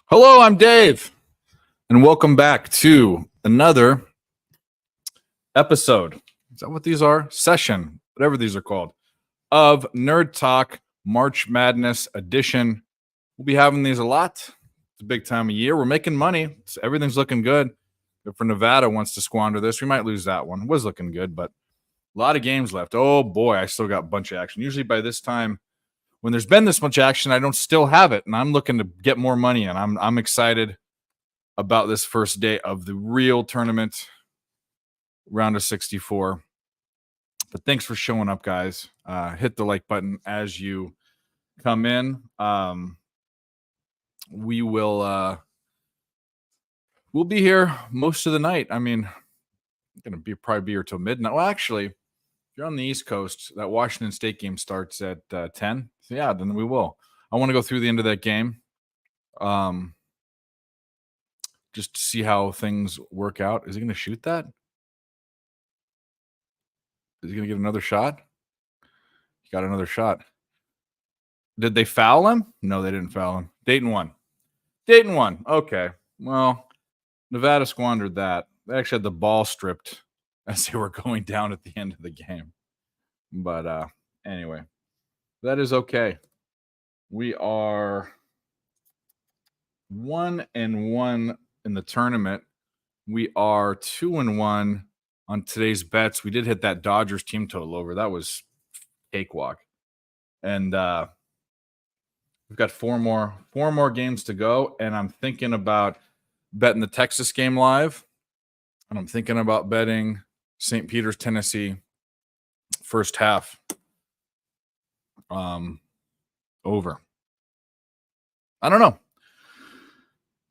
Hello, I'm Dave, and welcome back to another episode. Is that what these are? Session, whatever these are called, of Nerd Talk March Madness Edition. We'll be having these a lot. It's a big time of year. We're making money. Everything's looking good. If Nevada wants to squander this, we might lose that one. It was looking good, but a lot of games left. Oh boy, I still got a bunch of action. Usually by this time, when there's been this much action, I don't still have it, and I'm looking to get more money, and I'm excited about this first day of the real tournament, round of 64. But thanks for showing up, guys. Hit the like button as you come in. We will we'll be here most of the night. I mean, I'm gonna probably be here till midnight. Well, actually, if you're on the East Coast, that Washington State game starts at 10. So yeah, then we will. I want to go through the end of that game. Just to see how things work out. Is he going to shoot that? Is he going to get another shot? He got another shot. Did they foul him? No, they didn't foul him. Dayton won. Dayton won. Okay. Well, Nevada squandered that. They actually had the ball stripped as they were going down at the end of the game. But anyway, that is okay. We are 1-1 in the tournament. We are 2-1 on today's bets. We did hit that Dodgers team total over. That was cakewalk. And we've got four more games to go. And I'm thinking about betting the Texas game live. And I'm thinking about betting St. Peter's, Tennessee first half over. I don't know.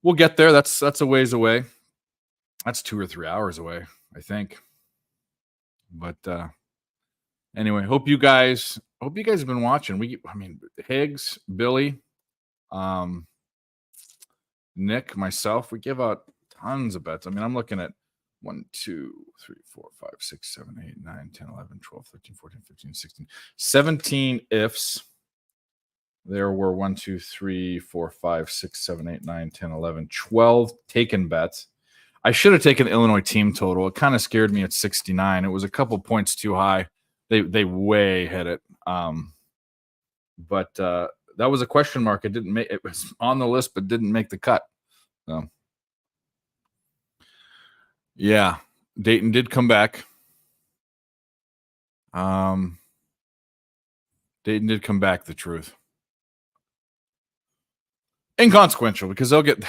We'll get there. That's a ways away. That's 2 or 3 hours away, I think. But anyway, hope you guys have been watching. Higgs, Billy, Nick, myself, we give out tons of bets. I mean, I'm looking at 1, 2, 3, 4, 5, 6, 7, 8, 9, 10, 11, 12, 13, 14, 15, 16, 17 ifs. There were 1, 2, 3, 4, 5, 6, 7, 8, 9, 10, 11, 12 taken bets. I should have taken the Illinois team total. It kind of scared me at 69. It was a couple points too high. They way hit it. But that was a question mark. It was on the list, but didn't make the cut. So yeah, Dayton did come back. Dayton did come back. The truth. Inconsequential because they'll get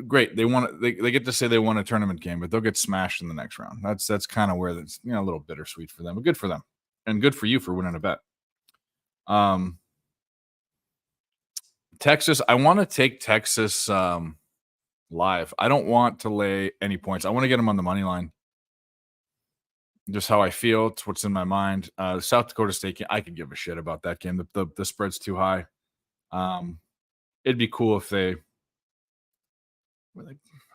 great. They get to say they won a tournament game, but they'll get smashed in the next round. That's kind of where that's a little bittersweet for them, but good for them and good for you for winning a bet. Texas, I want to take Texas live. I don't want to lay any points. I want to get them on the money line. Just how I feel. It's what's in my mind. South Dakota State, I could give a shit about that game. The spread's too high. It'd be cool if they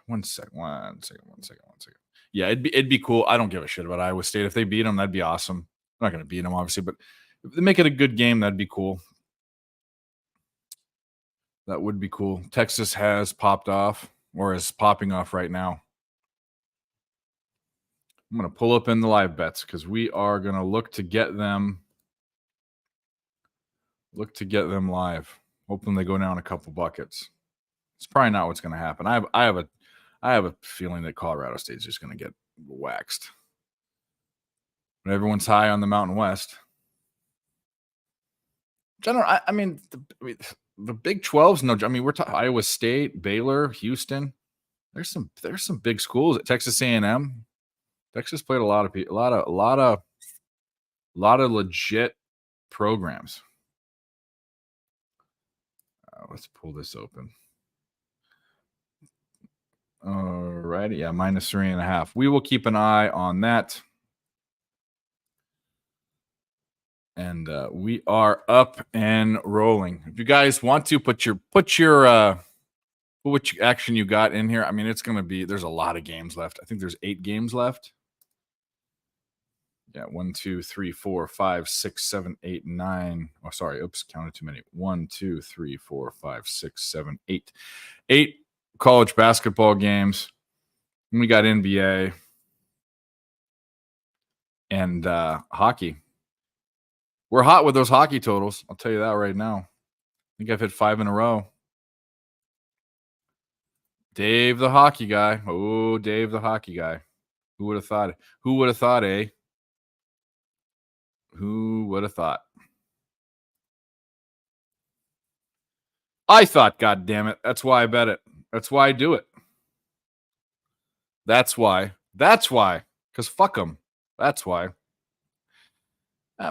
one second. Yeah, it'd be cool. I don't give a shit about Iowa State. If they beat them, that'd be awesome. I'm not going to beat them, obviously, but if they make it a good game, that'd be cool. That would be cool. Texas has popped off or is popping off right now. I'm going to pull up in the live bets because we are going to look to get them live. Hoping they go down a couple buckets. It's probably not what's going to happen. I have a feeling that Colorado State is just going to get waxed. But everyone's high on the Mountain West. General, the Big 12s. No, I mean we're talking Iowa State, Baylor, Houston. There's some big schools at Texas A&M. Texas played a lot of people, a lot of legit programs. Let's pull this open. All righty. Yeah, -3.5. We will keep an eye on that. And we are up and rolling. If you guys want to put which action you got in here, I mean, it's going to be, there's a lot of games left. I think there's 8 games left. Yeah, 1, 2, 3, 4, 5, 6, 7, 8, 9. Oh, sorry. Oops, counted too many. 1, 2, 3, 4, 5, 6, 7, 8. 8 college basketball games. And we got NBA and hockey. We're hot with those hockey totals. I'll tell you that right now. I think I've hit 5 in a row. Dave the hockey guy. Oh, Dave the hockey guy. Who would have thought? Who would have thought, eh? Who would have thought? I thought, God damn it. That's why I bet it. That's why I do it. That's why. That's why. Because fuck them. That's why.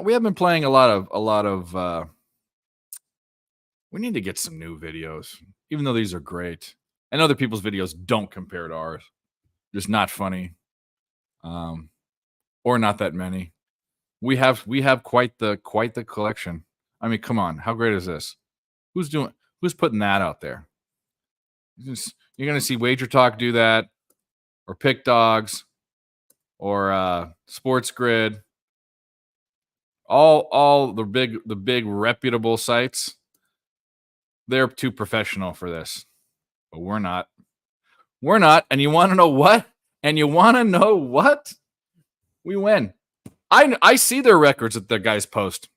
We have been playing a lot of we need to get some new videos, even though these are great. And other people's videos don't compare to ours. Just not funny. Or not that many. We have quite the collection. I mean, come on. How great is this? Who's putting that out there? You're going to see Wager Talk do that, or Pick Dogs, or Sports Grid. All the big reputable sites. They're too professional for this. But we're not. We're not. And you want to know what? We win. I see their records that the guys post.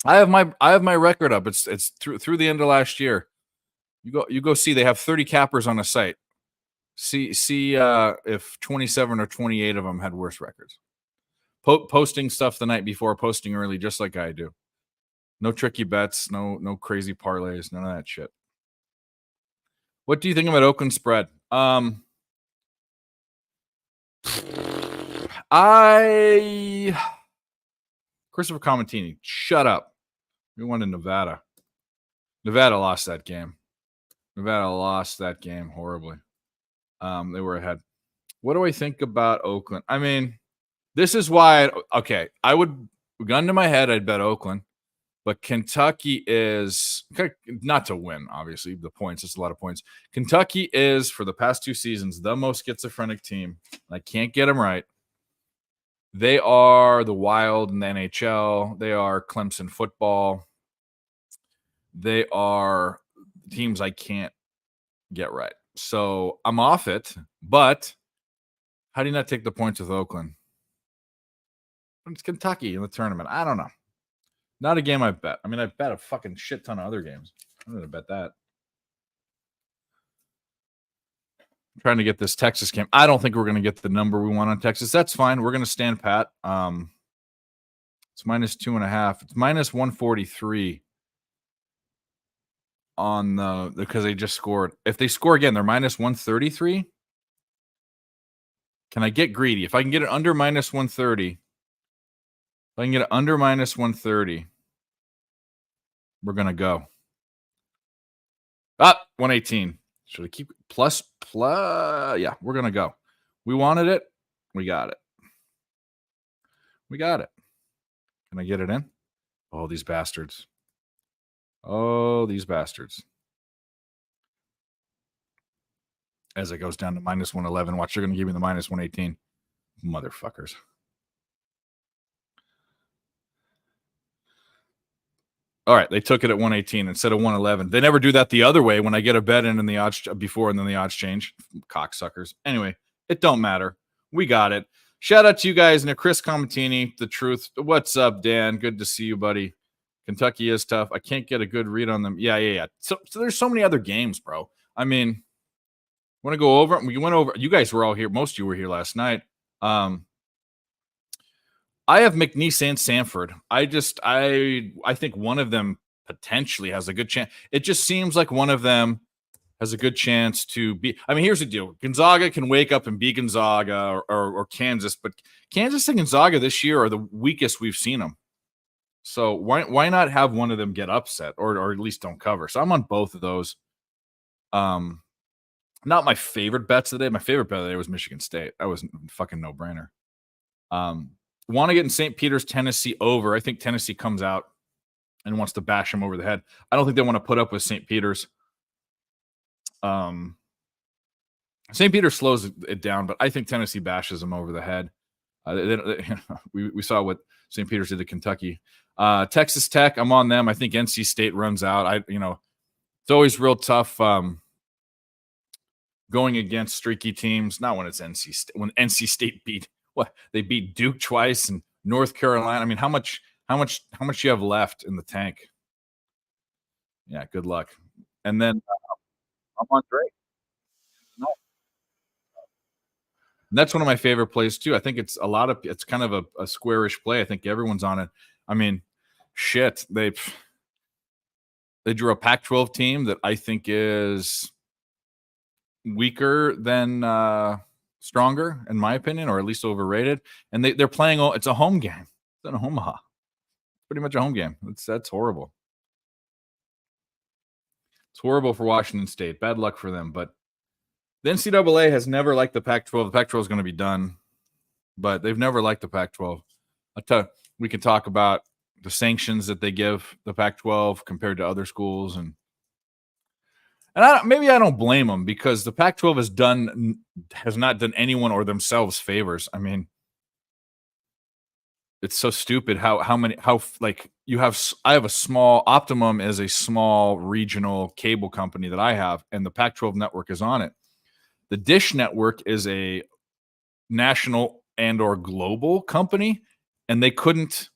I have my record up. It's through the end of last year. You go see they have 30 cappers on the site. See if 27 or 28 of them had worse records. Posting stuff the night before, posting early, just like I do. No tricky bets, no crazy parlays, none of that shit. What do you think about Oakland spread? Christopher Comentini, shut up. We won in Nevada. Nevada lost that game. Horribly. They were ahead. What do I think about Oakland? I mean, this is why. I would, gun to my head, I'd bet Oakland, but Kentucky is not to win. Obviously, the points. It's a lot of points. Kentucky is, for the past 2 seasons, the most schizophrenic team. I can't get them right. They are the Wild in the NHL. They are Clemson football. They are teams I can't get right. So I'm off it. But how do you not take the points with Oakland? It's Kentucky in the tournament. I don't know. Not a game I bet. I mean, I bet a fucking shit ton of other games. I'm going to bet that. I'm trying to get this Texas game. I don't think we're going to get the number we want on Texas. That's fine. We're going to stand pat. It's -2.5. It's -143 on because they just scored. If they score again, they're -133. Can I get greedy? If I can get it under -130, we're going to go. 118. Should I keep plus? Yeah, we're going to go. We wanted it. We got it. Can I get it in? Oh, these bastards. As it goes down to -111, watch, they're going to give me the -118. Motherfuckers. All right, they took it at 118 instead of 111. They never do that the other way when I get a bet in the odds before and then the odds change. Cocksuckers. Anyway, it don't matter. We got it. Shout out to you guys and Chris Comentini, the truth. What's up, Dan? Good to see you, buddy. Kentucky is tough. I can't get a good read on them. Yeah. So there's so many other games, bro. I mean, want to go over? We went over. You guys were all here. Most of you were here last night. I have McNeese and Sanford. I think one of them potentially has a good chance. It just seems like one of them has a good chance to be. I mean, here's the deal. Gonzaga can wake up and be Gonzaga or Kansas, but Kansas and Gonzaga this year are the weakest we've seen them. So why not have one of them get upset or at least don't cover? So I'm on both of those. Not my favorite bets of the day. My favorite bet of the day was Michigan State. That was a fucking no-brainer. Want to get in St. Peter's, Tennessee over. I think Tennessee comes out and wants to bash them over the head. I don't think they want to put up with St. Peter's. St. Peter slows it down, but I think Tennessee bashes them over the head. We saw what St. Peter's did to Kentucky. Texas Tech, I'm on them. I think NC State runs out. It's always real tough going against streaky teams. Not when it's NC State. When NC State they beat Duke twice and North Carolina. I mean, how much you have left in the tank? Yeah, good luck. And then I'm on Drake. That's one of my favorite plays too. I think it's kind of a squarish play. I think everyone's on it. I mean, shit, they drew a Pac-12 team that I think is weaker than stronger, in my opinion, or at least overrated. And they're playing. It's a home game. It's in Omaha. Pretty much a home game. That's horrible. It's horrible for Washington State. Bad luck for them. But the NCAA has never liked the Pac-12. The Pac-12 is going to be done, but they've never liked the Pac-12. We can talk about the sanctions that they give the Pac-12 compared to other schools, and maybe I don't blame them, because the Pac-12 has not done anyone or themselves favors. I mean, it's so stupid I have a small Optimum is a small regional cable company that I have, and the Pac-12 network is on it. The Dish Network is a national and or global company, and they couldn't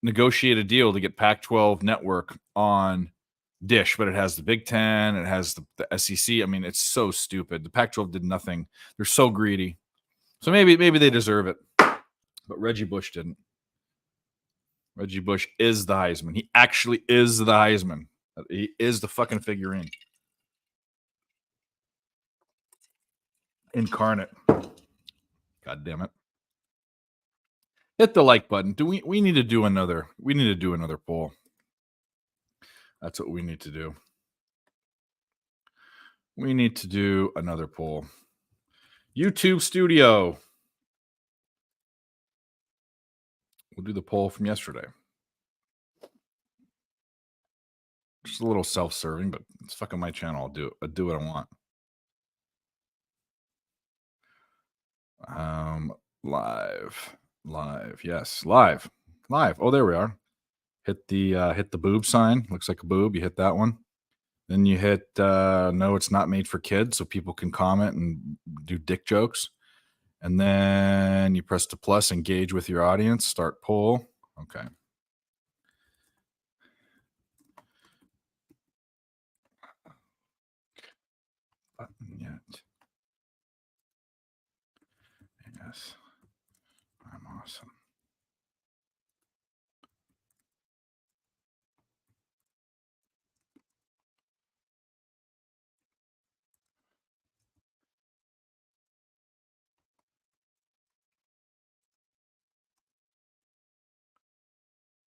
negotiate a deal to get Pac-12 network on Dish, but it has the Big Ten, it has the SEC. I mean, it's so stupid. The Pac-12 did nothing. They're so greedy. So maybe they deserve it, but Reggie Bush didn't. Reggie Bush is the Heisman. He actually is the Heisman. He is the fucking figurine. Incarnate. God damn it. Hit the like button. We need to do another poll. That's what we need to do. We need to do another poll. YouTube Studio. We'll do the poll from yesterday. Just a little self-serving, but it's fucking my channel. I'll do what I want. Live. Yes, live. Oh, there we are. Hit the boob sign. Looks like a boob. You hit that one. Then you hit no, it's not made for kids, so people can comment and do dick jokes. And then you press the plus, engage with your audience, start poll. Okay. Button yet. Yes. I'm awesome.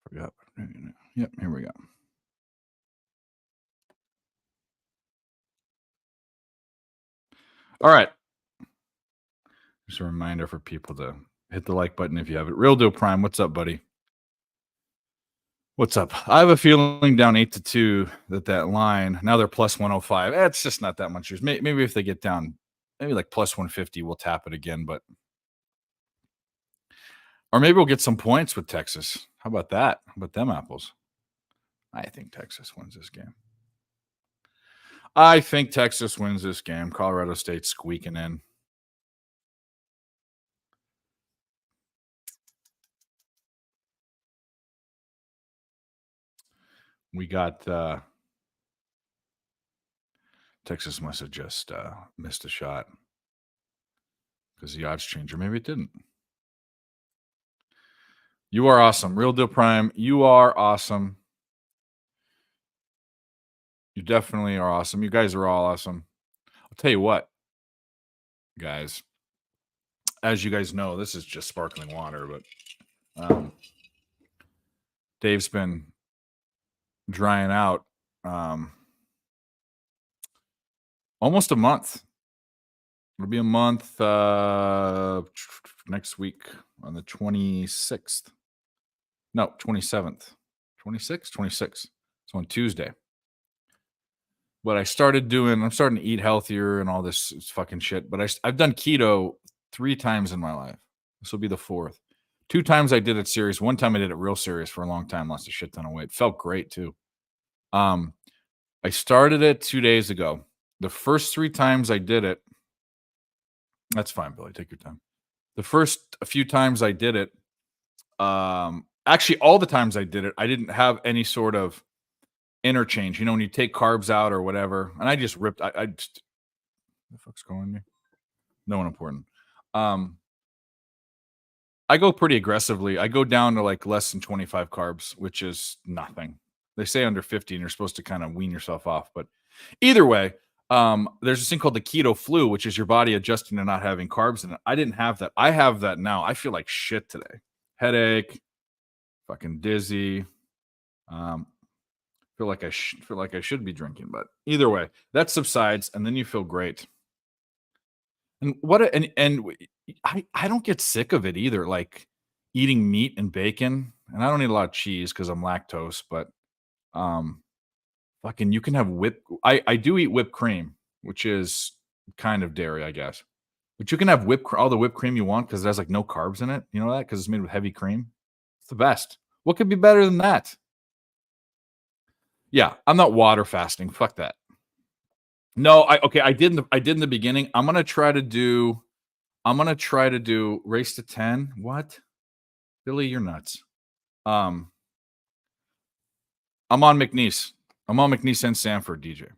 Forgot. Yep, here we go. All right. Just a reminder for people to hit the like button if you have it. Real Deal Prime, what's up, buddy? What's up? I have a feeling down 8-2 that line, now they're plus 105. It's just not that much. Maybe if they get down, maybe like plus 150, we'll tap it again. Or maybe we'll get some points with Texas. How about that? How about them apples? I think Texas wins this game. Colorado State squeaking in. We got Texas must have just missed a shot because the odds changer. Maybe it didn't. You are awesome. Real Deal Prime. You are awesome. You definitely are awesome. You guys are all awesome. I'll tell you what, guys. As you guys know, this is just sparkling water, but Dave's been drying out almost a month. It'll be a month next week on the 26th. No, 27th. 26th? 26th. So on Tuesday. But I'm starting to eat healthier and all this fucking shit. But I've done keto 3 times in my life. This will be the fourth. 2 times I did it serious. One time I did it real serious for a long time, lost a shit ton of weight. Felt great too. I started it 2 days ago. The first 3 times I did it, that's fine, Billy. Take your time. The first a few times I did it, actually all the times I did it, I didn't have any sort of interchange. You know, when you take carbs out or whatever, and I just ripped. I just, the fuck's calling me? No one important. I go pretty aggressively. I go down to like less than 25 carbs, which is nothing. They say under 50, and you're supposed to kind of wean yourself off. But either way, there's this thing called the keto flu, which is your body adjusting to not having carbs in it. I didn't have that. I have that now. I feel like shit today. Headache, fucking dizzy. Feel like I should be drinking, but either way, that subsides, and then you feel great. And I don't get sick of it either. Like eating meat and bacon, and I don't eat a lot of cheese because I'm lactose. But fucking, you can have I do eat whipped cream, which is kind of dairy, I guess. But you can have all the whipped cream you want because it has like no carbs in it. You know that because it's made with heavy cream. It's the best. What could be better than that? Yeah, I'm not water fasting. Fuck that. No, I did in the beginning. I'm gonna try to do race to 10. What? Billy, you're nuts. I'm on McNeese. I'm on McNeese and Sanford, DJ.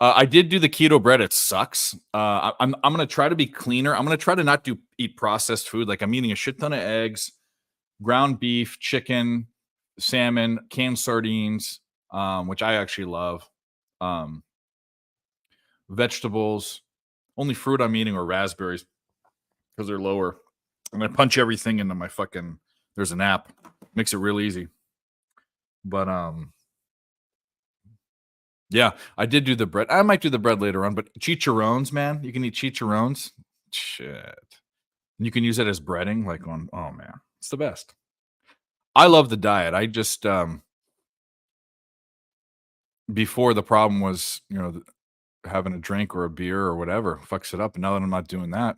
I did do the keto bread. It sucks. I'm gonna try to be cleaner. I'm gonna try to not eat processed food. Like I'm eating a shit ton of eggs, ground beef, chicken, salmon, canned sardines, which I actually love. Vegetables. Only fruit I'm eating are raspberries because they're lower. And I punch everything into my fucking. There's an app, makes it real easy. But yeah, I did do the bread. I might do the bread later on, but chicharrones, man, you can eat chicharrones. Shit, you can use it as breading, like on. Oh man, it's the best. I love the diet. I just before the problem was, having a drink or a beer or whatever fucks it up. And now that I'm not doing that,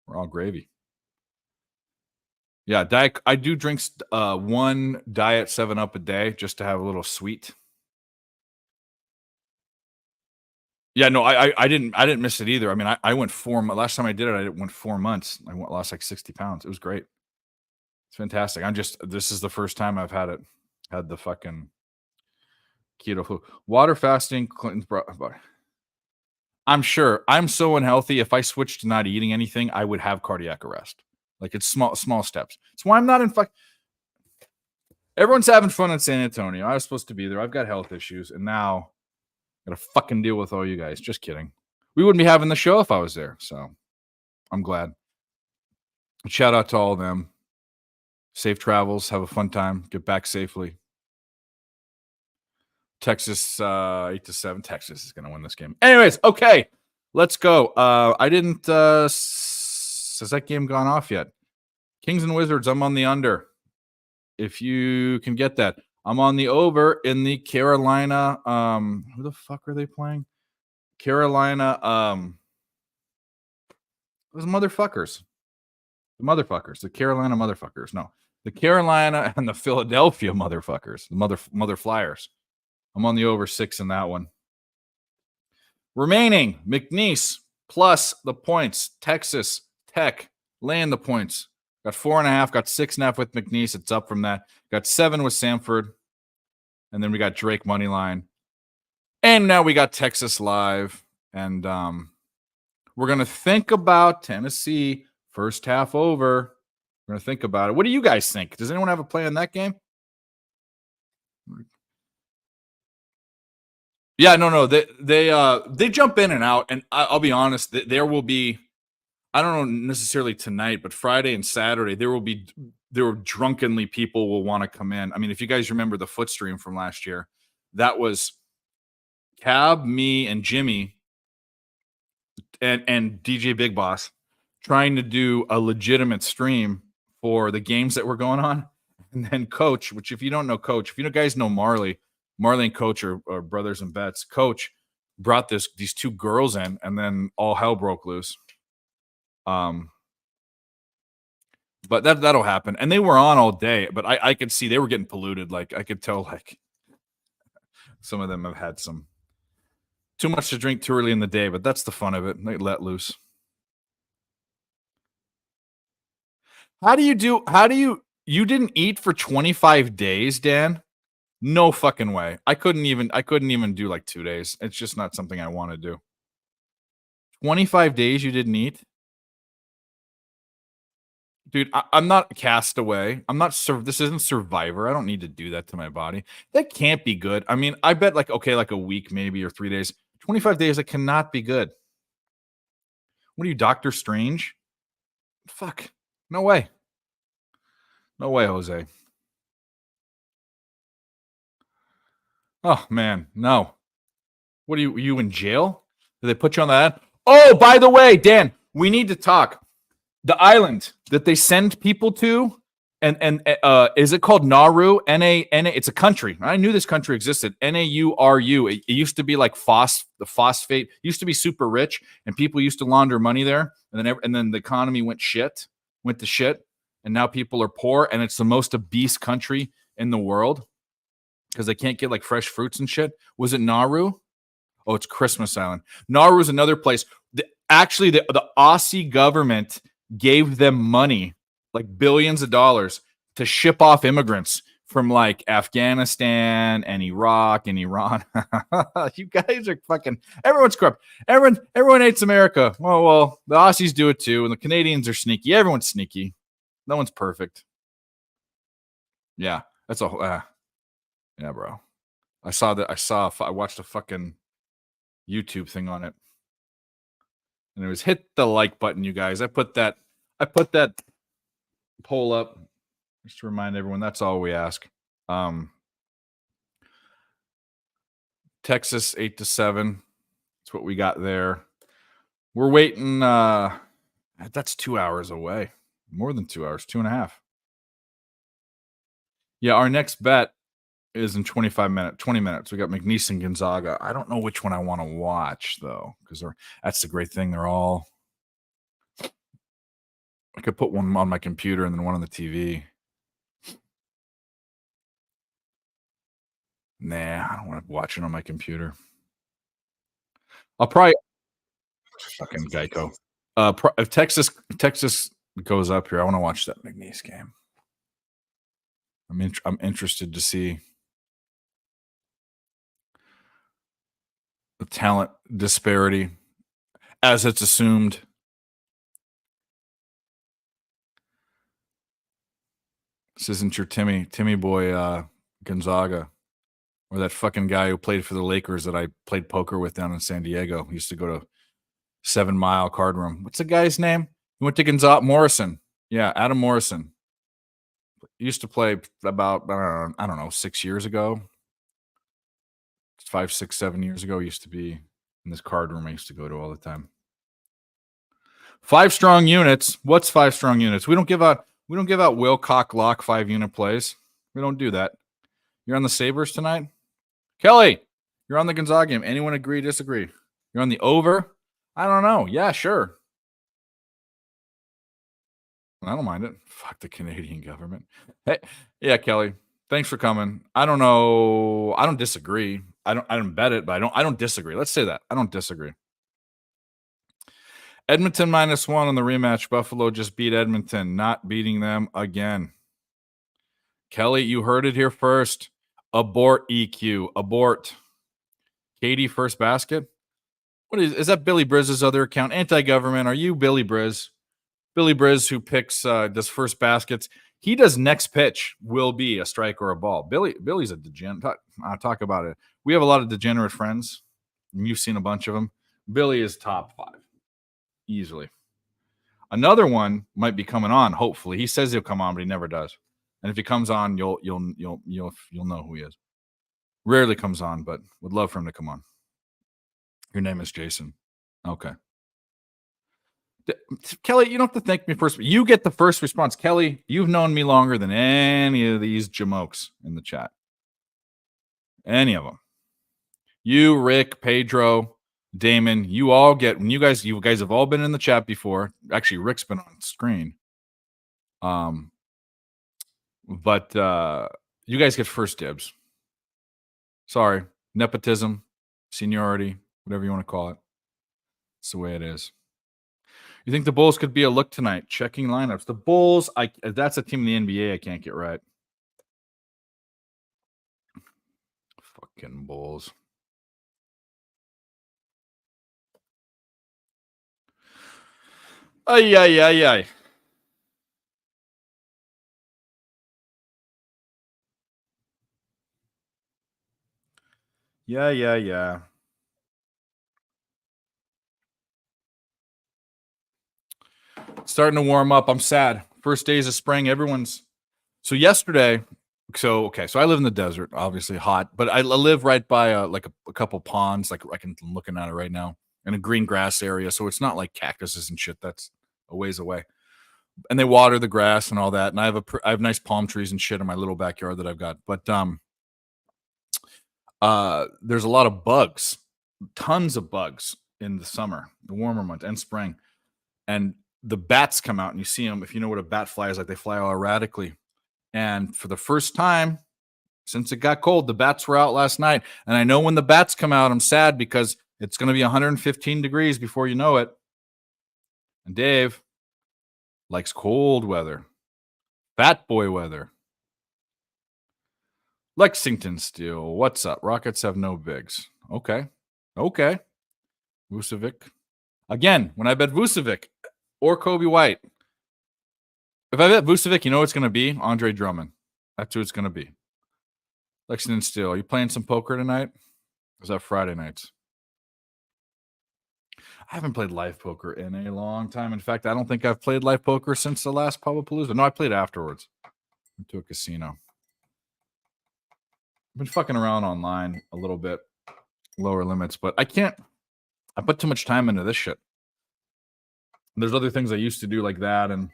we're all gravy. Yeah, diet. I do drink one diet 7-Up a day just to have a little sweet. Yeah, no, I didn't miss it either. I mean, I went last time I did it, I went 4 months. Lost like 60 pounds. It was great. It's fantastic. This is the first time I've had the fucking keto flu. Water fasting, Clinton's I'm sure I'm so unhealthy. If I switched to not eating anything, I would have cardiac arrest. Like it's small steps. That's why I'm not in Everyone's having fun in San Antonio. I was supposed to be there. I've got health issues, and now I gotta fucking deal with all you guys. Just kidding. We wouldn't be having the show if I was there. So I'm glad. Shout out to all of them. Safe travels. Have a fun time. Get back safely. Texas 8-7. Texas is going to win this game. Anyways, okay, let's go. I didn't. Has that game gone off yet? Kings and Wizards. I'm on the under. If you can get that, I'm on the over in the Carolina. Who the fuck are they playing? Carolina. Those motherfuckers. The Carolina motherfuckers. No, the Carolina and the Philadelphia motherfuckers. The mother Flyers. I'm on the over 6 in that one. Remaining, McNeese plus the points. Texas Tech laying the points. Got 4.5, got 6.5 with McNeese. It's up from that. Got 7 with Samford. And then we got Drake money line. And now we got Texas live. And we're going to think about Tennessee first half over. We're going to think about it. What do you guys think? Does anyone have a play on that game? Yeah, no. They jump in and out, and I'll be honest. There will be, I don't know necessarily tonight, but Friday and Saturday there were drunkenly people will want to come in. I mean, if you guys remember the foot stream from last year, that was Cab, me, and Jimmy, and DJ Big Boss trying to do a legitimate stream for the games that were going on, and then Coach. Which, if you don't know Coach, if you guys know Marley and Coach are brothers and bets. Coach brought these 2 girls in, and then all hell broke loose. But that'll happen. And they were on all day, but I could see they were getting polluted. Like I could tell, like some of them have had some too much to drink too early in the day. But that's the fun of it. They let loose. How do you didn't eat for 25 days, Dan? No fucking way. I couldn't even do like 2 days. It's just not something I want to do. 25 days you didn't eat? Dude, I'm not Castaway. I'm not this isn't Survivor. I don't need to do that to my body. That can't be good. I mean, I bet like okay, like a week maybe or 3 days. 25 days that cannot be good. What are you, Doctor Strange? Fuck. No way. No way, Jose. Oh man, no. What are you in jail? Did they put you on that? Oh, by the way, Dan, we need to talk. The island that they send people to, and is it called Nauru? N-A. It's a country. I knew this country existed. Nauru. It used to be like the phosphate. It used to be super rich, and people used to launder money there. And then the economy went to shit, and now people are poor, and it's the most obese country in the world because they can't get like fresh fruits and shit. Was it Nauru? Oh, it's Christmas Island. Nauru is another place. Actually, the Aussie government gave them money, like billions of dollars, to ship off immigrants from like Afghanistan and Iraq and Iran. You guys are fucking. Everyone's corrupt. Everyone hates America. Well, the Aussies do it too, and the Canadians are sneaky. Everyone's sneaky. No one's perfect. Yeah, that's a. Yeah, bro. I watched a fucking YouTube thing on it. And it was hit the like button, you guys. I put that poll up just to remind everyone that's all we ask. Texas 8-7. That's what we got there. We're waiting. That's 2 hours away. More than 2 hours, 2.5. Yeah, our next bet is in 20 minutes. We got McNeese and Gonzaga. I don't know which one I want to watch though, because that's the great thing. They're all. I could put one on my computer and then one on the TV. Nah, I don't want to watch it on my computer. I'll probably fucking Geico. If Texas goes up here, I want to watch that McNeese game. I'm interested to see the talent disparity as it's assumed. This isn't your Timmy boy Gonzaga, or that fucking guy who played for the Lakers that I played poker with down in San Diego. He used to go to 7 Mile Card Room. What's the guy's name? He went to Gonzaga. Morrison. Yeah, Adam Morrison. He used to play about I don't know 6 years ago. 5, 6, 7 years ago. He used to be in this card room I used to go to all the time. 5 strong units. What's 5 strong units? We don't give out Wilcock Lock 5-unit plays. We don't do that. You're on the Sabres tonight? Kelly, you're on the Gonzaga game. Anyone agree, disagree? You're on the over? I don't know. Yeah, sure. I don't mind it. Fuck the Canadian government. Hey, yeah, Kelly. Thanks for coming. I don't know. I don't disagree. I don't bet it, but I don't disagree. Let's say that. I don't disagree. Edmonton -1 on the rematch. Buffalo just beat Edmonton, not beating them again. Kelly, you heard it here first. Abort EQ. Abort. Katie first basket. What is that Billy Brizz's other account? Anti-government. Are you Billy Briz? Billy Briz, who picks does first baskets. He does next pitch will be a strike or a ball. Billy's a degenerate. Talk about it. We have a lot of degenerate friends. You've seen a bunch of them. Billy is top 5 easily. Another one might be coming on. Hopefully, he says he'll come on, but he never does. And if he comes on, you'll know who he is. Rarely comes on, but would love for him to come on. Your name is Jason. Okay. Kelly, you don't have to thank me first. You get the first response. Kelly, you've known me longer than any of these jamokes in the chat. Any of them. You, Rick, Pedro, Damon, you all get when you guys have all been in the chat before. Actually, Rick's been on screen. Um, but you guys get first dibs. Sorry, nepotism, seniority, whatever you want to call it. It's the way it is. You think the Bulls could be a look tonight? Checking lineups. The Bulls, that's a team in the NBA I can't get right. Fucking Bulls. Ay, ay, ay, ay. Yeah, yeah, yeah. Starting to warm up. I'm sad. First days of spring. Everyone's so yesterday. So okay. So I live in the desert, obviously hot, but I live right by a couple ponds. Like I'm looking at it right now, in a green grass area. So it's not like cactuses and shit. That's a ways away. And they water the grass and all that. And I have nice palm trees and shit in my little backyard that I've got. But there's a lot of bugs, tons of bugs in the summer, the warmer months, and spring. And the bats come out, and you see them. If you know what a bat fly is like, they fly all erratically. And for the first time since it got cold, the bats were out last night. And I know when the bats come out, I'm sad because it's going to be 115 degrees before you know it. And Dave likes cold weather, fat boy weather. Lexington Steel, what's up? Rockets have no bigs. Okay. Vucevic. Again, when I bet Vucevic or Kobe White, if I bet Vucevic, you know it's going to be Andre Drummond. That's who it's going to be. Lexington Steel, are you playing some poker tonight? Or is that Friday nights? I haven't played live poker in a long time. In fact, I don't think I've played live poker since the last Pabapalooza. No, I played afterwards. Went to a casino. I've been fucking around online a little bit, lower limits, but I can't. I put too much time into this shit. There's other things I used to do like that and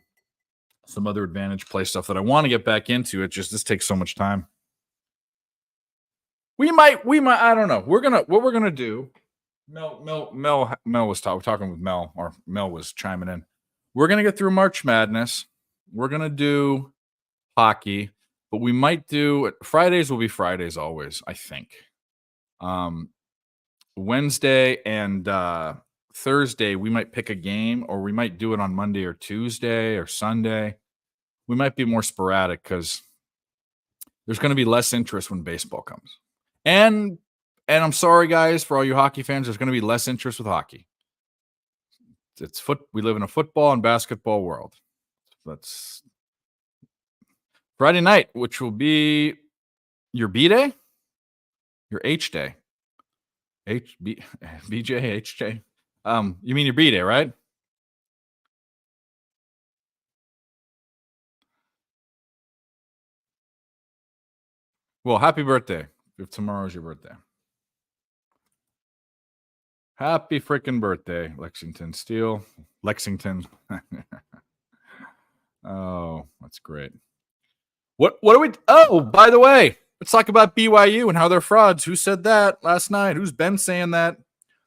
some other advantage play stuff that I want to get back into. It just this takes so much time. We might. I don't know. What we're gonna do. Mel was talking with Mel, or Mel was chiming in. We're gonna get through March Madness. We're gonna do hockey, but we might do Fridays. Will be Fridays always, I think. Wednesday and Thursday we might pick a game, or we might do it on Monday or Tuesday or Sunday. We might be more sporadic because there's going to be less interest when baseball comes. And I'm sorry, guys, for all you hockey fans, there's going to be less interest with hockey. We live in a football and basketball world. That's Friday night, which will be your B day, your H day, BJ, HJ. You mean your B day, right? Well, happy birthday if tomorrow's your birthday. Happy freaking birthday, Lexington Steel. Lexington. Oh, that's great. What are we? Oh, by the way, let's talk about BYU and how they're frauds. Who said that last night? Who's been saying that?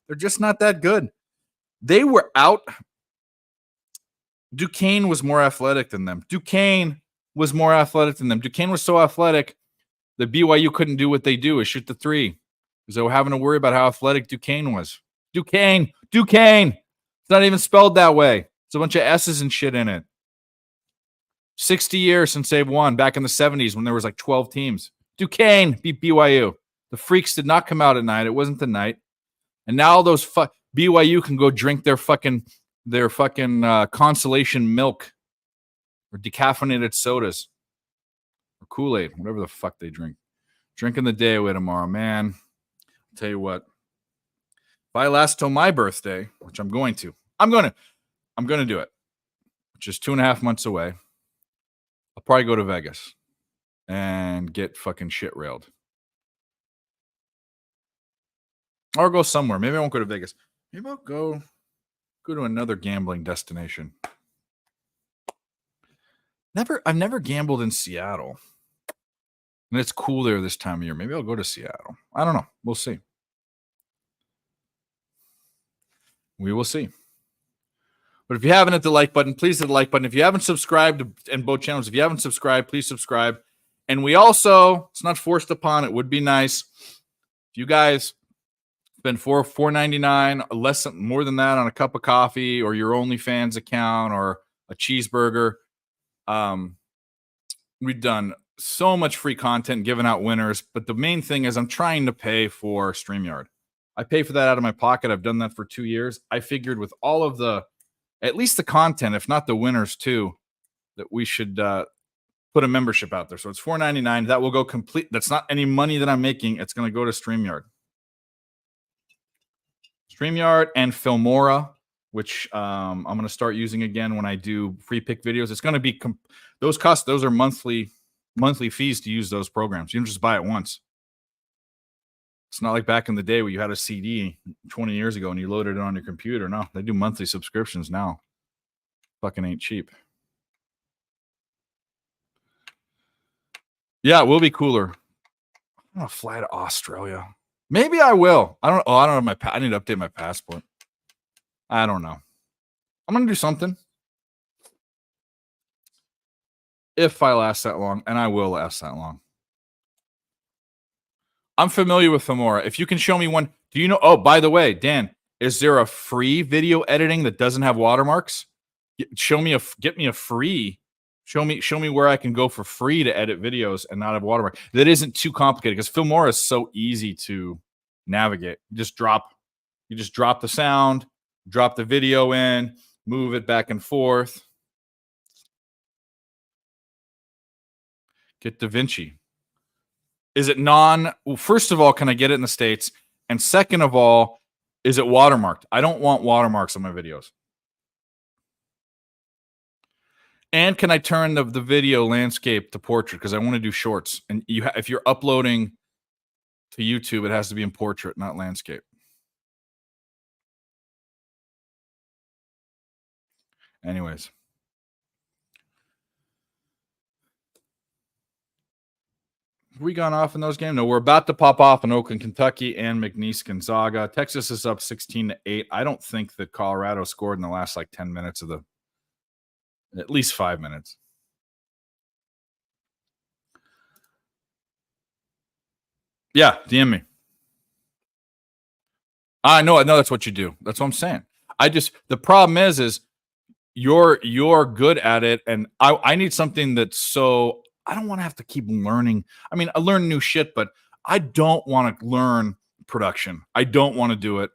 They're just not that good. They were out. Duquesne was more athletic than them. Duquesne was so athletic that BYU couldn't do what they do, is shoot the three. Because they were having to worry about how athletic Duquesne was. Duquesne. It's not even spelled that way. It's a bunch of S's and shit in it. 60 years since they've won, back in the 70s when there was like 12 teams. Duquesne beat BYU. The freaks did not come out at night. It wasn't the night. And now all those BYU can go drink their fucking consolation milk or decaffeinated sodas or Kool-Aid, whatever the fuck they drink. Drinking the day away tomorrow, man. I'll tell you what. If I last till my birthday, which I'm going to do it, which is 2.5 months away. I'll probably go to Vegas and get fucking shit railed. Or go somewhere. Maybe I won't go to Vegas. Maybe I'll go to another gambling destination. I've never gambled in Seattle. And it's cool there this time of year. Maybe I'll go to Seattle. I don't know. We'll see. We will see. But if you haven't hit the like button, please hit the like button. If you haven't subscribed in both channels, if you haven't subscribed, please subscribe. And we also, it's not forced upon, it would be nice if you guys spend $4.99, less more than that on a cup of coffee or your OnlyFans account or a cheeseburger. We've done so much free content, giving out winners, but the main thing is I'm trying to pay for StreamYard. I pay for that out of my pocket. I've done that for 2 years. I figured with all of the, at least the content, if not the winners too, that we should put a membership out there. So it's $4.99. That will go complete. That's not any money that I'm making. It's going to go to StreamYard. StreamYard and Filmora, which I'm going to start using again when I do free pick videos. It's going to be those costs. Those are monthly fees to use those programs. You don't just buy it once. It's not like back in the day where you had a CD 20 years ago and you loaded it on your computer. No, they do monthly subscriptions now. Fucking ain't cheap. Yeah, it will be cooler. I'm going to fly to Australia. Maybe I will. I don't have I need to update my passport. I don't know. I'm going to do something. If I last that long, and I will last that long. I'm familiar with Filmora. If you can show me one, do you know? Oh, by the way, Dan, is there a free video editing that doesn't have watermarks? Get me a free. Show me where I can go for free to edit videos and not have watermark. That isn't too complicated because Filmora is so easy to navigate. You just drop the sound, drop the video in, move it back and forth. Get DaVinci. Is it well, first of all, can I get it in the States? And second of all, is it watermarked? I don't want watermarks on my videos. And can I turn the video landscape to portrait? Because I want to do shorts. And if you're uploading to YouTube, it has to be in portrait, not landscape. Anyways. Have we gone off in those games? No, we're about to pop off in Oakland, Kentucky and McNeese, Gonzaga. Texas is up 16-8. I don't think that Colorado scored in the last 10 minutes of at least 5 minutes. Yeah, DM me. I know that's what you do. That's what I'm saying. The problem is you're good at it, and I need something that's so I don't want to have to keep learning. I mean, I learn new shit, but I don't want to learn production. I don't want to do it.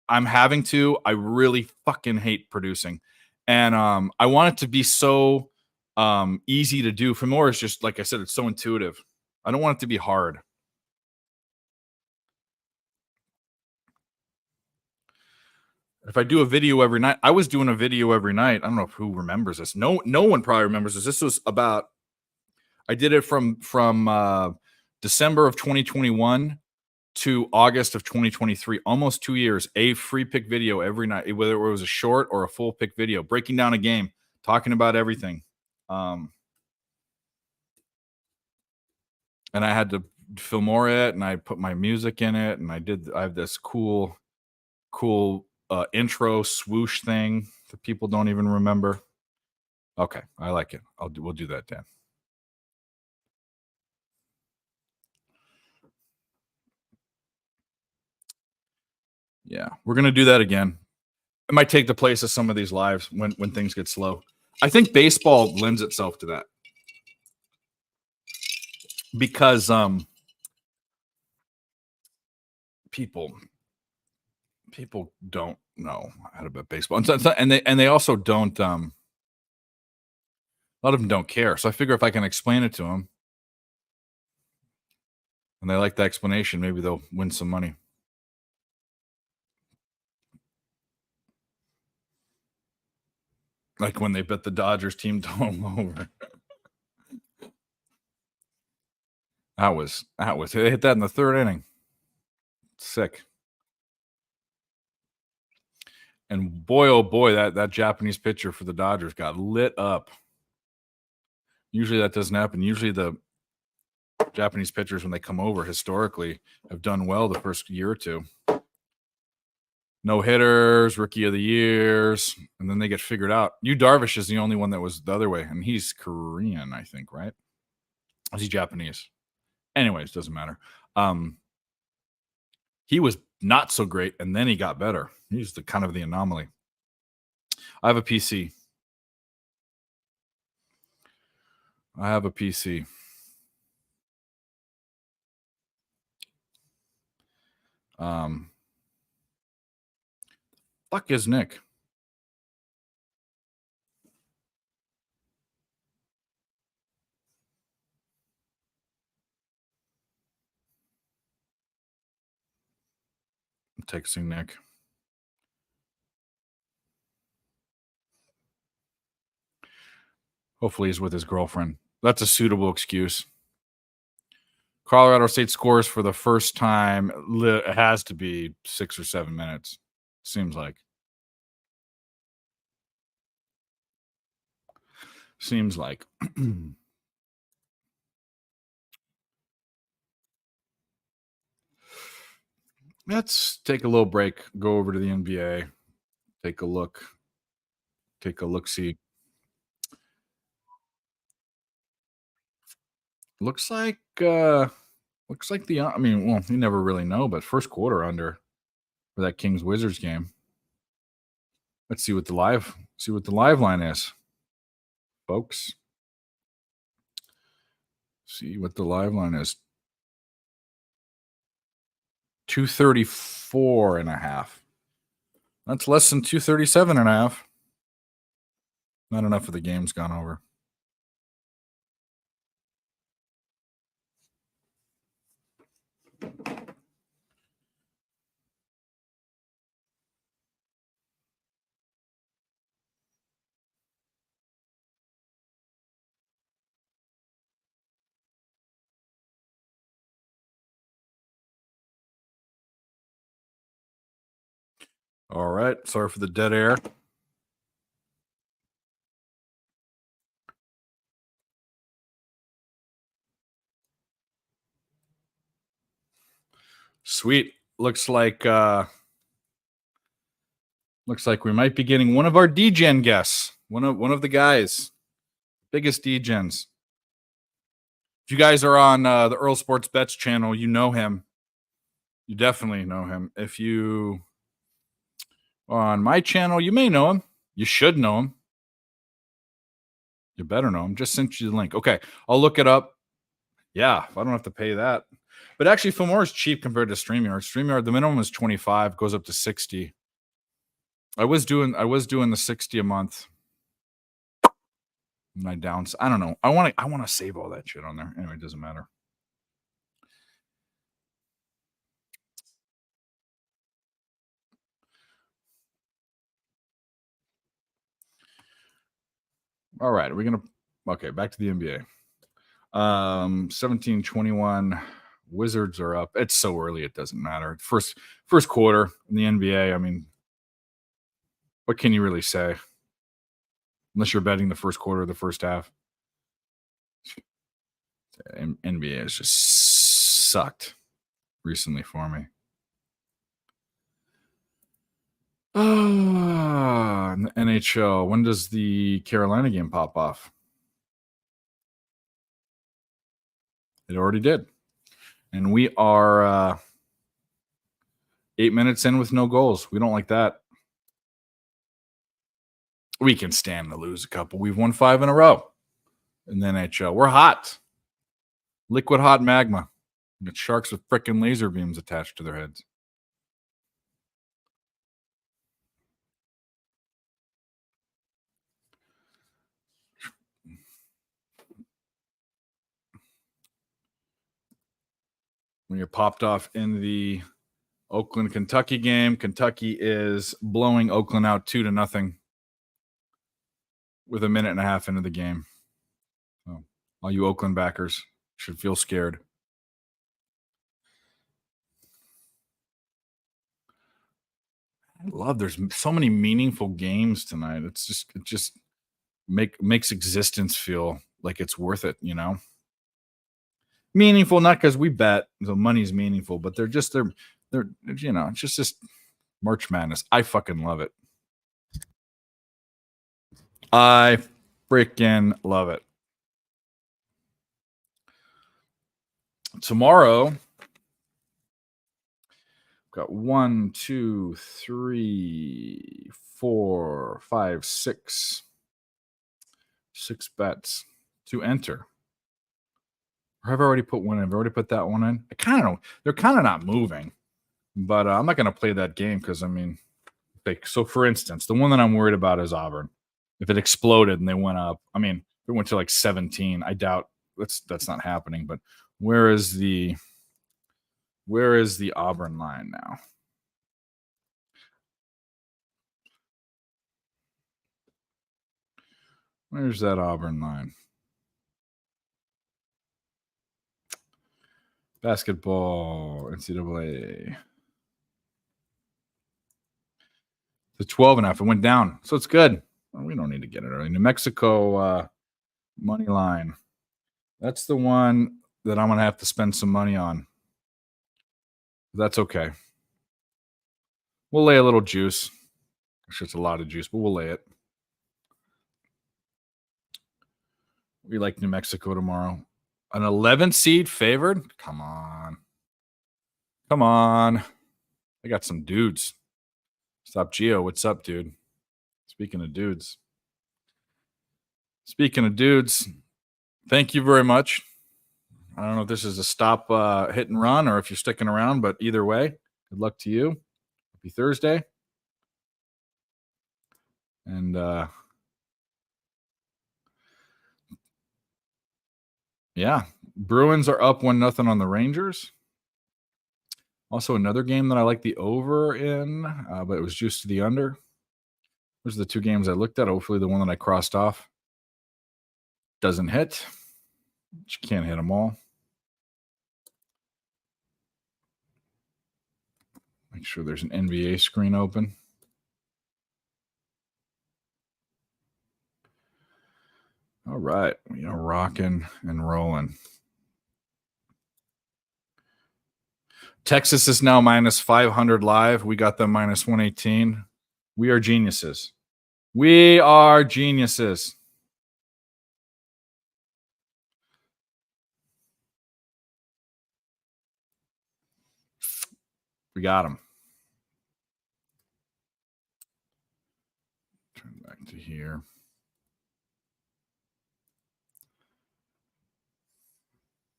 I'm having to. I really fucking hate producing. And I want it to be so easy to do. Filmora is just, like I said, it's so intuitive. I don't want it to be hard. If I do a video every night, I was doing a video every night. I don't know who remembers this. No one probably remembers this. This was about, I did it from December of 2021 to August of 2023, almost 2 years, a free pick video every night, whether it was a short or a full pick video, breaking down a game, talking about everything. And I had to Filmora it, and I put my music in it, and I have this cool intro swoosh thing that people don't even remember. Okay, I like it. We'll do that, Dan. Yeah, we're gonna do that again. It might take the place of some of these lives when things get slow. I think baseball lends itself to that because people don't know how to bet baseball, and they also don't. A lot of them don't care. So I figure if I can explain it to them, and they like the explanation, maybe they'll win some money. Like when they bet the Dodgers team total over. They hit that in the third inning. Sick. And boy, oh boy, that Japanese pitcher for the Dodgers got lit up. Usually that doesn't happen. Usually the Japanese pitchers, when they come over historically, have done well the first year or two. no hitters, rookie of the years, and then they get figured out. Yu Darvish is the only one that was the other way, and he's Korean, I think, right? Is he Japanese? Anyways, doesn't matter. He was not so great, and then he got better. He's the kind of the anomaly. I have a PC. Fuck is Nick? I'm texting Nick. Hopefully he's with his girlfriend. That's a suitable excuse. Colorado State scores for the first time. It has to be 6 or 7 minutes. Seems like. Let's take a little break. Go over to the NBA. Take a look. See. Looks like you never really know, but first quarter under for that Kings Wizards game. Let's see what the live line is, folks. See what the live line is. 234.5. That's less than 237.5. Not enough of the game's gone over. All right. Sorry for the dead air. Sweet. Looks like we might be getting one of our DGen guests. One of the guys. Biggest DGens. If you guys are on the Earl Sports Bets channel, you know him. You definitely know him. If you are on my channel, you may know him. You should know him. You better know him. Just sent you the link. Okay, I'll look it up. Yeah, I don't have to pay that. But actually, Filmora is cheap compared to StreamYard. StreamYard, the minimum is 25, goes up to 60. I was doing the 60 a month. I don't know. I want to save all that shit on there. Anyway, it doesn't matter. All right, back to the NBA. 17-21 Wizards are up. It's so early, it doesn't matter. First quarter in the NBA, I mean, what can you really say? Unless you're betting the first quarter or the first half. NBA has just sucked recently for me. NHL. When does the Carolina game pop off? It already did. And we are 8 minutes in with no goals. We don't like that. We can stand to lose a couple. We've won 5 in a row in the NHL. We're hot. Liquid hot magma. We got sharks with frickin' laser beams attached to their heads. When you're popped off in the Oakland, Kentucky game, Kentucky is blowing Oakland out 2-0 with a minute and a half into the game. So, all you Oakland backers should feel scared. I love there's so many meaningful games tonight. It just makes existence feel like it's worth it, you know? Meaningful, not because we bet the money's meaningful, but they're you know, it's just March Madness. I fucking love it. I freaking love it. Tomorrow, got 1, 2, 3, 4, 5, 6 bets to enter. Or have I already put one in? I've already put that one in. I kind of know. They're kind of not moving, but I'm not going to play that game because, I mean, so for instance, the one that I'm worried about is Auburn. If it exploded and they went up, I mean, it went to like 17. I doubt that's not happening. But where is the Auburn line now? Where's that Auburn line? Basketball, NCAA. The 12.5. It went down, so it's good. We don't need to get it early. New Mexico money line. That's the one that I'm going to have to spend some money on. That's okay. We'll lay a little juice. Actually, it's a lot of juice, but we'll lay it. We like New Mexico tomorrow. An 11 seed favored? Come on. Come on. I got some dudes. Stop Geo. What's up, dude? Speaking of dudes. Thank you very much. I don't know if this is a stop hit and run or if you're sticking around, but either way, good luck to you. Happy Thursday. And yeah, Bruins are up 1-0 on the Rangers. Also, another game that I like the over in, but it was juiced to the under. Those are the two games I looked at. Hopefully, the one that I crossed off doesn't hit. But you can't hit them all. Make sure there's an NBA screen open. All right, we are rocking and rolling. Texas is now minus 500 live. We got them minus 118. We are geniuses. We are geniuses. We got them. Turn back to here.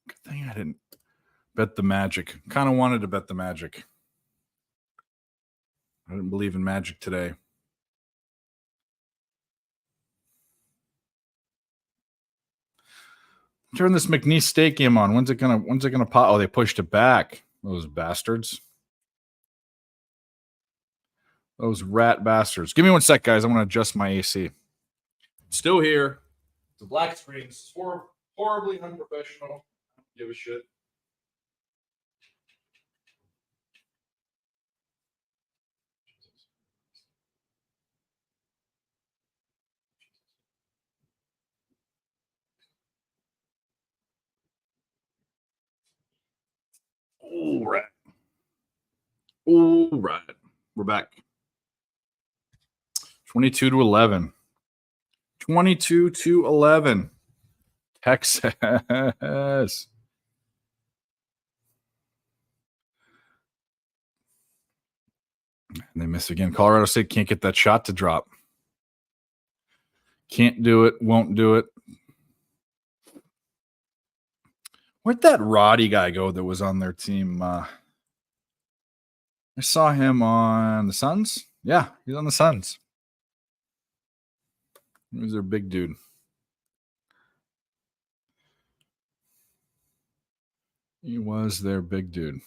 Good thing I didn't bet the Magic. Kind of wanted to bet the Magic. I didn't believe in Magic today. Turn this McNeese State game on. When's it gonna pop? Oh, they pushed it back. Those bastards. Those rat bastards. Give me 1 sec, guys. I'm gonna adjust my AC. Still here. The black screen. It's horribly unprofessional. I don't give a shit. All right. All right. We're back. 22-11. 22-11. Texas. And they miss again. Colorado State can't get that shot to drop. Can't do it. Won't do it. Where'd that Roddy guy go that was on their team? I saw him on the Suns. Yeah, he's on the Suns. He was their big dude. He was their big dude.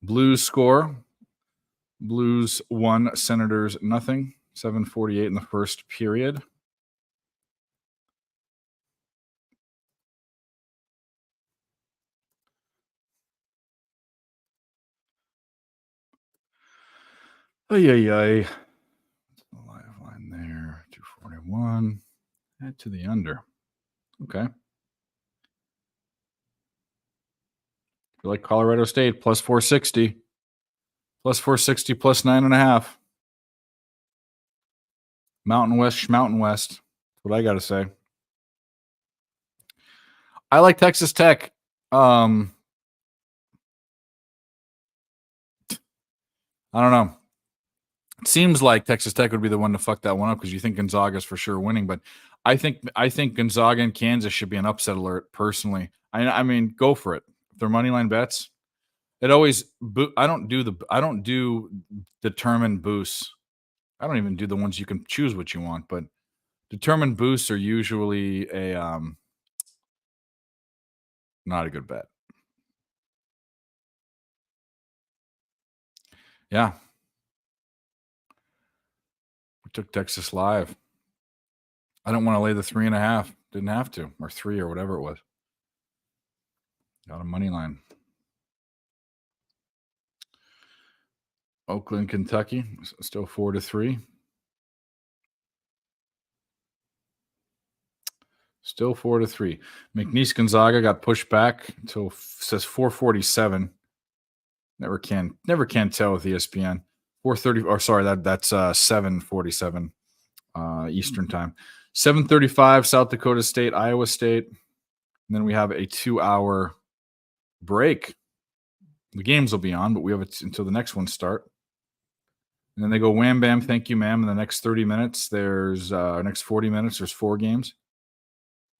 Blues score. Blues 1, Senators nothing. 7:48 in the first period. Live line there. 241. Head to the under. Okay. Like Colorado State plus 460. Plus 460, plus 9.5. Mountain West, Mountain West. That's what I got to say. I like Texas Tech. I don't know. It seems like Texas Tech would be the one to fuck that one up because you think Gonzaga's for sure winning, but I think Gonzaga and Kansas should be an upset alert. Personally, I mean, go for it. If they're money line bets, it always. I don't do determined boosts. I don't even do the ones you can choose what you want, but determined boosts are usually a not a good bet. Yeah, we took Texas live. I don't want to lay the 3.5. Didn't have to, or 3 or whatever it was. Got a money line. Oakland, Kentucky, still 4-3. Still 4-3. McNeese Gonzaga got pushed back until says 447. Never can tell with ESPN. 430 or sorry, that's 747 Eastern time. 7:35 South Dakota State, Iowa State. And then we have a 2-hour break. The games will be on, but we have it until the next one start. And then they go wham bam, thank you, ma'am. In the next 30 minutes, there's next 40 minutes, there's 4 games.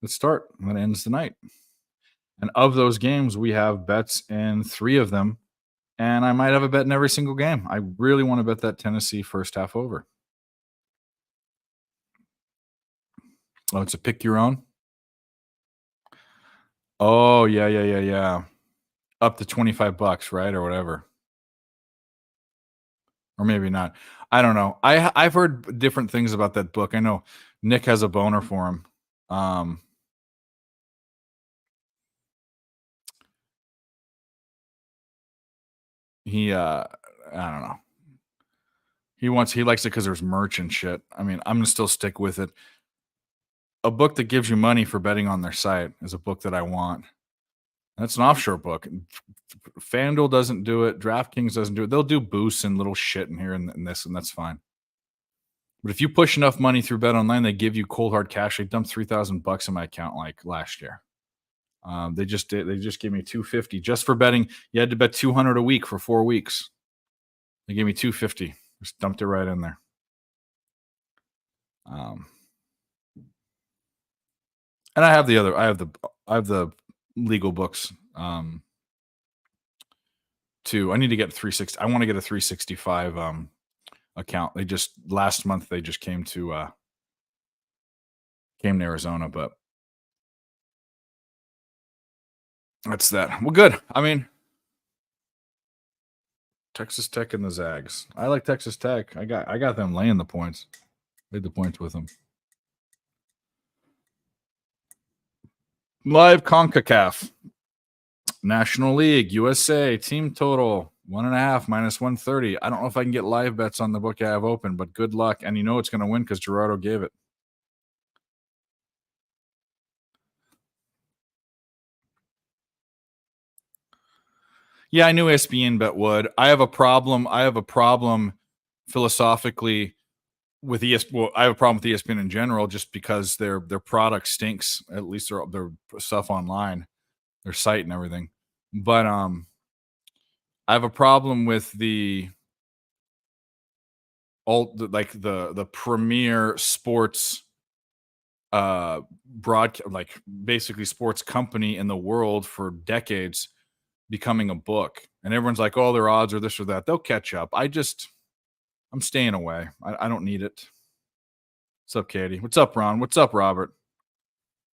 Let's start. And that ends the night. And of those games, we have bets in 3 of them. And I might have a bet in every single game. I really want to bet that Tennessee first half over. Oh, it's a pick your own? Oh, yeah. Up to $25, right? Or whatever. Or maybe not. I don't know. I've heard different things about that book. I know Nick has a boner for him. I don't know. He likes it because there's merch and shit. I mean, I'm gonna still stick with it. A book that gives you money for betting on their site is a book that I want. That's an offshore book. FanDuel doesn't do it. DraftKings doesn't do it. They'll do boosts and little shit in here and this, and that's fine. But if you push enough money through Bet Online, they give you cold hard cash. They dumped $3,000 in my account like last year. They just gave me $250 just for betting. You had to bet $200 a week for 4 weeks. They gave me $250. Just dumped it right in there. And I have the legal books too. I need to get 360. I want to get a 365 account. They just last month they just came to Arizona, but that's that. Well, good. I mean, Texas Tech and the Zags. I like Texas Tech. I got them laying the points. Laid the points with them. Live CONCACAF. National League, USA, team total 1.5 minus 130. I don't know if I can get live bets on the book I have open, but good luck. And you know it's going to win because Gerardo gave it. Yeah, I knew ESPN bet would. I have a problem philosophically with ESPN. Well, I have a problem with ESPN in general, just because their product stinks. At least their stuff online, their site and everything. But I have a problem with the premier sports broadcast, like basically sports company in the world for decades becoming a book, and everyone's like, oh, their odds are this or that. They'll catch up. I'm staying away. I don't need it. What's up, Katie? What's up, Ron? What's up, Robert?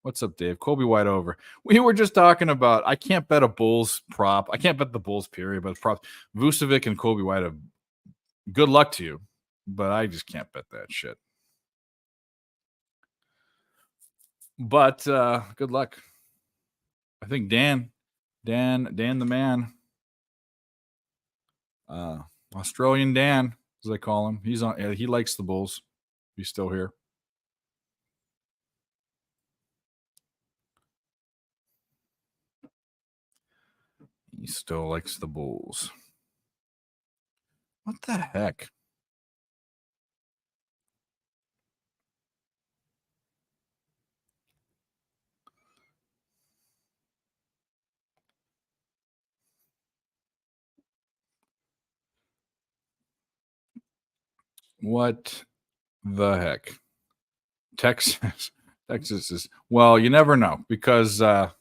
What's up, Dave? Colby White over. We were just talking about I can't bet a Bulls prop. I can't bet the Bulls period, but props. Vucevic and Colby White have good luck to you, but I just can't bet that shit. But good luck. I think Dan the man, Australian Dan, as they call him. He's on. He likes the Bulls. He's still here. He still likes the Bulls. What the heck? What the heck? Texas. Texas is, well, you never know because 27-11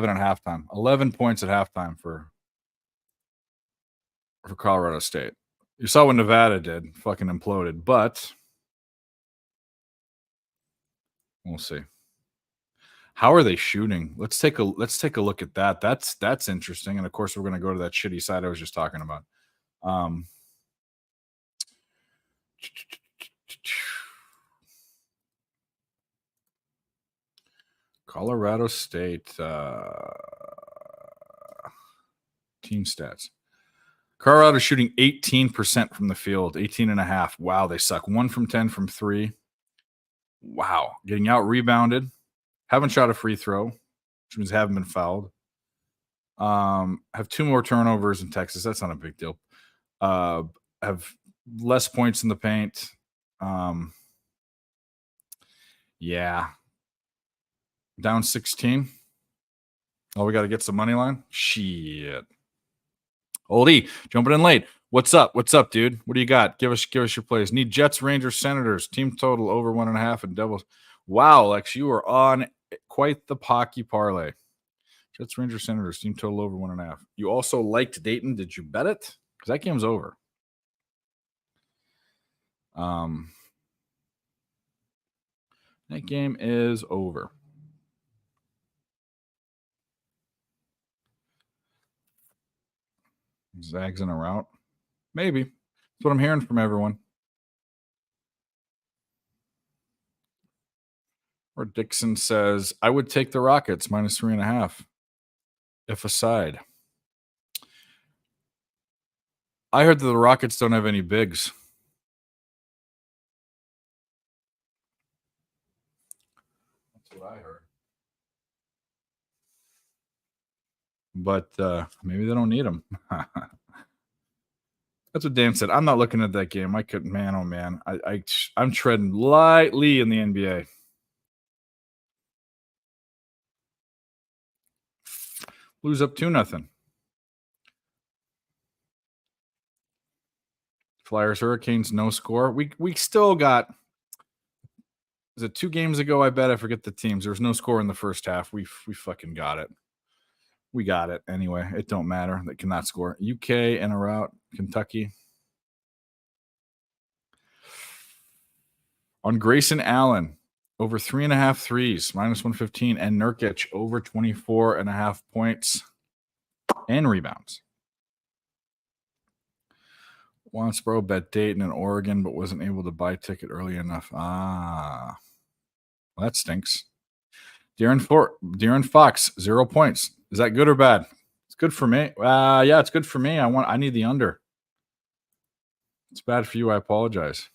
at halftime. 11 points at halftime for Colorado State. You saw what Nevada did, fucking imploded, but we'll see. How are they shooting? Let's take a look at that. That's interesting. And of course, we're going to go to that shitty side I was just talking about. Colorado State team stats. Colorado shooting 18% from the field, 18 and a half. Wow, they suck. 1 from 10 from 3. Wow, getting out rebounded. Haven't shot a free throw, which means haven't been fouled. Have 2 more turnovers in Texas. That's not a big deal. Have less points in the paint. Yeah. Down 16. Oh, we got to get some money line? Shit. Oldie, jumping in late. What's up? What's up, dude? What do you got? Give us your plays. Need Jets, Rangers, Senators. Team total over 1.5 and Devils. Wow, Lex, you are on quite the pocky parlay. Jets, Rangers, Senators. Team total over 1.5. You also liked Dayton. Did you bet it? Because that game's over. That game is over. Zags in a route. Maybe. That's what I'm hearing from everyone. Or Dixon says, I would take the Rockets minus 3.5 if a side. I heard that the Rockets don't have any bigs. That's what I heard. But maybe they don't need them. That's what Dan said. I'm not looking at that game. I couldn't, man, oh man. I'm treading lightly in the NBA. Blues up 2-0. Flyers, Hurricanes, no score. We still got. Was it 2 games ago? I bet I forget the teams. There was no score in the first half. We fucking got it. We got it anyway. It don't matter. They cannot score. UK in a route. Kentucky. On Grayson Allen, over 3.5 threes, minus 115, and Nurkic over 24.5 points and rebounds. Wansboro bet Dayton and Oregon, but wasn't able to buy ticket early enough. Well, that stinks. De'Aaron Fox, 0 points. Is that good or bad? It's good for me. Yeah, it's good for me. I need the under. It's bad for you. I apologize.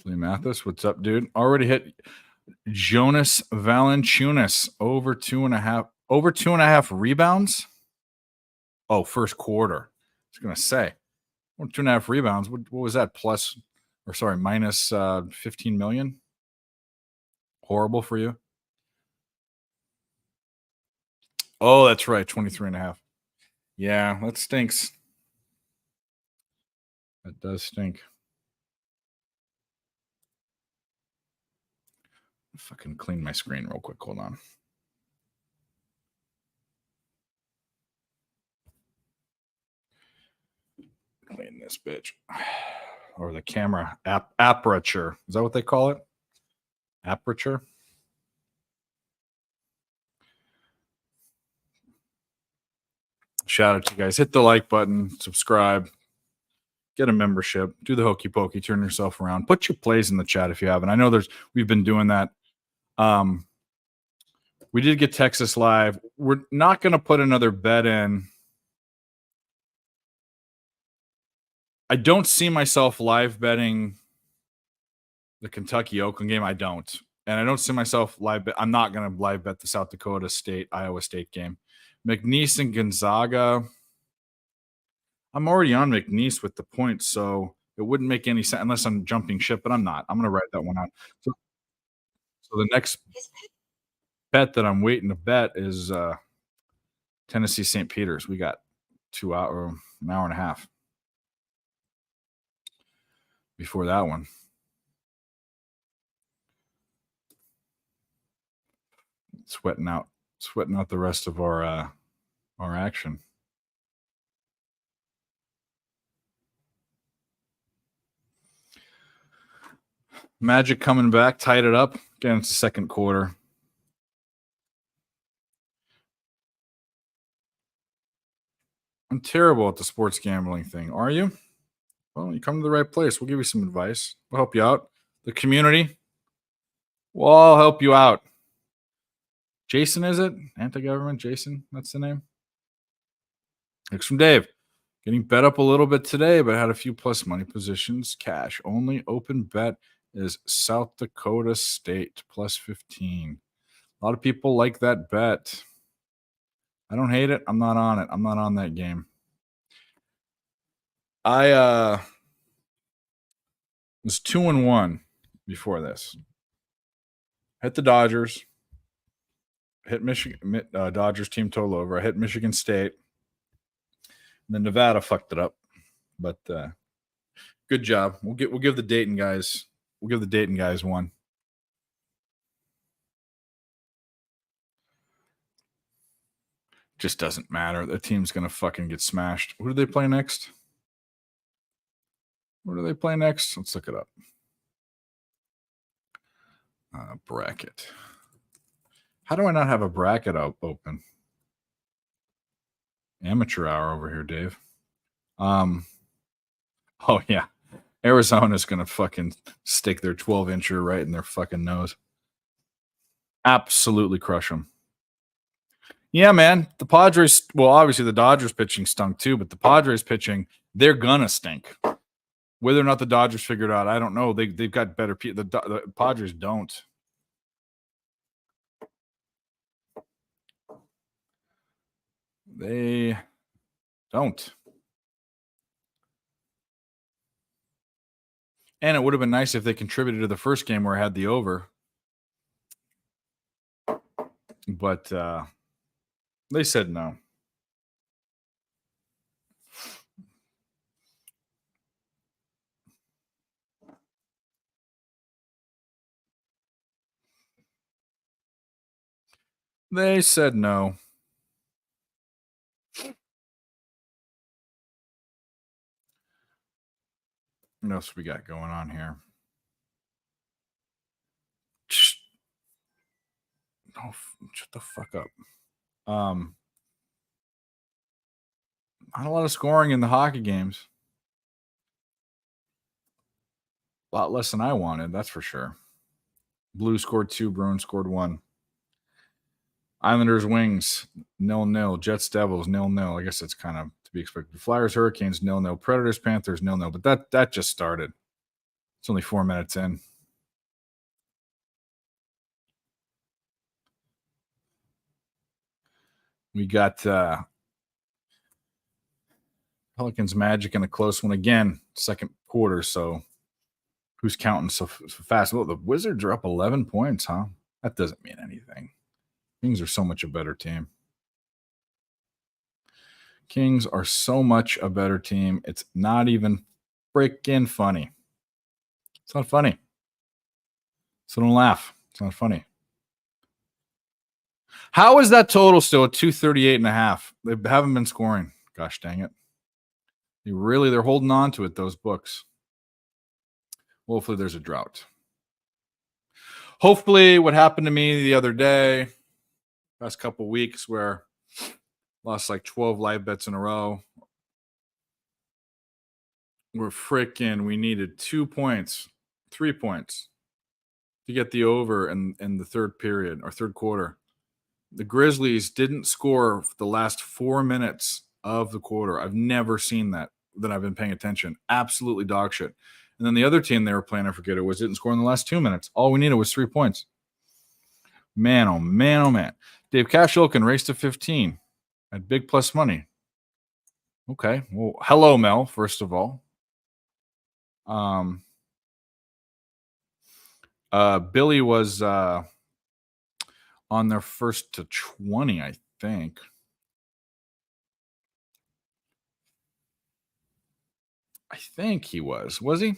Lee Mathis, what's up, dude? Already hit Jonas Valanciunas over 2.5 rebounds. Oh, first quarter. I was gonna say 2.5 rebounds. What was that? Minus 15 million. Horrible for you. Oh, that's right, 23.5. Yeah, that stinks. That does stink. Fucking clean my screen real quick. Hold on. Clean this bitch. Or the camera aperture. Is that what they call it? Aperture? Shout out to you guys. Hit the like button, subscribe, get a membership, do the hokey pokey, turn yourself around. Put your plays in the chat if you haven't. I know we've been doing that. We did get Texas live. We're not going to put another bet in. I don't see myself live betting the Kentucky Oakland game. I don't. And I don't see myself live bet. I'm not going to live bet the South Dakota State, Iowa State game. McNeese and Gonzaga. I'm already on McNeese with the points, so it wouldn't make any sense unless I'm jumping ship, but I'm not. I'm going to write that one out. So the next bet that I'm waiting to bet is Tennessee St. Peter's. We got an hour and a half before that one. Sweating out the rest of our action. Magic coming back, tied it up. Again, it's the second quarter. I'm terrible at the sports gambling thing. Are you? Well, you come to the right place. We'll give you some advice. We'll help you out. The community, we'll all help you out. Jason, is it? Anti-government Jason? That's the name? Next from Dave. Getting bet up a little bit today, but had a few plus money positions. Cash only. Open bet is South Dakota State plus 15. A lot of people like that bet. I don't hate it. I'm not on it. I'm not on that game. I was 2-1 before this. Hit the Dodgers. Hit Michigan. Dodgers team total over. I hit Michigan State. And then Nevada fucked it up. But good job. We'll give the Dayton guys. We'll give the Dayton guys one. Just doesn't matter. The team's gonna fucking get smashed. Who do they play next? Let's look it up. Bracket. How do I not have a bracket open? Amateur hour over here, Dave. Oh yeah. Arizona's gonna fucking stick their 12-incher right in their fucking nose. Absolutely crush them. Yeah, man. The Padres, well, obviously the Dodgers pitching stunk too, but the Padres pitching, they're gonna stink. Whether or not the Dodgers figured out, I don't know. They've got better people. The Padres don't. They don't. And it would have been nice if they contributed to the first game where I had the over. But they said no. They said no. What else we got going on here? Oh, shut the fuck up. Not a lot of scoring in the hockey games. A lot less than I wanted, that's for sure. Blues scored 2, Bruins scored 1. Islanders, Wings, 0-0. Jets, Devils, 0-0. I guess that's kind of to be expected. Flyers, Hurricanes, 0-0. Predators, Panthers, 0-0. But that just started. It's only 4 minutes in. We got Pelicans, Magic in a close one again, second quarter. So who's counting so fast? Well, the Wizards are up 11 points, huh? That doesn't mean anything. Kings are so much a better team. Kings are so much a better team. It's not even freaking funny. It's not funny. So don't laugh. It's not funny. How is that total still at 238.5? They haven't been scoring. Gosh dang it. They're holding on to it, those books. Hopefully there's a drought. Hopefully what happened to me the other day, last couple weeks, where lost like 12 live bets in a row. We needed 2 points, 3 points to get the over in the third period or third quarter. The Grizzlies didn't score for the last 4 minutes of the quarter. I've never seen that I've been paying attention. Absolutely dog shit. And then the other team they were playing, I forget it was, didn't score in the last 2 minutes. All we needed was 3 points. Man, oh man, oh man. Dave Cashulkin raced to 15 at big plus money. Okay. Well, hello, Mel, first of all. Billy was on their first to 20, I think. I think he was he?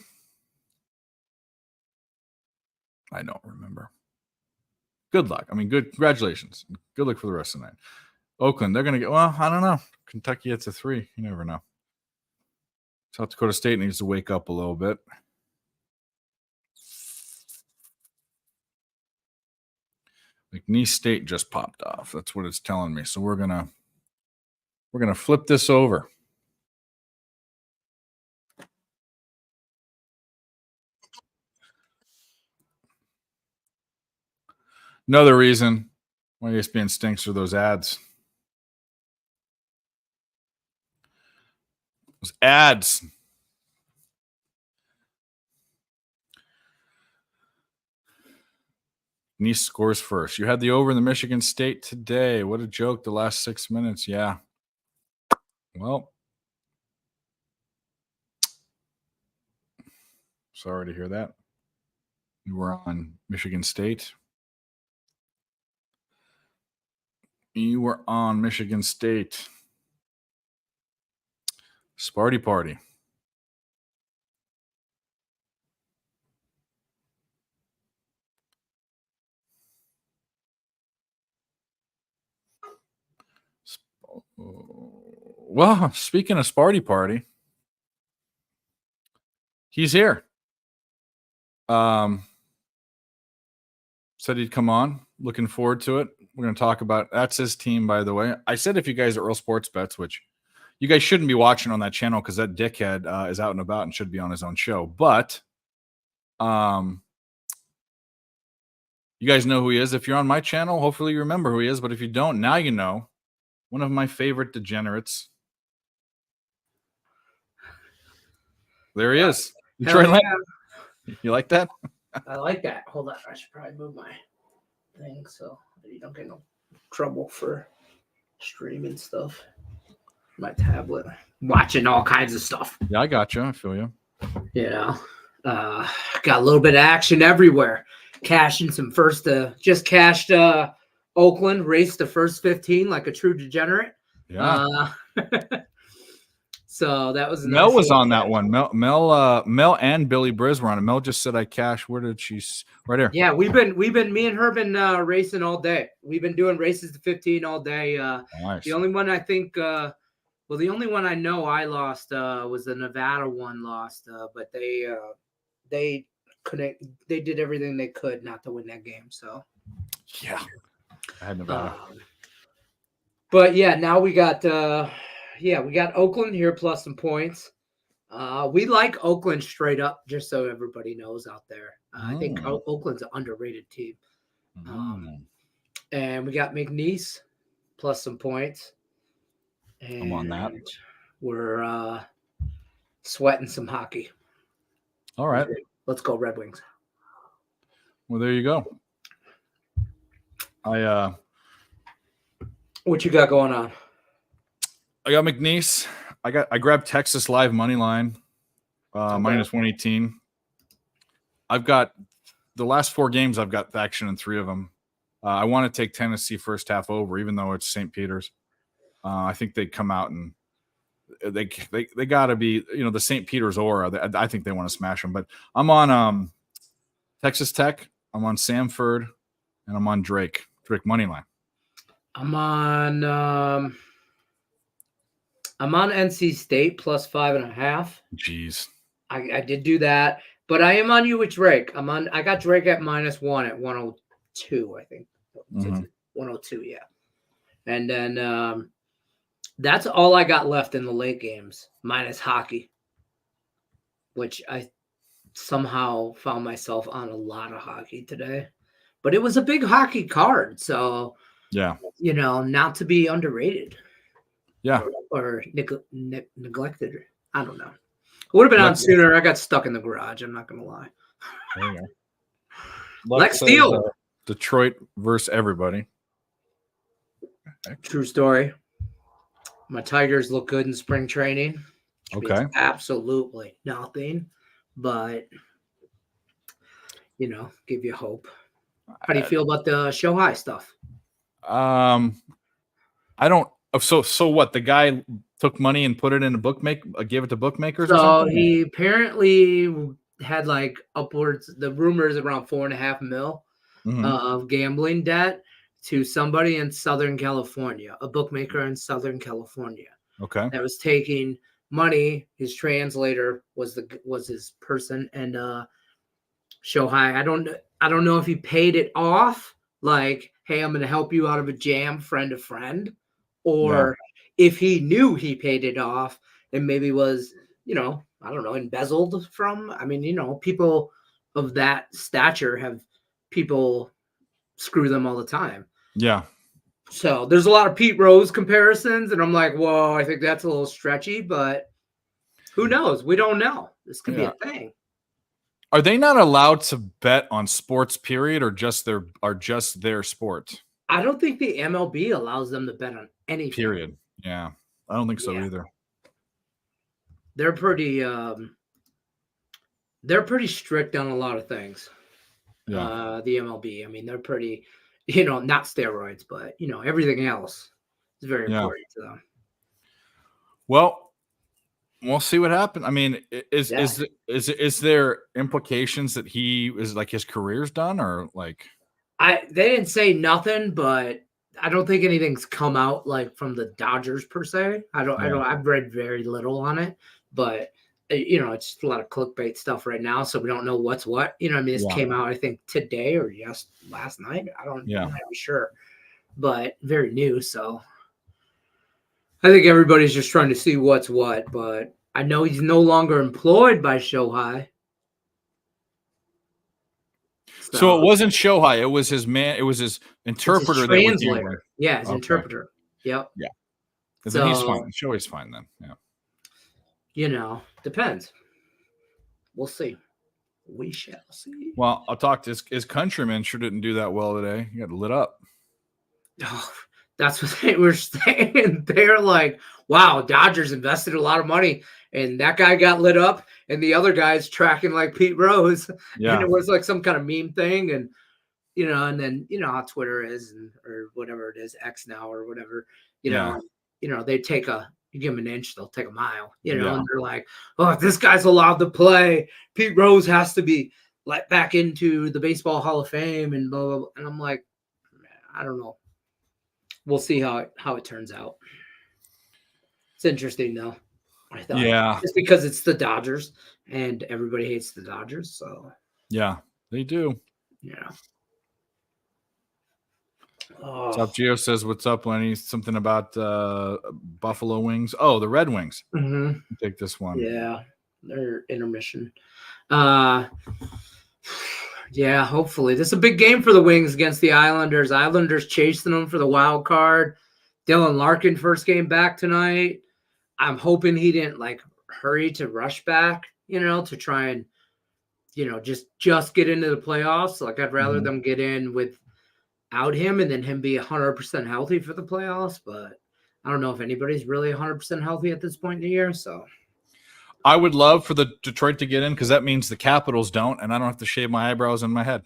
I don't remember. Good luck. I mean, congratulations. Good luck for the rest of the night. Oakland, they're going to get, well, I don't know. Kentucky hits a 3. You never know. South Dakota State needs to wake up a little bit. McNeese State just popped off. That's what it's telling me. So we're gonna flip this over. Another reason why ESPN stinks are those ads. Those ads. Nice scores first. You had the over in the Michigan State today. What a joke. The last 6 minutes. Yeah. Well, sorry to hear that. You were on Michigan State. You were on Michigan State. Sparty party. Well, speaking of Sparty party, he's here. Said he'd come on. Looking forward to it. We're going to talk about, that's his team, by the way. I said if you guys are Earl Sports Bets, which you guys shouldn't be watching on that channel because that dickhead is out and about and should be on his own show. But you guys know who he is. If you're on my channel, hopefully you remember who he is. But if you don't, now you know. One of my favorite degenerates. There he is. Detroit Land. You like that? I like that. Hold on. I should probably move my thing so that you don't get no trouble for streaming stuff. My tablet. Watching all kinds of stuff. Yeah, I got you. I feel you. You know, got a little bit of action everywhere. Cashing some first, just cashed Oakland, raced the first 15 like a true degenerate. Yeah. So that was Mel was on that one. Mel and Billy Briz were on it. Mel just said I cashed. Where did she? Right here. Yeah, we've been me and her been racing all day. We've been doing races to 15 all day. Nice. The only one I think, the only one I know I lost was the Nevada one lost, but they couldn't. They did everything they could not to win that game. So yeah, I had Nevada. But yeah, now we got we got Oakland here plus some points. We like Oakland straight up, just so everybody knows out there. I think Oakland's an underrated team. And we got McNeese plus some points. And I'm on that. We're sweating some hockey. All right. Let's go Red Wings. Well, there you go. What you got going on? I got McNeese. I grabbed Texas live money line, minus 118. I've got the last 4 games. I've got action in 3 of them. I want to take Tennessee first half over, even though it's St. Peter's. I think they come out and they got to be, the St. Peter's aura. I think they want to smash them. But I'm on Texas Tech. I'm on Samford, and I'm on Drake money line. I'm on NC State plus 5.5. Jeez. I did do that, but I am on you with Drake. I got Drake at -1 at 102, I think. 102, yeah. And then that's all I got left in the late games, minus hockey, which I somehow found myself on a lot of hockey today. But it was a big hockey card, so yeah, not to be underrated. Yeah. Or neglected. I don't know. Would have been on Lex- sooner. I got stuck in the garage. I'm not gonna lie. There you go. Lex says, Steele. Detroit versus everybody. True story. My Tigers look good in spring training. Which Okay. means absolutely nothing, but give you hope. How do you feel about the Shohei stuff? I don't. So what? The guy took money and put it in a gave it to bookmakers or So something? he apparently had like upwards. The rumors around $4.5 million Mhm. of gambling debt to somebody in Southern California, a bookmaker in Southern California Okay. that was taking money. His translator was his person, and Shohei. I don't know if he paid it off, like, hey, I'm going to help you out of a jam, friend to friend, or if he knew he paid it off and maybe was, I don't know, embezzled from. I mean, people of that stature have people screw them all the time. Yeah. So there's a lot of Pete Rose comparisons, and I'm like, whoa, I think that's a little stretchy, but who knows? We don't know. This could be a thing. Are they not allowed to bet on sports, period, or just their sport? I don't think the MLB allows them to bet on anything. Period. Yeah. I don't think so either. They're pretty strict on a lot of things. Yeah. The MLB. I mean, they're pretty, not steroids, but everything else is very important to them. Well, we'll see what happens. I mean, is there implications that he is like his career's done, or like? They didn't say nothing, but I don't think anything's come out like from the Dodgers per se. I've read very little on it, but it's just a lot of clickbait stuff right now, so we don't know what's what. I mean, this came out I think today or last night. I'm not sure, but very new. So I think everybody's just trying to see what's what. But I know he's no longer employed by Shohei. So it wasn't Shohei. It was his man. It was his interpreter. His translator. Yeah, his interpreter. Yep. Yeah. So then he's fine. Shohei's fine then. Yeah. Depends. We'll see. We shall see. Well, I'll talk to his countryman. Sure didn't do that well today. He got lit up. Oh, that's what they were saying. They're like, wow, Dodgers invested a lot of money, and that guy got lit up, and the other guy's tracking like Pete Rose. Yeah. And it was like some kind of meme thing, and and then how Twitter is, or whatever it is, X now or whatever. They take you give them an inch, they'll take a mile. And they're like, oh, if this guy's allowed to play, Pete Rose has to be let back into the Baseball Hall of Fame, and blah blah blah. And I'm like, I don't know. We'll see how it turns out. It's interesting though. I thought, just because it's the Dodgers and everybody hates the Dodgers, so yeah, they do. Yeah. What's up? Gio says, "What's up, Lenny?" Something about Buffalo Wings. Oh, the Red Wings. Mm-hmm. Take this one. Yeah, they're intermission. Yeah, hopefully. This is a big game for the Wings against the Islanders. Islanders chasing them for the wild card. Dylan Larkin, first game back tonight. I'm hoping he didn't hurry to rush back, to try and, just get into the playoffs. I'd rather them get in without him and then him be 100% healthy for the playoffs. But I don't know if anybody's really 100% healthy at this point in the year. So I would love for the Detroit to get in because that means the Capitals don't, and I don't have to shave my eyebrows and my head.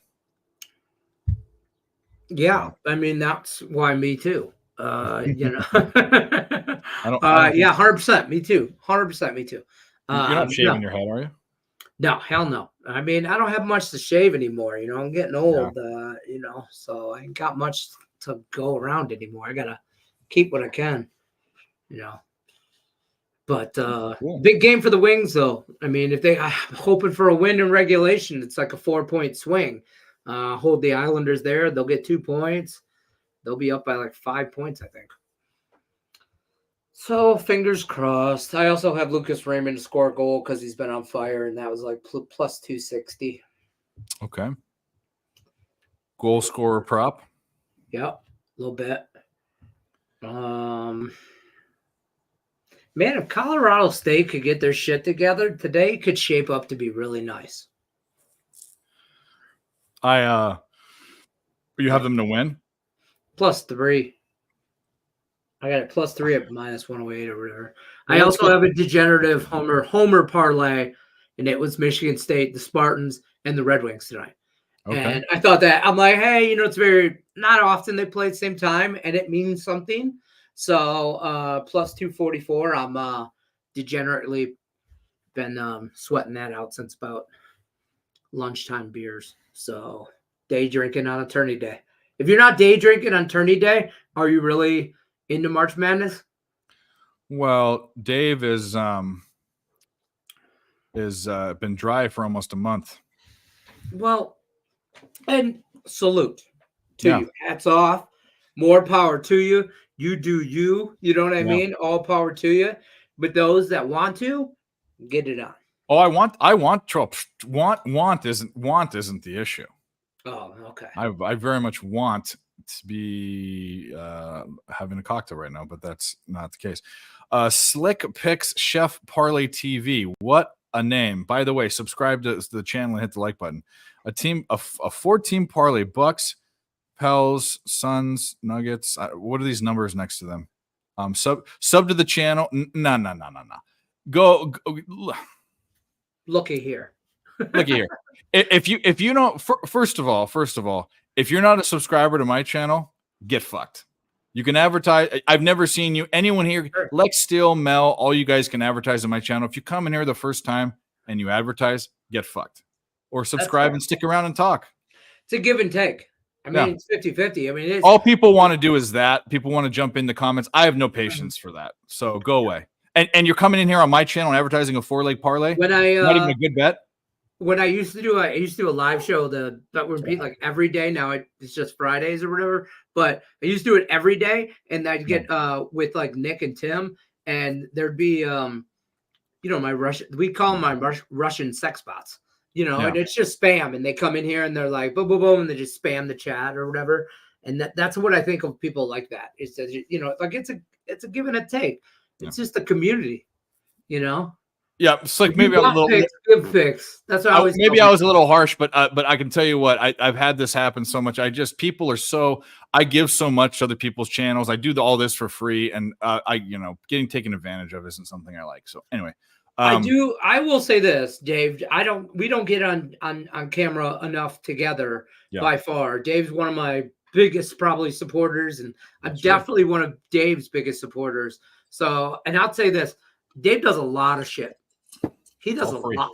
Yeah, I mean that's why me too. Yeah, 100%. Me too. 100%. Me too. You're not shaving your head, are you? No, hell no. I mean, I don't have much to shave anymore. I'm getting old. So I ain't got much to go around anymore. I gotta keep what I can. But cool. Big game for the Wings, though. I mean, I'm hoping for a win in regulation. It's like a 4-point swing. Hold the Islanders there. They'll get 2 points. They'll be up by 5 points, I think. So fingers crossed. I also have Lucas Raymond to score a goal because he's been on fire, and that was plus 260. Okay. Goal scorer prop. Yep, a little bit. Man, if Colorado State could get their shit together today, it could shape up to be really nice. You have them to win? +3. I got it +3 at -108 or whatever. Well, I also have a degenerative homer parlay, and it was Michigan State, the Spartans, and the Red Wings tonight. Okay. And I thought that I'm like, hey, it's very not often they play at the same time, and it means something. So +244. I'm degenerately been sweating that out since about lunchtime beers. So day drinking on a tourney day. If you're not day drinking on tourney day, are you really into March Madness? Well, Dave is been dry for almost a month. Well, and salute to you. Hats off. More power to you. You do you. You know what I mean? All power to you. But those that want to, get it on. Oh, I want trouble. Want isn't the issue. Oh, okay. I very much want to be having a cocktail right now, but that's not the case. Slick Picks Chef Parlay TV. What a name. By the way, subscribe to the channel and hit the like button. A 4-team parlay: Bucks, Pels, Suns, Nuggets. What are these numbers next to them? Sub to the channel. No. Go. Looky here. Look here. If you don't, first of all, if you're not a subscriber to my channel, get fucked. You can advertise. I've never seen anyone here. Sure. Lex, Steele, Mel, all you guys can advertise on my channel. If you come in here the first time and you advertise, get fucked. Or subscribe and stick around and talk. It's a give and take. I mean, it's 50-50. I mean, it's all people want to do is that. People want to jump in the comments. I have no patience for that. So go away. And you're coming in here on my channel and advertising a 4-leg parlay. When not even a good bet. When I used to do a live show that would repeat like every day. Now it's just Fridays or whatever. But I used to do it every day, and I'd get with like Nick and Tim, and there'd be my Russian. We call them my Russian sex bots. And it's just spam, and they come in here and they're like boom, boom, boom, and they just spam the chat or whatever. And that's what I think of people like that. It's that like it's a give and a take. It's just a community, Yeah, it's like maybe I'm a little good picks. That's what I always. Maybe I was a little harsh, but I can tell you what I've had this happen so much. People are so I give so much to other people's channels. I do all this for free, and getting taken advantage of isn't something I like. So anyway, I will say this, Dave. We don't get on camera enough together by far. Dave's one of my biggest probably supporters, and I'm definitely one of Dave's biggest supporters. So, and I'll say this, Dave does a lot of shit. He does a lot.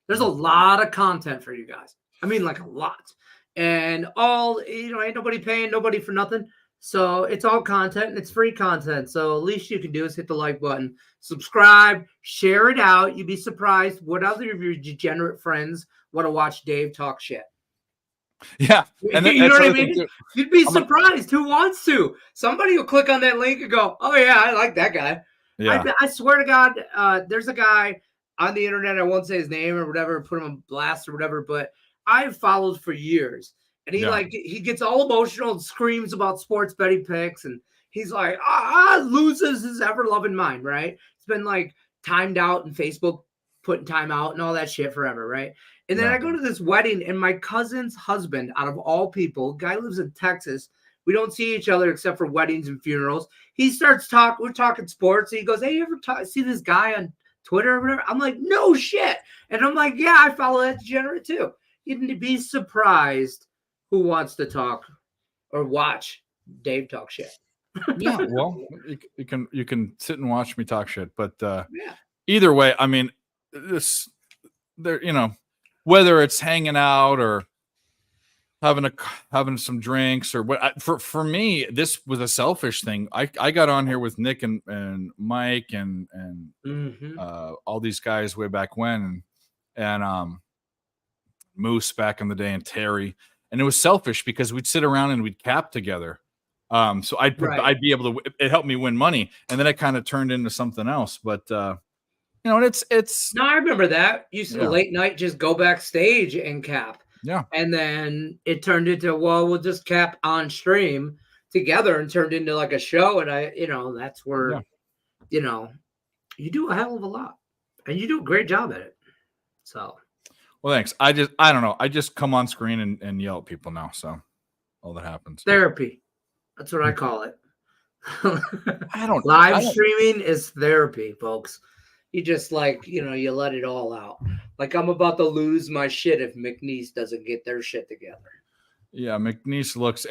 There's a lot of content for you guys. I mean, like a lot. And ain't nobody paying nobody for nothing. So it's all content and it's free content. So at least you can do is hit the like button, subscribe, share it out. You'd be surprised what other of your degenerate friends want to watch Dave talk shit. Yeah. And you know what I mean? You'd be surprised who wants to. Somebody will click on that link and go, oh, yeah, I like that guy. Yeah. I swear to God, there's a guy on the internet. I won't say his name or whatever, put him on blast or whatever, but I've followed for years. And he gets all emotional and screams about sports betting picks. And he's like, loses his ever-loving mind, right? It's been like timed out and Facebook putting time out and all that shit forever, right? And then I go to this wedding, and my cousin's husband, out of all people, guy lives in Texas. We don't see each other except for weddings and funerals. He starts talking. We're talking sports. And he goes, hey, you ever see this guy on Twitter or whatever? I'm like, no shit. And I'm like, yeah, I follow that degenerate too. You'd be surprised who wants to talk or watch Dave talk shit. Yeah, well, you can sit and watch me talk shit. But either way, I mean, whether it's hanging out or having some drinks or what, for me, this was a selfish thing. I got on here with Nick and Mike and all these guys way back when, and Moose back in the day, and Terry, and it was selfish because we'd sit around and we'd cap together. So I'd be able to. It helped me win money, and then it kind of turned into something else. But it's. No, I remember that. Used to late night just go backstage and cap. Yeah. And then it turned into, we'll just cap on stream together, and turned into like a show. And that's where, you do a hell of a lot, and you do a great job at it. So, well, thanks. I don't know. I just come on screen and yell at people now. So all that happens. Therapy. That's what I call it. I don't Live streaming is therapy, folks. You just you let it all out. Like I'm about to lose my shit if McNeese doesn't get their shit together. Yeah, McNeese looks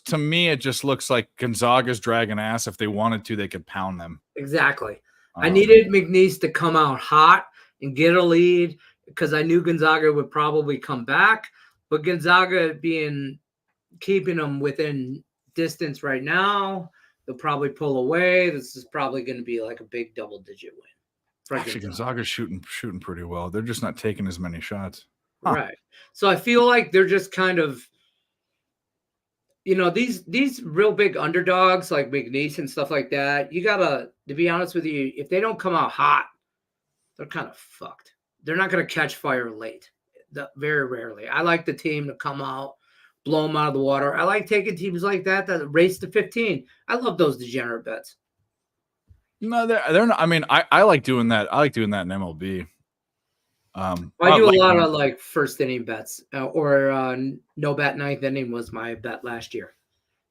to me, it just looks like Gonzaga's dragging ass. If they wanted to, they could pound them. Exactly. I needed McNeese to come out hot and get a lead because I knew Gonzaga would probably come back. But Gonzaga keeping them within distance right now, they'll probably pull away. This is probably going to be like a big double-digit win. Actually, Gonzaga's shooting pretty well. They're just not taking as many shots. Huh. Right. So I feel like they're just kind of, these real big underdogs like McNeese and stuff like that, you gotta, to be honest with you, if they don't come out hot, they're kind of fucked. They're not going to catch fire late. Very rarely. I like the team to come out, blow them out of the water. I like taking teams like that race to 15. I love those degenerate bets. No, they're not. I mean, I like doing that. I like doing that in MLB. I do a lot of first inning bets or no bet ninth inning was my bet last year.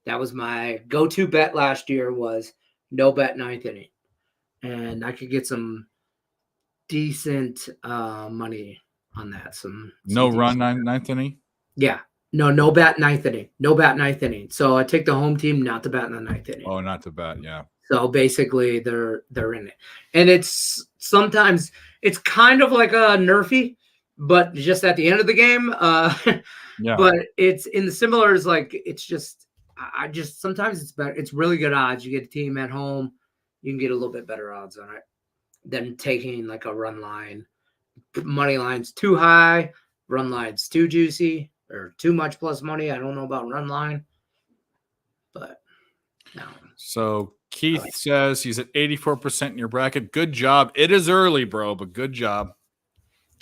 That was my go-to bet last year was no bet ninth inning. And I could get some decent money on that. No run ninth inning? Yeah. No bat ninth inning. No bat ninth inning. So I take the home team not to bat in the ninth inning. Oh, not to bat, yeah. So basically they're in it. And it's sometimes it's kind of like a nerfy, but just at the end of the game. Yeah. But it's in the similars, it's just sometimes it's better. It's really good odds. You get a team at home, you can get a little bit better odds on it than taking like a run line. Money line's too high, run line's too juicy or too much plus money. I don't know about run line, but no. So Keith says he's at 84% in your bracket. Good job. It is early, bro, but good job.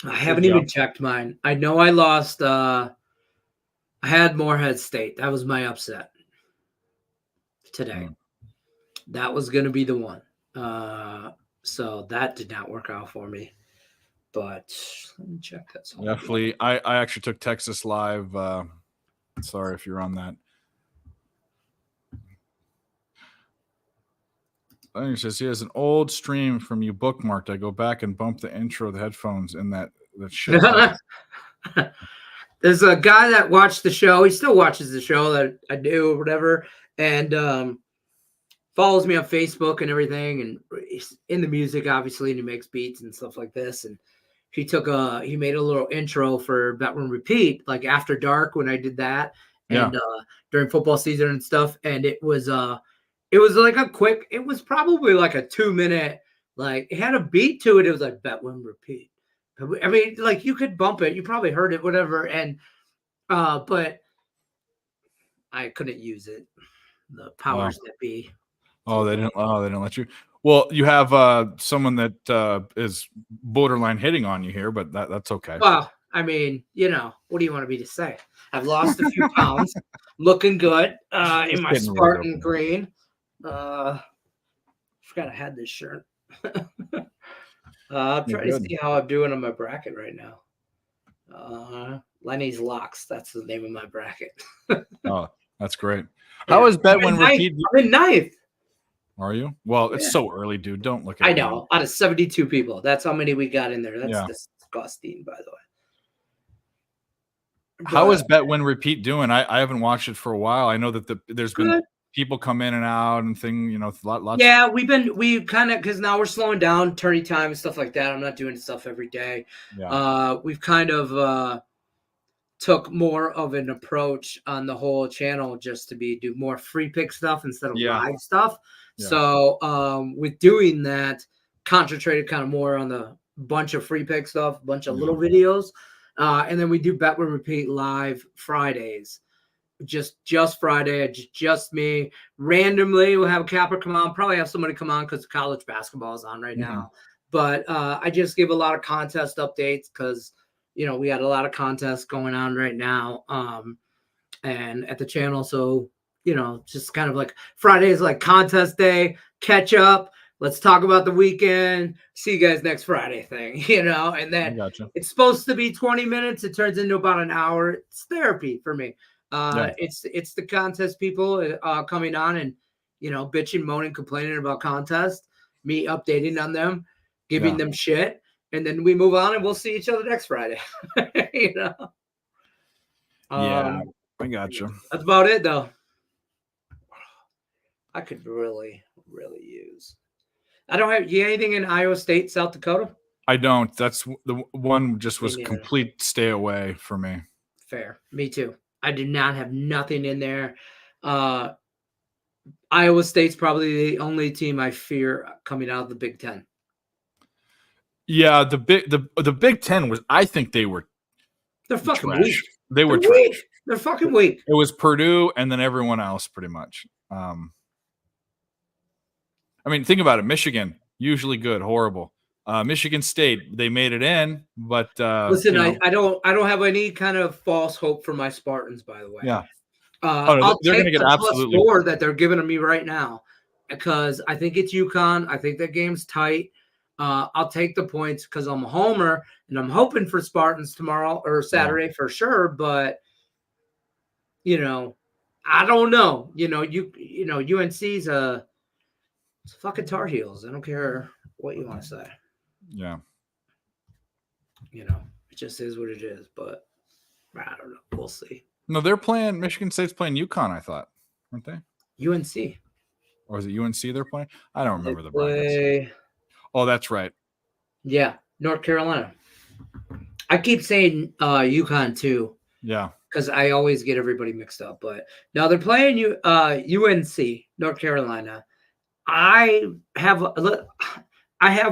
I haven't even checked mine. I know I lost. I had Morehead State. That was my upset today. That was going to be the one. So that did not work out for me. But let me check that. Definitely. I actually took Texas Live. Sorry if you're on that. I think it says he has an old stream from you bookmarked. I go back and bump the intro of the headphones in that shit. There's a guy that watched the show. He still watches the show that I do or whatever. And follows me on Facebook and everything. And he's in the music, obviously, and he makes beats and stuff like this. And he made a little intro for Bet When Repeat, like after dark when I did that. And during football season and stuff. And it was like it was probably like a 2-minute, it had a beat to it. It was like Bet When Repeat. I mean, you could bump it. You probably heard it, whatever. And, but I couldn't use it. The powers that be. Oh, they didn't let you. Well, you have someone that is borderline hitting on you here, but that's okay. Well, I mean, what do you want me to say? I've lost a few pounds, looking good in my Spartan green. Forgot I had this shirt. I'm trying to see how I'm doing on my bracket right now. Lenny's Locks. That's the name of my bracket. Oh, that's great. How is Bet When Repeat? I'm in ninth. Are you? Well, it's so early, dude. Don't look at it. I know. Out of 72 people. That's how many we got in there. That's disgusting, by the way. How is Bet When Repeat doing? I haven't watched it for a while. I know that there's been people come in and out and lots. Yeah, we kind of, because now we're slowing down tourney time and stuff like that. I'm not doing stuff every day. Yeah. We've kind of took more of an approach on the whole channel just to do more free pick stuff instead of live stuff. Yeah. So with doing that, concentrated kind of more on the bunch of free pick stuff, bunch of little videos. And then we do Bet When Repeat live Fridays. Just Friday, just me. Randomly, we'll have a capper come on. Probably have somebody come on because college basketball is on right now. But I just give a lot of contest updates because, we got a lot of contests going on right now and at the channel. So, just kind of like Friday is like contest day, catch up, let's talk about the weekend. See you guys next Friday thing, and I then gotcha. it's supposed to be 20 minutes. It turns into about an hour. It's therapy for me. Yeah. It's the contest people coming on and bitching, moaning, complaining about contests, me updating on them, giving them shit, and then we move on and we'll see each other next Friday. Yeah, I gotcha. That's about it though. I could really use. I don't have anything in Iowa State, South Dakota. I don't. That's the one. Just was neither. complete stay away for me. Fair. Me too. I did not have nothing in there. Iowa State's probably the only team I fear coming out of the Big Ten. Yeah, the Big Ten was. I think they were. They're fucking trash. weak. They were They're trash. weak. They're fucking weak. It was Purdue and then everyone else, pretty much. I mean, think about it. Michigan, usually good, horrible. Michigan State, they made it in, but listen, I don't have any kind of false hope for my Spartans, by the way. Yeah. I'll they're going to take get the absolutely +4 that they're giving me right now because I think it's UConn. I think that game's tight. I'll take the points because I'm a homer and I'm hoping for Spartans tomorrow or Saturday for sure. But I don't know. UNC's it's fucking Tar Heels. I don't care what you want to say. Yeah. It just is what it is. But I don't know. We'll see. No, they're playing. Michigan State's playing UConn. I thought, aren't they? UNC. Or is it UNC they're playing? I don't remember the brackets. Oh, that's right. Yeah, North Carolina. I keep saying UConn too. Yeah. Because I always get everybody mixed up. But now they're playing UNC, North Carolina. I have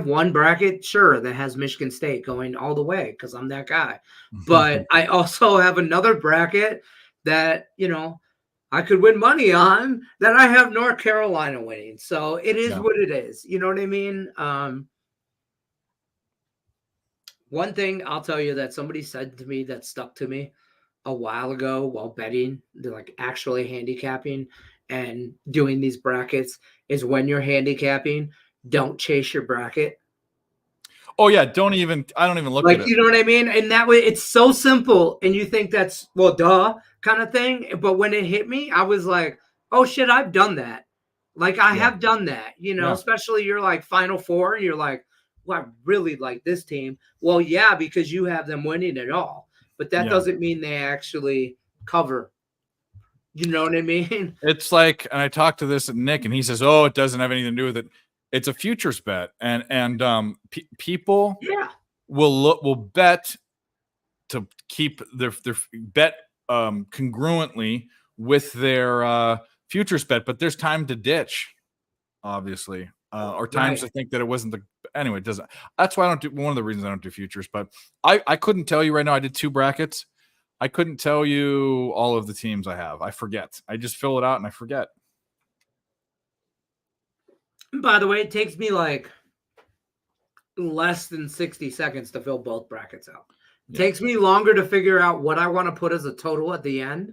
one bracket, sure, that has Michigan State going all the way because I'm that guy. But I also have another bracket that, I could win money on that I have North Carolina winning. So it is what it is. You know what I mean? One thing I'll tell you that somebody said to me that stuck to me a while ago while betting, they're like actually handicapping and doing these brackets is when you're handicapping, don't chase your bracket. Oh yeah, I don't even look at it. You know what I mean? And that way it's so simple and you think that's duh kind of thing. But when it hit me, I was like, oh shit, I've done that. Like I have done that, especially you're like Final Four and you're like, well, I really like this team. Well, yeah, because you have them winning it all. But that doesn't mean they actually cover. You know what I mean? It's like, and I talked to this Nick, and he says, "Oh, it doesn't have anything to do with it. It's a futures bet, and people will bet to keep their bet congruently with their futures bet, but there's time to ditch, obviously, or times to think that it wasn't the anyway. It doesn't. That's why I don't do one of the reasons I don't do futures. But I couldn't tell you right now. I did 2 brackets. I couldn't tell you all of the teams I have. I forget. I just fill it out and I forget. By the way, it takes me like less than 60 seconds to fill both brackets out. It takes me longer to figure out what I want to put as a total at the end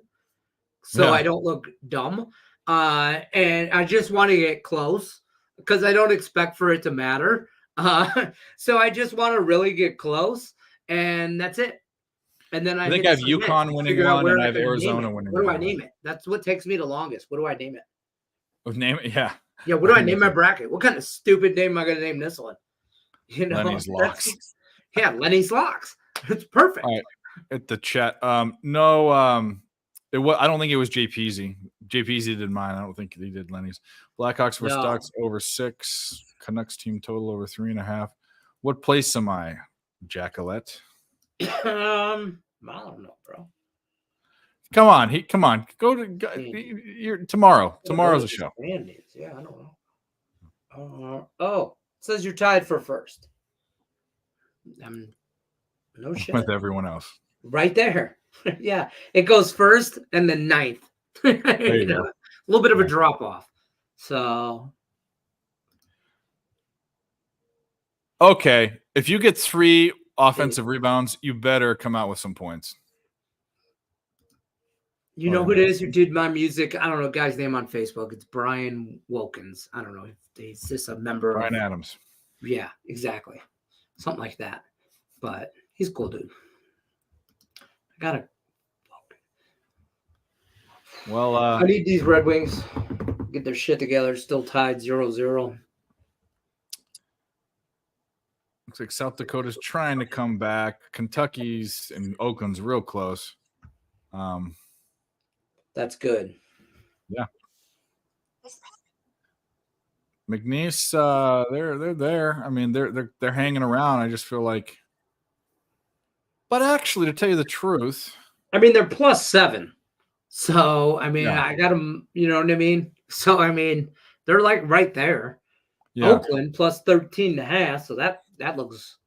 so I don't look dumb. And I just want to get close because I don't expect for it to matter. So I just want to really get close, and that's it. And then I think I have UConn winning one, and I have Arizona winning one. What do I name it? That's what takes me the longest. What do I name it? Name it, yeah. Yeah, what do I name my bracket? What kind of stupid name am I going to name this one? Lenny's Locks. Yeah, Lenny's Locks. It's perfect. All right. At the chat. No, it was. I don't think it was JPZ. JPZ did mine. I don't think he did Lenny's. Blackhawks versus Ducks over 6. Canucks team total over 3.5. What place am I, Jackalette? I don't know, bro. Come on. Go to tomorrow. Tomorrow's a show. Yeah, I don't know. It says you're tied for first. No shit. With everyone else. Right there. Yeah. It goes first and then 9th. A little bit of a drop off. So. Okay. If you get 3 offensive rebounds, you better come out with some points. You know who it is who did my music? I don't know, guy's name on Facebook. It's Brian Wilkins. I don't know if he's just a member. Brian Adams. Yeah, exactly. Something like that. But he's a cool dude. I gotta. Well, I need these Red Wings get their shit together. Still tied 0-0. looks like South Dakota's trying to come back. Kentucky's and Oakland's real close. That's good. Yeah. McNeese, they're there. I mean, they're hanging around. I just feel like, but actually, to tell you the truth, I mean, they're +7. So I mean, Yeah. I got them. You know what I mean? So I mean, they're like right there. yeah, Oakland +13.5. So that looks,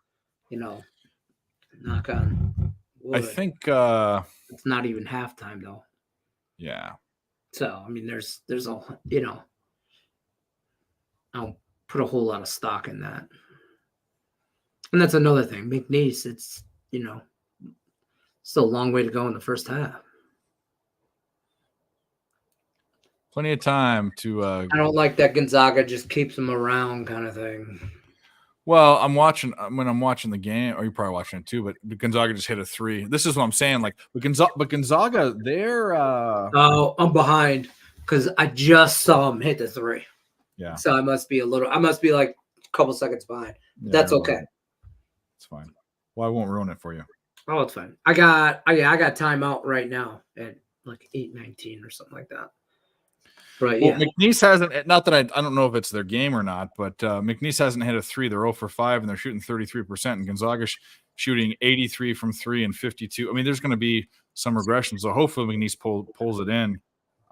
knock on wood. I think, It's not even halftime though. yeah, So I mean, there's a I don't put a whole lot of stock in that. And that's another thing. McNeese, it's still a long way to go in the first half. plenty of time to. I don't like that Gonzaga just keeps them around kind of thing. Well, I'm watching the game, or you're probably watching it too. But Gonzaga just hit a 3. This is what I'm saying. Like, but Gonzaga, they're. Oh, I'm behind because I just saw him hit the 3. Yeah. So I must be like a couple seconds behind. That's okay. It's fine. Well, I won't ruin it for you. Oh, it's fine. I got timeout right now at like 8:19 or something like that. Right. Well, Yeah. McNeese hasn't. Not that I don't know if it's their game or not, but McNeese hasn't hit a 3. They're 0 for 5, and they're shooting 33%. And Gonzaga's shooting 83 from 3 and 52. I mean, there's going to be some regression. So hopefully McNeese pulls it in.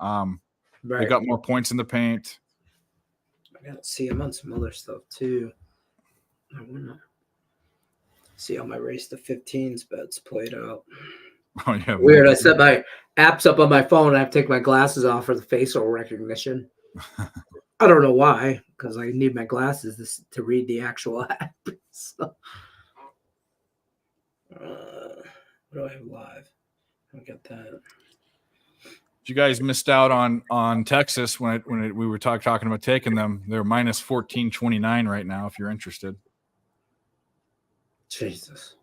Right. They got more points in the paint. I gotta see. I'm on some other stuff too. I wanna see how my race to 15s bets played out. Oh yeah, Weird. I set my apps up on my phone. I have to take my glasses off for the facial recognition. I don't know why, because I need my glasses to read the actual app. So, what do I have live? I got that. You guys missed out on Texas when we were talking about taking them. They're minus 14.29 right now. If you're interested, Jesus.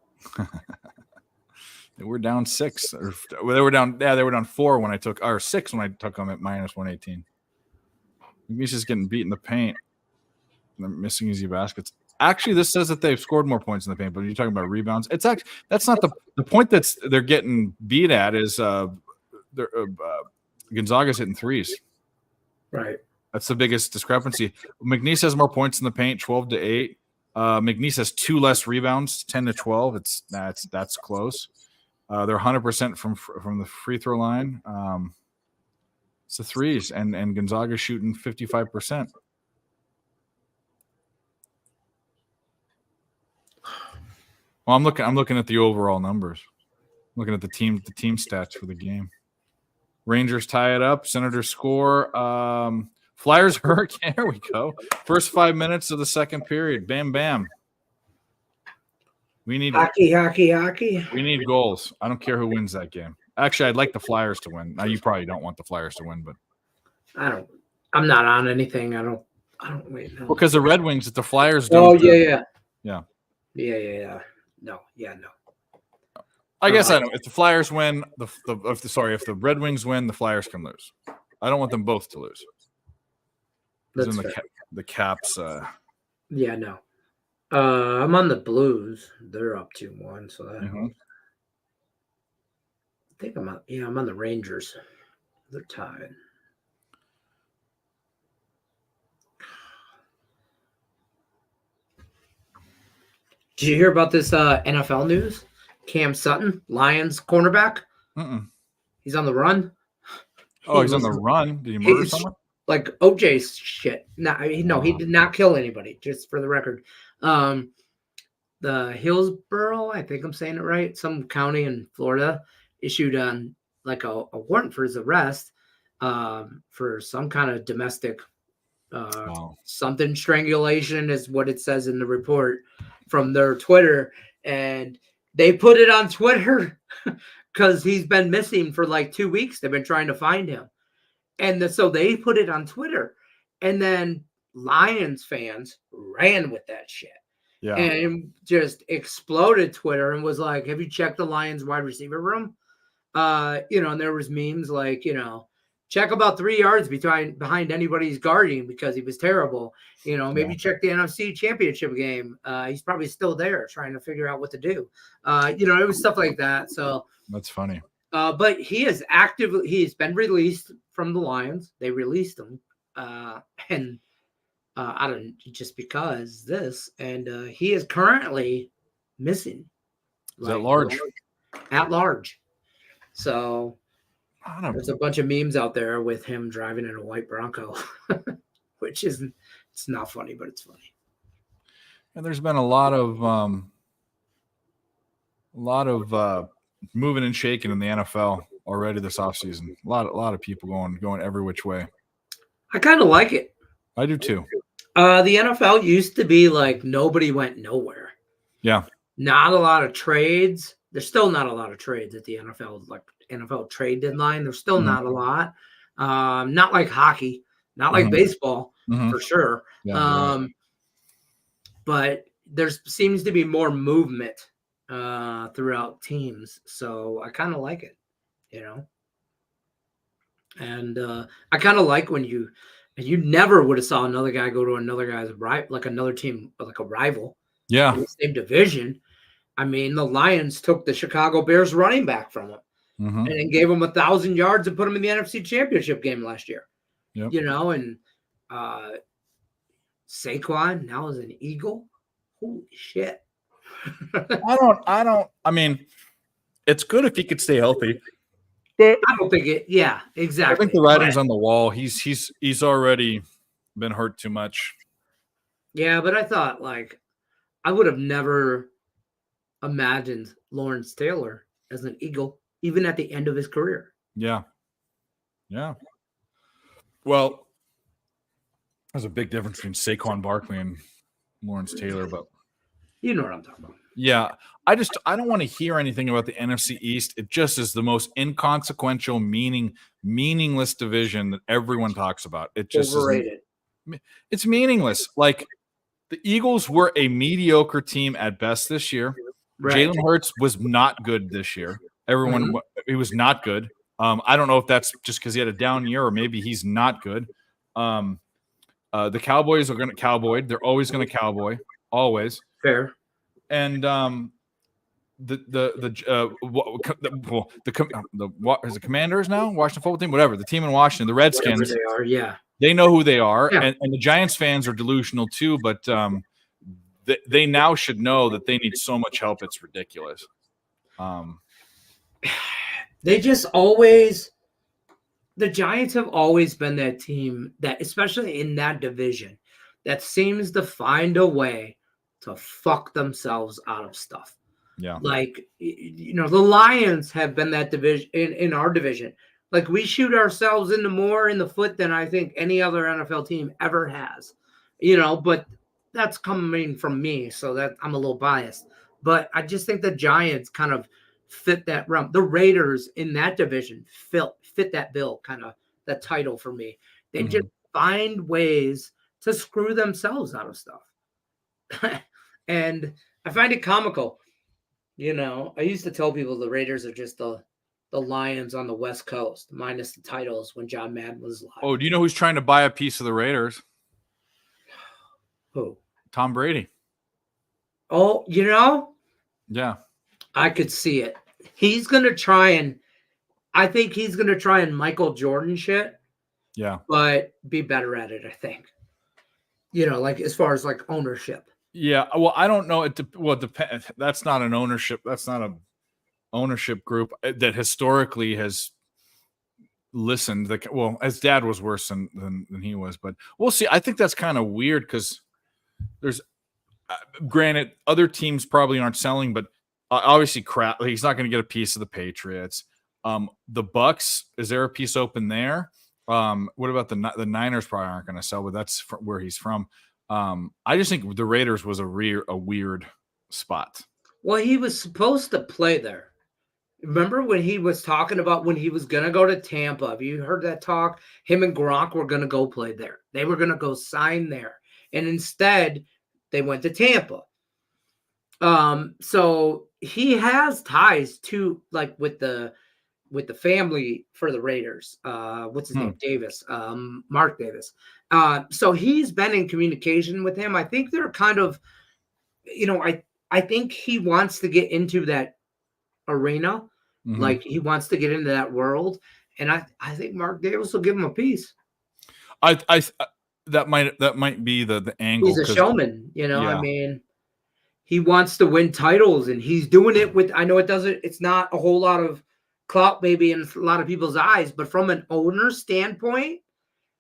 They were down 6, or they were down. Yeah, they were down 4 when I took, or 6 when I took them at minus 118. McNeese is getting beat in the paint. They're missing easy baskets. Actually, this says that they've scored more points in the paint, but you're talking about rebounds. It's actually that's not the point they're getting beat at is Gonzaga's hitting 3s. Right. That's the biggest discrepancy. McNeese has more points in the paint, 12-8. McNeese has 2 less rebounds, 10-12. That's close. They're 100% from the free throw line. It's the 3s, and Gonzaga's shooting 55%. Well, I'm looking at the overall numbers. I'm looking at the team stats for the game. Rangers tie it up. Senators score. Flyers Hurricane. There we go. First 5 minutes of the second period. Bam, bam. We need hockey. We need goals. I don't care who wins that game. Actually, I'd like the Flyers to win. Now, you probably don't want the Flyers to win, but I'm not on anything. I don't wait. No. Because the Red Wings, if the Flyers don't. Oh yeah. Yeah. No. I guess I know. If the Flyers win, if the Red Wings win, the Flyers can lose. I don't want them both to lose. That's the Caps. Yeah, no. I'm on the Blues. They're up 2-1, so that helps. I think I'm on the Rangers. They're tied. Did you hear about this NFL news? Cam Sutton, Lions cornerback. He's on the run. Oh, he's on the run. Did he murder someone? Like OJ's shit. No, he did not kill anybody. Just for the record, the Hillsborough, I think I'm saying it right, some county in Florida issued like a warrant for his arrest for some kind of domestic something strangulation is what it says in the report from their Twitter, and they put it on Twitter because he's been missing for like 2 weeks. They've been trying to find him. And so they put it on Twitter. And then Lions fans ran with that shit. Yeah. And just exploded Twitter and was like, have you checked the Lions wide receiver room? And there was memes like, check about 3 yards behind anybody's guarding because he was terrible. Maybe check the NFC Championship game. He's probably still there trying to figure out what to do. It was stuff like that. So that's funny. But he's been released from the Lions. They released him. And I don't just because this, and he is currently missing. Is at large. At large. So there's a bunch of memes out there with him driving in a white Bronco, which it's not funny, but it's funny. And there's been a lot of moving and shaking in the NFL already this offseason. A lot of people going every which way. I kind of like it. I do too. The NFL used to be like nobody went nowhere. Yeah. Not a lot of trades. There's still not a lot of trades at the NFL, like NFL trade deadline. There's still not a lot. Not like hockey, not like baseball for sure. Yeah, but there seems to be more movement throughout teams. So I kind of like it, And I kind of like when you never would have saw another guy go to another guy's like another team, like a rival. Yeah. In the same division. I mean, the Lions took the Chicago Bears running back from him and then gave him 1,000 yards and put him in the NFC Championship game last year. Yep. And Saquon now is an Eagle. Holy shit. I mean, it's good if he could stay healthy. But I don't think yeah, exactly. I think the writing's on the wall. He's already been hurt too much. Yeah, but I thought I would have never imagined Lawrence Taylor as an Eagle, even at the end of his career. Yeah. Yeah. Well, there's a big difference between Saquon Barkley and Lawrence Taylor, but you know what I'm talking about. Yeah. I don't want to hear anything about the NFC East. It just is the most inconsequential, meaningless division that everyone talks about. It just overrated. It's meaningless. Like the Eagles were a mediocre team at best this year. Right. Jalen Hurts was not good this year. He was not good. I don't know if that's just because he had a down year or maybe he's not good. The Cowboys are going to cowboy. They're always going to cowboy. Always. Fair. And the Commanders now, Washington football team, whatever, the team in Washington, the Redskins, whatever they are, yeah, they know who they are, and the Giants fans are delusional too, but they now should know that they need so much help, it's ridiculous. They just always, the Giants have always been that team that, especially in that division, that seems to find a way to fuck themselves out of stuff. Yeah. Like, the Lions have been that division in our division. Like, we shoot ourselves more in the foot than I think any other NFL team ever has, but that's coming from me. So that I'm a little biased, but I just think the Giants kind of fit that realm. The Raiders in that division fit that bill, kind of that title for me. They just find ways to screw themselves out of stuff. And I find it comical. I used to tell people the Raiders are just the Lions on the West Coast, minus the titles when John Madden was alive. Oh, do you know who's trying to buy a piece of the Raiders? Who? Tom Brady. Oh, Yeah. I could see it. He's going to try and Michael Jordan shit. Yeah. But be better at it, I think. As far as ownership. Yeah. Well, I don't know. It depends. That's not an ownership. That's not a ownership group that historically has listened. His dad was worse than he was, but we'll see. I think that's kind of weird because there's, granted, other teams probably aren't selling, but obviously, he's not going to get a piece of the Patriots. The Bucks, is there a piece open there? What about the Niners? Probably aren't going to sell, but that's where he's from. I just think the Raiders was a weird spot. Well, he was supposed to play there. Remember when he was talking about when he was going to go to Tampa? Have you heard that talk? Him and Gronk were going to go play there. They were going to go sign there. And instead, they went to Tampa. So he has ties to like with the family for the Raiders. What's his name? Davis. Mark Davis. So he's been in communication with him. I think they're kind of, I think he wants to get into that arena. Like he wants to get into that world. And I think Mark Davis will give him a piece. That might be the angle. He's a showman, Yeah. I mean, he wants to win titles and he's doing it with, I know it's not a whole lot of clout maybe in a lot of people's eyes, but from an owner standpoint,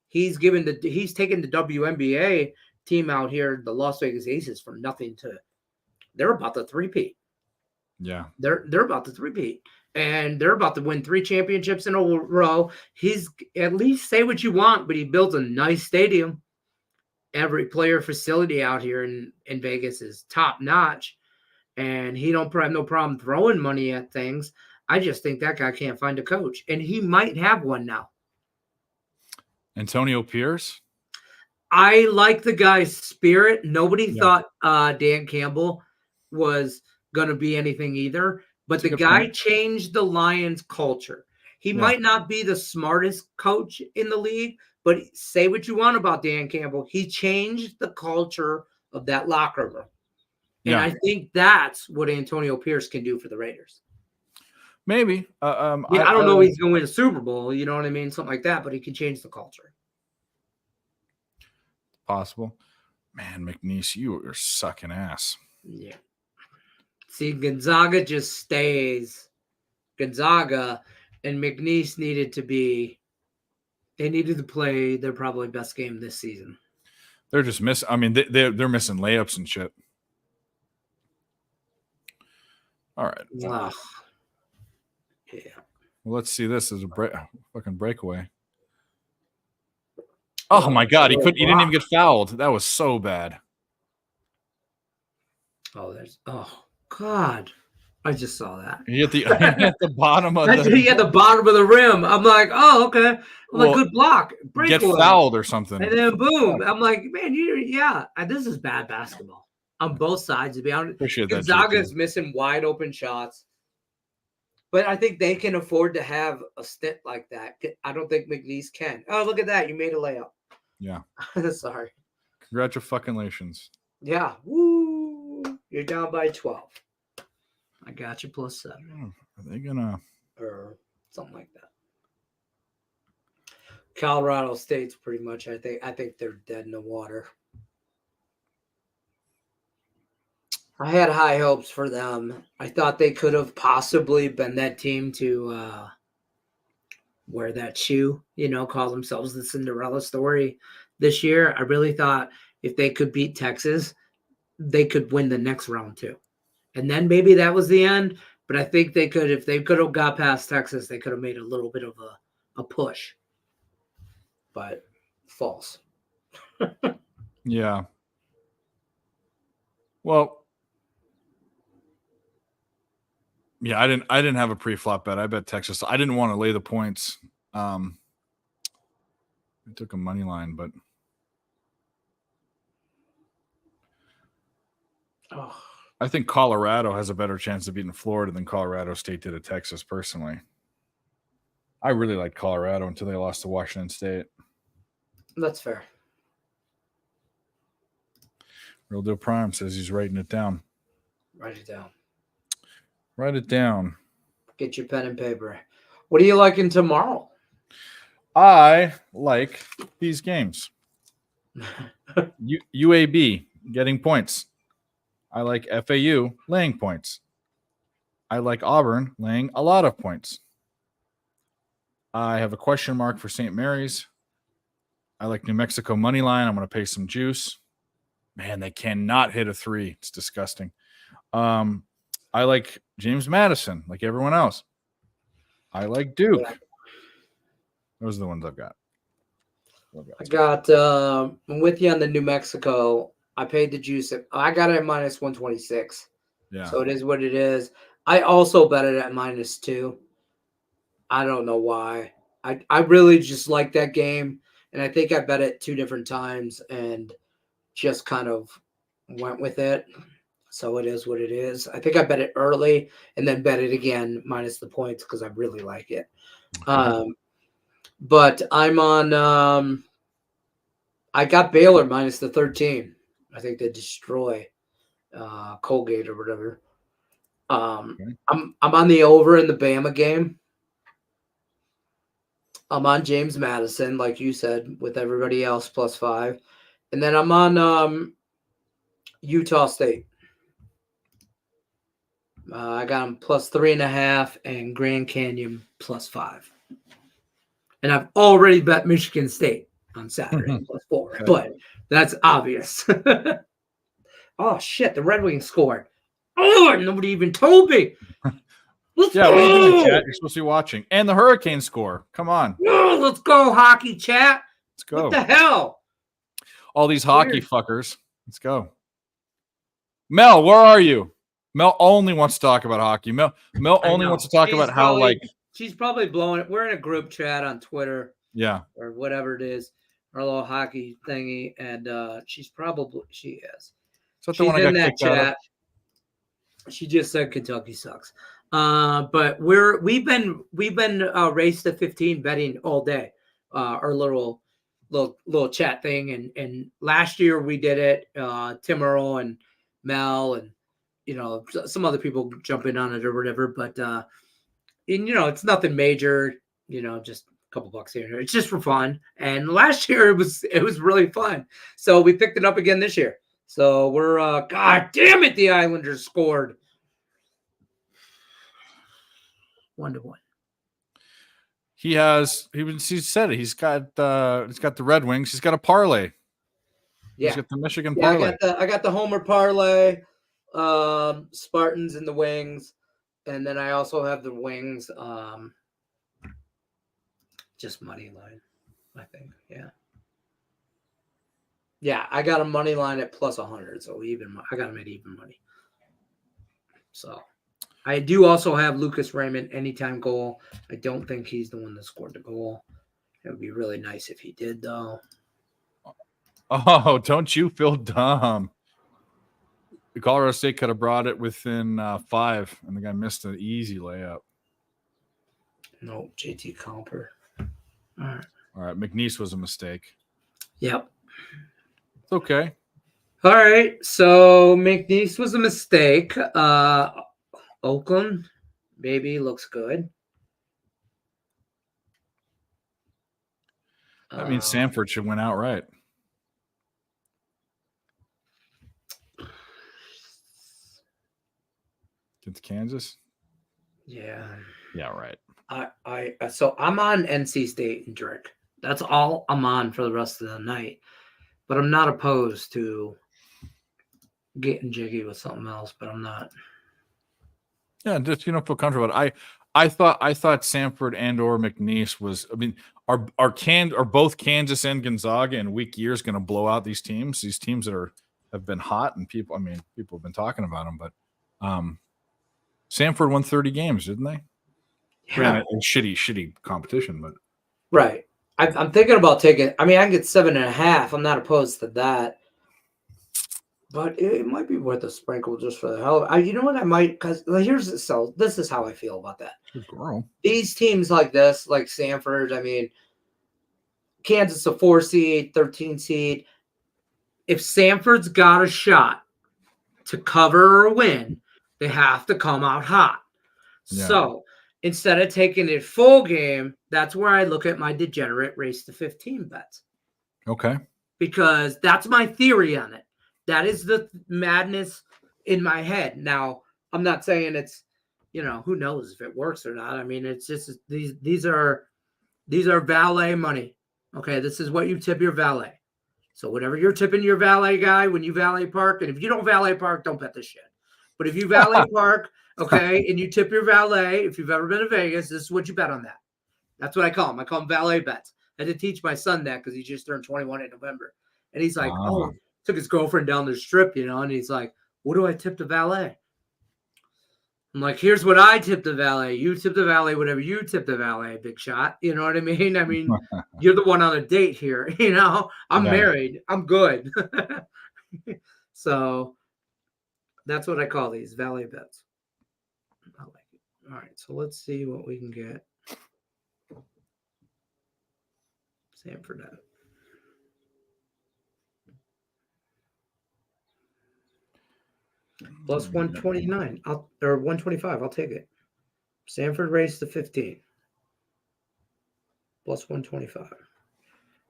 he's taken the WNBA team out here, the Las Vegas Aces, from nothing to, they're about to three-peat. Yeah. They're about to three-peat. And they're about to win 3 championships in a row. He's, at least say what you want, but he built a nice stadium. Every player facility out here in Vegas is top notch. And he don't have no problem throwing money at things. I just think that guy can't find a coach. And he might have one now. Antonio Pierce? I like the guy's spirit. Nobody thought Dan Campbell was going to be anything either. But the guy changed the Lions culture. He might not be the smartest coach in the league, but say what you want about Dan Campbell. He changed the culture of that locker room. And I think that's what Antonio Pierce can do for the Raiders. Maybe. I don't know if he's going to win a Super Bowl, you know what I mean? Something like that, but he can change the culture. Possible. Man, McNeese, you are sucking ass. Yeah. See, Gonzaga just stays. Gonzaga and McNeese needed to play their probably best game this season. They're just missing. I mean, they're missing layups and shit. All right. Yeah. Well, let's see this as a fucking breakaway. Oh my God, he didn't even get fouled. That was so bad. Oh God. I just saw that. He at the bottom of he at the bottom of the rim. I'm like, oh, okay. I'm like, good block. Get fouled or something. And then boom. I'm like, man, this is bad basketball on both sides, to be honest. Appreciate that. Gonzaga is missing wide open shots. But I think they can afford to have a stint like that. I don't think McNeese can. Oh, look at that. You made a layup. Yeah. Sorry. Congratulations. Yeah. Woo. You're down by 12. I got you plus 7. Are they gonna or something like that? Colorado State's pretty much. I think they're dead in the water. I had high hopes for them. I thought they could have possibly been that team to wear that shoe, call themselves the Cinderella story this year. I really thought if they could beat Texas, they could win the next round too. And then maybe that was the end. But I think they could, if they could have got past Texas, they could have made a little bit of a push. But false. Yeah. Well, yeah, I didn't have a pre-flop bet. I bet Texas. I didn't want to lay the points. I took a money line, but I think Colorado has a better chance of beating Florida than Colorado State did at Texas, personally. I really liked Colorado until they lost to Washington State. That's fair. Real Deal Prime says he's writing it down. Write it down. Write it down. Get your pen and paper. What are you liking tomorrow? I like these games. UAB getting points. I like FAU laying points. I like Auburn laying a lot of points. I have a question mark for St. Mary's. I like New Mexico money line. I'm going to pay some juice. Man, they cannot hit a 3. It's disgusting. I like James Madison, like everyone else. I like Duke. Those are the ones I've got. I'm with you on the New Mexico. I paid the juice. I got it at minus 126. Yeah. So it is what it is. I also bet it at -2. I don't know why. I really just like that game, and I think I bet it 2 different times and just kind of went with it. So it is what it is. I think I bet it early and then bet it again minus the points because I really like it. But I'm on. I got Baylor minus the 13. I think they destroy Colgate or whatever. I'm on the over in the Bama game. I'm on James Madison, like you said, with everybody else +5, and then I'm on Utah State. I got them +3.5 and Grand Canyon +5, and I've already bet Michigan State on Saturday +4, Okay. but that's obvious. Oh shit! The Red Wings scored. Oh, nobody even told me. Let's Yeah, go. what are you doing, chat? You're supposed to be watching. And the Hurricane score. Come on. Oh, let's go, hockey chat. Let's go. What the hell? All these hockey fuckers. Let's go. Mel, where are you? Mel only wants to talk about hockey. Mel only wants to talk about how, like, she's probably blowing it. We're in a group chat on Twitter. Yeah. Or whatever it is, our little hockey thingy, and she is. Is that the one I got kicked out of? She just said Kentucky sucks. But we've been race to 15 betting all day. Our little chat thing, and last year we did it. Tim Earl and Mel and some other people jumping on it or whatever. But and it's nothing major. Just a couple bucks here and there. It's just for fun. And last year it was really fun. So we picked it up again this year. So we're God damn it, the Islanders scored 1-1. He said it. He's got the Red Wings. He's got a parlay. Yeah. He's got the Michigan parlay. I got the Homer parlay, Spartans and the Wings, and then I also have the Wings just money line, I think. Yeah, I got a money line at +100, so I got him at even money. So I do also have Lucas Raymond anytime goal. I don't think he's the one that scored the goal. It would be really nice if he did, though. Oh, don't you feel dumb? Colorado State could have brought it within 5, and the guy missed an easy layup. No, JT Comper. All right. McNeese was a mistake. Yep. It's okay. All right. So McNeese was a mistake. Oakland, baby, looks good. That means Samford should win outright. Against Kansas? Yeah. Yeah, right. So I'm on NC State and Drake. That's all I'm on for the rest of the night. But I'm not opposed to getting jiggy with something else, but I'm not. Yeah, just feel comfortable about it. I thought Samford and or McNeese was. I mean, are both Kansas and Gonzaga in weak years going to blow out these teams? These teams that have been hot and people have been talking about them, but Samford won 30 games, didn't they? Yeah, shitty competition, but right. I'm thinking about taking. I mean, I can get 7.5. I'm not opposed to that. But it might be worth a sprinkle just for the hell of it. You know what? I might, because this is how I feel about that. Girl. These teams like this, like Samford, I mean, Kansas a 4 seed, 13 seed. If Samford's got a shot to cover or win, they have to come out hot. Yeah. So instead of taking it full game, that's where I look at my degenerate race to 15 bets. Okay. Because that's my theory on it. That is the madness in my head. Now, I'm not saying it's, who knows if it works or not. I mean, it's just these are valet money. Okay, this is what you tip your valet. So whatever you're tipping your valet guy when you valet park, and if you don't valet park, don't bet this shit. But if you valet park, okay, and you tip your valet, if you've ever been to Vegas, this is what you bet on that. That's what I call them. I call them valet bets. I had to teach my son that because he just turned 21 in November. And he's like, took his girlfriend down the strip, and he's like, what do I tip the valet? I'm like, here's what I tip the valet. You tip the valet, whatever you tip the valet, big shot. You know what I mean? I mean, you're the one on a date here. You know, I'm Yeah. married. I'm good. So that's what I call these valet bets. I like it. All right, so let's see what we can get. Sanford at. Plus 129. Or 125. I'll take it. Sanford raised to 15. Plus 125.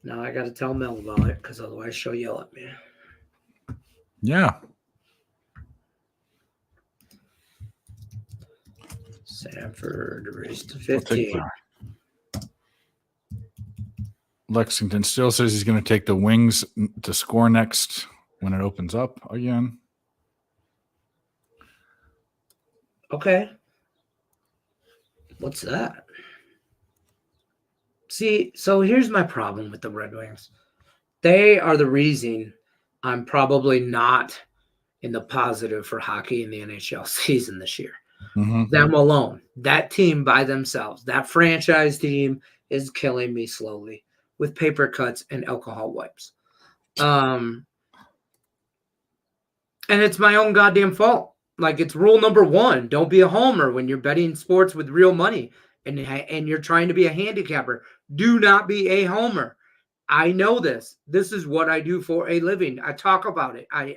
Now I got to tell Mel about it because otherwise she'll yell at me. Yeah. Sanford raised to I'll take 15. Lexington still says he's going to take the Wings to score next when it opens up again. Okay. What's that? See, so here's my problem with the Red Wings. They are the reason I'm probably not in the positive for hockey in the NHL season this year. Mm-hmm. Them alone, that team by themselves, that franchise team is killing me slowly with paper cuts and alcohol wipes. And it's my own goddamn fault. Like, it's rule number 1. Don't be a homer when you're betting sports with real money and you're trying to be a handicapper. Do not be a homer. I know this. This is what I do for a living. I talk about it. I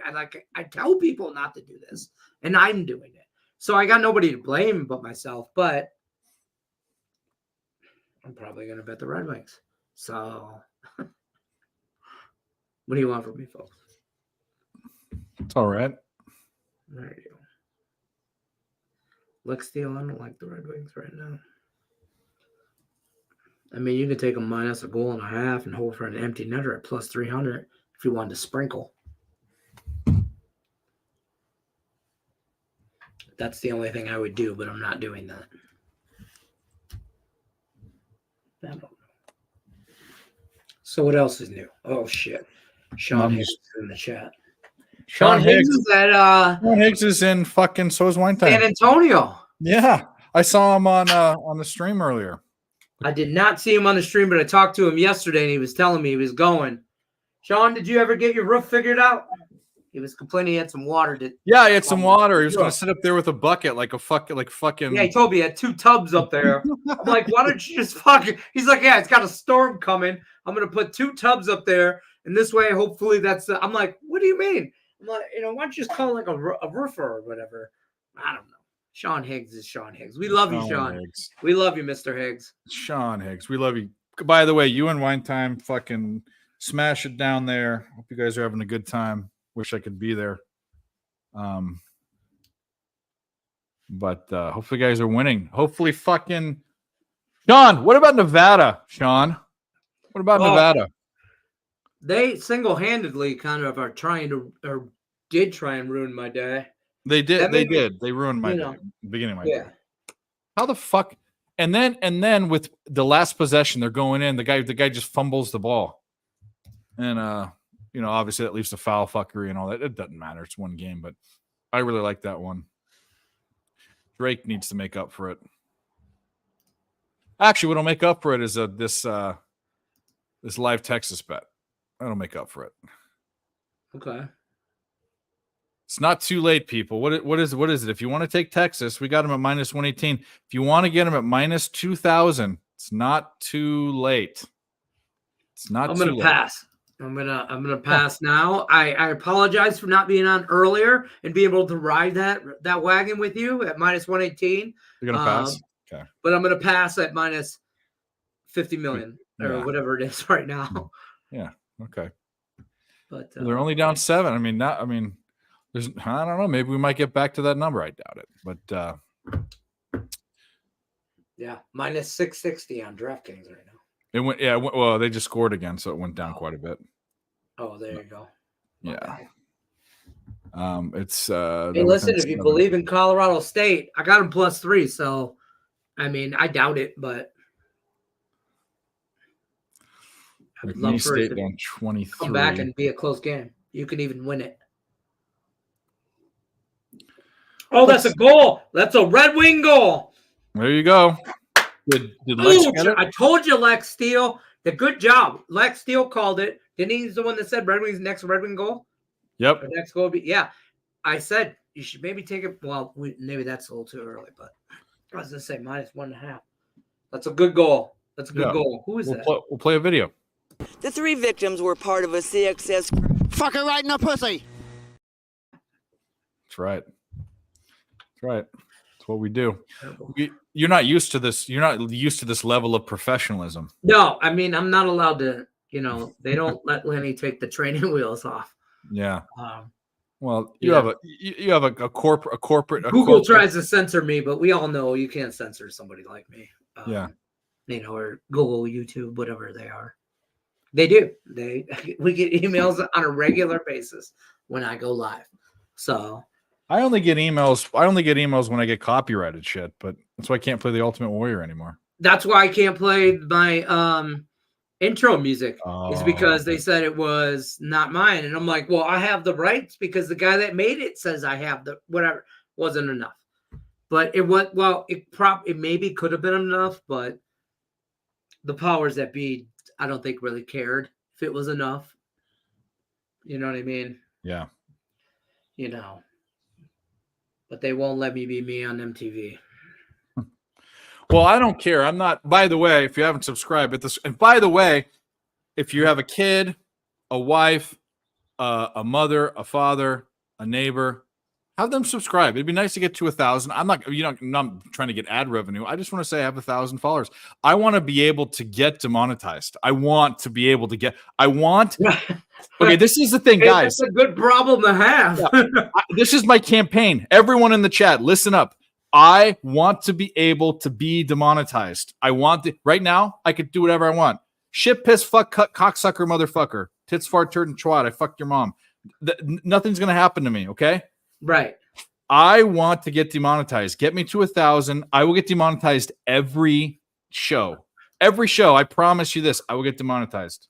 tell people not to do this, and I'm doing it. So I got nobody to blame but myself, but I'm probably going to bet the Red Wings. So what do you want from me, folks? It's all right. There you go. Lex Steele, I don't like the Red Wings right now. I mean, you could take a minus a goal and a half and hold for an empty netter at plus 300 if you wanted to sprinkle. That's the only thing I would do, but I'm not doing that. I don't know. So what else is new? Oh, shit. Sean Higgs is in the chat. Sean Higgs is at Sean Higgs is in fucking So is Wine Time. San Antonio. Yeah. I saw him on the stream earlier. I did not see him on the stream, but I talked to him yesterday and he was telling me he was going. Sean, did you ever get your roof figured out? He was complaining he had some water. Yeah, he had some water. He was going to sit up there with a bucket like fucking. Yeah, he told me he had 2 tubs up there. I'm like, why don't you just fucking. He's like, yeah, it's got a storm coming. I'm going to put 2 tubs up there. And this way, hopefully that's. I'm like, what do you mean? I'm like, why don't you just call it like a roofer or whatever? I don't know. Sean Higgs is Sean Higgs. We love you, Sean. Higgs. We love you, Mr. Higgs. Sean Higgs. We love you. By the way, you and Wine Time fucking smash it down there. Hope you guys are having a good time. Wish I could be there. But hopefully you guys are winning. Hopefully fucking Sean, what about Nevada, Sean? What about Nevada? They single-handedly kind of are trying to, or did try and ruin my day. They did. They ruined my day, beginning of my day. How the fuck? And then with the last possession, they're going in. The guy just fumbles the ball, and obviously that leaves the foul fuckery and all that. It doesn't matter. It's one game, but I really like that one. Drake needs to make up for it. Actually, what'll make up for it is this live Texas bet. That'll make up for it. Okay. It's not too late, people. What is it? If you want to take Texas, we got them at minus 118. If you want to get them at minus 2,000, it's not too late. It's not. I'm gonna pass. I'm gonna pass now. I apologize for not being on earlier and being able to ride that wagon with you at minus 118. You're gonna pass. Okay. But I'm gonna pass at minus 50 million or whatever it is right now. Yeah. Okay. But they're only down 7. I don't know. Maybe we might get back to that number. I doubt it. But yeah, minus 660 on DraftKings right now. It went. Yeah. Well, they just scored again, so it went down quite a bit. Oh, there you go. Yeah. It's. Hey, listen, if you believe in Colorado State, I got them plus 3. So, I mean, I doubt it, but. McNeese State down 23. Come back and be a close game. You can even win it. Oh, that's a goal. That's a Red Wing goal. There you go. Did Lex get it? I told you, Lex Steele. The good job. Lex Steele called it. Didn't he? He's the one that said Red Wings next Red Wing goal. Yep. Or next goal be I said you should maybe take it. Well, maybe that's a little too early, but I was gonna say -1.5. That's a good goal. That's a good goal. Who is that? We'll play a video. The 3 victims were part of a CXS group. Fuck her right in the pussy. That's right. That's right. That's what we do. You're not used to this. You're not used to this level of professionalism. No, I mean I'm not allowed to. They don't let Lenny take the training wheels off. Yeah. Well, Yeah. you have a corporate. Google tries to censor me, but we all know you can't censor somebody like me. Yeah. Or Google, YouTube, whatever they are. They do. We get emails on a regular basis when I go live. So I only get emails when I get copyrighted shit, but that's why I can't play the Ultimate Warrior anymore. that's why I can't play my intro music. Is because they said it was not mine, and I'm like, well, I have the rights because the guy that made it says I have the whatever. Wasn't enough, but it was it maybe could have been enough, but the powers that be, I don't think really cared if it was enough. You know what I mean? Yeah. But they won't let me be me on MTV. Well, I don't care. I'm not. By the way, if you haven't subscribed, and by the way, if you have a kid, a wife, a mother, a father, a neighbor, have them subscribe. It'd be nice to get to 1,000. I'm not trying to get ad revenue. I just want to say I have 1,000 followers. I want to be able to get demonetized. I want. Okay, this is the thing, guys. That's a good problem to have. Yeah. This is my campaign. Everyone in the chat, listen up. I want to be able to be demonetized. Right now, I could do whatever I want. Shit, piss, fuck, cut, cocksucker, motherfucker. Tits, fart, turd, and twat. I fucked your mom. Nothing's going to happen to me, okay? Right. I want to get demonetized. Get me to 1,000. I will get demonetized every show. Every show. I promise you this. I will get demonetized.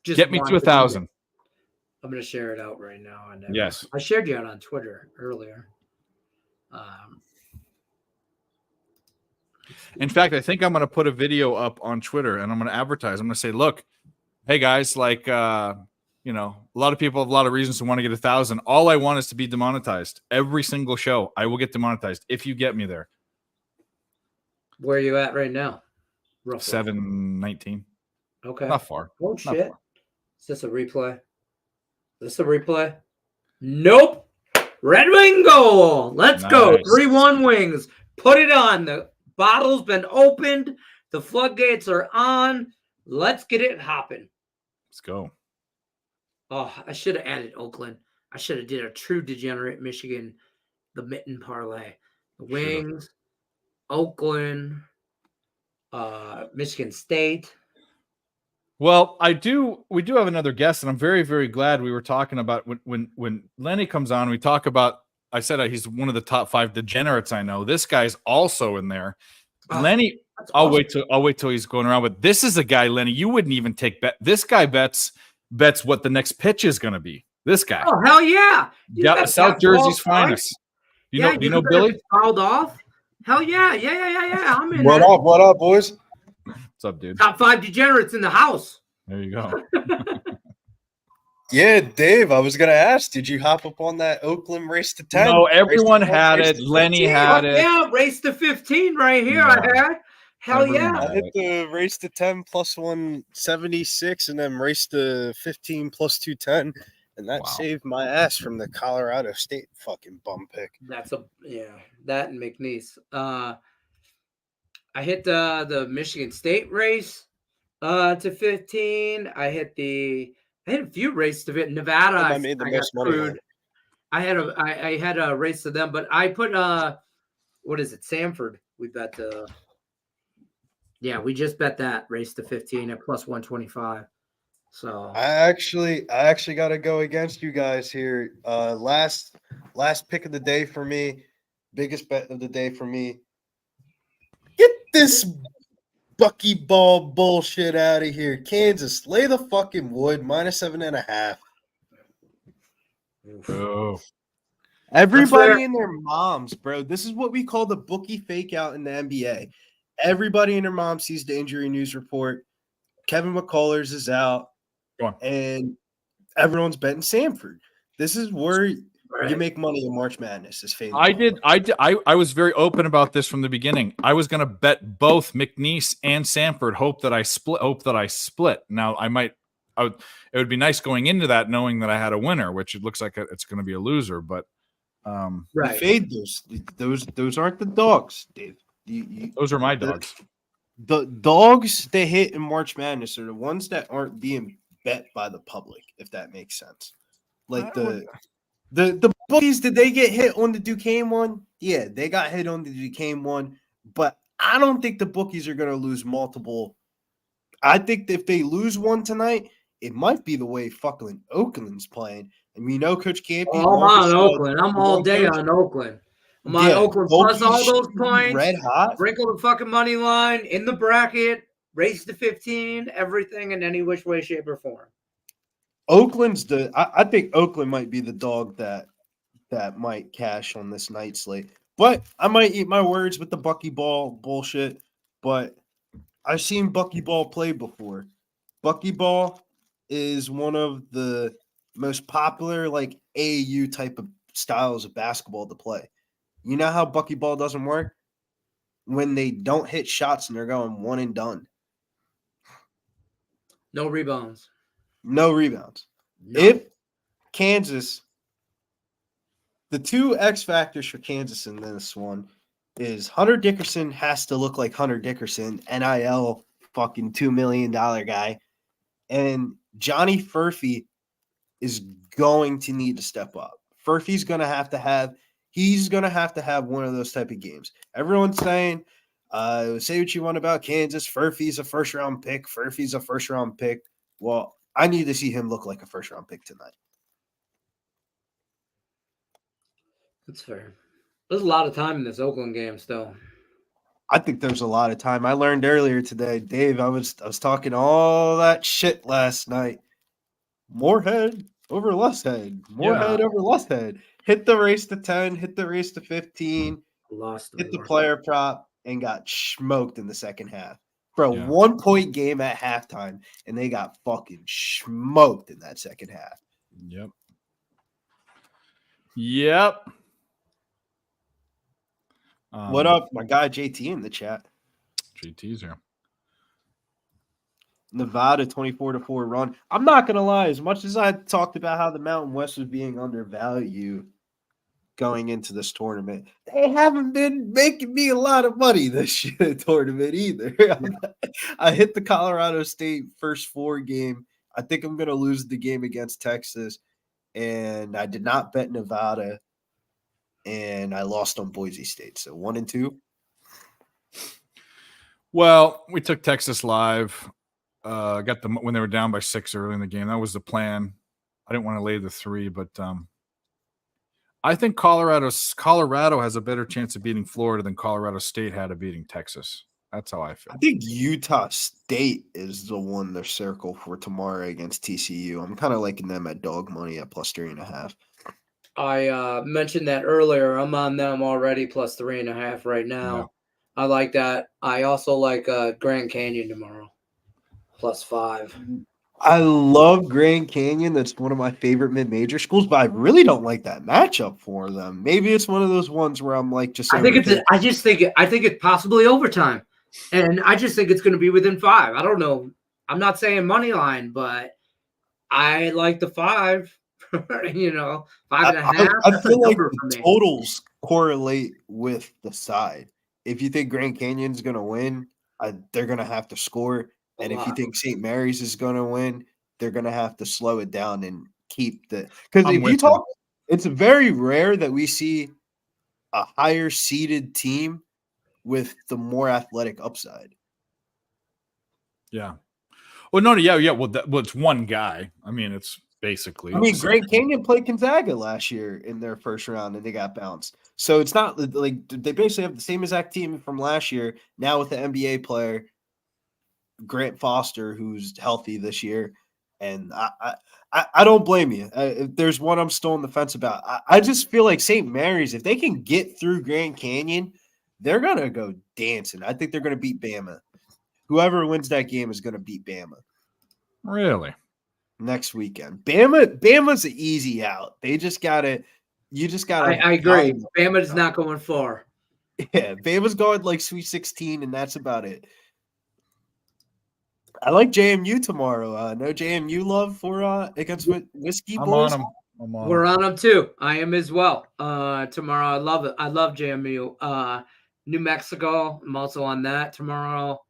Just get me to 1,000. I'm going to share it out right now. Yes. I shared you out on Twitter earlier. In fact, I think I'm going to put a video up on Twitter and I'm going to advertise. I'm going to say, look, hey guys, like, a lot of people have a lot of reasons to want to get 1,000. All I want is to be demonetized. Every single show, I will get demonetized if you get me there. Where are you at right now? Roughly. 719. Okay. Not far. Oh, Not shit. far. Is this a replay? Nope. Red Wing goal. Let's go. 3-1 Wings. Put it on. The bottle's been opened. The floodgates are on. Let's get it hopping. Let's go. Oh, I should have added Oakland. I should have did a true degenerate Michigan, the mitten parlay. The Wings, Oakland, Michigan State. Well, we do have another guest, and I'm very, very glad we were talking about when Lenny comes on. We talk about. I said he's one of the top 5 degenerates I know. This guy's also in there. Lenny, I'll wait till he's going around. But this is a guy, Lenny, you wouldn't even take bet. This guy bets what the next pitch is going to be. This guy. Oh hell yeah! Yeah, South Jersey's finest. Do you know Billy? Fouled off. Hell yeah! I'm in. What up, boys? What's up, dude? Top 5 degenerates in the house. There you go. Yeah, Dave, I was going to ask, did you hop up on that Oakland race to 10? No, everyone had it. Lenny had it. Yeah, race to 15 right here. I had. Hell yeah. I hit the race to 10 plus 176 and then race to 15 plus 210. And that saved my ass from the Colorado State fucking bum pick. That and McNeese. I hit the Michigan State race to 15. I hit a few races to it. Nevada. I made the most money. I had a race to them, but I put what is it? Samford. We bet we just bet that race to 15 at plus 125. So I actually got to go against you guys here. Last pick of the day for me, biggest bet of the day for me. Get this buckyball bullshit out of here. Kansas, lay the fucking wood, -7.5. Oh. Everybody and their moms, bro. This is what we call the bookie fake out in the NBA. Everybody and their mom sees the injury news report. Kevin McCullers is out, Go on. and everyone's betting Samford. This is where you Right. make money in March Madness. Is fading. I was very open about this from the beginning. I was going to bet both McNeese and Samford. Hope that I split. Now it would be nice going into that knowing that I had a winner, which it looks like it's going to be a loser. But Right. Fade those aren't the dogs, Dave. Those are my dogs. The dogs they hit in March Madness are the ones that aren't being bet by the public, if that makes sense. Like the bookies, did they get hit on the Duquesne one? Yeah, they got hit on the Duquesne one, but I don't think the bookies are going to lose multiple. I think if they lose one tonight, it might be the way fucking Oakland's playing. And we know Coach Campy. Oh, I'm on Oakland. I'm all day on Oakland. I'm on Oakland plus all those points. Red hot. Sprinkle the fucking money line in the bracket. Race to 15. Everything in any which way, shape, or form. Oakland's I think Oakland might be the dog that might cash on this night slate. But I might eat my words with the buckyball bullshit. But I've seen buckyball play before. Buckyball is one of the most popular like AAU type of styles of basketball to play. You know how buckyball doesn't work? When they don't hit shots and they're going one and done. No rebounds. No rebounds. No. If Kansas, the two X factors for Kansas in this one is Hunter Dickerson has to look like Hunter Dickerson, NIL fucking $2 million guy, and Johnny Furphy is going to need to step up. Furphy's going to have to have one of those type of games. Everyone's saying, say what you want about Kansas. Furphy's a first-round pick. Furphy's a first-round pick. Well, I need to see him look like a first-round pick tonight. That's fair. There's a lot of time in this Oakland game still. I think there's a lot of time. I learned earlier today, Dave, I was talking all that shit last night. More head over less head. More head over less head. Hit the race to 10, hit the race to 15, hit the player prop, and got smoked in the second half. For a 1-point game at halftime, and they got fucking smoked in that second half. Yep. What up, my guy JT in the chat? JT's here. Nevada 24-4 run. I'm not gonna lie, as much as I talked about how the Mountain West was being undervalued going into this tournament, they haven't been making me a lot of money this tournament either. I hit the Colorado State first 4 game. I think I'm gonna lose the game against Texas, and I did not bet Nevada, and I lost on Boise State. So 1 and 2. Well, we took Texas live. Got them when they were down by 6 early in the game. That was the plan. I didn't want to lay the 3, but I think Colorado has a better chance of beating Florida than Colorado State had of beating Texas. That's how I feel. I think Utah State is the one to circle for tomorrow against TCU. I'm kind of liking them at dog money at plus 3.5. I mentioned that earlier. I'm on them already plus 3.5 right now. Yeah. I like that. I also like Grand Canyon tomorrow plus 5. I love Grand Canyon. That's one of my favorite mid-major schools, but I really don't like that matchup for them. Maybe it's one of those ones where I'm like, I think it's possibly overtime, and I just think it's going to be within 5. I don't know. I'm not saying money line, but I like the 5. 5.5. I feel like the totals correlate with the side. If you think Grand Canyon's going to win, they're going to have to score. And if you think St. Mary's is going to win, they're going to have to slow it down and keep the – because if you talk – it's very rare that we see a higher seeded team with the more athletic upside. Yeah. Well, no, yeah. Well, it's one guy. I mean, it's basically. I mean, Grand Canyon played Gonzaga last year in their first round, and they got bounced. So it's not like they basically have the same exact team from last year now with the NBA player Grant Foster, who's healthy this year. And I don't blame you. If there's one I'm still on the fence about. I just feel like St. Mary's, if they can get through Grand Canyon, they're going to go dancing. I think they're going to beat Bama. Whoever wins that game is going to beat Bama Really? next weekend. Bama's an easy out. They just got to – you just got to – I agree. Bama's not going far. Yeah, Bama's going like Sweet 16, and that's about it. I like JMU tomorrow. No JMU love for against Whiskey I'm Boys. on them. I'm on We're 'em. on them too. I am as well. Tomorrow, I love it. I love JMU. New Mexico. I'm also on that tomorrow.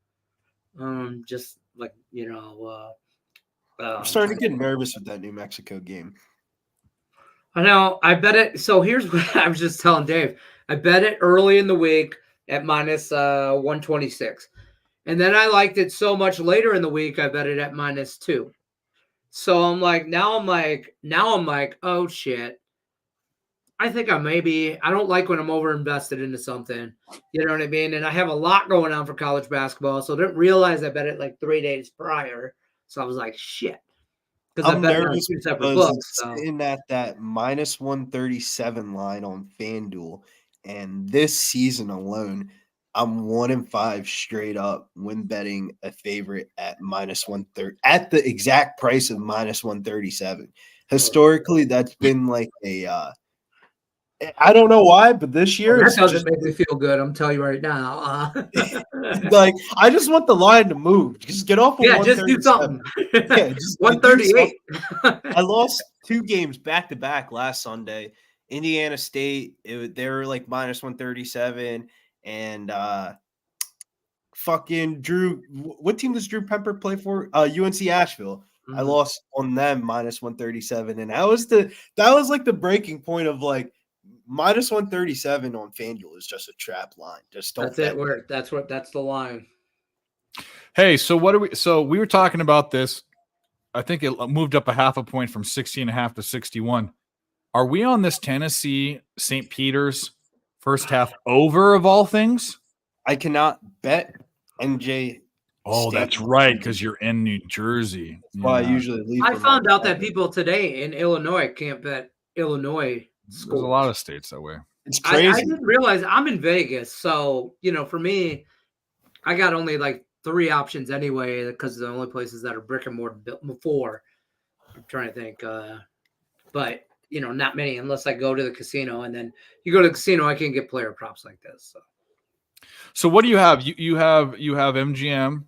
Just like I'm starting to get nervous with that New Mexico game. I know. I bet it. So here's what I was just telling Dave. I bet it early in the week at minus 126. And then I liked it so much later in the week, I bet it at -2. So I'm like, now I'm like, oh shit. I think I don't like when I'm over invested into something. You know what I mean? And I have a lot going on for college basketball. So I didn't realize I bet it like 3 days prior. So I was like, shit. Because I I'm bet it on nervous 2 separate because books. it's So. sitting at that minus 137 line on FanDuel. And this season alone, I'm 1-5 straight up when betting a favorite at minus 130 at the exact price of minus 137. Historically, that's been like a I don't know why, but this year That it's doesn't just make me feel good. I'm telling you right now. like I just want the line to move. Just get off of Yeah, just do 137. something. Yeah, just do 138. I lost 2 games back to back last Sunday. Indiana State, they were like minus 137, and fucking Drew. What team does Drew Pemper play for? UNC Asheville. I lost on them minus 137, and that was like the breaking point of like minus 137 on FanDuel is just a trap line. Just don't. That's the line. Hey, so what are we? So we were talking about this. I think it moved up a half a point from 60.5 to 61. Are we on this Tennessee St. Peter's first half over of all things? I cannot bet NJ. Oh, State. that's right, because you're in New Jersey. That's why I usually leave. I found out that people today in Illinois can't bet Illinois schools. There's a lot of states that way. It's crazy. I didn't realize I'm in Vegas, so for me, I got only like 3 options anyway because the only places that are brick and mortar built before. I'm trying to think, but not many unless I go to the casino, and then you go to the casino, I can get player props like this. So what do you have? You have MGM.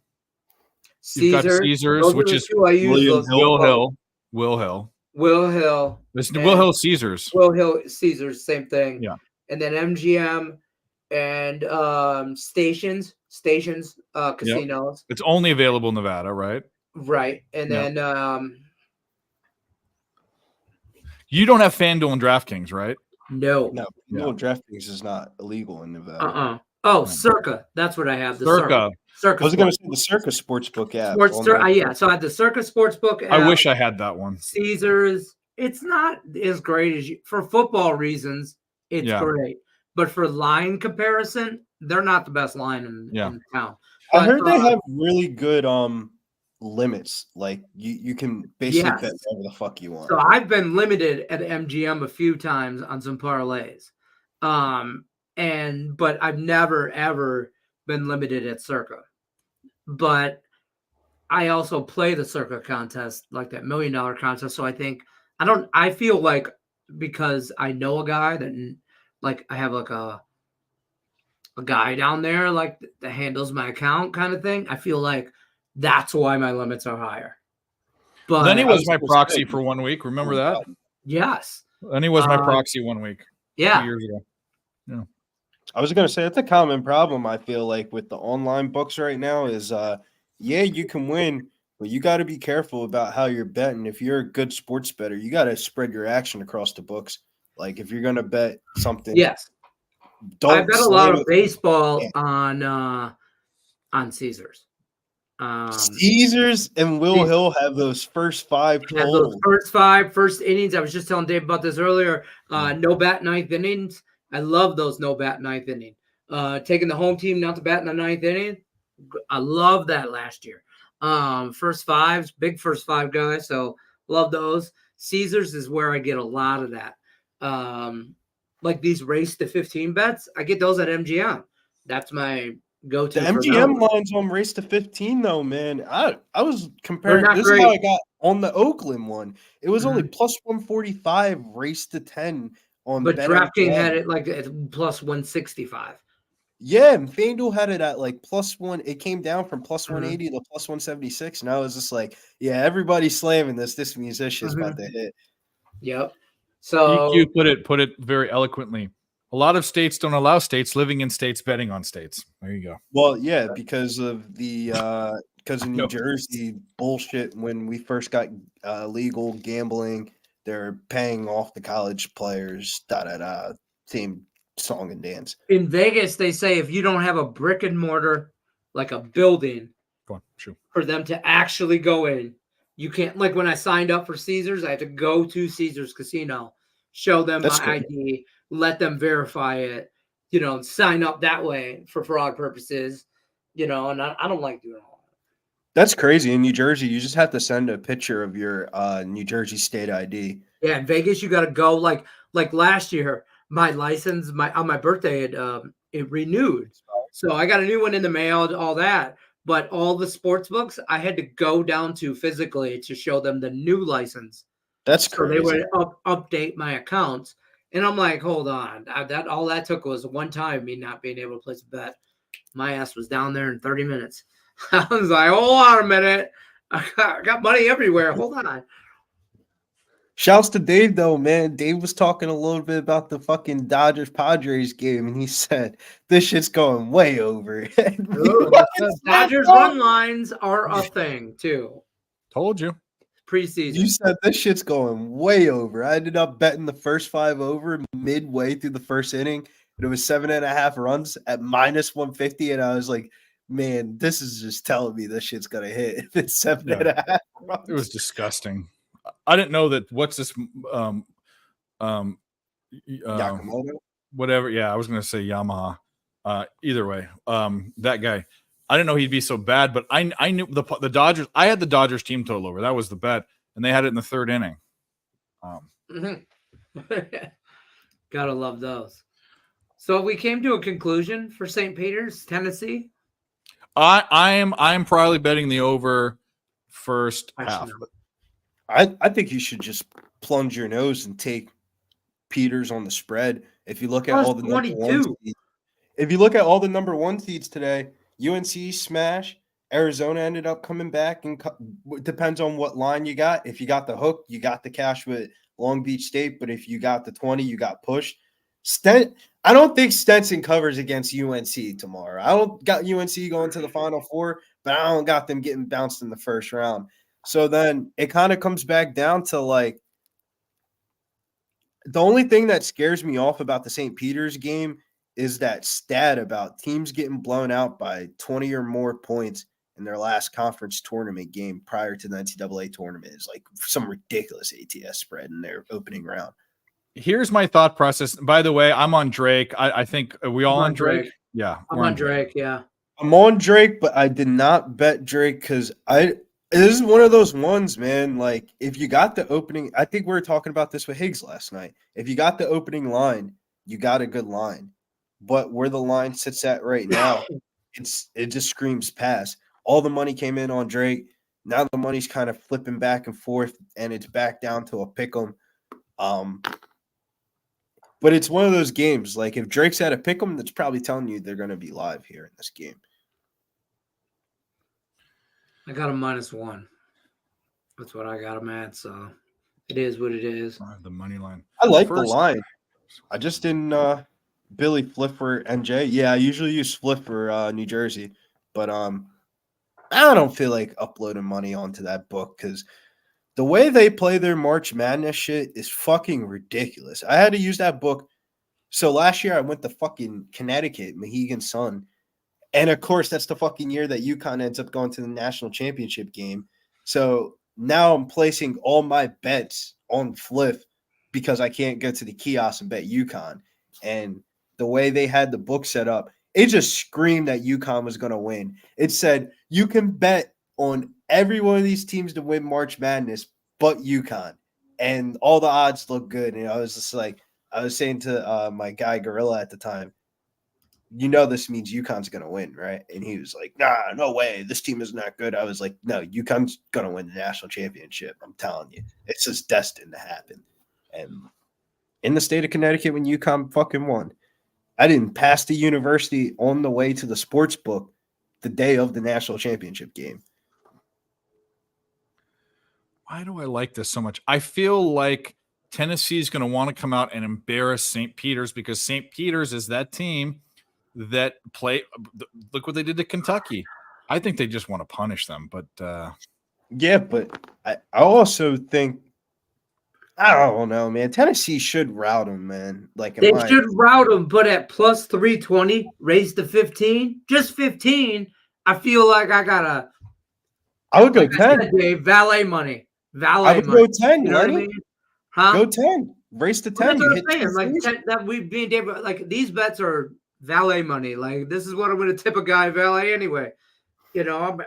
You've got Caesars, which is William Will Hill. Will Hill. This Will Hill Caesars. Will Hill Caesars, same thing. Yeah. And then MGM and Stations, casinos. It's only available in Nevada, right? Right. And then you don't have FanDuel and DraftKings, right? no. DraftKings is not illegal in Nevada. Oh, Circa. That's what I have. The Circa. Circa. I was going to say the Circa Sportsbook app. Yeah. So I had the Circa Sportsbook app. I wish I had that one. Caesars. It's not as great as for football reasons. It's great, but for line comparison, they're not the best line in town. I heard they have really good limits. Like you can basically bet whatever the fuck you want. So I've been limited at MGM a few times on some parlays, but I've never ever been limited at Circa. But I also play the Circa contest, like that $1 million contest. So I feel like because I know a guy that like I have like a guy down there like that handles my account kind of thing. I feel like that's why my limits are higher. But Lenny was my proxy for 1 week. Remember that? Yes. Lenny was my proxy 1 week. Yeah. 2 years ago. Yeah. I was going to say that's a common problem I feel like with the online books right now is you can win, but you got to be careful about how you're betting. If you're a good sports bettor, you got to spread your action across the books. Like if you're going to bet something. Yes. I bet a lot of baseball on Caesars. Caesars and Will Hill have those first 5 totals. First innings. I was just telling Dave about this earlier. No bat 9th innings. I love those no bat 9th inning. Taking the home team not to bat in the 9th inning. I love that last year. First fives, big first five guy. So love those. Caesars is where I get a lot of that. Like these race to 15 bets, I get those at MGM. That's my go-to. The for MGM those. lines on race to 15 though, man. I was They're comparing. not This is how I great. got on the Oakland one. It was only Mhm. plus 145 race to 10 on But DraftKings had BetMGM. it like at plus 165. Yeah, and FanDuel had it at like plus one. It came down from plus Mhm. 180 to plus 176. And I was just like, yeah, everybody's slamming this. This musician's about Mhm. to hit. Yep. You So put it very eloquently. A lot of states don't allow states living in states betting on states. There you go. Well, yeah, because of New Yep. Jersey bullshit when we first got legal gambling, they're paying off the college players, da da da, same song and dance. in Vegas, they say if you don't have a brick and mortar, like a building, Go on, shoot. for them to actually go in, you can't. Like when I signed up for Caesars, I had to go to Caesars Casino, show them That's my cool. ID, let them verify it, sign up that way for fraud purposes, and I don't like doing all That's crazy. In New Jersey, you just have to send a picture of your New Jersey state ID. that. Yeah, in Vegas, you got to go like last year, my license, on my birthday, it renewed, so I got a new one in the mail, all that. But all the sports books, I had to go down to physically to show them the new license. That's So they crazy. would update my accounts. And I'm like, hold on. That all that took was one time, me not being able to place a bet. My ass was down there in 30 minutes. I was like, hold on a minute. I got money everywhere. Hold on. Shouts to Dave though, man. Dave was talking a little bit about the fucking Dodgers Padres game, and he said this shit's going way over. And we Ooh, fucking the said, Dodgers "No." run lines are a thing too. Told you. Preseason. You said this shit's going way over. I ended up betting the first 5 over midway through the first inning, and it was 7.5 runs at minus 150, and I was like, man, this is just telling me this shit's gonna hit. If it's 7.5 runs. It was disgusting. I didn't know that. What's this? Um, Yakamoto. whatever. Yeah, I was gonna say Yamaha. Either way, that guy. I didn't know he'd be so bad, but I knew the Dodgers. I had the Dodgers team total over. That was the bet, and they had it in the third inning. Mhm. Gotta love those. So we came to a conclusion for St. Peter's, Tennessee. I'm probably betting the over first half. I think you should just plunge your nose and take Peters on the spread. If you look at Plus all the number 22. if you look at all the number 1 seeds today, UNC smash. Arizona ended up coming back, and depends on what line you got. If you got the hook, you got the cash with Long Beach State. But if you got the 20, you got pushed. I don't think Stenson covers against UNC tomorrow. I don't got UNC going to the Final Four, but I don't got them getting bounced in the first round. So then it kind of comes back down to like the only thing that scares me off about the St. Peter's game is that stat about teams getting blown out by 20 or more points in their last conference tournament game prior to the NCAA tournament is like some ridiculous ATS spread in their opening round. Here's my thought process. By the way, I'm on Drake. I think are we all on Drake? Yeah, I'm we're on Drake. Yeah. I'm on Drake, but I did not bet Drake because this is one of those ones, man. Like, if you got the opening, I think we were talking about this with Higgs last night. If you got the opening line, you got a good line. But where the line sits at right now, it just screams pass. All the money came in on Drake. Now the money's kind of flipping back and forth, and it's back down to a pick 'em. But it's one of those games. Like, if Drake's at a pick 'em, that's probably telling you they're going to be live here in this game. I got a -1. That's what I got him at. So it is what it is. the money line. I like the First- line. I just didn't Billy flip for NJ. Yeah, I usually use flip for New Jersey, but I don't feel like uploading money onto that book because the way they play their March Madness shit is fucking ridiculous. I had to use that book. So last year I went to fucking Connecticut, Mohegan Sun. And of course, that's the fucking year that UConn ends up going to the national championship game. So now I'm placing all my bets on flip because I can't go to the kiosk and bet UConn. And the way they had the book set up, it just screamed that UConn was going to win. It said, you can bet on every one of these teams to win March Madness, but UConn, and all the odds look good. And I was just like, I was saying to my guy Gorilla at the time, this means UConn's going to win, right? And he was like, nah, no way. This team is not good. I was like, no, UConn's going to win the national championship. I'm telling you. It's just destined to happen. And in the state of Connecticut, when UConn fucking won, I didn't pass the university on the way to the sports book the day of the national championship game. Why do I like this so much? I feel like Tennessee is going to want to come out and embarrass St. Peter's because St. Peter's is that team that play. Look what they did to Kentucky. I think they just want to punish them, but yeah, but I also think I don't know, man. Tennessee should rout them, man. Like they should rout them, but at plus 320, raise to 15, just 15. I feel like I would go like 10. Said, Dave, valet money. I would go 10. You know what I mean? Huh? Go 10. Race to 10. Well, that's what I'm saying. Like that, we being Dave, like these bets are valet money. Like this is what I'm going to tip a guy valet anyway. I'm gonna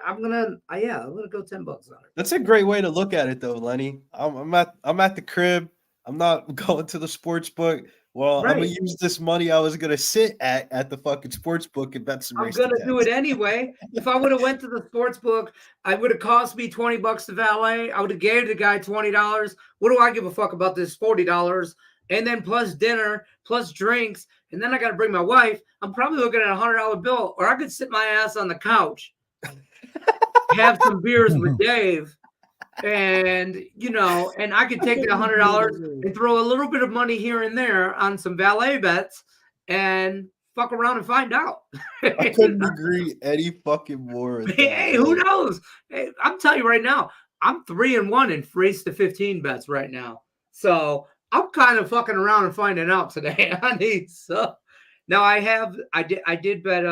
go $10 on it. That's a great way to look at it, though, Lenny. I'm at the crib. I'm not going to the sports book. Well, right. I'm gonna use this money I was gonna sit at the fucking sports book and bet some. I'm gonna do it anyway. If I would have went to the sports book, I would have cost me $20 to valet. I would have gave the guy $20. What do I give a fuck about this $40? And then plus dinner, plus drinks, and then I got to bring my wife. I'm probably looking at a $100 bill, or I could sit my ass on the couch. Have some beers with Dave, and and I could take the $100 and throw a little bit of money here and there on some valet bets and fuck around and find out. I couldn't agree any fucking more. Hey, who knows? Hey, I'm telling you right now, I'm 3-1 in race to 15 bets right now. So I'm kind of fucking around and finding out today. Now I did bet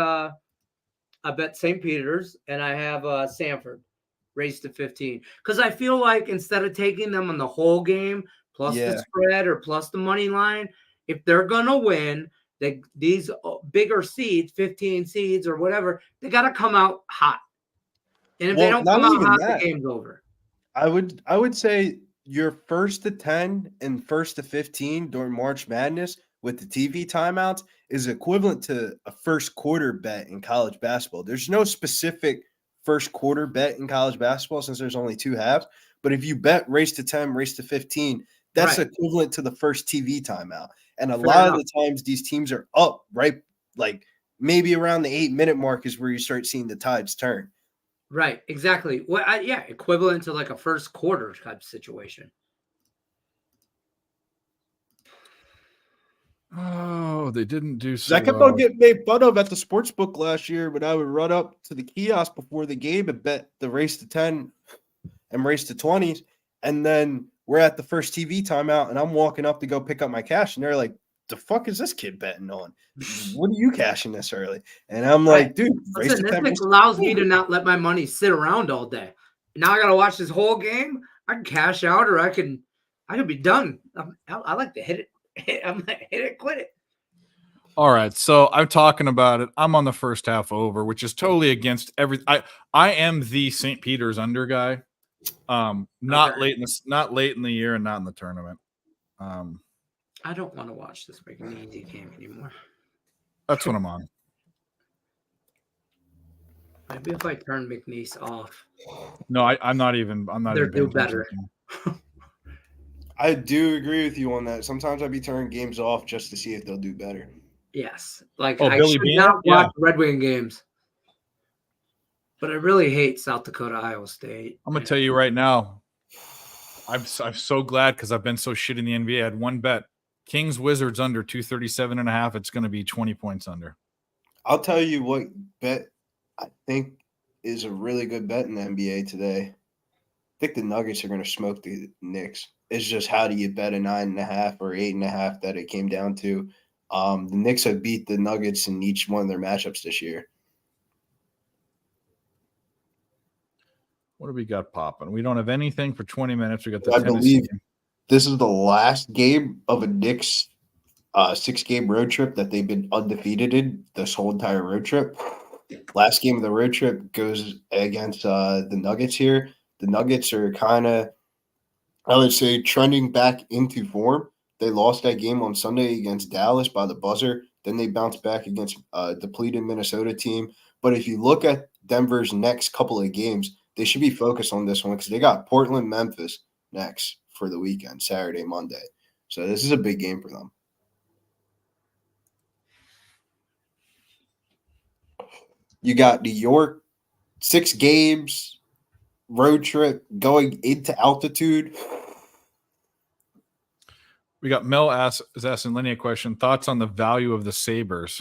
I bet St. Peter's and I have Sanford raised to 15 because I feel like instead of taking them on the whole game plus the spread or plus the money line, if they're gonna win, these bigger seeds, 15 seeds or whatever, they got to come out hot. And if they don't come out hot, the game's over. I would say your first to 10 and first to 15 during March Madness with the TV timeouts is equivalent to a first quarter bet in college basketball. There's no specific first quarter bet in college basketball since there's only 2 halves. But if you bet race to 10, race to 15, that's equivalent to the first TV timeout. And a lot of the times these teams are up, right? Like maybe around the 8-minute mark is where you start seeing the tides turn. Right, exactly. Well, equivalent to like a first quarter type situation. Oh, they didn't do so. I kept on getting made fun of at the sports book last year when I would run up to the kiosk before the game and bet the race to 10 and race to 20s. And then we're at the first TV timeout and I'm walking up to go pick up my cash. And they're like, the fuck is this kid betting on? What are you cashing this early? And I'm like, dude, race to 10 allows me to not let my money sit around all day. Now I got to watch this whole game. I can cash out or I can be done. I like to hit it. I'm like, hit it, quit it. All right, so I'm talking about it. I'm on the first half over, which is totally against every. I am the St. Peter's under guy. Not late in the year and not in the tournament. I don't want to watch this McNeese game anymore. That's what I'm on. Maybe if I turn McNeese off. No, I'm not even. I'm not. They're do better. I do agree with you on that. Sometimes I'd be turning games off just to see if they'll do better. Yes. Like I should not watch Red Wing games. But I really hate South Dakota, Iowa State. I'm going to tell you right now, I'm so glad because I've been so shit in the NBA. I had one bet. Kings Wizards under 237.5. It's going to be 20 points under. I'll tell you what bet I think is a really good bet in the NBA today. I think the Nuggets are going to smoke the Knicks. It's just how do you bet a 9.5 or 8.5 that it came down to. The Knicks have beat the Nuggets in each one of their matchups this year. What do we got popping? We don't have anything for 20 minutes. We got the I believe this is the last game of a Knicks 6-game road trip that they've been undefeated in this whole entire road trip. Last game of the road trip goes against the Nuggets here. The Nuggets are kind of, I would say, trending back into form. They lost that game on Sunday against Dallas by the buzzer. Then they bounced back against a depleted Minnesota team. But if you look at Denver's next couple of games, they should be focused on this one because they got Portland, Memphis next for the weekend, Saturday, Monday. So this is a big game for them. You got New York, 6 games, road trip, going into altitude. We got Mel is asking Lenny a question. Thoughts on the value of the Sabres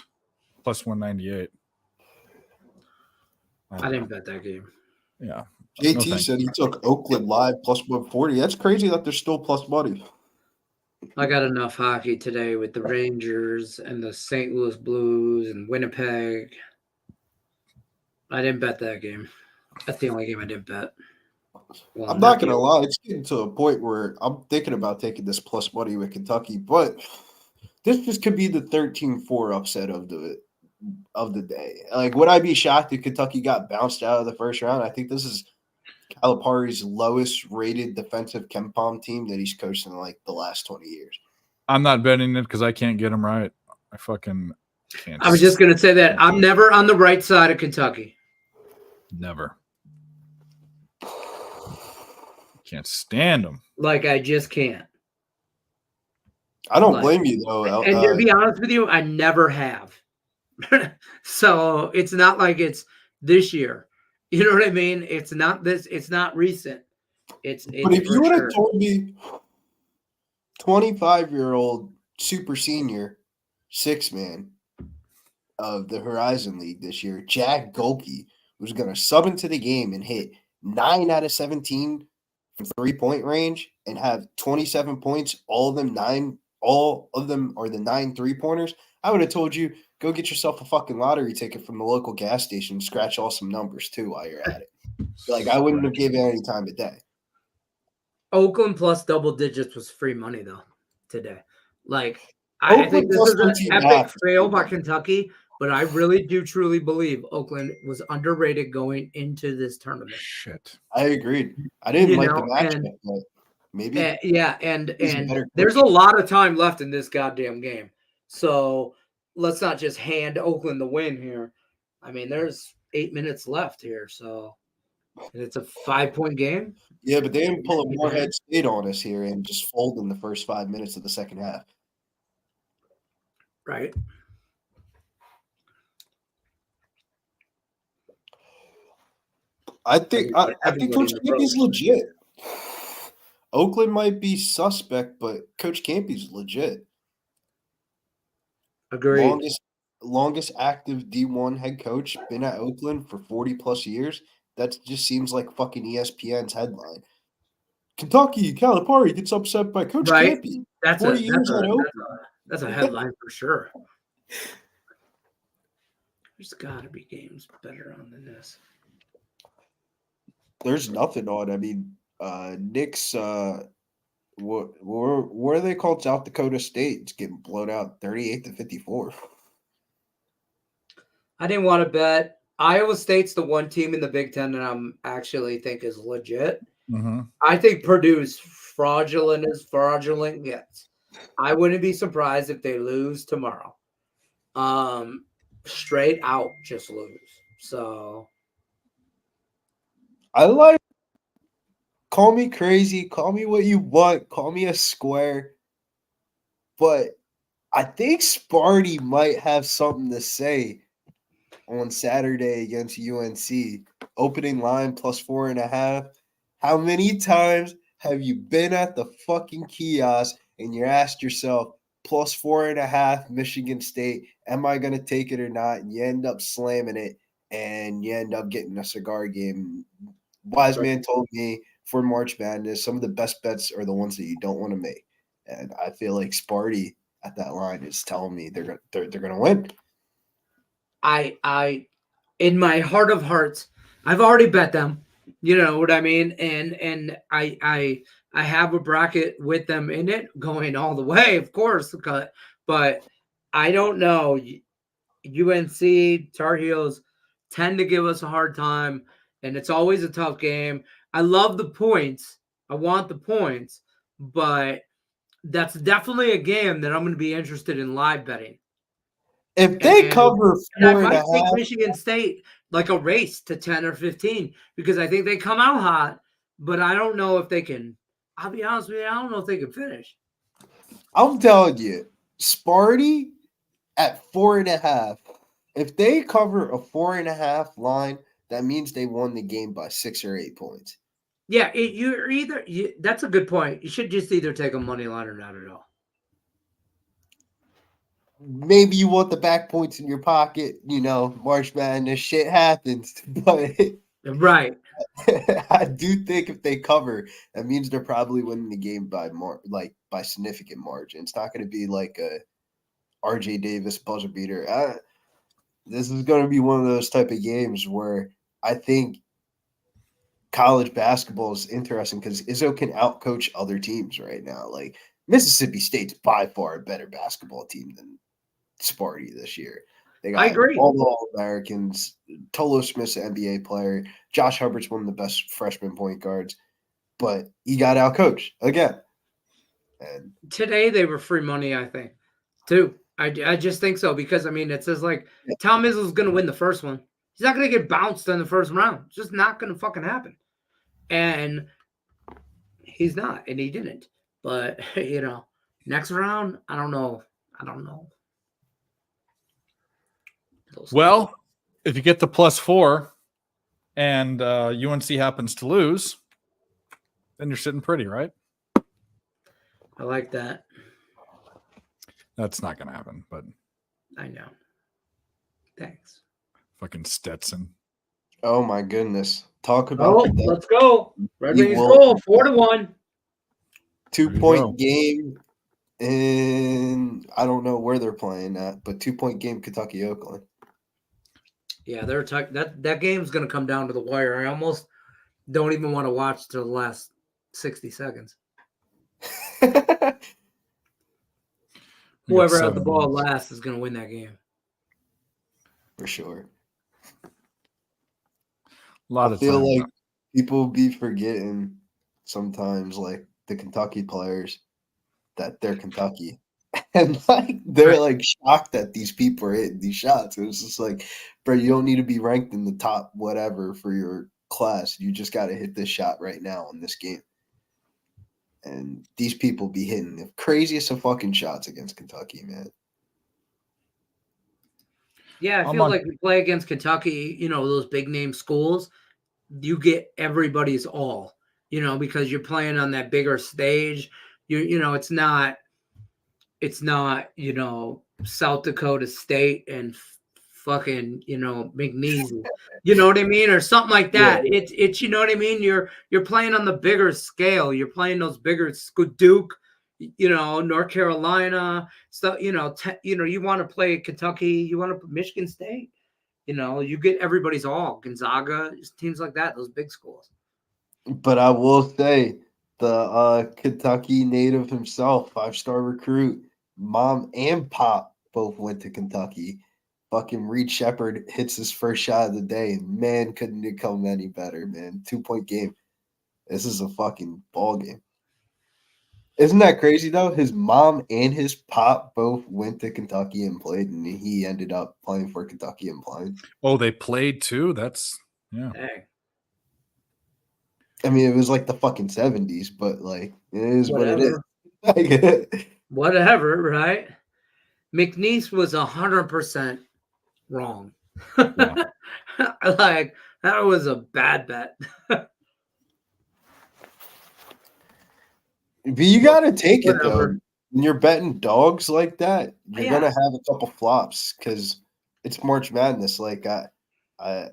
plus 198? I didn't bet that game. Yeah. JT said he took Oakland live plus 140. That's crazy that they're still plus money. I got enough hockey today with the Rangers and the St. Louis Blues and Winnipeg. I didn't bet that game. That's the only game I didn't bet. Well, I'm not going to lie. It's getting to a point where I'm thinking about taking this plus money with Kentucky, but this just could be the 13-4 upset of the day. Like, would I be shocked if Kentucky got bounced out of the first round? I think this is Calipari's lowest rated defensive KenPom team that he's coached in like the last 20 years. I'm not betting it because I can't get him right. I fucking can't. I was just going to say that I'm never on the right side of Kentucky. Never. Can't stand them. Like, I just can't. I don't blame you, though. And to be honest with you, I never have. So it's not like it's this year. You know what I mean? It's not this. It's not recent. It's but if you would have told me 25-year-old super senior 6-man of the Horizon League this year, Jack Golke, was going to sub into the game and hit 9 out of 17 from 3-point range and have 27 points, all of them are the 9 3-pointers, I would have told you, go get yourself a fucking lottery ticket from the local gas station and scratch all some numbers too while you're at it. Like, I wouldn't have given any time of day. Oakland plus double digits was free money though today. Like, I think this is an epic fail by Kentucky, but I really do truly believe Oakland was underrated going into this tournament. Shit. I agreed. I didn't like the matchup, but maybe. And there's a lot of time left in this goddamn game. So let's not just hand Oakland the win here. I mean, there's 8 minutes left here. So and it's a 5-point game. Yeah, but they didn't pull a Moorhead State on us here and just fold in the first 5 minutes of the second half. Right. I think Coach Campy's legit. Oakland might be suspect, but Coach Campy's legit. Agreed. Longest active D1 head coach, been at Oakland for 40 plus years. That just seems like fucking ESPN's headline. Kentucky, Calipari gets upset by Coach Campy. That's a headline for sure. There's got to be games better on than this. There's nothing on. I mean, Nick's what are they called? South Dakota State. It's getting blown out 38-54. I didn't want to bet. Iowa State's the one team in the Big Ten that I'm actually think is legit. Mm-hmm. I think Purdue's fraudulent as fraudulent gets. I wouldn't be surprised if they lose tomorrow. Straight out just lose. So I like, call me crazy, call me what you want, call me a square, but I think Sparty might have something to say on Saturday against UNC. Opening line plus 4.5. How many times have you been at the fucking kiosk and you asked yourself, plus 4.5 Michigan State, am I going to take it or not? And you end up slamming it and you end up getting a cigar game. Wise man told me for March Madness, some of the best bets are the ones that you don't want to make. And I feel like Sparty at that line is telling me they're going to win. I in my heart of hearts, I've already bet them. You know what I mean? And I have a bracket with them in it going all the way, of course, but I don't know. UNC, Tar Heels, tend to give us a hard time, and it's always a tough game. I love the points. I want the points, but that's definitely a game that I'm going to be interested in live betting. If they And, cover and I 4.5, might take Michigan State like a race to 10 or 15 because I think they come out hot, but I don't know if they can. I'll be honest with you, I don't know if they can finish. I'm telling you, Sparty at 4.5. If they cover a 4.5 line, that means they won the game by 6 or 8 points. Yeah, that's a good point. You should just either take a money line or not at all. Maybe you want the back points in your pocket, March Madness shit happens, but Right. I do think if they cover, that means they're probably winning the game by by significant margin. It's not going to be like a RJ Davis buzzer beater. This is going to be one of those type of games where I think college basketball is interesting because Izzo can outcoach other teams right now. Like Mississippi State's by far a better basketball team than Sparty this year. They got I agree. all the All-Americans. Tolo Smith's an NBA player. Josh Hubert's one of the best freshman point guards, but he got outcoached again. And today they were free money, I think, too. I just think so because it says like Tom Izzo's going to win the first one. He's not going to get bounced in the first round. It's just not going to fucking happen. And he's not, and he didn't. But next round, I don't know. Well, if you get the +4 and UNC happens to lose, then you're sitting pretty, right? I like that. That's not going to happen, but I know. Thanks. fucking Stetson. oh my goodness, talk about that. Let's go. Red Wings will- goal 4-1. 2-point game, and I don't know where they're playing at, but 2-point game, Kentucky Oakland. Yeah, that game's going to come down to the wire. I almost don't even want to watch till the last 60 seconds. We got Whoever has 7 the ball minutes. last is going to win that game. For sure. A lot I of feel time. like people be forgetting sometimes, like the Kentucky players, that they're Kentucky. And they're like shocked that these people are hitting these shots. It was just like, bro, you don't need to be ranked in the top whatever for your class. You just got to hit this shot right now in this game. And these people be hitting the craziest of fucking shots against Kentucky, man. Yeah, I feel like we play against Kentucky, those big name schools, you get everybody's all, because you're playing on that bigger stage. It's not, South Dakota State and fucking, McNeese, you know what I mean? Or something like that. Yeah. It's, you know what I mean? You're playing on the bigger scale. You're playing those bigger Duke, North Carolina stuff, you want to play Kentucky, you want to Michigan State, you get everybody's all Gonzaga, teams like that, those big schools. But I will say the Kentucky native himself, 5-star recruit, mom and pop both went to Kentucky. Fucking Reed Shepherd hits his first shot of the day, and man, couldn't it come any better, man. 2-point game. This is a fucking ball game. Isn't that crazy though? His mom and his pop both went to Kentucky and played, and he ended up playing for Kentucky and playing. Oh, they played too? That's yeah. Dang. I mean, it was like the fucking 70s, but like it is Whatever. what it is. Whatever, right? McNeese was 100% wrong. Yeah. Like, that was a bad bet. But you gotta take it though. Whatever. When you're betting dogs like that, you're Yeah. gonna have a couple flops because it's March Madness. Like I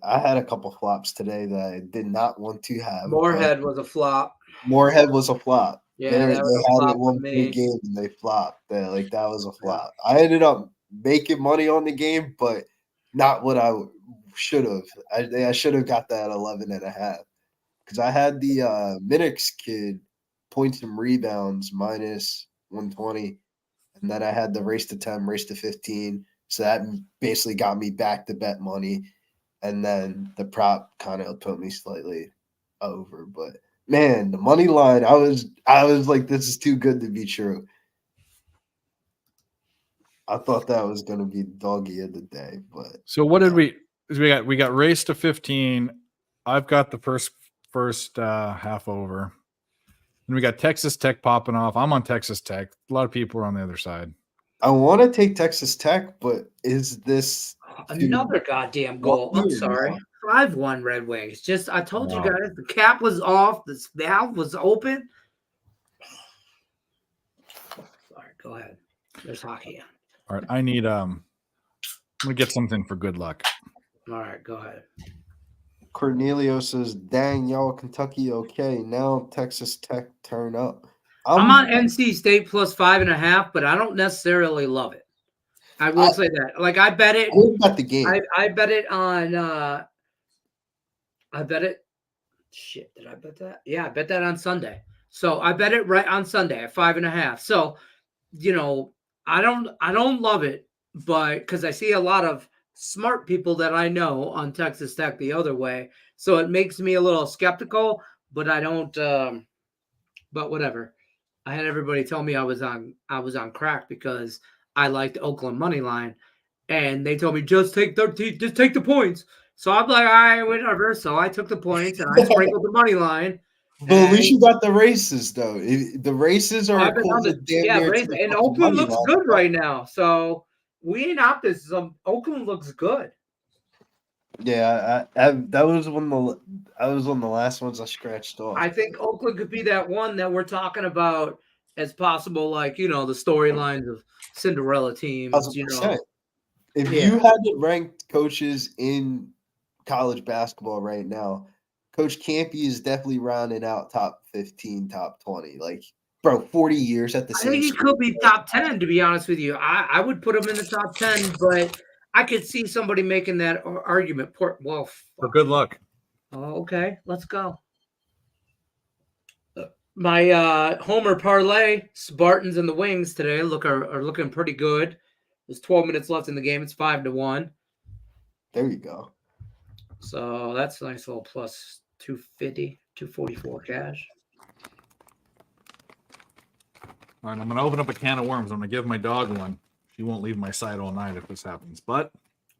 had a couple flops today that I did not want to have. Moorhead was a flop. Moorhead was a flop. Yeah, they that had was a it flop one for me. game and they flopped. That was a flop. I ended up making money on the game, but not what I should have. I should have got that 11.5 because I had the Minix kid points and rebounds minus 120, and then I had the race to 10, race to 15. So that basically got me back to bet money. and then the prop kind of put me slightly over. But man, the money line, I was like, this is too good to be true. I thought that was gonna be doggy of the day, but So what did we got race to 15. I've got the first half over. And we got Texas Tech popping off. I'm on Texas Tech. A lot of people are on the other side. I want to take Texas Tech, but is this Another goddamn goal. I'm sorry. 5-1 Red Wings. Just I told you Wow. guys the cap was off, the valve was open. Sorry, go ahead. There's hockey on. All right. I need I'm gonna get something for good luck. All right, go ahead. Cornelio says, dang, y'all, Kentucky okay. Now Texas Tech turn up. I'm on NC State plus 5.5, but I don't necessarily love it. I will say that. Like I bet it. At the game. I bet it on I bet it. Shit, did I bet that? Yeah, I bet that on Sunday. So I bet it right on Sunday at 5.5. So, I don't love it, but because I see a lot of smart people that I know on Texas Tech the other way. So it makes me a little skeptical, but I don't but whatever. I had everybody tell me I was on crack because I liked Oakland money line, and they told me just take the points. So I'm like, all right, whatever. So I took the points and I sprinkled the money line. But at least you got the races, though. The races are And Oakland looks good right now. So we ain't optimism. Oakland looks good. Yeah, that was one of the last ones I scratched off. I think Oakland could be that one that we're talking about as possible, like the storylines of Cinderella teams. 100%. If you had to rank coaches in college basketball right now, Coach Campy is definitely rounding out top 15, top 20. Like, bro, 40 years at the same. I think he could be top 10, to be honest with you. I would put him in the top 10, but I could see somebody making that argument. Well, For good luck. Oh, okay, let's go. My Homer parlay, Spartans and the Wings today are looking pretty good. There's 12 minutes left in the game. It's 5-1. There you go. So that's a nice little plus 250, 244 cash. All right, I'm going to open up a can of worms. I'm going to give my dog one. She won't leave my side all night if this happens, but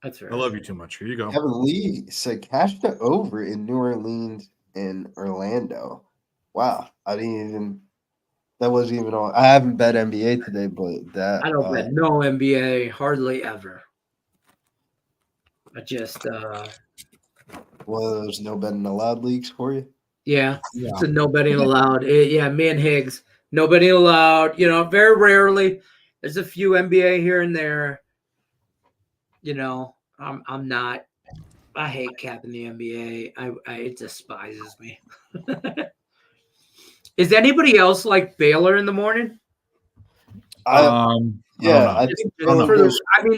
that's right. I love you too much. Here you go. Kevin Lee said cash to over in New Orleans and Orlando. Wow, that wasn't even on. I haven't bet NBA today, but that I don't bet no NBA hardly ever. I just one of those no betting allowed leagues for you. Yeah. It's a no betting allowed. Me and Higgs, no betting allowed. Very rarely. There's a few NBA here and there. I'm not. I hate capping the NBA. It despises me. Is anybody else like Baylor in the morning? I think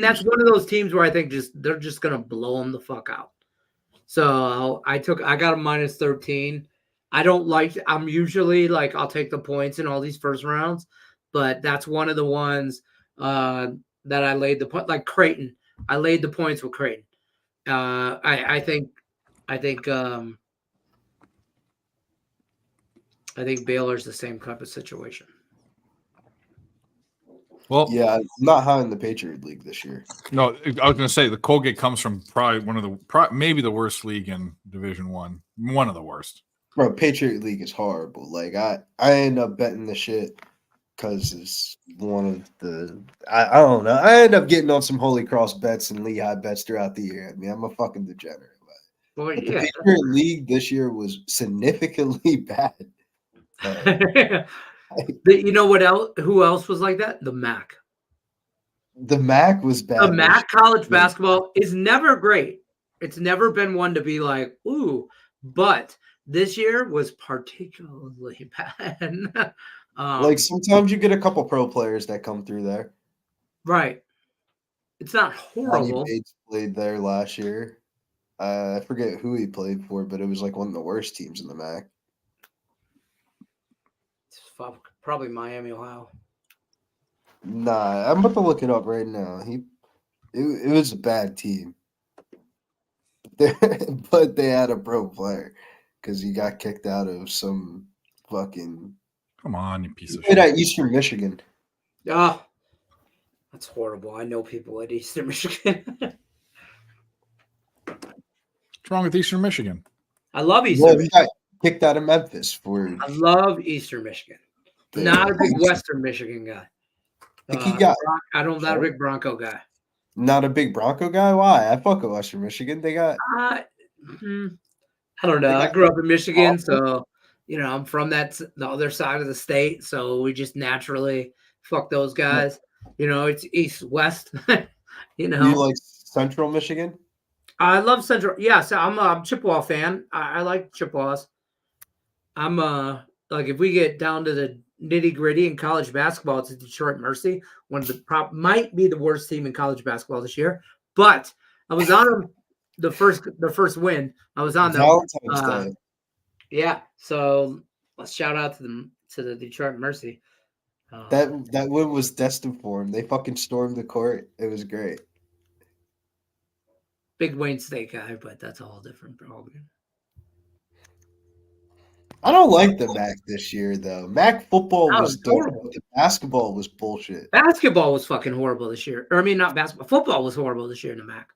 that's one of those teams where I think they're just gonna blow them the fuck out. So I got a minus 13. I don't like. I'm usually like I'll take the points in all these first rounds, but that's one of the ones that I laid the point like Creighton. I laid the points with Creighton. I think Baylor's the same type of situation. Well, yeah, I'm not high in the Patriot League this year. No, I was going to say the Colgate comes from probably one of the maybe the worst league in Division I. One of the worst. Bro, Patriot League is horrible. Like I end up betting the shit because it's one of the I don't know. I end up getting on some Holy Cross bets and Lehigh bets throughout the year. I mean, I'm a fucking degenerate. But the Patriot League this year was significantly bad. You know what else? Who else was like that? The MAC. The MAC was bad. The MAC college basketball is never great. It's never been one to be like, ooh, but this year was particularly bad. Like sometimes you get a couple pro players that come through there. Right. It's not horrible. Bates played there last year. I forget who he played for, but it was like one of the worst teams in the MAC. Probably Miami, Ohio. Nah, I'm about to look it up right now. It was a bad team. but they had a pro player because he got kicked out of some fucking. Come on, you piece of Played shit. at Eastern Michigan. Oh, that's horrible. I know people at Eastern Michigan. What's wrong with Eastern Michigan? I love Eastern Well, he Michigan. got kicked out of Memphis for. I love Eastern Michigan. Not a big Western Michigan guy. think he got I'm not a big Bronco guy. not a big Bronco guy. Why? I fuck with Western Michigan. They got I don't know. I grew up in Michigan, so I'm from the other side of the state. So we just naturally fuck those guys. It's east west. you like Central Michigan. I love Central. Yes, I'm a Chippewa fan. I like Chippewas. I'm like if we get down to the nitty gritty in college basketball, it's Detroit Mercy. One of the might be the worst team in college basketball this year. But I was on them the first win. I was on them. Valentine's Day. Yeah. So let's shout out to the Detroit Mercy. That win was destined for him. They fucking stormed the court. It was great. Big Wayne State guy, but that's a whole different ballgame. I don't like the MAC this year, though. MAC football was horrible. dope. The basketball was bullshit. Basketball was fucking horrible this year. Or I mean, not basketball. Football was horrible this year in the MAC.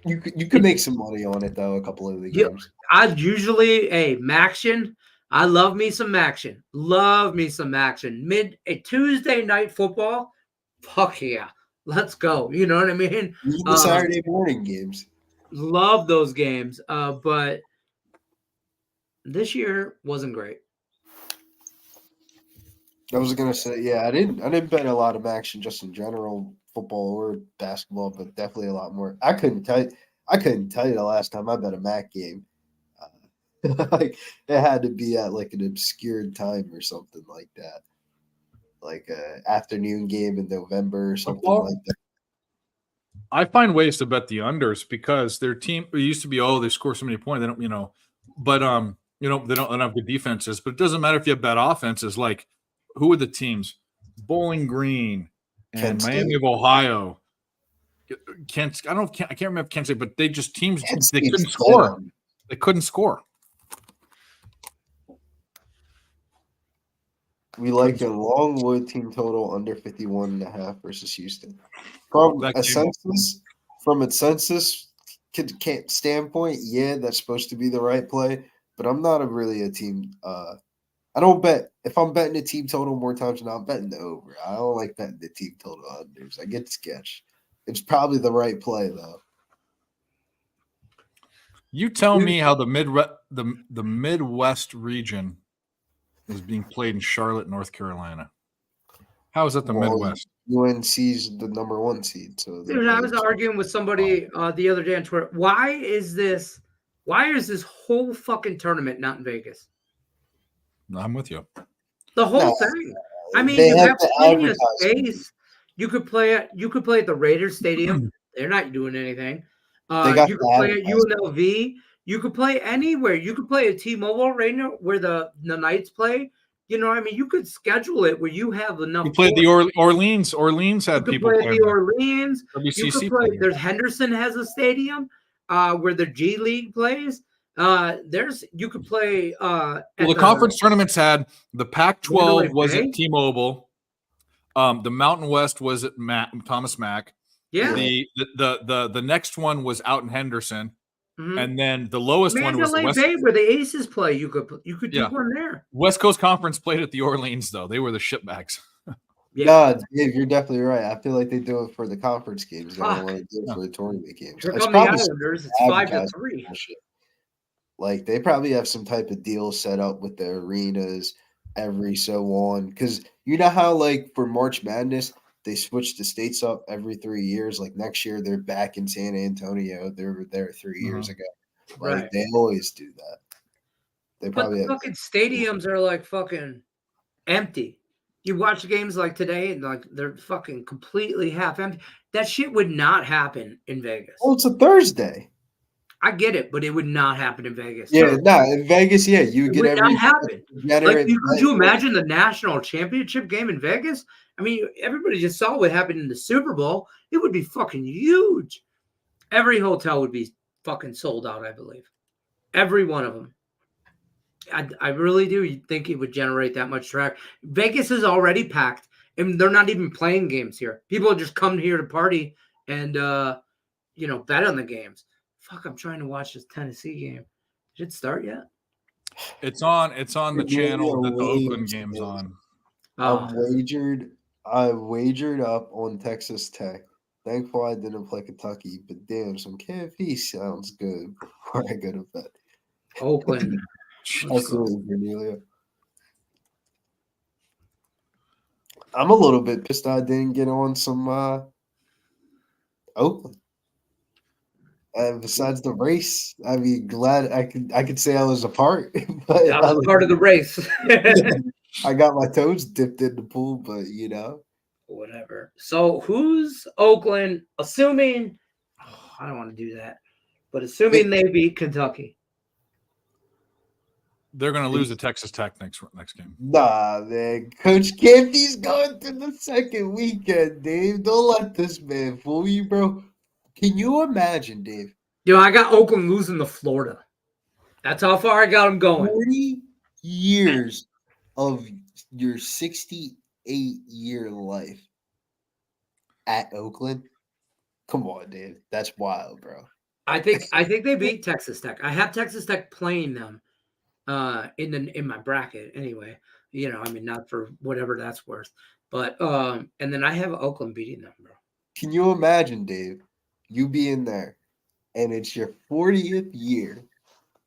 You could make some money on it, though, a couple of the games. I usually, Maction. I love me some Maction. Love me some Maction. A Tuesday night football. Fuck yeah. Let's go. You know what I mean? The Saturday morning games. Love those games. But this year wasn't great. I was gonna say, yeah, I didn't bet a lot of action just in general, football or basketball, but definitely a lot more. I couldn't tell you the last time I bet a MAC game. Like it had to be at like an obscure time or something like that, like a afternoon game in November or something like that. I find ways to bet the unders because their team it used to be they score so many points they don't but they don't have good defenses, but it doesn't matter if you have bad offenses. Like who are the teams? Bowling Green and Miami of Ohio. I can't remember Kent State, but they just teams they couldn't score. They couldn't score. We like a Longwood team total under 51.5 versus Houston. From a census standpoint, yeah, that's supposed to be the right play. But I'm not really a team. I don't bet. If I'm betting a team total more times than I'm betting the over. I don't like betting the team total unders. I get sketched. It's probably the right play though. You tell me how the Midwest region is being played in Charlotte, North Carolina. How is that the Midwest? UNC's the number 1 seed. So dude, I was arguing with somebody the other day on Twitter. Why is this whole fucking tournament not in Vegas? I'm with you. The whole thing. I mean, you have plenty of space. You could play at the Raiders Stadium. They're not doing anything. You could play at UNLV. You could play anywhere. You could play at T-Mobile Arena where the Knights play. You know what I mean? You could schedule it where you have enough. You played the Orleans. Orleans had people play the Orleans. WCC you could play. There's Henderson has a stadium where the G League plays. You could play. The conference tournaments had the Pac-12 was at T-Mobile. The Mountain West was at Thomas Mack. Yeah. The next one was out in Henderson. Mm-hmm. And then the lowest one was Mandalay Bay, where the Aces play. You could do one there. West Coast Conference played at the Orleans, though. They were the shitbags. Yeah, God, Dave, you're definitely right. I feel like they do it for the conference games. They don't want to do it for the tournament games. Here come the Islanders. It's 5-3. Like they probably have some type of deal set up with the arenas every so on. Because you know how like for March Madness they switch the states up every 3 years. Like next year they're back in San Antonio. They were there 3 years ago. Like they always do that. They probably fucking stadiums are like fucking empty. You watch games like today and like they're fucking completely half empty. That shit would not happen in Vegas. Oh, it's a Thursday. I get it, but it would not happen in Vegas. Yeah, in Vegas, yeah, you would get every. Not happen. Like, could you imagine the national championship game in Vegas? I mean, everybody just saw what happened in the Super Bowl. It would be fucking huge. Every hotel would be fucking sold out, I believe. Every one of them. I really do think it would generate that much traffic. Vegas is already packed, and they're not even playing games here. People just come here to party and bet on the games. Fuck, I'm trying to watch this Tennessee game. Did it start yet? It's on the channel that the Oakland game's on. Oh. I wagered up on Texas Tech. Thankful I didn't play Kentucky, but damn, some KFC sounds good before I go to bed. Oakland. Absolutely, Cornelia. I'm a little bit pissed I didn't get on some Oakland. And besides the race, I'd be glad I could say I was a part. But I was part of the race. I got my toes dipped in the pool, but Whatever. So who's Oakland? Assuming I don't want to do that, but assuming they beat Kentucky. They're going to lose to Texas Tech next game. Nah, man. Coach Campy's going to the second weekend, Dave. Don't let this man fool you, bro. Can you imagine, Dave? I got Oakland losing to Florida. That's how far I got them going. 40 years of your 68-year life at Oakland? Come on, Dave. That's wild, bro. I think they beat Texas Tech. I have Texas Tech playing them in my bracket anyway. Not for whatever that's worth. But and then I have Oakland beating them, bro. Can you imagine, Dave? You be in there, and it's your 40th year,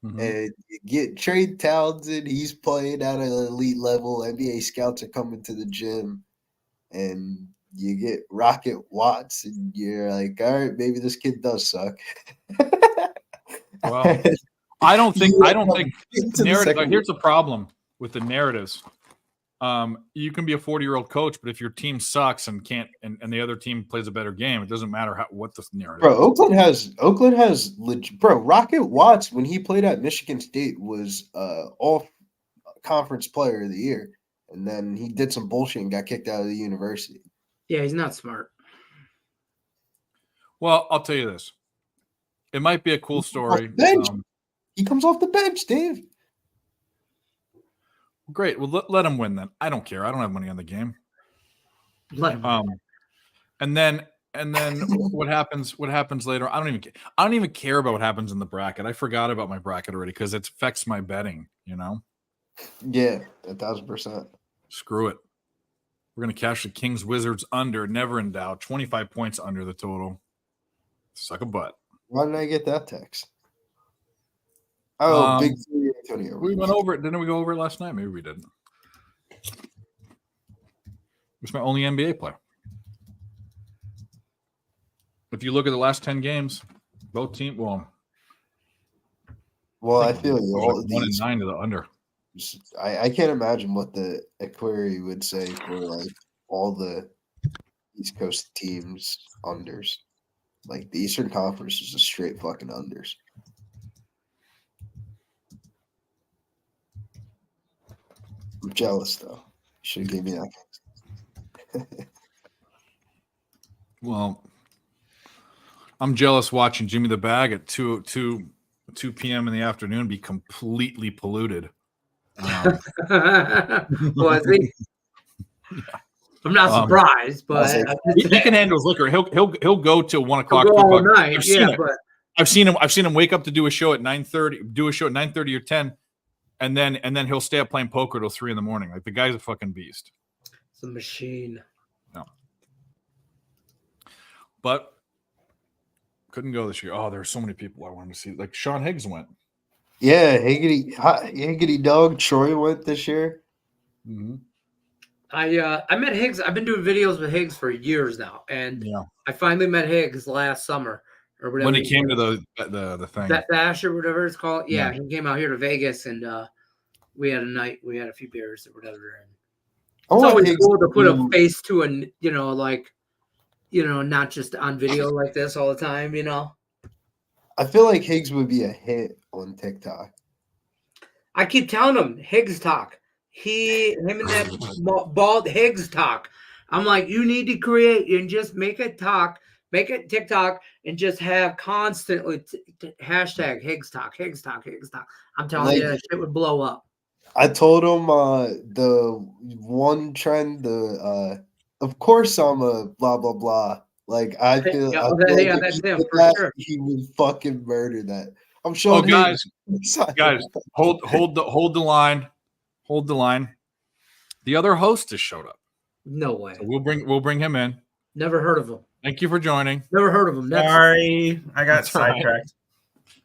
and you get Trey Townsend. He's playing at an elite level. NBA scouts are coming to the gym, and you get Rocket Watts, and you're like, all right, maybe this kid does suck. Well, I don't think narrative. Here's the problem with the narratives. You can be a 40-year-old coach, but if your team sucks and can't, and the other team plays a better game, it doesn't matter what the narrative. Bro, Oakland has Rocket Watts, when he played at Michigan State, was all conference player of the year, and then he did some bullshit and got kicked out of the university. Yeah, he's not smart. Well, I'll tell you this: it might be a cool story. He comes off the bench, Dave. Great. Well, let him win then. I don't care. I don't have money on the game. Let him win. And then what happens later? I don't even care. I don't even care about what happens in the bracket. I forgot about my bracket already because it affects my betting, Yeah, 1,000%. Screw it. We're gonna cash the Kings Wizards under, never in doubt. 25 points under the total. Suck a butt. Why didn't I get that text? Oh, big Antonio. We went over it. Didn't we go over it last night? Maybe we didn't. It's my only NBA player. If you look at the last 10 games, both teams. Well, I feel you. All 1-9 to the under. I can't imagine what the Aquari would say for like all the East Coast teams unders. Like the Eastern Conference is just straight fucking unders. I'm jealous though. You should have gave me that. Well, I'm jealous watching Jimmy the Bag at 2 p.m. in the afternoon be completely polluted. Well, I think I'm not surprised, but he can handle his liquor. He'll go till 1 o'clock. Go all night. But I've seen him wake up to do a show at 9:30, do a show at 9:30 or 10, and then he'll stay up playing poker till 3 a.m. Like the guy's a fucking beast. It's a machine. No, but couldn't go this year. Oh, there's so many people I wanted to see. Like Sean Higgs went. Yeah, Higgity dog. Troy went this year. Mm-hmm. I met Higgs. I've been doing videos with Higgs for years now, and I finally met Higgs last summer or whatever. When he came to the thing, that bash or whatever it's called. Yeah, he came out here to Vegas, and we had a night. We had a few beers or whatever. And it's always cool to put a face to not just on video like this all the time. I feel like Higgs would be a hit on TikTok. I keep telling him Higgs talk. Him and that bald Higgs talk. I'm like, you need to create and just make it talk Make it TikTok and just have constantly hashtag Higgs Talk. I'm telling you, that shit would blow up. I told him the one trend, of course I'm a blah blah blah. Like I feel, Yeah, I okay, feel like yeah, if that's he him did for that, sure. he would fucking murder that. I'm Oh, showing him. guys, hold the line. Hold the line. The other host has showed up. No way. So we'll bring him in. Never heard of him. Thank you for joining. Never heard of him. Next. Sorry, I got That's all right. sidetracked.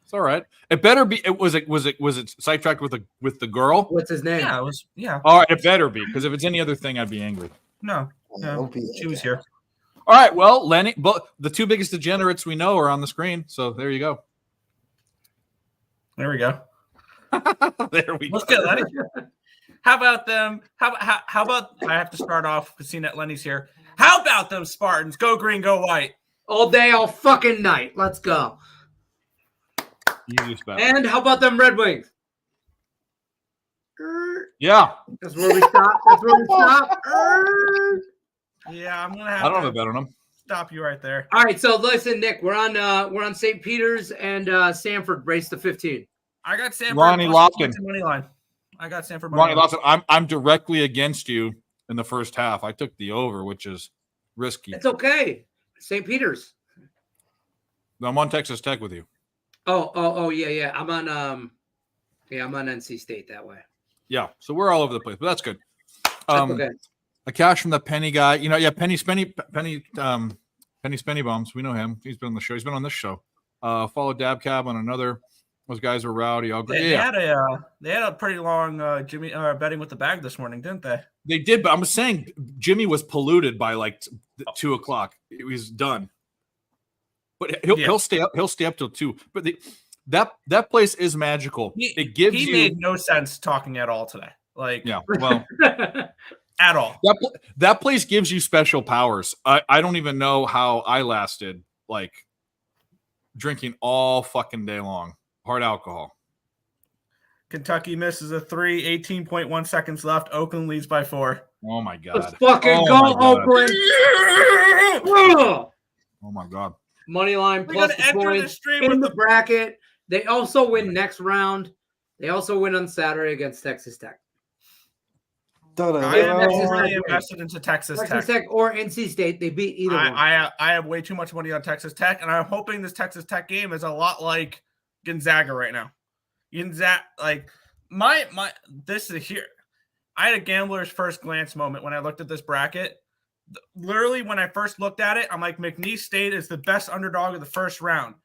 It's all right. It better be. Was it sidetracked with the girl? What's his name? Yeah, it was. Yeah, All right, it better be, because if it's any other thing, I'd be angry. no, Don't be she was like here. All right, well, Lenny, but the two biggest degenerates we know are on the screen, so there you go. There we go. There we Let's go. get Lenny. How about them? How about I have to start off because seeing that Lenny's here. How about them Spartans? Go green, go white. All day, all fucking night. Let's go. Easiest bet. And how about them Red Wings? Yeah, That's where we stop. That's where we stop. Yeah, I'm gonna I have don't have to a bet on them. stop you right there. All right, so listen, Nick, we're on St. Peter's and Sanford. Race to 15. I got Sanford. Ronnie plus Lofton. money line. I got Sanford. Ronnie money line. Lawson, I'm directly against you in the first half. I took the over, which is risky. It's okay. St. Peter's. I'm on Texas Tech with you. Oh, yeah. I'm on NC State that way. Yeah, so we're all over the place, but that's good. That's okay. A cash from the Penny guy. You know, yeah, Penny Spenny Bombs. We know him. He's been on the show. He's been on this show. Follow Dab Cab on another. Those guys are rowdy. I'll agree. They Yeah, had a pretty long Jimmy betting with the bag this morning, didn't they? they did, but I'm saying Jimmy was polluted by like 2 o'clock. He was done. But he'll stay up. He'll stay up till 2. But that place is magical. It gives he you made no sense talking at all today. Like, yeah. Well, at all. that place gives you special powers. I don't even know how I lasted like drinking all fucking day long. Hard alcohol. Kentucky misses a 3, 18.1 seconds left. Oakland leads by 4. Oh my god. Let's fucking Oh go, my God. Oakland. Oh my god. Money line We're plus gonna the enter the points stream in with the the bracket. They also win next round. They also win on Saturday against Texas Tech. I am Texas already Tech. invested into Texas Texas Tech. Tech or NC State. They beat either one. I have way too much money on Texas Tech, and I'm hoping this Texas Tech game is a lot like Gonzaga right now. Gonzaga, like my this is here. I had a gambler's first glance moment when I looked at this bracket. Literally, when I first looked at it, I'm like, McNeese State is the best underdog of the first round.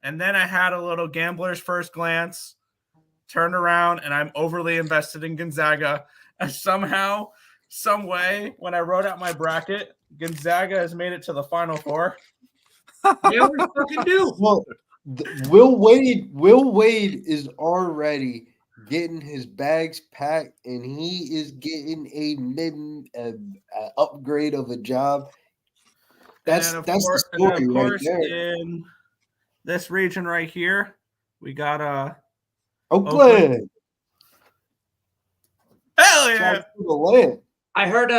And then I had a little gambler's first glance, turned around, and I'm overly invested in Gonzaga. And somehow, some way, when I wrote out my bracket, Gonzaga has made it to the Final Four. They always fucking do. Well, Will Wade is already getting his bags packed, and he is getting a upgrade of a job. That's And of the course- story and of right course, there. in this region right here, we got Oakland, hell yeah. shout out to the land. I heard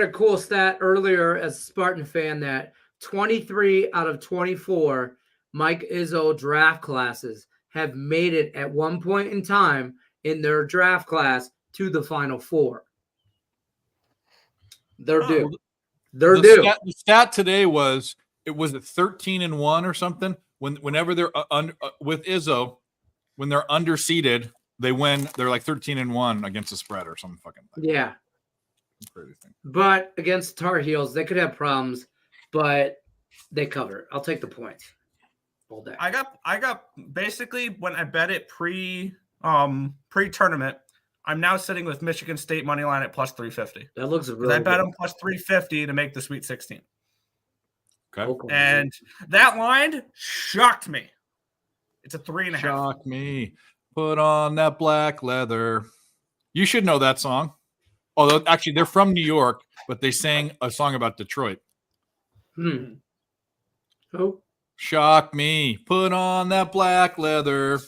a cool stat earlier as a Spartan fan that 23 out of 24 Mike Izzo draft classes have made it at one point in time in their draft class to the Final Four. They're due. They're due. The stat today was it was at 13-1 or something. Whenever they're with Izzo, when they're underseeded, they win. They're like 13-1 against the spread or some fucking thing. Yeah. Crazy thing. But against Tar Heels, they could have problems, but they cover it. I'll take the points all day. I got basically when I bet it pre-tournament, I'm now sitting with Michigan State money line at plus 350. That looks really I bet good. them plus 350 to make the Sweet 16. Okay. Oakland. And that line shocked me. It's a 3.5. Shock me. Put on that black leather. You should know that song. Although actually they're from New York, but they sang a song about Detroit. Who? Shock me. Put on that black leather.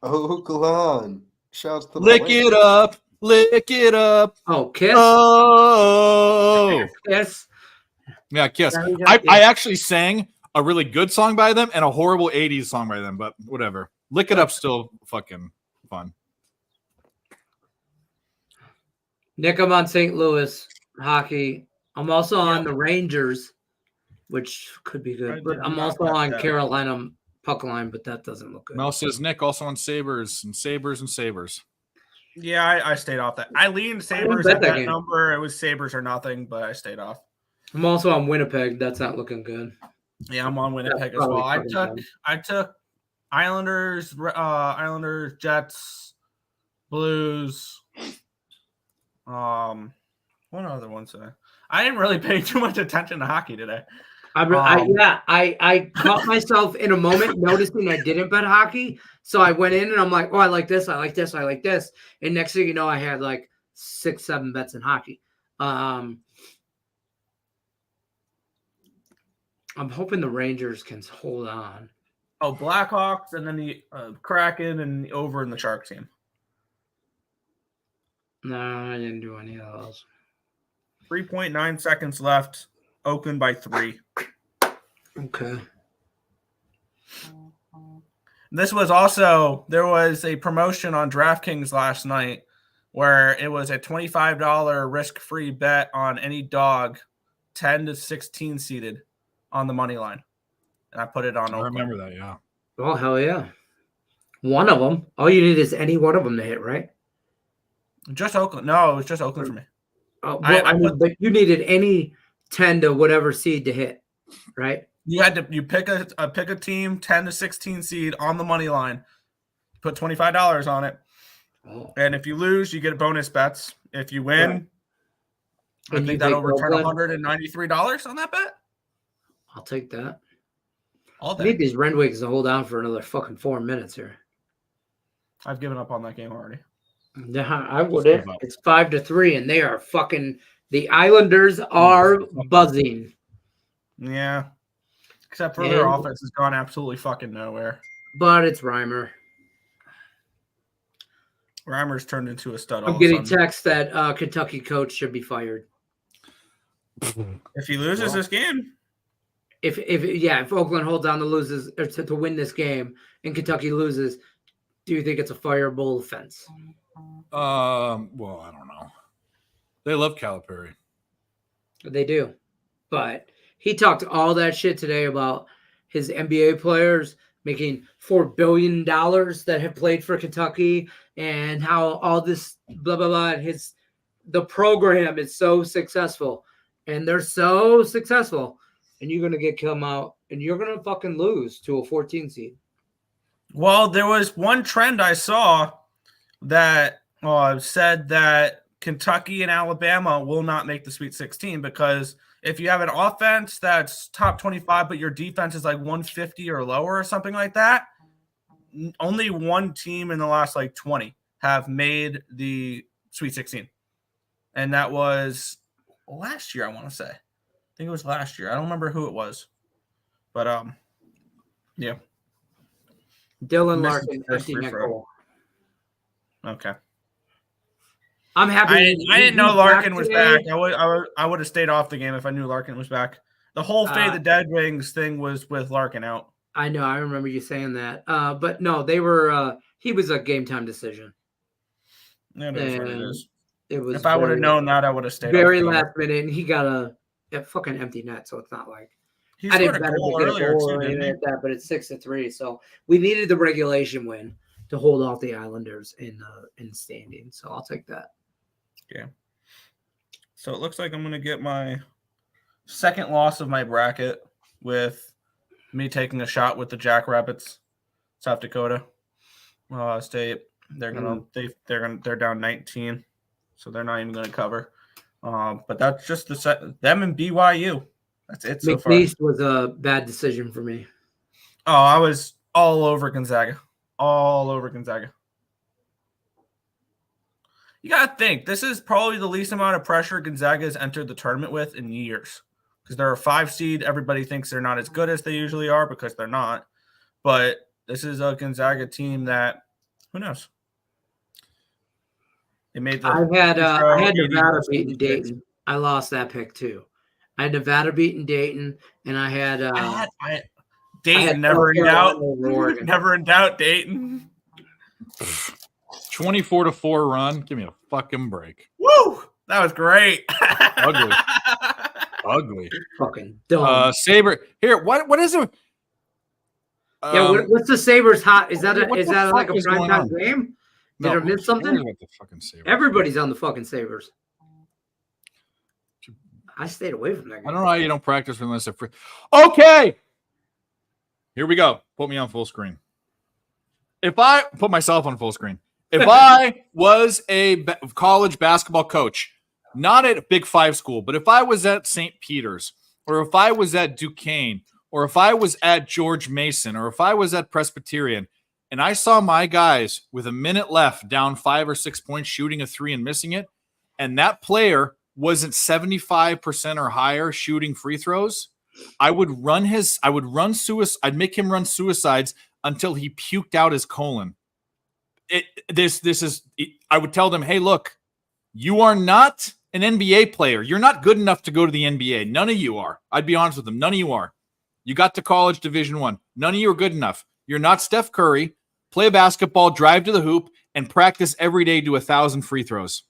Oakland, shouts to the Lick land. it up. Lick it up. Oh, Kiss. Oh. Kiss. Yeah, Kiss. Yeah, who I, got I Kiss? actually sang a really good song by them and a horrible 80s song by them, but whatever. Lick It Up still fucking fun. Nick, I'm on St. Louis hockey. I'm also on Yeah. the Rangers, which could be I good. But did I'm not also bet on that. Carolina puck line, but that doesn't look good. Mel says Nick also on Sabres and Sabres and Sabres. Yeah, I stayed off that. I leaned Sabres bet at that that game. number. It was Sabres or nothing, but I stayed off. I'm also on Winnipeg. That's not looking good. Yeah, I'm on Winnipeg as probably well. I fucking took fun. I took Islanders, Jets, Blues. What other ones? I didn't really pay too much attention to hockey today. I caught myself in a moment noticing I didn't bet hockey. So I went in and I'm like, oh, I like this, I like this, I like this. And next thing you know, I had like 6-7 bets in hockey. I'm hoping the Rangers can hold on. Oh, Blackhawks, and then the Kraken, and the over in the Sharks team. No, I didn't do any of those. 3.9 seconds left. Oakland by 3. Okay. This was also, there was a promotion on DraftKings last night where it was a $25 risk-free bet on any dog 10 to 16 seeded on the money line. And I put it on I Oakland. remember that, yeah. Oh, hell yeah. One of them. All you need is any one of them to hit, right? Just Oakland. No, it was just Oakland for me. I mean, but you needed any 10 to whatever seed to hit, right? You had to pick a team 10 to 16 seed on the money line. Put $25 on it. Oh. And if you lose, you get bonus bets. If you win, Right. I And think you that'll take return Oakland? $193 on that bet. I'll take that. All I day. need these Renwigs to hold on for another fucking 4 minutes here. I've given up on that game already. Yeah, I wouldn't. give up. It's 5-3, and they are fucking. The Islanders are buzzing. Yeah. Except for their And- offense has gone absolutely fucking nowhere. But it's Reimer. Reimer's turned into a stud. I'm all getting of a sudden. text that Kentucky coach should be fired. If he loses this game, If Oakland holds on to loses or to win this game and Kentucky loses, do you think it's a fireable offense? Well, I don't know. They love Calipari. They do. But he talked all that shit today about his NBA players making $4 billion that have played for Kentucky and how all this blah, blah, blah. And the program is so successful. And they're so successful. And you're going to come out and you're going to fucking lose to a 14 seed. well, there was one trend I saw that said that Kentucky and Alabama will not make the Sweet 16 because if you have an offense that's top 25, but your defense is like 150 or lower or something like that, only one team in the last like 20 have made the Sweet 16. And that was last year, I want to say. I think it was last year. I don't remember who it was. But yeah. Dylan Missing Larkin, first empty free net throw. goal. Okay. I'm happy. I didn't know he's Larkin was today. back. I would have stayed off the game if I knew Larkin was back. The whole Fade the Dead Wings thing was with Larkin out. I know. I remember you saying that. But no, they were. He was a game time decision. It is what it is. It was. If I would have known that, I would have stayed. Very off the game. last minute, and he got a fucking empty net, so it's not like He I scored didn't a bet him goal to get a earlier goal too, or didn't anything he? like that. But it's 6-3, so we needed the regulation win to hold off the Islanders in standing. So I'll take that. So it looks like I'm going to get my second loss of my bracket with me taking a shot with the Jackrabbits, South Dakota State. They're they're down 19, so they're not even going to cover. But that's just them and BYU. That's it so far. McNeese was a bad decision for me. Oh, I was all over Gonzaga. All over Gonzaga. You got to think, this is probably the least amount of pressure Gonzaga has entered the tournament with in years. Because they're a 5 seed. Everybody thinks they're not as good as they usually are because they're not. But this is a Gonzaga team that, who knows? They made the I had Nevada 80 beating picks. Dayton. I lost that pick too. I had Nevada beating Dayton, and I had Dayton, never in North doubt. Carolina over Oregon. Never in doubt, Dayton. 24-4 run. Give me a fucking break. Woo! That was great. Ugly. Ugly. Fucking dumb. Saber. Here, what is it? Yeah, what's the Sabres hot? Is that what the like fuck a is going primetime on? game? Did No, I who miss something? cares about the fucking Sabres? Everybody's on the fucking Sabres. I stayed away from that I game. don't know how you don't practice unless they're free. Okay. Here we go. Put me on full screen. If I put myself on full screen, if I was a college basketball coach, not at a Big Five school, but if I was at St. Peter's, or if I was at Duquesne, or if I was at George Mason, or if I was at Presbyterian, and I saw my guys with a minute left down 5 or 6 points shooting a three and missing it, and that player wasn't 75% or higher shooting free throws, I'd make him run suicides until he puked out his colon. I would tell them, hey, look, you are not an NBA player. You're not good enough to go to the NBA. None of you are. I'd be honest with them. None of you are. You got to college Division I. None of you are good enough. You're not Steph Curry. Play basketball, drive to the hoop, and practice every day, do 1,000 free throws.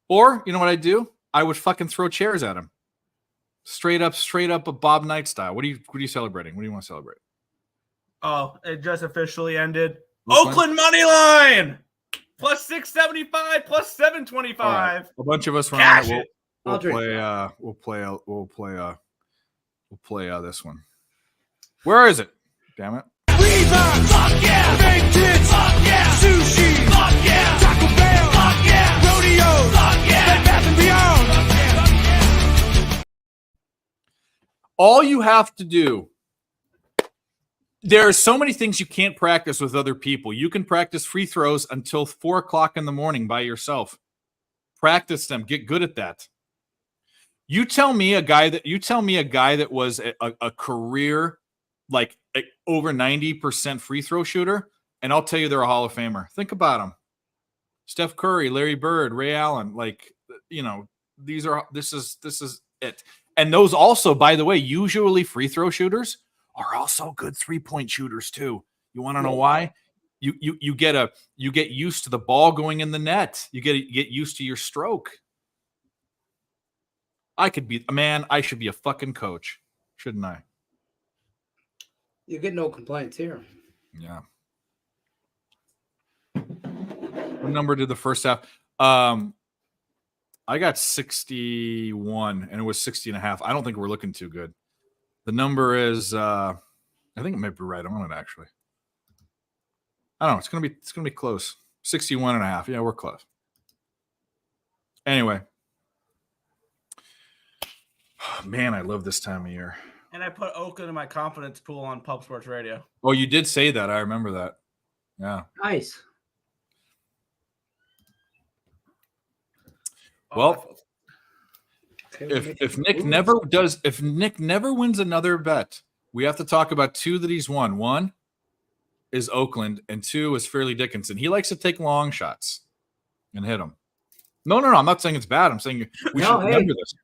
Or, you know what I'd do? I would fucking throw chairs at him. Straight up a Bob Knight style. What are you celebrating? What do you want to celebrate? Oh, it just officially ended. Oakland? Oakland money line plus 675, plus 725. Right. A bunch of us were Cash on it. it. We'll play this one. Where is it? Damn it. Fuck yeah! Baked goods! Fuck yeah! Sushi! Fuck yeah! Taco Bell! Fuck yeah! Rodeo! Fuck yeah! Bed Bath and Beyond! All you have to do, there are so many things you can't practice with other people. You can practice free throws until 4 o'clock in the morning by yourself. Practice them. Get good at that. You tell me a guy that was a career like over 90% free throw shooter, and I'll tell you they're a Hall of Famer. Think about them. Steph Curry, Larry Bird, Ray Allen, this is it. And those also, by the way, usually free throw shooters are also good 3-point shooters too. You want to know why? You get used to the ball going in the net. You get used to your stroke. I should be a fucking coach, shouldn't I? You get no complaints here. Yeah. What number did the first half? I got 61 and it was 60 and a half. I don't think we're looking too good. The number is I think it might be right on it actually. I don't know. It's gonna be close. 61 and a half. Yeah, we're close. Anyway. Man, I love this time of year. And I put Oakland in my confidence pool on Pub Sports Radio. Oh, you did say that. I remember that. Yeah. Nice. Well, if Nick never wins another bet, we have to talk about two that he's won. One is Oakland, and two is Fairleigh Dickinson. He likes to take long shots and hit them. No. I'm not saying it's bad. I'm saying we should remember this.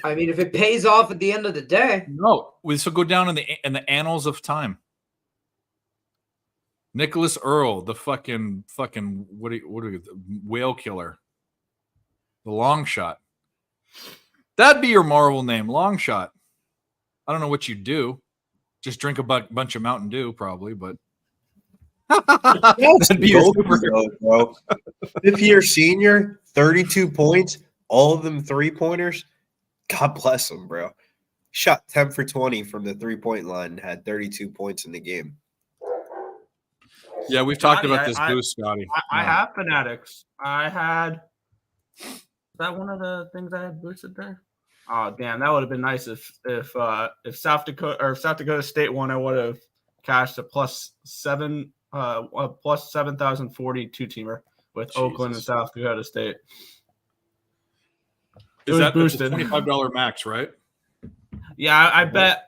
I mean, if it pays off at the end of the day. No, this will go down in the annals of time. Nicholas Earl, the fucking whale killer. The long shot. That'd be your Marvel name, long shot. I don't know what you do. Just drink a bunch of Mountain Dew, probably, but that'd be your superhero, bro. Fifth-year senior, 32 points, all of them 3-pointers. God bless him, bro. Shot 10 for 20 from the 3-point line and had 32 points in the game. Yeah, we've talked about this boost, Scotty. I have Fanatics. Is that one of the things I had boosted there? Oh damn, that would have been nice if South Dakota State won. I would have cashed a plus 7,042 teamer with Jesus. Oakland and South Dakota State. Is that boosted $25 max, right? Yeah, I bet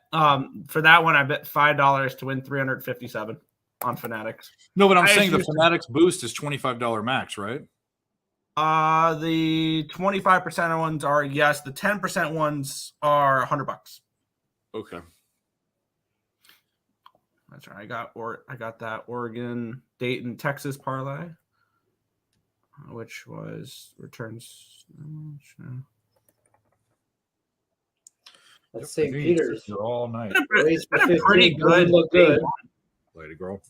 for that one I bet $5 to win 357 on Fanatics. No, but I'm saying the Fanatics boost is $25 max, right? The 25% ones are yes. The 10% ones are $100. Okay. That's right. I got that Oregon, Dayton, Texas parlay, which was returns. Let's St. Peter's. You're all night. Race for Pretty 15 good. doesn't look good. Way to go.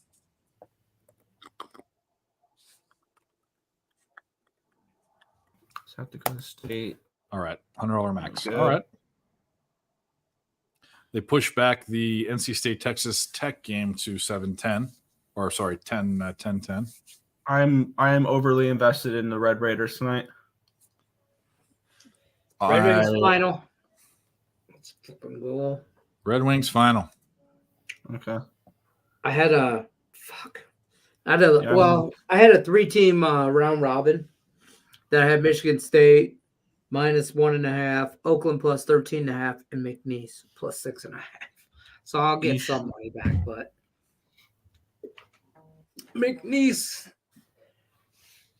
South Dakota State. All right. $100 max. Good. All right. They pushed back the NC State Texas Tech game to 7-10. Or sorry, 10-10. I am overly invested in the Red Raiders tonight. Red Wings final. Let's fucking go. Red Wings final. Okay. I had a I had a 3-team round robin that I had Michigan State minus 1.5, Oakland plus 13.5, and McNeese plus 6.5. So I'll get some money back, but McNeese,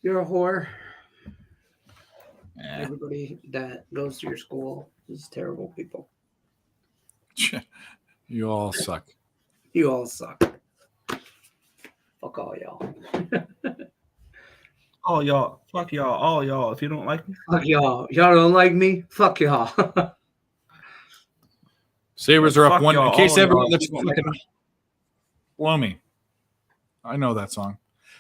you're a whore. Everybody that goes to your school is terrible people. You all suck. You all suck. Fuck all y'all. All y'all. Fuck y'all. All y'all. If you don't like me. Fuck y'all. Y'all don't like me? Fuck y'all. Sabres are up Fuck one. y'all, In case all everyone y'all. looks fucking blow me. I know that song.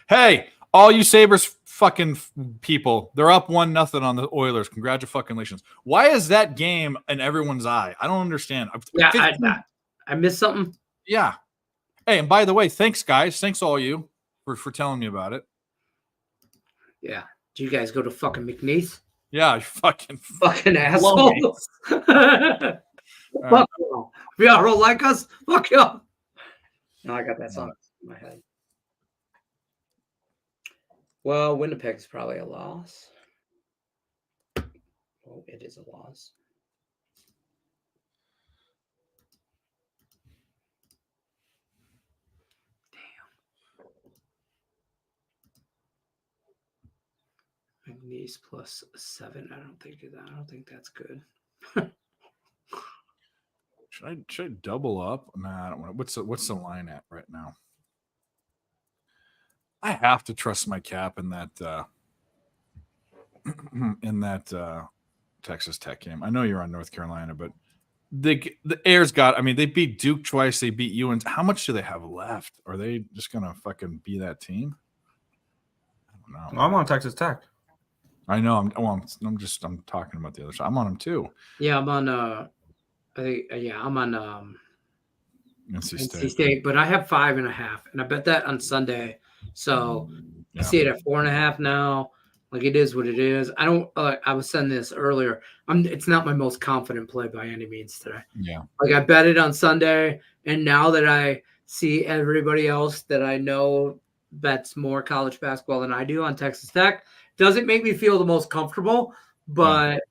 Hey, all you Sabres fucking people, they're up 1-0 on the Oilers. Congratulations. Why is that game in everyone's eye? I don't understand. Yeah, I missed something. Yeah. Hey, and by the way, thanks, guys. Thanks all you for telling me about it. Yeah. Do you guys go to fucking McNeese? Yeah, you fucking assholes. Fuck y'all. If y'all don't like us, fuck y'all. No, I got that song in my head. Well, Winnipeg's probably a loss. Oh, it is a loss. Damn. McNeese plus 7. I don't think that's good. Should I double up? Nah, I don't want to. What's the line at right now? I have to trust my cap in that Texas Tech game. I know you're on North Carolina, but the Airs got. I mean, they beat Duke twice. They beat UNC. How much do they have left? Are they just gonna fucking be that team? I don't know. I'm on Texas Tech. I know. I'm talking about the other side. I'm on them too. Yeah, I'm on. I'm on NC State, but I have 5.5, and I bet that on Sunday. So Yeah. I see it at 4.5 now. Like, it is what it is. I don't. I was saying this earlier. It's not my most confident play by any means today. Yeah. Like, I bet it on Sunday, and now that I see everybody else that I know bets more college basketball than I do on Texas Tech, doesn't make me feel the most comfortable. But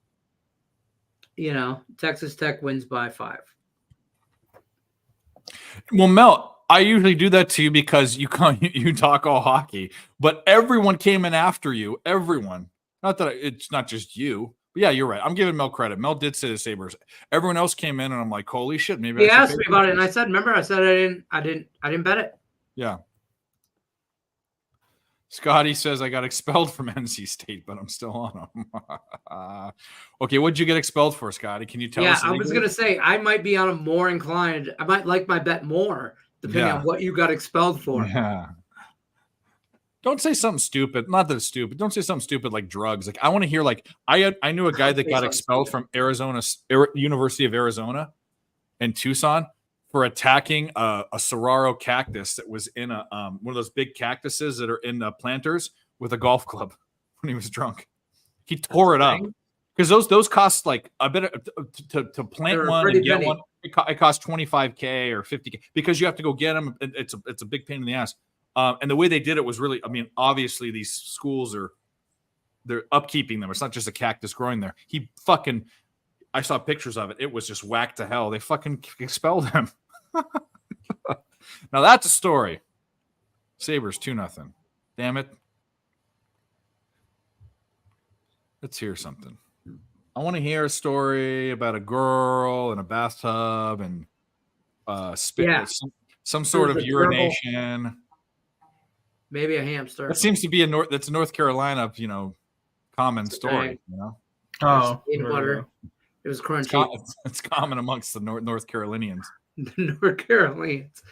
Texas Tech wins by 5. Well, Mel, I usually do that to you because you talk all hockey, but everyone came in after you. Everyone. Not that it's not just you. But yeah, you're right. I'm giving Mel credit. Mel did say the Sabres. Everyone else came in, and I'm like, holy shit! Maybe He I should asked pay me about it, and I attention. said, I didn't bet it. Yeah. Scotty says I got expelled from NC State, but I'm still on them. Okay, what'd you get expelled for, Scotty? Can you tell us? Yeah, I was gonna say I might be on a more inclined. I might like my bet more depending on what you got expelled for. Yeah. Don't say something stupid. Not that it's stupid. Don't say something stupid like drugs. Like I want to hear. Like I knew a guy that got expelled from University of Arizona in Tucson for attacking a saguaro cactus that was in a one of those big cactuses that are in planters with a golf club when he was drunk. He tore it up because those cost like a bit to plant one and get one. It costs $25K or $50K because you have to go get them. It's a big pain in the ass. And the way they did it was really, I mean, obviously these schools they're upkeeping them. It's not just a cactus growing there. I saw pictures of it. It was just whacked to hell. They fucking expelled him. Now that's a story. Sabres 2-0. Damn it. Let's hear something. I want to hear a story about a girl in a bathtub and spit Yeah. some sort of There's a gerbil. urination. Maybe a hamster. That seems to be that's a North Carolina, common story. Right. Oh, Peanut butter. It was crunchy. It's common amongst the North Carolinians. The North Carolinians.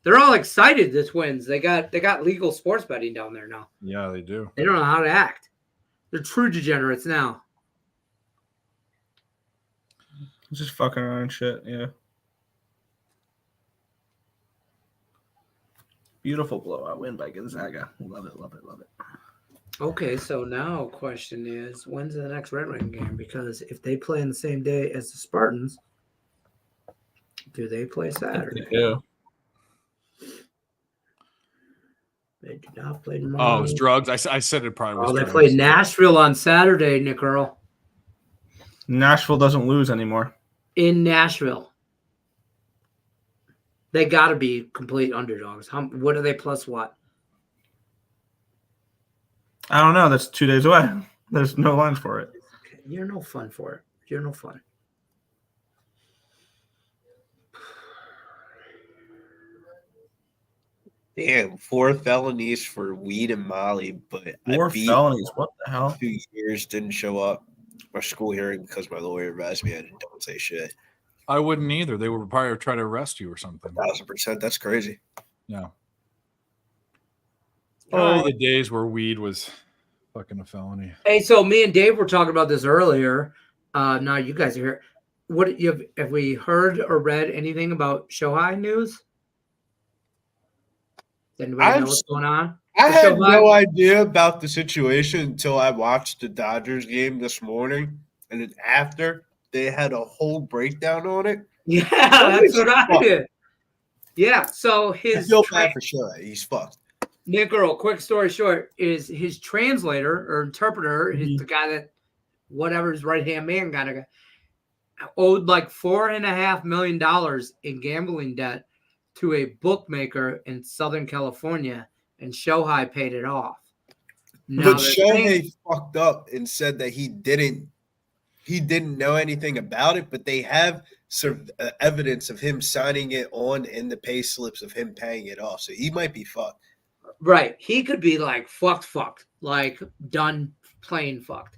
They're all excited this wins. They got legal sports betting down there now. Yeah, they do. They don't know how to act. They're true degenerates now. Just fucking around shit. Yeah. Beautiful blowout win by Gonzaga. Love it, love it, love it. Okay, so now question is, when's the next Red Wing game? Because if they play on the same day as the Spartans, do they play Saturday? Yeah. They do not play Oh, tomorrow. it was drugs. I said it probably was. Oh, they drugs. played Nashville on Saturday, Nick Earl. Nashville doesn't lose anymore. In Nashville. They got to be complete underdogs. What are they plus what? I don't know. That's 2 days away. There's no lines for it. You're no fun for it. You're no fun. Damn, 4 felonies for weed and Molly, but 4 I beat felonies. What the hell? 2 years, didn't show up for school hearing because my lawyer advised me I don't say shit. I wouldn't either. They would probably try to arrest you or something. 1,000%. That's crazy. Yeah. Oh, the days where weed was fucking a felony. Hey, so me and Dave were talking about this earlier. Now you guys are here. What have we heard or read anything about Shohei news? Does anybody know what's going on? I For had Shohei? no idea about the situation until I watched the Dodgers game this morning. And then after, they had a whole breakdown on it. Yeah, that's what I did. Yeah, so I his feel bad for sure. He's fucked. Nick Earl, quick story short, is his translator or interpreter, the guy that whatever his right hand man got owed like $4.5 million in gambling debt to a bookmaker in Southern California, and Shohei paid it off. Now But Shohei fucked up and said that he didn't know anything about it, but they have evidence of him signing it on in the pay slips of him paying it off. So he might be fucked. Right. He could be like fucked, like done plain fucked.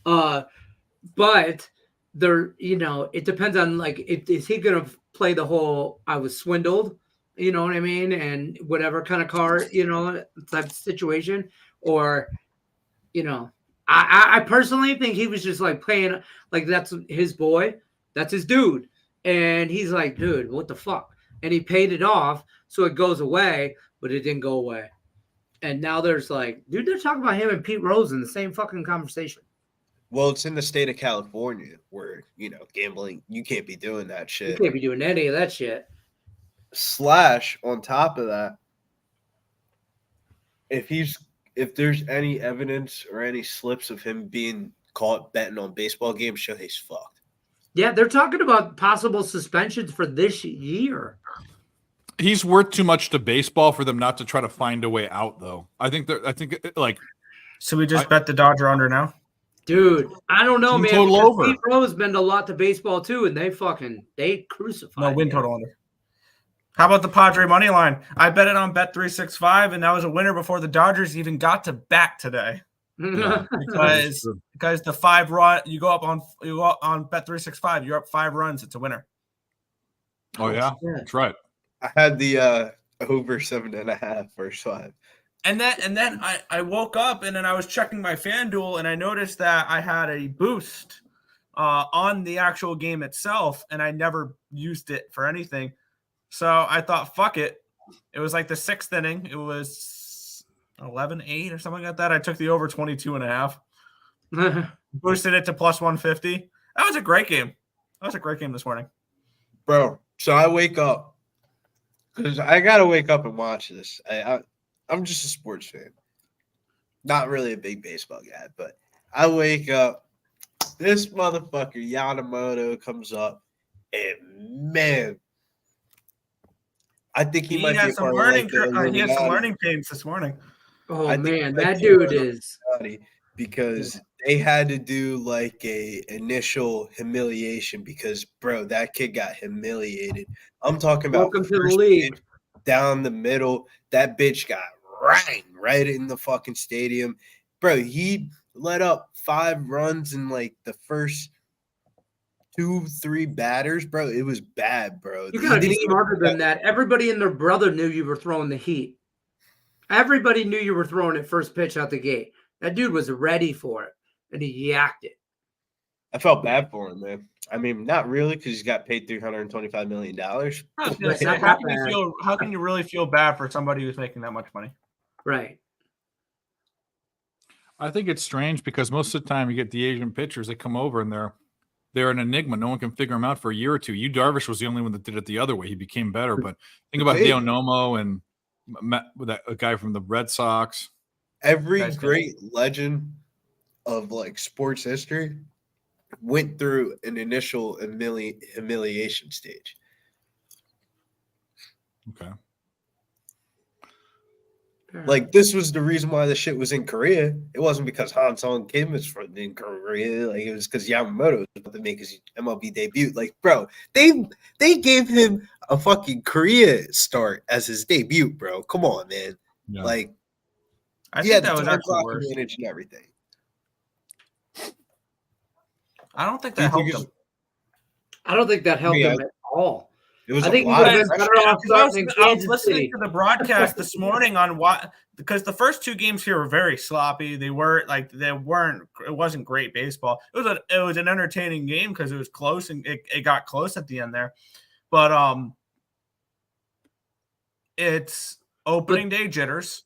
But there, it depends on like, is he going to play the whole, I was swindled, you know what I mean? And whatever kind of card, type of situation, or, I personally think he was just like playing, like that's his boy, that's his dude. And he's like, dude, what the fuck? And he paid it off. So it goes away, but it didn't go away. And now there's like, dude, they're talking about him and Pete Rose in the same fucking conversation. Well, it's in the state of California where, gambling, you can't be doing that You shit. can't be doing any of that shit. / on top of that, if there's any evidence or any slips of him being caught betting on baseball games, Shohei's fucked. Yeah, they're talking about possible suspensions for this year. He's worth too much to baseball for them not to try to find a way out, though. So we just bet the Dodger under now? Dude, I don't know, Team man. total because over. Pete Rose been a lot to baseball too, and they crucified. No, win him. total under. How about the Padre money line? I bet it on Bet365, and that was a winner before the Dodgers even got to bat today. Because the 5 run, you go up on Bet365, you're up 5 runs, it's a winner. Oh, yeah. Yeah. That's right. I had the over 7.5 first 5. And then I woke up and then I was checking my FanDuel and I noticed that I had a boost on the actual game itself, and I never used it for anything. So I thought, fuck it. It was like the 6th inning. It was 11-8 or something like that. I took the over 22.5. Boosted it to plus 150. That was a great game. This morning. Bro, so I wake up because I got to wake up and watch this. I'm just a sports fan. Not really a big baseball guy, but I wake up. This motherfucker, Yamamoto, comes up, and man, I think he might had be some part of, learning. the He had some Illuminati. learning pains this morning. Oh I think man, he might that be part dude of the is. Illuminati because they had to do like a initial humiliation because, bro, that kid got humiliated. I'm talking about Welcome to the first league. pitch down the middle. That bitch got right in the fucking stadium. Bro, he let up 5 runs in like the first 2-3 batters, bro. It was bad, bro. You He gotta be didn't even- smarter than that. Everybody and their brother knew you were throwing the heat. Everybody knew you were throwing it first pitch out the gate. That dude was ready for it, and he yacked it. I felt bad for him, man. I mean, not really, because he's got paid $325 million. I was gonna Like, say, not how that can you bad. feel? How can you really feel bad for somebody who's making that much money? Right. I think it's strange because most of the time you get the Asian pitchers that come over and they're an enigma. No one can figure them out for a year or two. Yu Darvish was the only one that did it the other way. He became better. But think about Wait. Dale Nomo and that a guy from the Red Sox. Every That's good. great legend of like sports history went through an initial humiliation stage. Okay. Like this was the reason why the shit was in Korea. It wasn't because Han Sung Kim was from in Korea. Like it was because Yamamoto was about to make his MLB debut. Like, bro, they gave him a fucking Korea start as his debut, bro. Come on, man. Yeah. Like I he think had that the was time actually clock worse. advantage and everything. I don't think Do you that think helped it's- him. I don't think that helped Yeah. him at all. It was I a think he lot would of have been pressure. better off Because I was, starting in I was Kansas listening City. to the broadcast this morning on what because the first 2 games here were very sloppy. They weren't. It wasn't great baseball. It was an entertaining game because it was close and it got close at the end there. But it's opening day jitters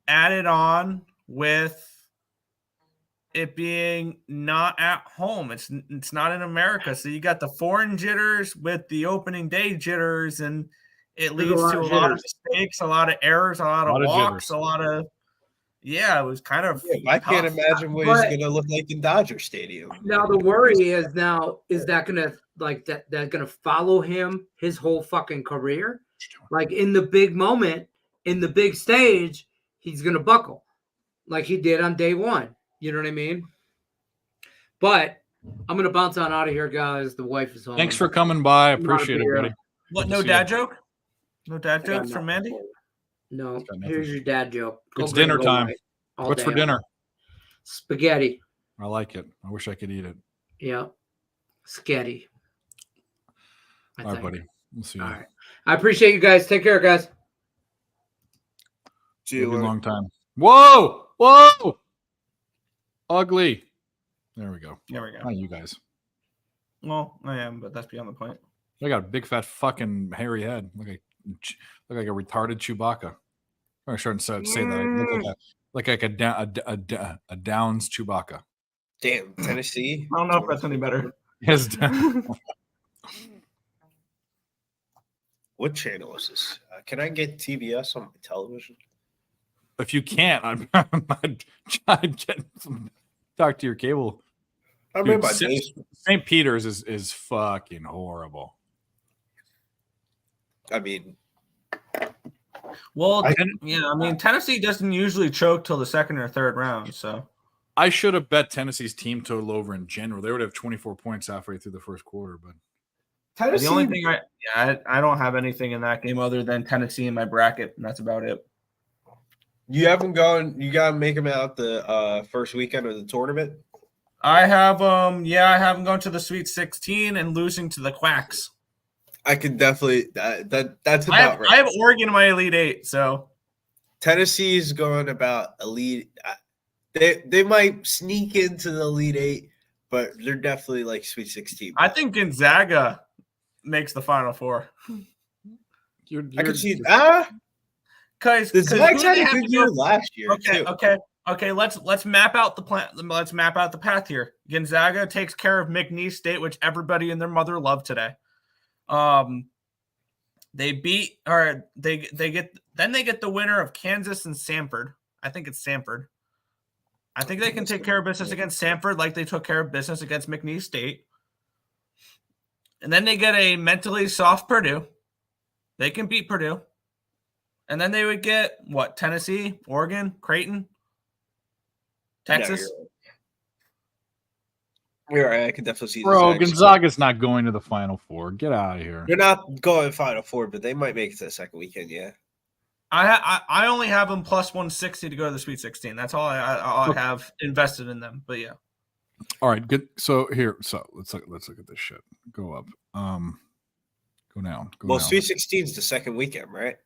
added on with it being not at home. It's not in America. So you got the foreign jitters with the opening day jitters, and it There's a leads lot to a of lot of jitters. mistakes, a lot of errors, a lot of walks, jitters. a lot of it was kind of I can't tough. imagine what But- he's gonna look like in Dodger Stadium. Now the worry is that gonna that gonna follow him his whole fucking career? Like in the big moment, in the big stage, he's gonna buckle like he did on day one. You know what I mean? But I'm gonna bounce on out of here, guys. The wife is home. Thanks for coming by. I I'm out of appreciate it, here. buddy. What? Good No to see dad you. joke? No dad I got jokes from nothing Mandy? for you. No, Got nothing. here's your dad joke. Go It's green, dinner go time. white all What's for day. dinner? Spaghetti. I like it. I wish I could eat it. Yeah. Sketty. I All right, think. buddy. We'll see you. All right. I appreciate you guys. Take care, guys. See you It'll be a later. long time. Whoa! Whoa! Ugly. There we go. There we go. Not you guys. Well, I am, but that's beyond the point. I got a big fat fucking hairy head. Look like a retarded Chewbacca. I shouldn't say that. I look like a Downs Chewbacca. Damn, Tennessee. I don't know if that's any better. Yes. What channel is this? Can I get TBS on my television? If you can't, I'd get talk to your cable. I Dude, remember my St. days. St. Peter's is fucking horrible. I mean, Well, I- I mean, Tennessee doesn't usually choke till the second or third round. So I should have bet Tennessee's team total over in general. They would have 24 points halfway through the first quarter, but the only thing I don't have anything in that game other than Tennessee in my bracket, and that's about it. you haven't gone. You gotta make them out the first weekend of the tournament. I have I haven't gone to the Sweet 16 and losing to the Quacks. I could definitely that's I about have, right. I have Oregon in my Elite Eight, so Tennessee's going about elite. They might sneak into the Elite Eight, but they're definitely like Sweet 16. I think Gonzaga makes the Final Four. I could see Because the Zags had a good year last year too. Okay. Let's map out the plan. Let's map out the path here. Gonzaga takes care of McNeese State, which everybody and their mother loved today. They beat or they get the winner of Kansas and Samford. I think it's Samford. I think they can take care of business against Samford like they took care of business against McNeese State. And then they get a mentally soft Purdue. They can beat Purdue. And then they would get what? Tennessee, Oregon, Creighton, Texas. You're right. I could definitely see Bro, the Zags. Gonzaga's not going to the Final Four. Get out of here. They're not going Final Four, but they might make it to the second weekend. Yeah. I only have them plus 160 to go to the Sweet 16. That's all I have invested in them. But yeah, All right, good. So here, so let's look at this shit. Go up. Go down. Go Well, down. Sweet 16 is the second weekend, right?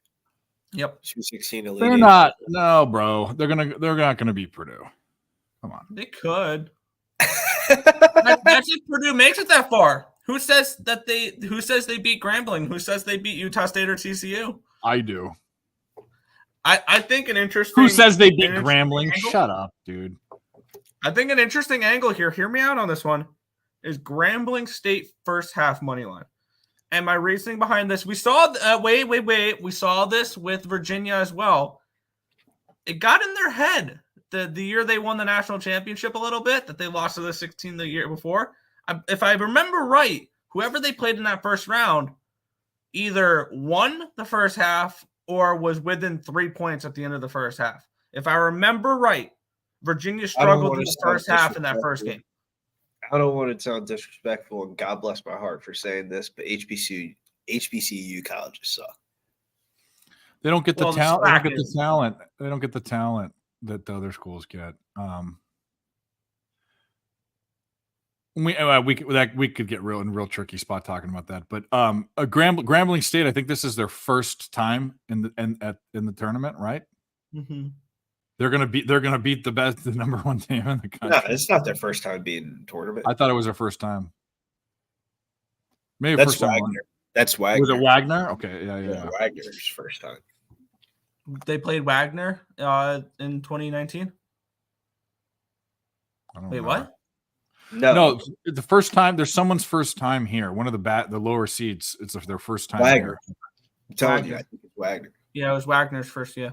yep, Sweet 16 Elite They're Eight. not. No, bro. They're not gonna beat Purdue. Come on. they could. That's if Purdue makes it that far. Who says they beat Grambling? Who says they beat Utah State or TCU? I do. I think an interesting. Who says they beat an interesting Grambling? angle- Shut up, dude. I think an interesting angle here. Hear me out on this one. Is Grambling State first half money line, and my reasoning behind this. We saw. Wait. We saw this with Virginia as well. It got in their head the year they won the national championship a little bit that they lost to the 16 the year before. If I remember right, whoever they played in that first round either won the first half or was within 3 points at the end of the first half. If I remember right, Virginia struggled in wanna the first sound half in that first game. I don't want to sound disrespectful, and God bless my heart for saying this, but HBCU colleges suck. They don't get the Well, the talent. They don't SWAC get the is- talent. They don't get the talent that the other schools get. We could get real tricky spot talking about that. But Grambling State, I think this is their first time in the tournament, right? Mm-hmm. They're gonna beat the number one team in the No, country. it's not their first time being in the tournament. I thought it was their first time. Maybe That's first time. Wagner. That's Was Wagner. it Wagner? Okay, yeah. Yeah, Wagner's first time. They played Wagner in 2019. I don't Wait, know. what? No, the first time. There's someone's first time here. One of the lower seeds. It's their first time Wagner. here. I'm telling you, Wagner. I think it's Wagner. Yeah, it was Wagner's first year.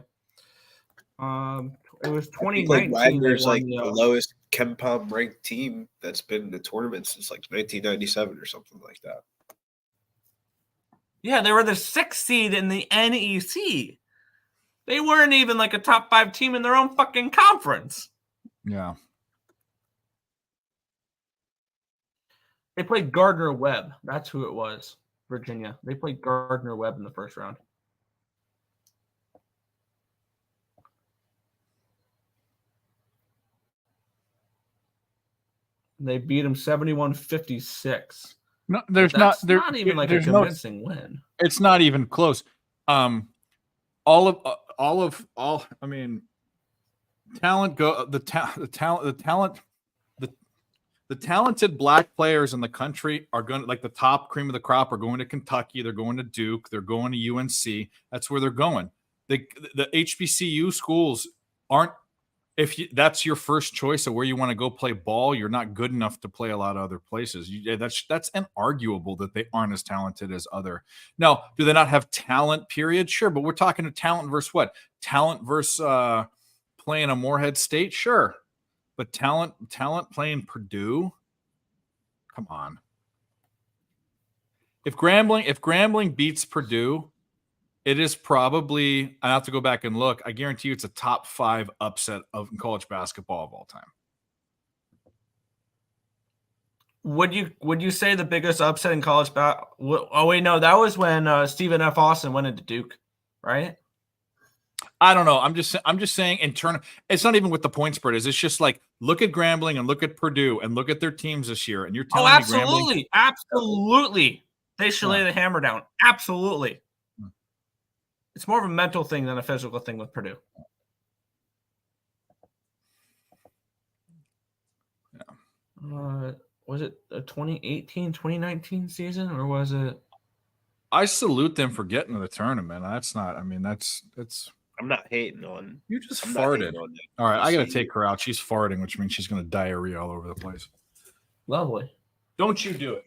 It was I think, 2019. Wagner's they won like the lowest KenPom ranked team that's been in the tournament since like 1997 or something like that. Yeah, they were the 6th seed in the NEC. They weren't even like a top 5 team in their own fucking conference. Yeah. They played Gardner Webb. That's who it was. Virginia. They played Gardner Webb in the first round. They beat him 71-56. No, there's That's not even like a there's no convincing win. it's not even close. All I mean, talent go the talented black players in the country are going to, like, the top cream of the crop are going to Kentucky, they're going to Duke, they're going to UNC. That's where they're going. The HBCU schools aren't, that's your first choice of where you want to go play ball, you're not good enough to play a lot of other places. That's inarguable that they aren't as talented as other. Now, do they not have talent, period? Sure, but we're talking to talent versus what? Talent versus playing a Morehead State? Sure. But talent playing Purdue? Come on. If Grambling beats Purdue, it is probably, I have to go back and look. I guarantee you it's a top 5 upset of college basketball of all time. Would you say the biggest upset in college basketball? Oh wait, no, that was when Stephen F. Austin went into Duke, right? I don't know. I'm just saying in turn, it's not even what the point spread is. It's just like, look at Grambling and look at Purdue and look at their teams this year. And you're telling me Grambling, absolutely. They should lay the hammer down. Absolutely. It's more of a mental thing than a physical thing with Purdue. Yeah. Was it a 2018, 2019 season, or was it? I salute them for getting to the tournament. That's not, I mean, that's I'm not hating on. you just I'm not farted. hating on them. All right, I got to HBCU. take her out. She's farting, which means she's going to diarrhea all over the place. Lovely. Don't you do it,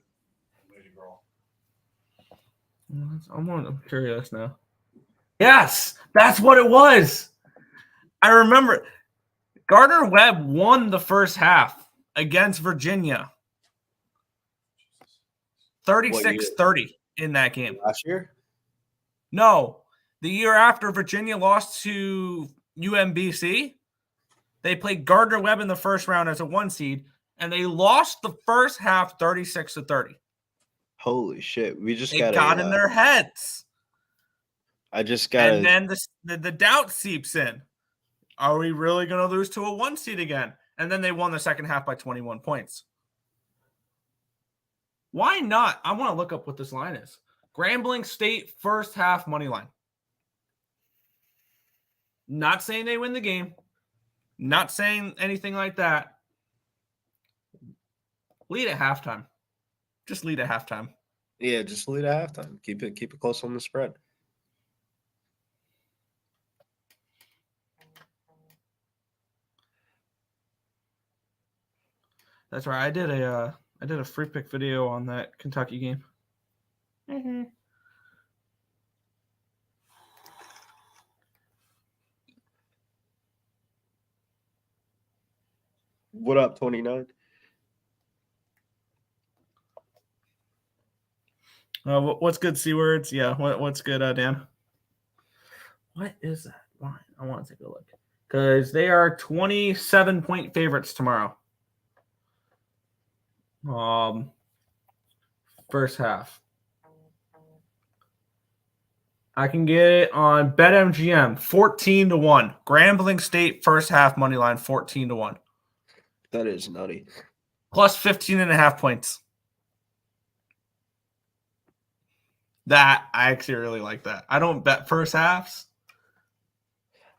lady girl. I'm curious now. Yes, that's what it was. I remember Gardner Webb won the first half against Virginia. 36-30 in that game. Last year? No, the year after Virginia lost to UMBC, they played Gardner Webb in the first round as a 1 seed. and they lost the first half 36-30. Holy shit. We just It got in their heads. I just got And then the doubt seeps in. Are we really going to lose to a 1 seed again? And then they won the second half by 21 points. Why not? I want to look up what this line is. Grambling State first half money line. Not saying they win the game. Not saying anything like that. Lead at halftime. Just lead at halftime. Yeah, just lead at halftime. Keep it close on the spread. That's right. I did a free pick video on that Kentucky game. What up, 29? What's good, C words? Yeah. What's good, Dan? What is that line? I want to take a look because they are 27-point favorites tomorrow. First half. I can get it on BetMGM 14-1. Grambling State first half money line 14-1. That is nutty. Plus 15.5 points. That I actually really like that. I don't bet first halves.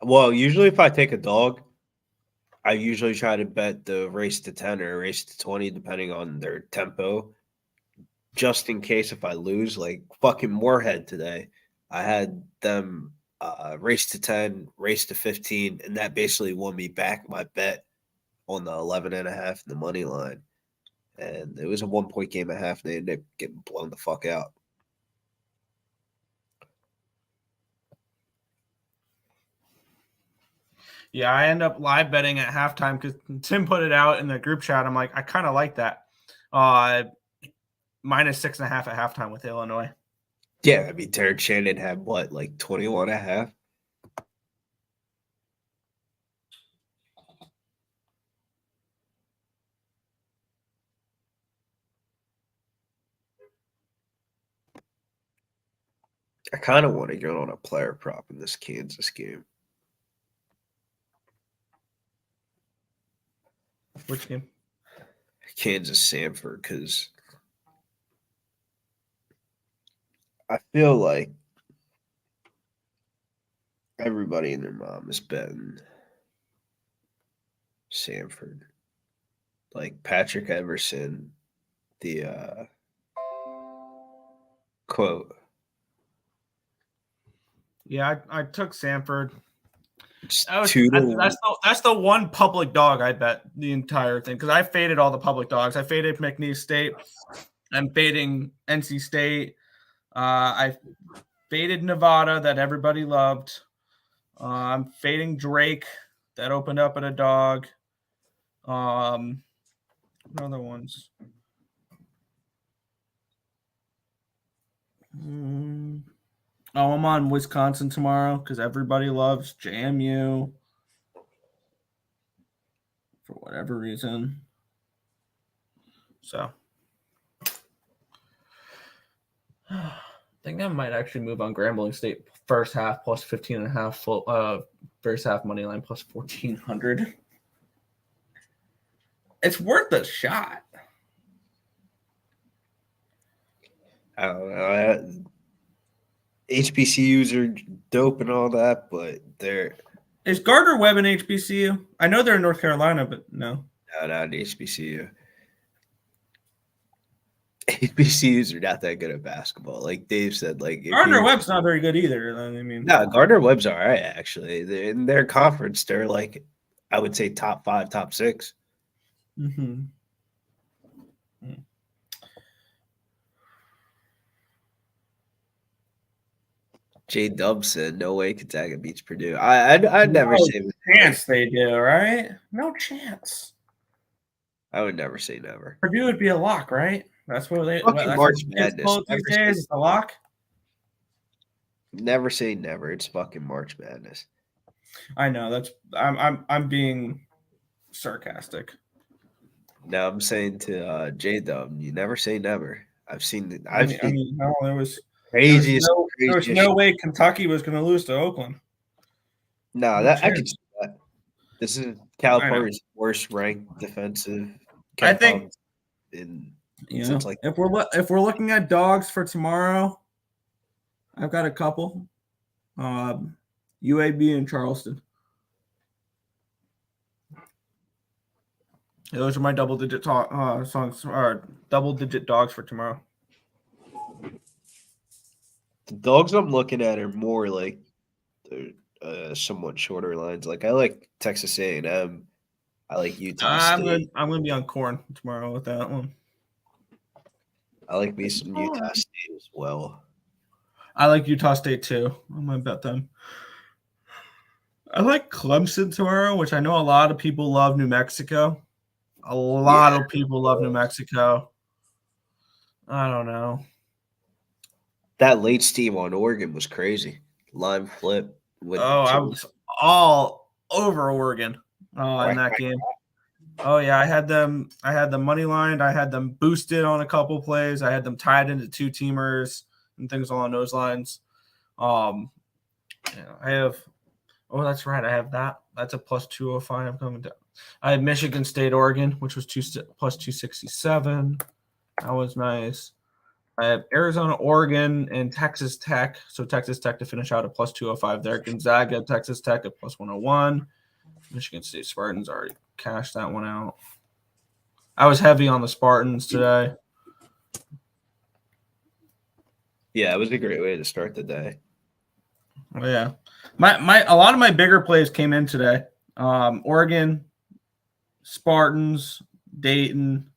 Well, usually if I take a dog, I usually try to bet the race to 10 or race to 20, depending on their tempo. Just in case if I lose, like fucking Moorhead today, I had them race to 10, race to 15, and that basically won me back my bet on the 11.5 the money line. And it was a 1-point game at half, and they ended up getting blown the fuck out. Yeah, I end up live betting at halftime because Tim put it out in the group chat. I'm like, I kind of like that. Minus 6.5 at halftime with Illinois. Yeah, I mean, Terrence Shannon had what, like 21.5? I kind of want to get on a player prop in this Kansas game. Which game? Kansas Samford, because I feel like everybody and their mom is betting Samford. Like Patrick Everson, the quote. Yeah, I took Samford. It's That's 2-1. that's the one public dog I bet the entire thing because I faded all the public dogs. I faded McNeese State. I'm fading NC State. I faded Nevada that everybody loved. I'm fading Drake that opened up at a dog. What other ones? Oh, I'm on Wisconsin tomorrow because everybody loves JMU for whatever reason. So I think I might actually move on Grambling State first half plus 15.5 full first half money line plus 1,400. It's worth a shot. I don't know. HBCUs are dope and all that, but they're Is Gardner Webb an HBCU? I know they're in North Carolina, but no. not an HBCU. HBCUs are not that good at basketball. Like Dave said, like Gardner Webb's not very good either. I mean, no, Gardner Webb's all right, actually. In their conference, they're like, I would say top 5, top 6. Mm-hmm. J Dub said, no way Gonzaga beats Purdue. I'd never say chance they do, right? No chance. I would never say never. Purdue would be a lock, right? That's what they. Fucking That's March what kids Madness. call it these Never days. say It's a lock. Never say never. It's fucking March Madness. I know that's. I'm being sarcastic. Now I'm saying to J Dub, you never say never. I've seen I mean, no, there was craziest. no way Kentucky was going to lose to Oakland. No, No that I could chance. see that. This is I know. Calipari's worst ranked defensive. I think- KenPom in Yeah. since like If we're looking at dogs for tomorrow, I've got a couple. UAB and Charleston. Yeah, those are my double-digit songs or double-digit dogs for tomorrow. the dogs I'm looking at are more like they're somewhat shorter lines. Like I like Texas A&M. I like Utah I'm State. gonna be on corn tomorrow with that one. I like me some Utah State as well. I like Utah State too. I'm gonna bet them. I like Clemson tomorrow, which I know a lot of people love New Mexico. A lot of people love New Mexico. I don't know. That late Steve on Oregon was crazy. Line flip. With I was all over Oregon in that game. Oh yeah, I had them money lined. I had them boosted on a couple plays. I had them tied into two teamers and things along those lines. I have. Oh, that's right. I have that. That's a plus 205. I'm coming down. I had Michigan State, Oregon, which was plus 267. That was nice. I have Arizona, Oregon, and Texas Tech. So Texas Tech to finish out at plus 205 there. Gonzaga, Texas Tech at plus 101. Michigan State Spartans already cashed that one out. I was heavy on the Spartans today. Yeah, it was a great way to start the day. Oh, yeah. A lot of my bigger plays came in today. Oregon, Spartans, Dayton,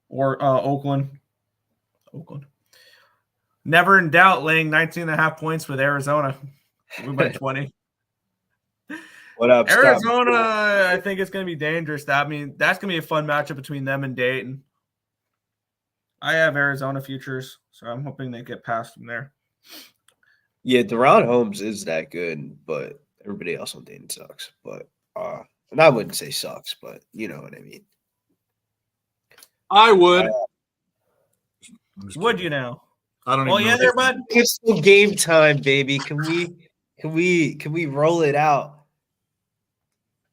or Oakland. Never in doubt laying 19.5 points with Arizona. We're by 20. What up, Scott? Arizona, I think it's going to be dangerous. That's going to be a fun matchup between them and Dayton. I have Arizona futures, so I'm hoping they get past from there. Yeah, Deron Holmes is that good, but everybody else on Dayton sucks. But and I wouldn't say sucks, but you know what I mean. I would. Would you now? I don't Well, even yeah, know. there, bud. It's still game time, baby. Can we roll it out?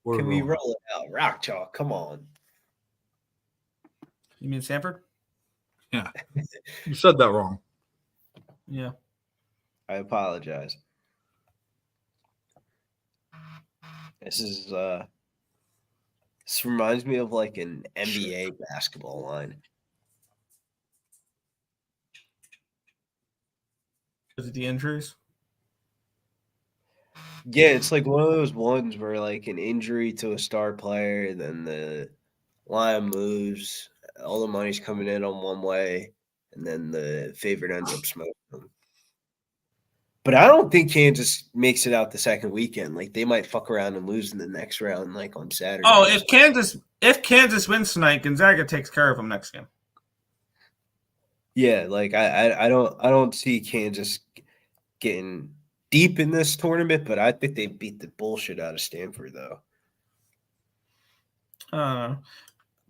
We're Can we rolling. roll it out? Rock chalk, come on. You mean Sanford? Yeah. You said that wrong. Yeah. I apologize. This reminds me of like an NBA basketball line. Is it the injuries? Yeah, it's like one of those ones where like an injury to a star player, then the line moves, all the money's coming in on one way, and then the favorite ends up smoking them. But I don't think Kansas makes it out the second weekend. Like they might fuck around and lose in the next round, like on Saturday. Oh, if Kansas wins tonight, Gonzaga takes care of them next game. Yeah, like I don't see Kansas getting deep in this tournament, but I think they beat the bullshit out of Stanford though.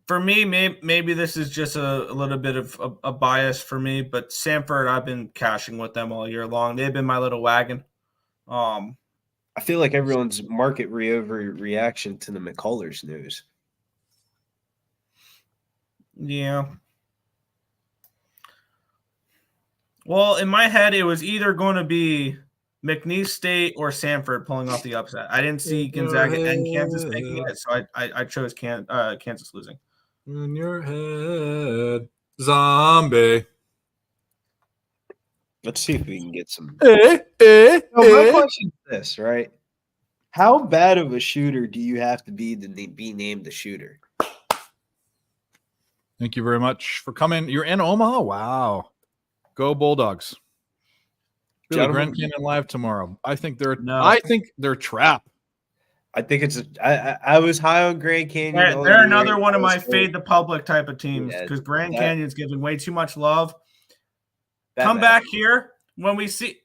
For me, maybe this is just a little bit of a bias for me, but Sanford, I've been cashing with them all year long. They've been my little wagon. I feel like everyone's market overreaction to the McCullers news. Yeah. Well, in my head, it was either going to be McNeese State or Sanford pulling off the upset. I didn't see Gonzaga and Kansas making it, so I chose Kansas losing. In your head, zombie. Let's see if we can get some. Eh. My question is this, right? How bad of a shooter do you have to be named the shooter? Thank you very much for coming. You're in Omaha? Wow. Go Bulldogs. Really, Gentlemen. Grand Canyon Live tomorrow. I think they're No. a trap. I think it's I was high on Grand Canyon. They're another one of my fade the public type of teams Yeah, because Grand that- Canyon's giving way too much love. That Come matters. back here when we see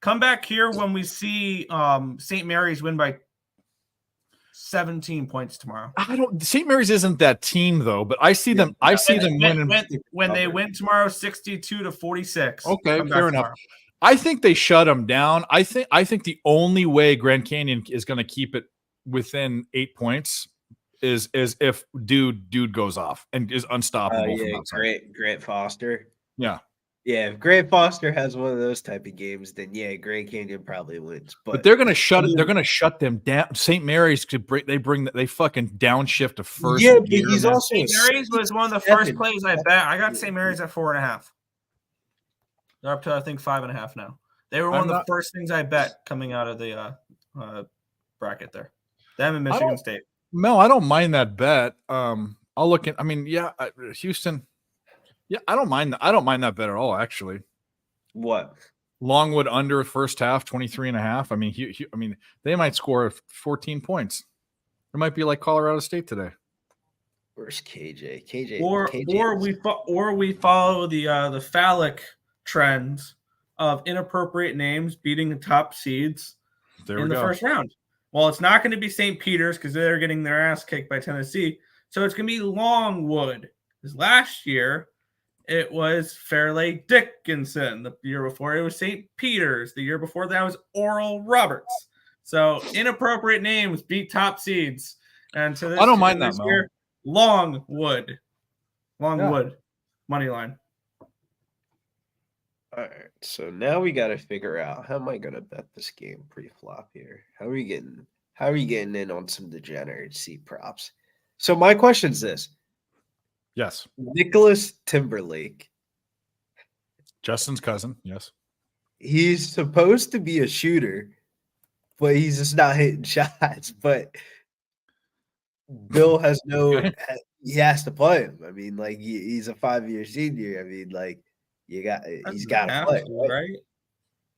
Come back here when we see St. Mary's win by 17 points tomorrow. I don't. St. Mary's isn't that team though, but I see them. I see them winning. When they win tomorrow, 62-46. Okay, Come back fair enough. tomorrow. I think they shut them down. I think the only way Grand Canyon is going to keep it within 8 points is if dude goes off and is unstoppable. from outside. Grant Foster. Yeah. Yeah, if Grant Foster has one of those type of games, then yeah, Grand Canyon probably wins. But they're gonna shut it. They're gonna shut them down. St. Mary's could bring. They fucking downshift to first. Yeah, but gear, he's man. also St. Mary's was one of the first plays I bet. I got St. Mary's at 4.5. They're up to I think 5.5 now. They were one of the first things I bet coming out of the bracket there. Them and Michigan State. No, I don't mind that bet. I'll look at. I mean, yeah, Houston. Yeah, I don't mind that. I don't mind that bet at all. Actually, what? Longwood under first half 23.5. I mean, I mean, they might score 14 points. It might be like Colorado State today. Where's KJ? KJ Or we follow the phallic trends of inappropriate names beating the top seeds in the first round. Well, it's not going to be St. Peter's because they're getting their ass kicked by Tennessee. So it's going to be Longwood. Because last year it was Fairleigh Dickinson. The year before it was St. Peter's. The year before that was Oral Roberts. So inappropriate names beat top seeds. And to this, I don't mind that, year, Longwood. Money line. All right, so now we got to figure out how am I going to bet this game pre-flop here? How are we getting in on some degeneracy props? So my question is this: Yes, Nicholas Timberlake, Justin's cousin. Yes, he's supposed to be a shooter, but he's just not hitting shots. But Bill has he has to play him. I mean, like he's a 5-year senior. I mean, like. He's got to play, right?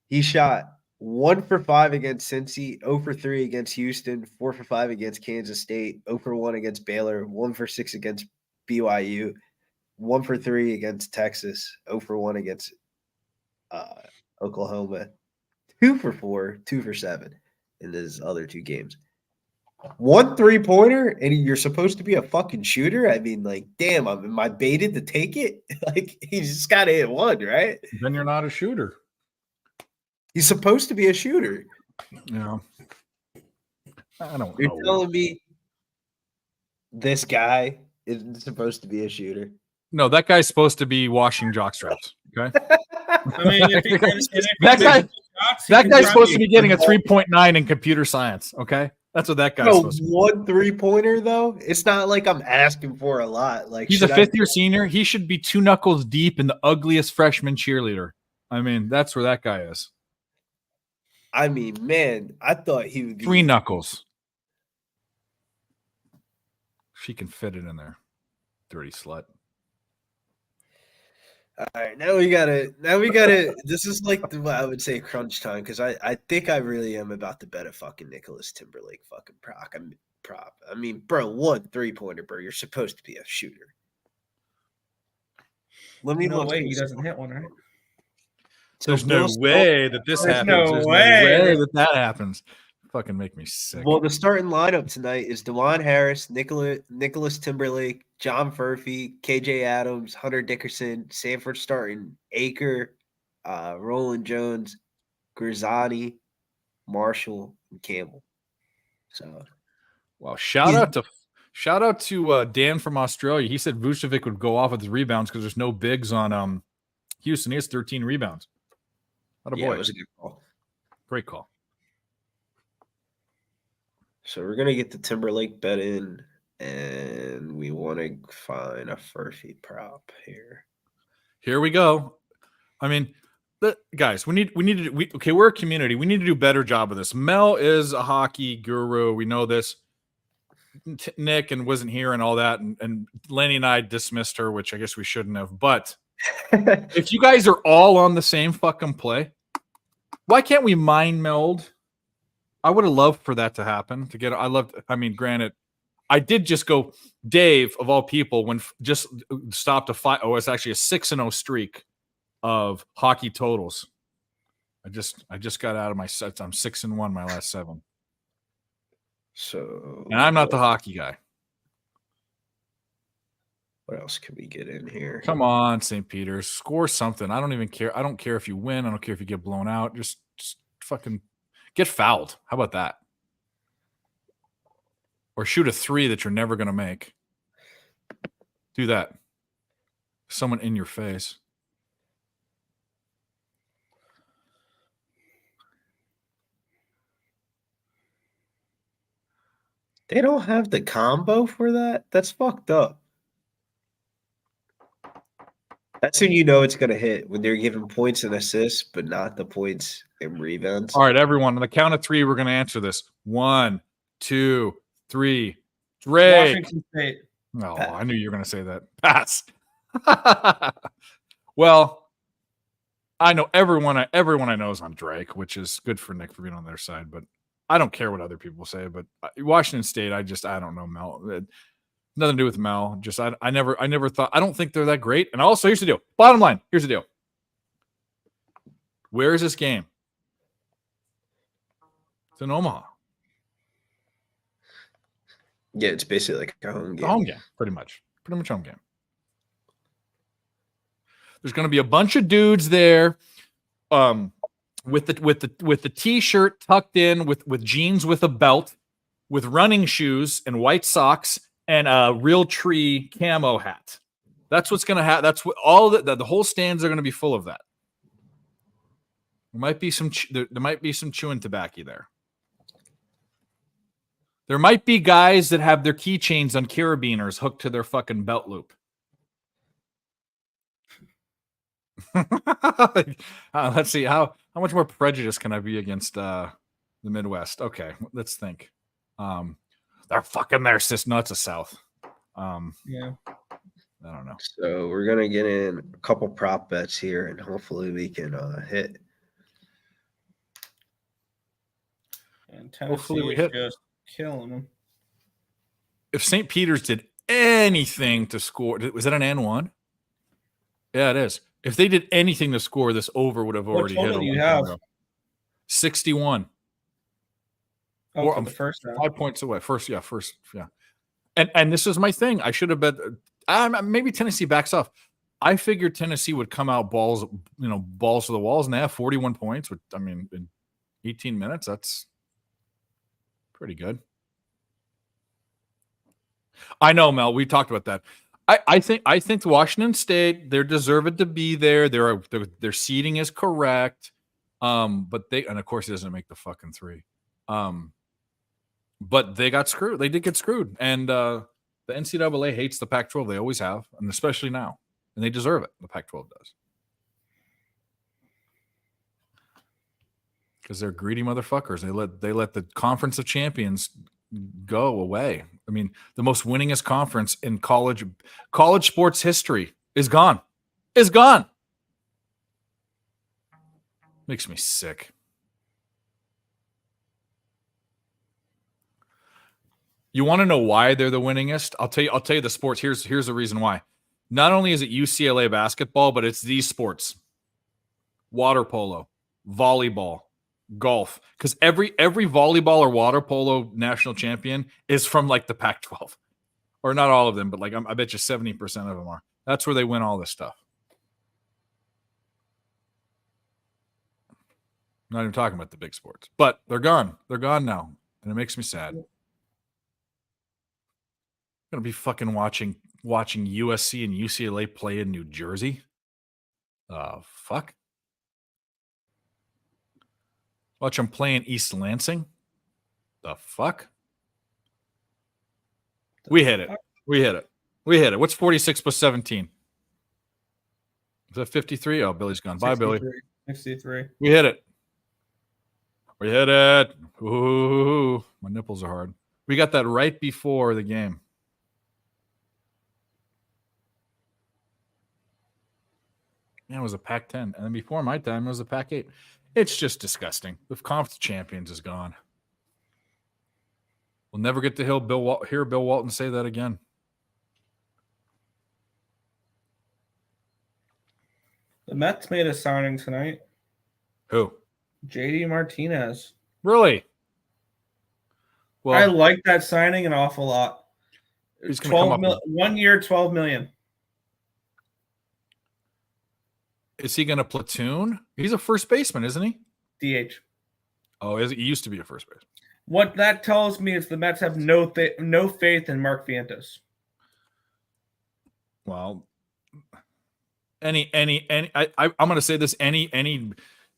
He shot 1 for 5 against Cincy, 0 for 3 against Houston, 4 for 5 against Kansas State, 0 for 1 against Baylor, 1 for 6 against BYU, 1 for 3 against Texas, 0 for 1 against Oklahoma, 2 for 4, 2 for 7 in his other 2 games. 1 3-pointer, and you're supposed to be a fucking shooter. I mean, like, damn, am I baited to take it? Like, he's just got to hit 1, right? Then you're not a shooter. He's supposed to be a shooter. Yeah, I don't. You're know. telling me this guy isn't supposed to be a shooter? No, that guy's supposed to be washing jockstraps. Okay, I mean, that guy's supposed to be getting a 3.9 in computer science. Okay. That's what that guy's supposed to be. 1 3-pointer, though? It's not like I'm asking for a lot. Like he's a 5th-year senior. He should be 2 knuckles deep in the ugliest freshman cheerleader. I mean, that's where that guy is. I mean, man, I thought he would be 3 knuckles. She can fit it in there. Dirty slut. All right, now we gotta. This is like what I would say crunch time because I think I really am about to bet a fucking Nicholas Timberlake fucking prop. I mean, bro, 1 3-pointer, bro. You're supposed to be a shooter. Let me no way he doesn't hit one, right? There's no way that this happens. There's no way that happens. Fucking make me sick. Well, the starting lineup tonight is DeJuan Harris, Nicholas Timberlake, John Furphy, KJ Adams, Hunter Dickerson, Sanford starting, Aker, Roland Jones, Grisani, Marshall, and Campbell. So, wow! Shout out to Dan from Australia. He said Vucevic would go off with his rebounds because there's no bigs on Houston. He has 13 rebounds. What a boy! It was a good call. Great call. So we're gonna get the Timberlake bet in, and we want to find a Furphy prop here. Here we go. I mean, guys, we need to. Okay, we're a community. We need to do a better job of this. Mel is a hockey guru. We know this. Nick and wasn't here and all that, and Lenny and I dismissed her, which I guess we shouldn't have. But if you guys are all on the same fucking play, why can't we mind meld? I would have loved for that to happen. I mean, granted, I did just go Dave of all people when just stopped a 5. Oh, it's actually a 6-0 streak of hockey totals. I just got out of my sets. I'm 6-1 my last 7. So, And I'm not the hockey guy. what else can we get in here? Come on, St. Peter's, score something. I don't even care. I don't care if you win. I don't care if you get blown out. Just fucking get fouled. How about that? Or shoot a 3 that you're never going to make. Do that. Someone in your face. They don't have the combo for that? That's fucked up. That's when you know it's going to hit, when they're giving points and assists, but not the points and rebounds. All right, everyone. On the count of 3, we're going to answer this. 1, 2, 3. Drake. Washington State. No, Pass. I knew you were going to say that. Pass. Well, I know everyone I know is on Drake, which is good for Nick for being on their side, but I don't care what other people say. But Washington State, I don't know Mel. Nothing to do with Mel. Just I never thought. I don't think they're that great. And also, here's the deal. Bottom line, here's the deal. Where is this game? It's in Omaha. Yeah, it's basically like a home It's game. a home game, pretty much home game. There's going to be a bunch of dudes there, with the t-shirt tucked in, with jeans with a belt, with running shoes and white socks and a real tree camo hat. That's what's going to happen. That's what all the whole stands are going to be full of that. There might be some there might be some chewing tobacco there. There might be guys that have their keychains on carabiners hooked to their fucking belt loop. Let's see how much more prejudice can I be against the Midwest? Okay, let's think. They're fucking there, sis. No, it's the South. Yeah. I don't know. So we're going to get in a couple prop bets here, and hopefully we can hit. And Tennessee Hopefully we is hit. just killing them. If St. Peter's did anything to score, was that an N1? Yeah, it is. If they did anything to score, this over would have What already hit. total a do you long time have? ago. 61. Oh, Or for I'm the first round. 5 points away. First. And this is my thing. I should have bet. Maybe Tennessee backs off. I figured Tennessee would come out balls to the walls, and they have 41 points. Which, I mean, in 18 minutes, that's pretty good. I know, Mel. We talked about that. I think Washington State, they're deserved to be there. Their seeding is correct. But and of course he doesn't make the fucking 3. But they got screwed. They did get screwed. And the NCAA hates the Pac-12. They always have, and especially now. And they deserve it. The Pac-12 does. Because they're greedy motherfuckers. They let the Conference of Champions go away. I mean, the most winningest conference in college sports history is gone. Is gone. Makes me sick. You want to know why they're the winningest? I'll tell you the sports. Here's the reason why. Not only is it UCLA basketball, but it's these sports. Water polo, volleyball, golf. Because every volleyball or water polo national champion is from like the Pac-12. Or not all of them, but like I bet you 70% of them are. That's where they win all this stuff. I'm not even talking about the big sports. But they're gone. They're gone now. And it makes me sad. I'm gonna be fucking watching USC and UCLA play in New Jersey. Fuck. Watch them play in East Lansing. The fuck? We hit it. What's 46 plus 17? Is that 53? Oh, Billy's gone. Bye, Billy. 63. We hit it. Ooh, my nipples are hard. We got that right before the game. Yeah, it was a Pac-10. And then before my time, it was a Pac-8. It's just disgusting. The conference champions is gone. We'll never get to hear Bill Walton say that again. The Mets made a signing tonight. Who? JD Martinez. Really? I Well, like that signing an awful lot. he's going to come 12 up. mil, 1 year, 12 million. Is he going to platoon? He's a first baseman, isn't he? DH. Oh, he used to be a first baseman. What that tells me is the Mets have no faith in Mark Vientos. Well, I'm going to say this: any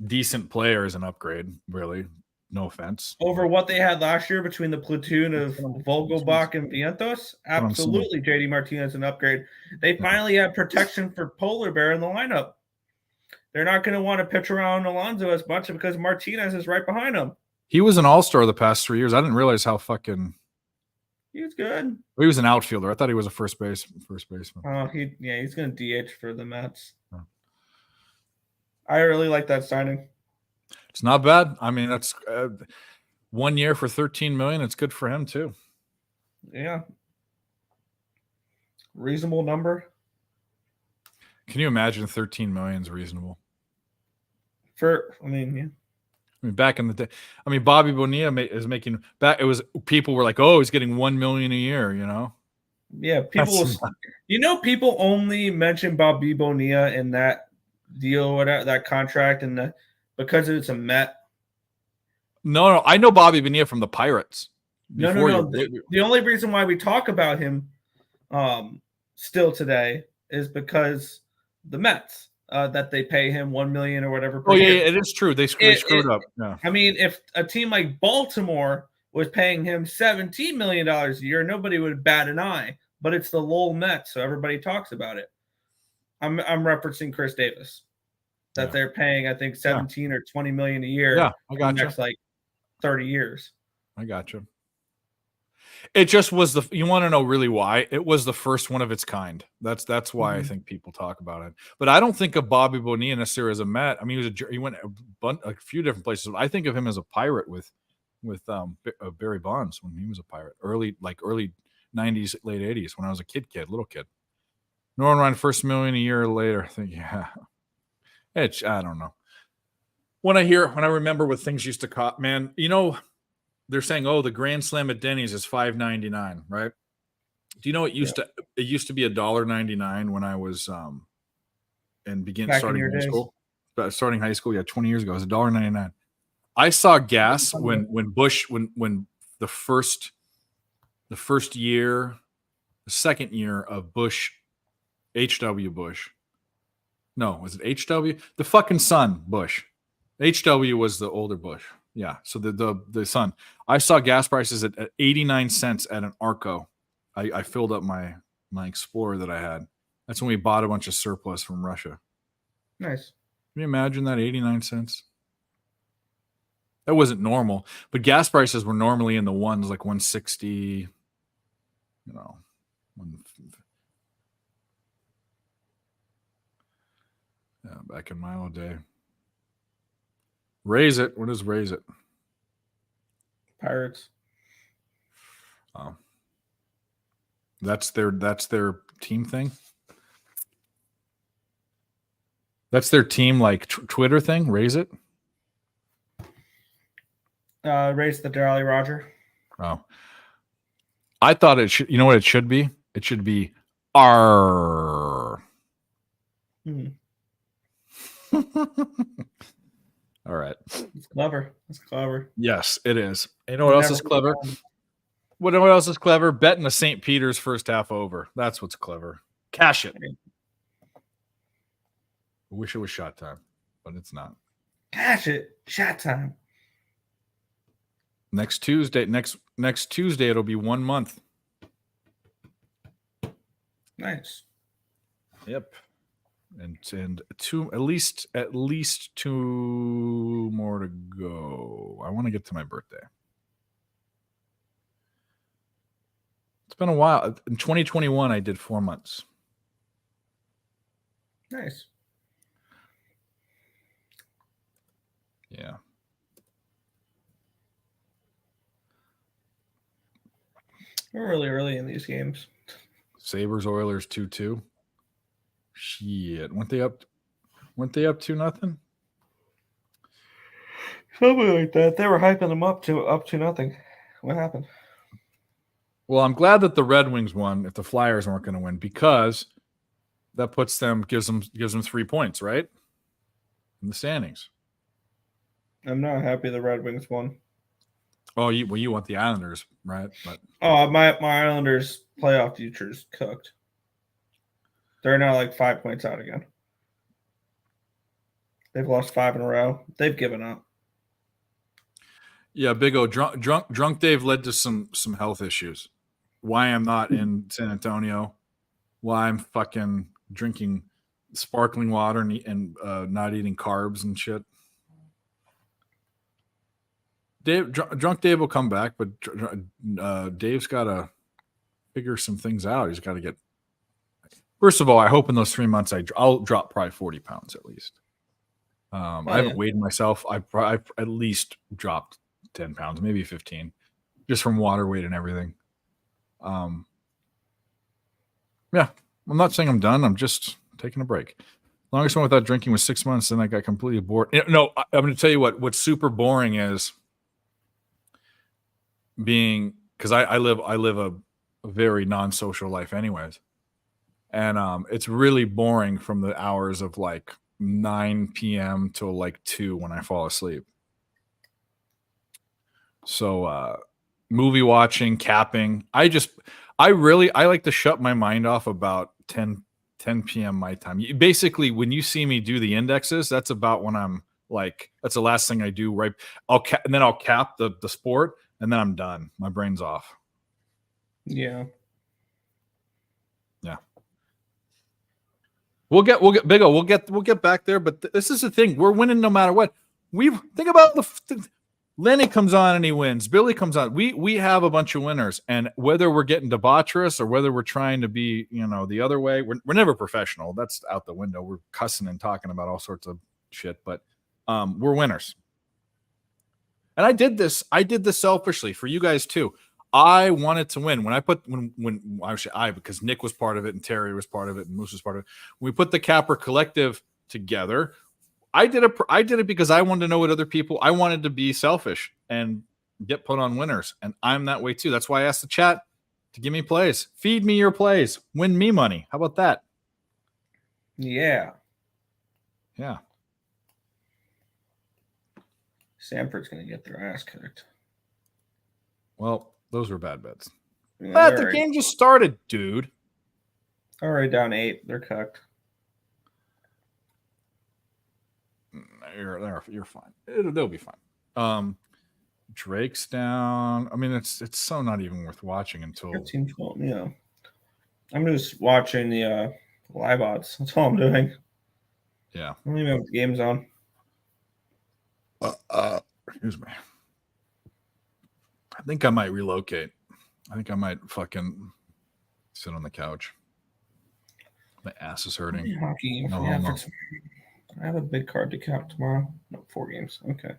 decent player is an upgrade. Really, no offense. Over what they had last year between the platoon of Vogelbach and Vientos, what I'm saying. absolutely JD Martinez an upgrade. They finally have protection for Polar Bear in the lineup. They're not going to want to pitch around Alonso as much because Martinez is right behind him. He was an all-star the past 3 years. I didn't realize how fucking He's good. he was an outfielder. I thought he was a first baseman. Oh, he's going to DH for the Mets. Oh. I really like that signing. It's not bad. I mean, that's 1 year for $13 million. It's good for him too. Yeah. Reasonable number. Can you imagine 13 million is reasonable? Yeah. I mean, back in the day, I mean, Bobby Bonilla is making back. It was people were like, "Oh, he's getting 1 million a year," you know. Yeah, people only mention Bobby Bonilla in that deal, whatever that contract, and because it's a Met. No, I know Bobby Bonilla from the Pirates. No. The only reason why we talk about him still today is because the Mets that they pay him $1 million or whatever. Oh yeah, it is true. They screwed up. Yeah. I mean, if a team like Baltimore was paying him $17 million a year, nobody would bat an eye. But it's the Lowell Mets, so everybody talks about it. I'm referencing Chris Davis that they're paying, I think, 17 or 20 million a year. Yeah, I got the next like 30 years. I got you. It just was you want to know really why? It was the first one of its kind. That's why I think people talk about it. But I don't think of Bobby Bonilla necessarily as a Met. I mean, he went a few different places. I think of him as a Pirate with Barry Bonds when he was a Pirate, early 90s, late 80s when I was a little kid. Norman Ryan, first million a year later. I think, yeah. I don't know. When I remember what things used to cost, man, you know, they're saying, oh, the Grand Slam at Denny's is $5.99, right? Do you know it used to be $1.99 when I was starting high school? Starting high school, 20 years ago, it was $1.99. I saw gas when the second year of Bush, H.W. Bush. No, was it H.W.? The fucking son, Bush. H.W. was the older Bush. Yeah, so the son. I saw gas prices at 89 cents at an Arco. I filled up my Explorer that I had. That's when we bought a bunch of surplus from Russia. Nice. Can you imagine that, 89 cents? That wasn't normal, but gas prices were normally in the ones, like 160, you know. Yeah, back in my old day. Raise it. What is raise it? Pirates. Oh, that's their team thing. That's their team like Twitter thing. Raise it. Raise the Jolly Roger. Oh, I thought it should. You know what it should be? It should be R. All right. It's clever. It's clever. Yes, it is. You know what else is clever? What else is clever? Betting the St. Peter's first half over. That's what's clever. Cash it. I wish it was shot time, but it's not. Cash it. Shot time. Next Tuesday it'll be 1 month. Nice. Yep. And at least two more to go. I want to get to my birthday. It's been a while. In 2021, I did 4 months. Nice. Yeah. We're really early in these games. Sabres Oilers 2-2. Shit. Weren't they up 2-0? Something like that. They were hyping them up to nothing. What happened? Well, I'm glad that the Red Wings won if the Flyers weren't going to win, because that gives them 3 points, right? In the standings. I'm not happy the Red Wings won. Oh, you want the Islanders, right? But My Islanders playoff future's cooked. They're now like 5 points out again. They've lost 5 in a row. They've given up. yeah, Big O drunk Dave led to some health issues. Why I'm not in San Antonio, why I'm fucking drinking sparkling water and not eating carbs and shit. Drunk Dave will come back, but Dave's got to figure some things out. He's got to get. First of all, I hope in those 3 months I'll drop probably 40 pounds at least. I haven't weighed myself. I've at least dropped 10 pounds, maybe 15, just from water weight and everything. Yeah, I'm not saying I'm done. I'm just taking a break. Longest one without drinking was 6 months, then I got completely bored. No, I'm going to tell you what's super boring is being, because I live a very non-social life anyways, and it's really boring from the hours of like 9 p.m. till like 2 when I fall asleep. So movie watching, capping, I like to shut my mind off about 10 p.m. my time. Basically, when you see me do the indexes, that's about when I'm like, that's the last thing I do, right? And then I'll cap the sport, and then I'm done. My brain's off. Yeah. Yeah. We'll get Big O. We'll get back there, but this is the thing. We're winning no matter what. Think about Lenny comes on and he wins. Billy comes on. We have a bunch of winners, and whether we're getting debaucherous or whether we're trying to be, the other way, we're never professional. That's out the window. We're cussing and talking about all sorts of shit, but we're winners. And I did this selfishly for you guys too. I wanted to win. Because Nick was part of it and Terry was part of it and Moose was part of it. When we put the Capper Collective together, I did it because I wanted to know what other people. I wanted to be selfish and get put on winners, and I'm that way too. That's why I asked the chat to give me plays, feed me your plays, win me money. How about that? Yeah. Yeah. Sanford's going to get their ass kicked. Well, those were bad bets. Yeah, But the game just started, dude. Already down 8. They're cooked. You're fine. They'll be fine. Drake's down. I mean, it's so not even worth watching until 15-12. Yeah. I'm just watching the live odds. That's all I'm doing. Yeah. I don't even have the games on. Excuse me. I think I might relocate. I think I might fucking sit on the couch. My ass is hurting. Hockey. No Yeah, homo. I have a big card to cap tomorrow. No, 4 games. Okay.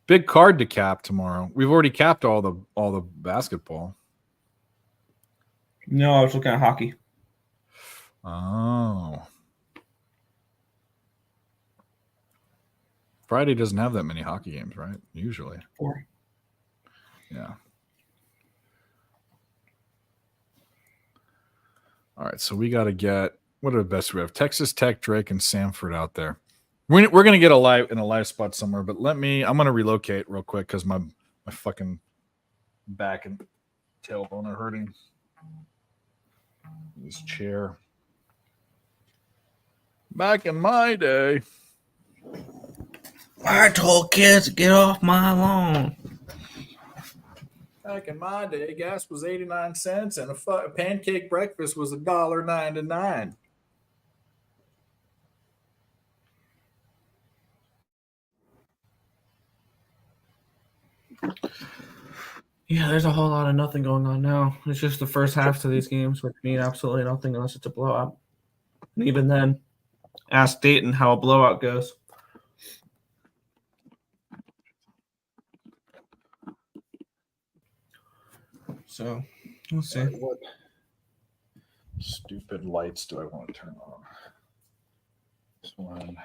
Big card to cap tomorrow. We've already capped all the basketball. No, I was looking at hockey. Oh. Friday doesn't have that many hockey games, right? Usually. 4. Yeah. All right, so we got to get, what are the best we have? Texas Tech, Drake, and Samford out there. We're going to get in a live spot somewhere, but I'm going to relocate real quick because my fucking back and tailbone are hurting. This chair. Back in my day. I told kids to get off my lawn. Back in my day, gas was 89 cents and a pancake breakfast was $1.99. Yeah, there's a whole lot of nothing going on now. It's just the first half to these games, which mean absolutely nothing unless it's a blowout. And even then, ask Dayton how a blowout goes. So, we'll see. What stupid lights do I want to turn on? This one.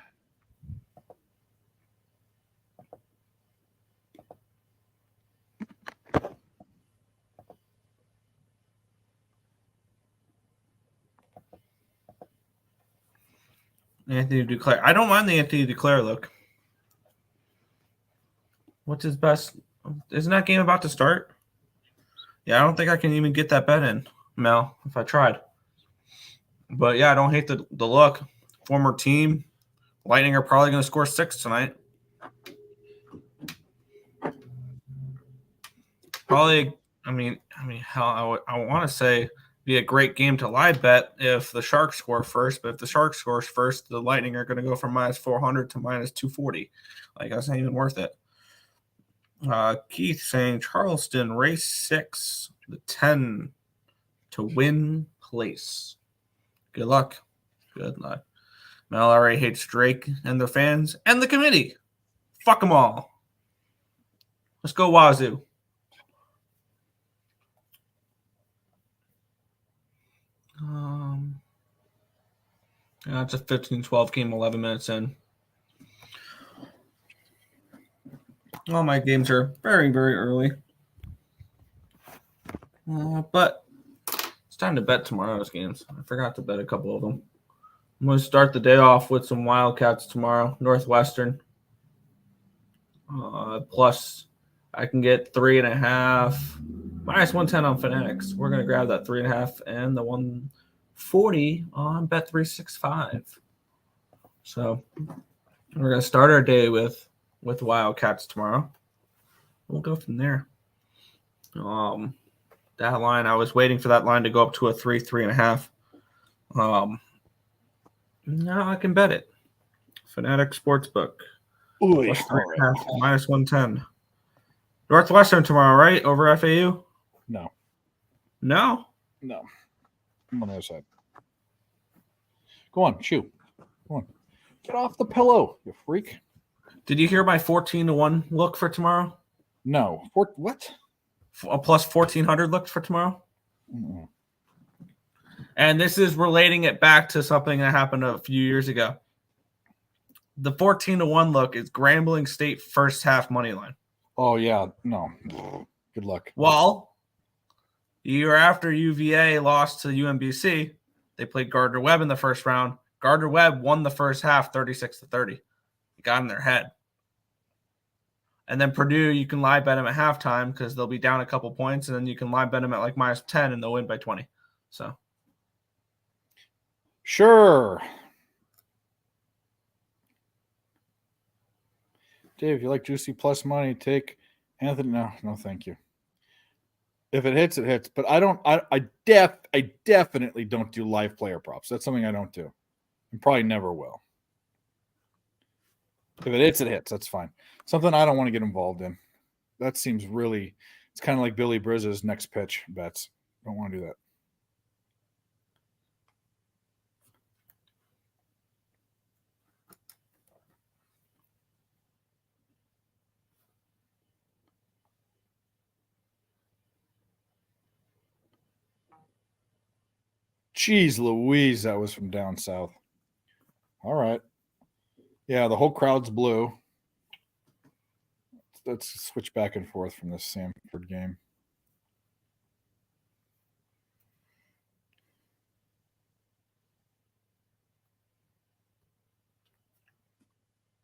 Anthony Duclair. I don't mind the Anthony Duclair look. What's his best? Isn't that game about to start? Yeah, I don't think I can even get that bet in, Mel, if I tried. But yeah, I don't hate the look. Former team. Lightning are probably going to score 6 tonight. Probably, hell, I want to say be a great game to live bet if the Sharks score first. But if the Sharks scores first, the Lightning are going to go from -400 to -240. Like, that's not even worth it. Keith saying Charleston race 6, the 10 to win place. Good luck. Good luck. Mel already hates Drake and their fans and the committee. Fuck them all. Let's go Wazoo. It's a 15-12 game, 11 minutes in. All my games are very, very early. But it's time to bet tomorrow's games. I forgot to bet a couple of them. I'm going to start the day off with some Wildcats tomorrow. Northwestern. Plus, I can get 3.5. -110 on Fanatics. We're going to grab that 3.5 and the 140 on Bet365. So we're going to start our day with Wildcats tomorrow. We'll go from there. That line, I was waiting for that line to go up to a 3.5. Now I can bet it. Fanatic Sportsbook. Plus 3.5, -110. Northwestern tomorrow, right? Over FAU? No. No? No. I'm on the other side. Go on, shoot. Go on. Get off the pillow, you freak. Did you hear my 14-1 look for tomorrow? No. What? A plus 1,400 look for tomorrow? Mm-mm. And this is relating it back to something that happened a few years ago. The 14-1 look is Grambling State first half money line. Oh, yeah. No. Good luck. Well, the year after UVA lost to UMBC, they played Gardner-Webb in the first round. Gardner-Webb won the first half 36-30. It got in their head. And then Purdue, you can live bet them at halftime because they'll be down a couple points, and then you can live bet them at like -10 and they'll win by 20. So Sure. Dave, if you like juicy plus money, take Anthony. No, thank you. If it hits, it hits. But I definitely don't do live player props. That's something I don't do. And probably never will. If it hits, it hits. That's fine. Something I don't want to get involved in. That seems really, it's kind of like Billy Briz's next pitch bets. Don't want to do that. Jeez Louise, that was from down south. All right. Yeah, the whole crowd's blue. Let's switch back and forth from this Samford game.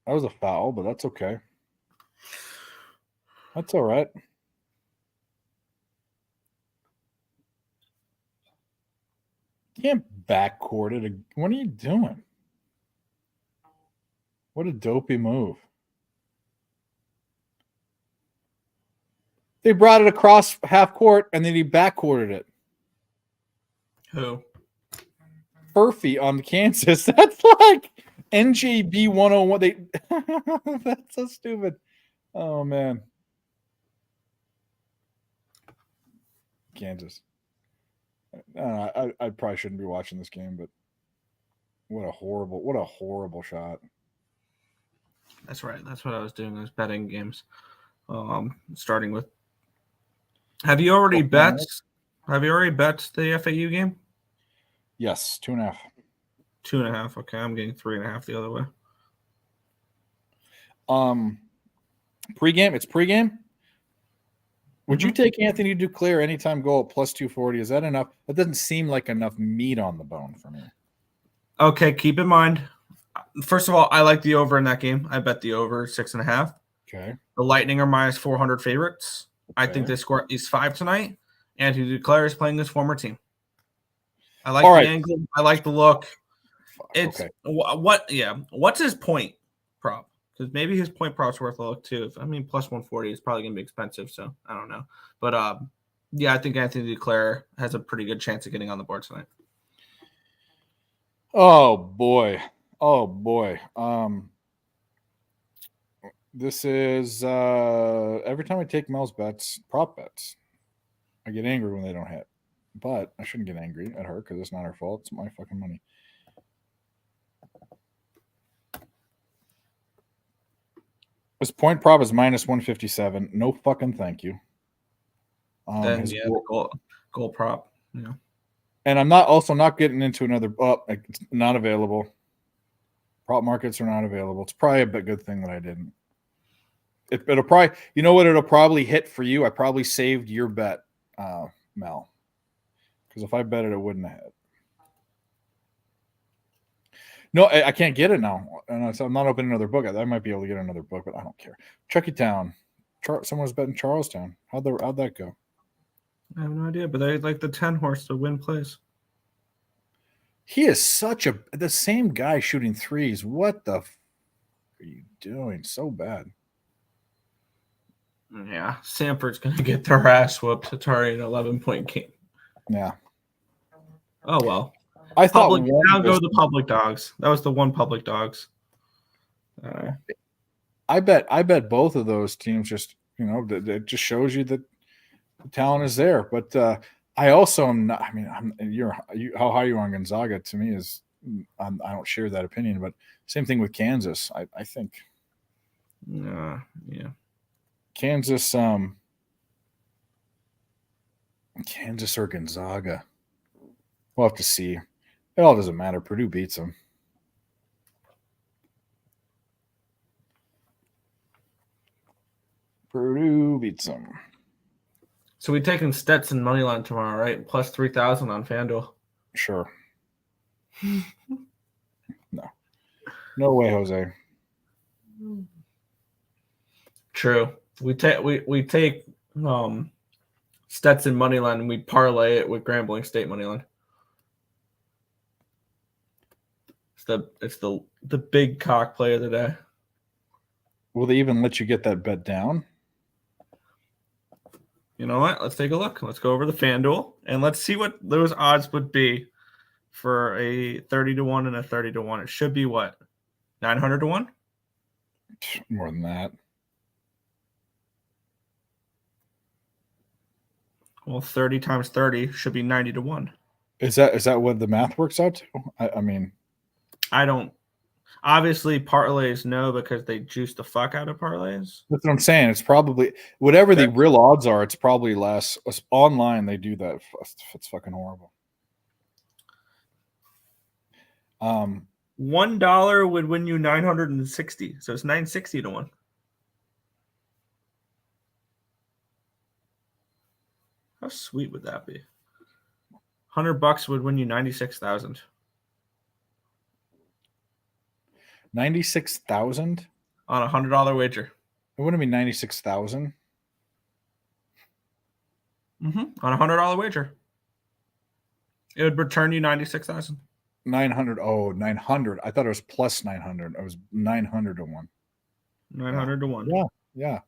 That was a foul, but that's okay. That's all right. You can't backcourt it. What are you doing? What a dopey move. They brought it across half court and then he backcourted it. who? Furphy on Kansas. That's like NJB 101. They that's so stupid. Oh man. Kansas. I probably shouldn't be watching this game, but what a horrible shot. That's right. That's what I was doing. I was betting games. Starting with. Have you already bet? Have you already bet the FAU game? Yes, 2.5. 2.5. Okay, I'm getting 3.5 the other way. Pre-game. It's pre-game. Would you take Anthony Duclair anytime goal at plus 240? Is that enough? That doesn't seem like enough meat on the bone for me. Okay, keep in mind, First of all, I like the over in that game. I bet the over 6.5. Okay. The Lightning are minus 400 favorites. I think Okay. they score at least 5 tonight. Anthony Duclair is playing his former team. I like All the right. angle. I like the look. It's Okay. what's his point prop? Because maybe his point prop's worth a look too. I mean, plus 140 is probably gonna be expensive, so I don't know. But I think Anthony Duclair has a pretty good chance of getting on the board tonight. Oh boy. This is every time I take Mel's bets, prop bets, I get angry when they don't hit. But I shouldn't get angry at her because it's not her fault. It's my fucking money. His point prop is minus 157. No fucking thank you. Then his the goal prop. Yeah. And I'm not getting into another. Oh, it's not available. Prop markets are not available. It's probably a good thing that I didn't. It'll probably, you know what? It'll probably hit for you. I probably saved your bet, Mel, because if I bet it, it wouldn't have hit. No, I can't get it now, and so I'm not opening another book. I might be able to get another book, but I don't care. Chucky Town. Someone's betting Charlestown. How'd that go? I have no idea, but they like the 10 horse to win plays. He is the same guy shooting threes. What the f are you doing? So bad. Yeah, Sanford's gonna get their ass whooped. It's already an 11-point game. Yeah. Oh well. I thought Now go the public dogs. That was the one public dogs. I bet both of those teams just, it just shows you that the talent is there. But I also am not. I mean, how high you are on Gonzaga to me is I don't share that opinion. But same thing with Kansas. I think. Yeah. Kansas or Gonzaga. We'll have to see. It all doesn't matter. Purdue beats them. So we taking Stetson money line tomorrow, right? Plus 3,000 on FanDuel. Sure. No way, Jose. True. We take Stetson money line and we parlay it with Grambling State money line. It's the big cock play of the day. Will they even let you get that bet down? You know what? Let's take a look. Let's go over the FanDuel and let's see what those odds would be for a 30-1 and a 30-1. It should be what? 900-1? More than that. Well, 30 times 30 should be 90-1. Is that what the math works out to? I mean, I don't. Obviously, parlays no because they juice the fuck out of parlays. that's what I'm saying. It's probably whatever the real odds are. It's probably less. Online, they do that. It's fucking horrible. $1 would win you 960, so it's 960-1. How sweet would that be? $100 would win you 96,000. 96,000 on a $100 wager. It wouldn't be 96,000. On a $100 wager, it would return you 96,000. 900. Oh, 900. I thought it was plus 900. It was 900 to 1. 900-1. Yeah.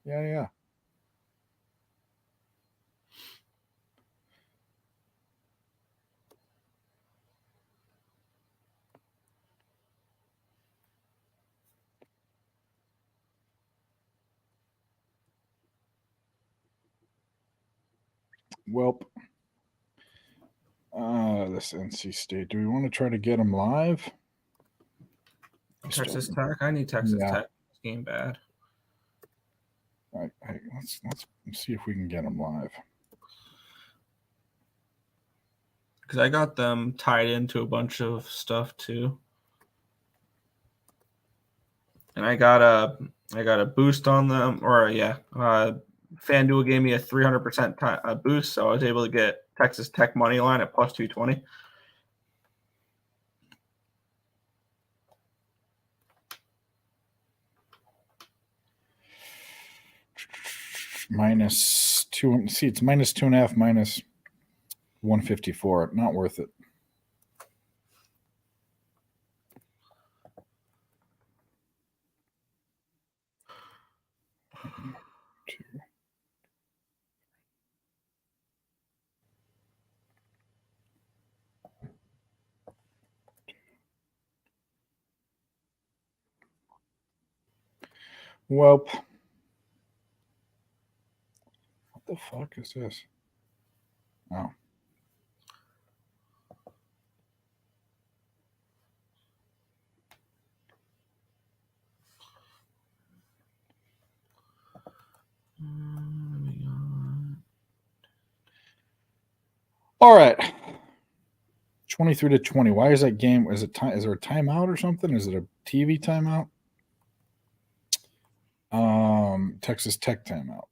Welp. This NC State. Do we want to try to get them live? Texas Tech. I need Texas Tech. This game bad. All right, let's see if we can get them live. Because I got them tied into a bunch of stuff too, and I got a boost on them. FanDuel gave me a 300% boost, so I was able to get Texas Tech money line at plus 220. minus 2. See, it's minus 2.5, minus 154. Not worth it. Welp. What the fuck is this? Oh. All right. 23-20. Why is that game? Is it time? Is there a timeout or something? Is it a TV timeout? Texas Tech timeout.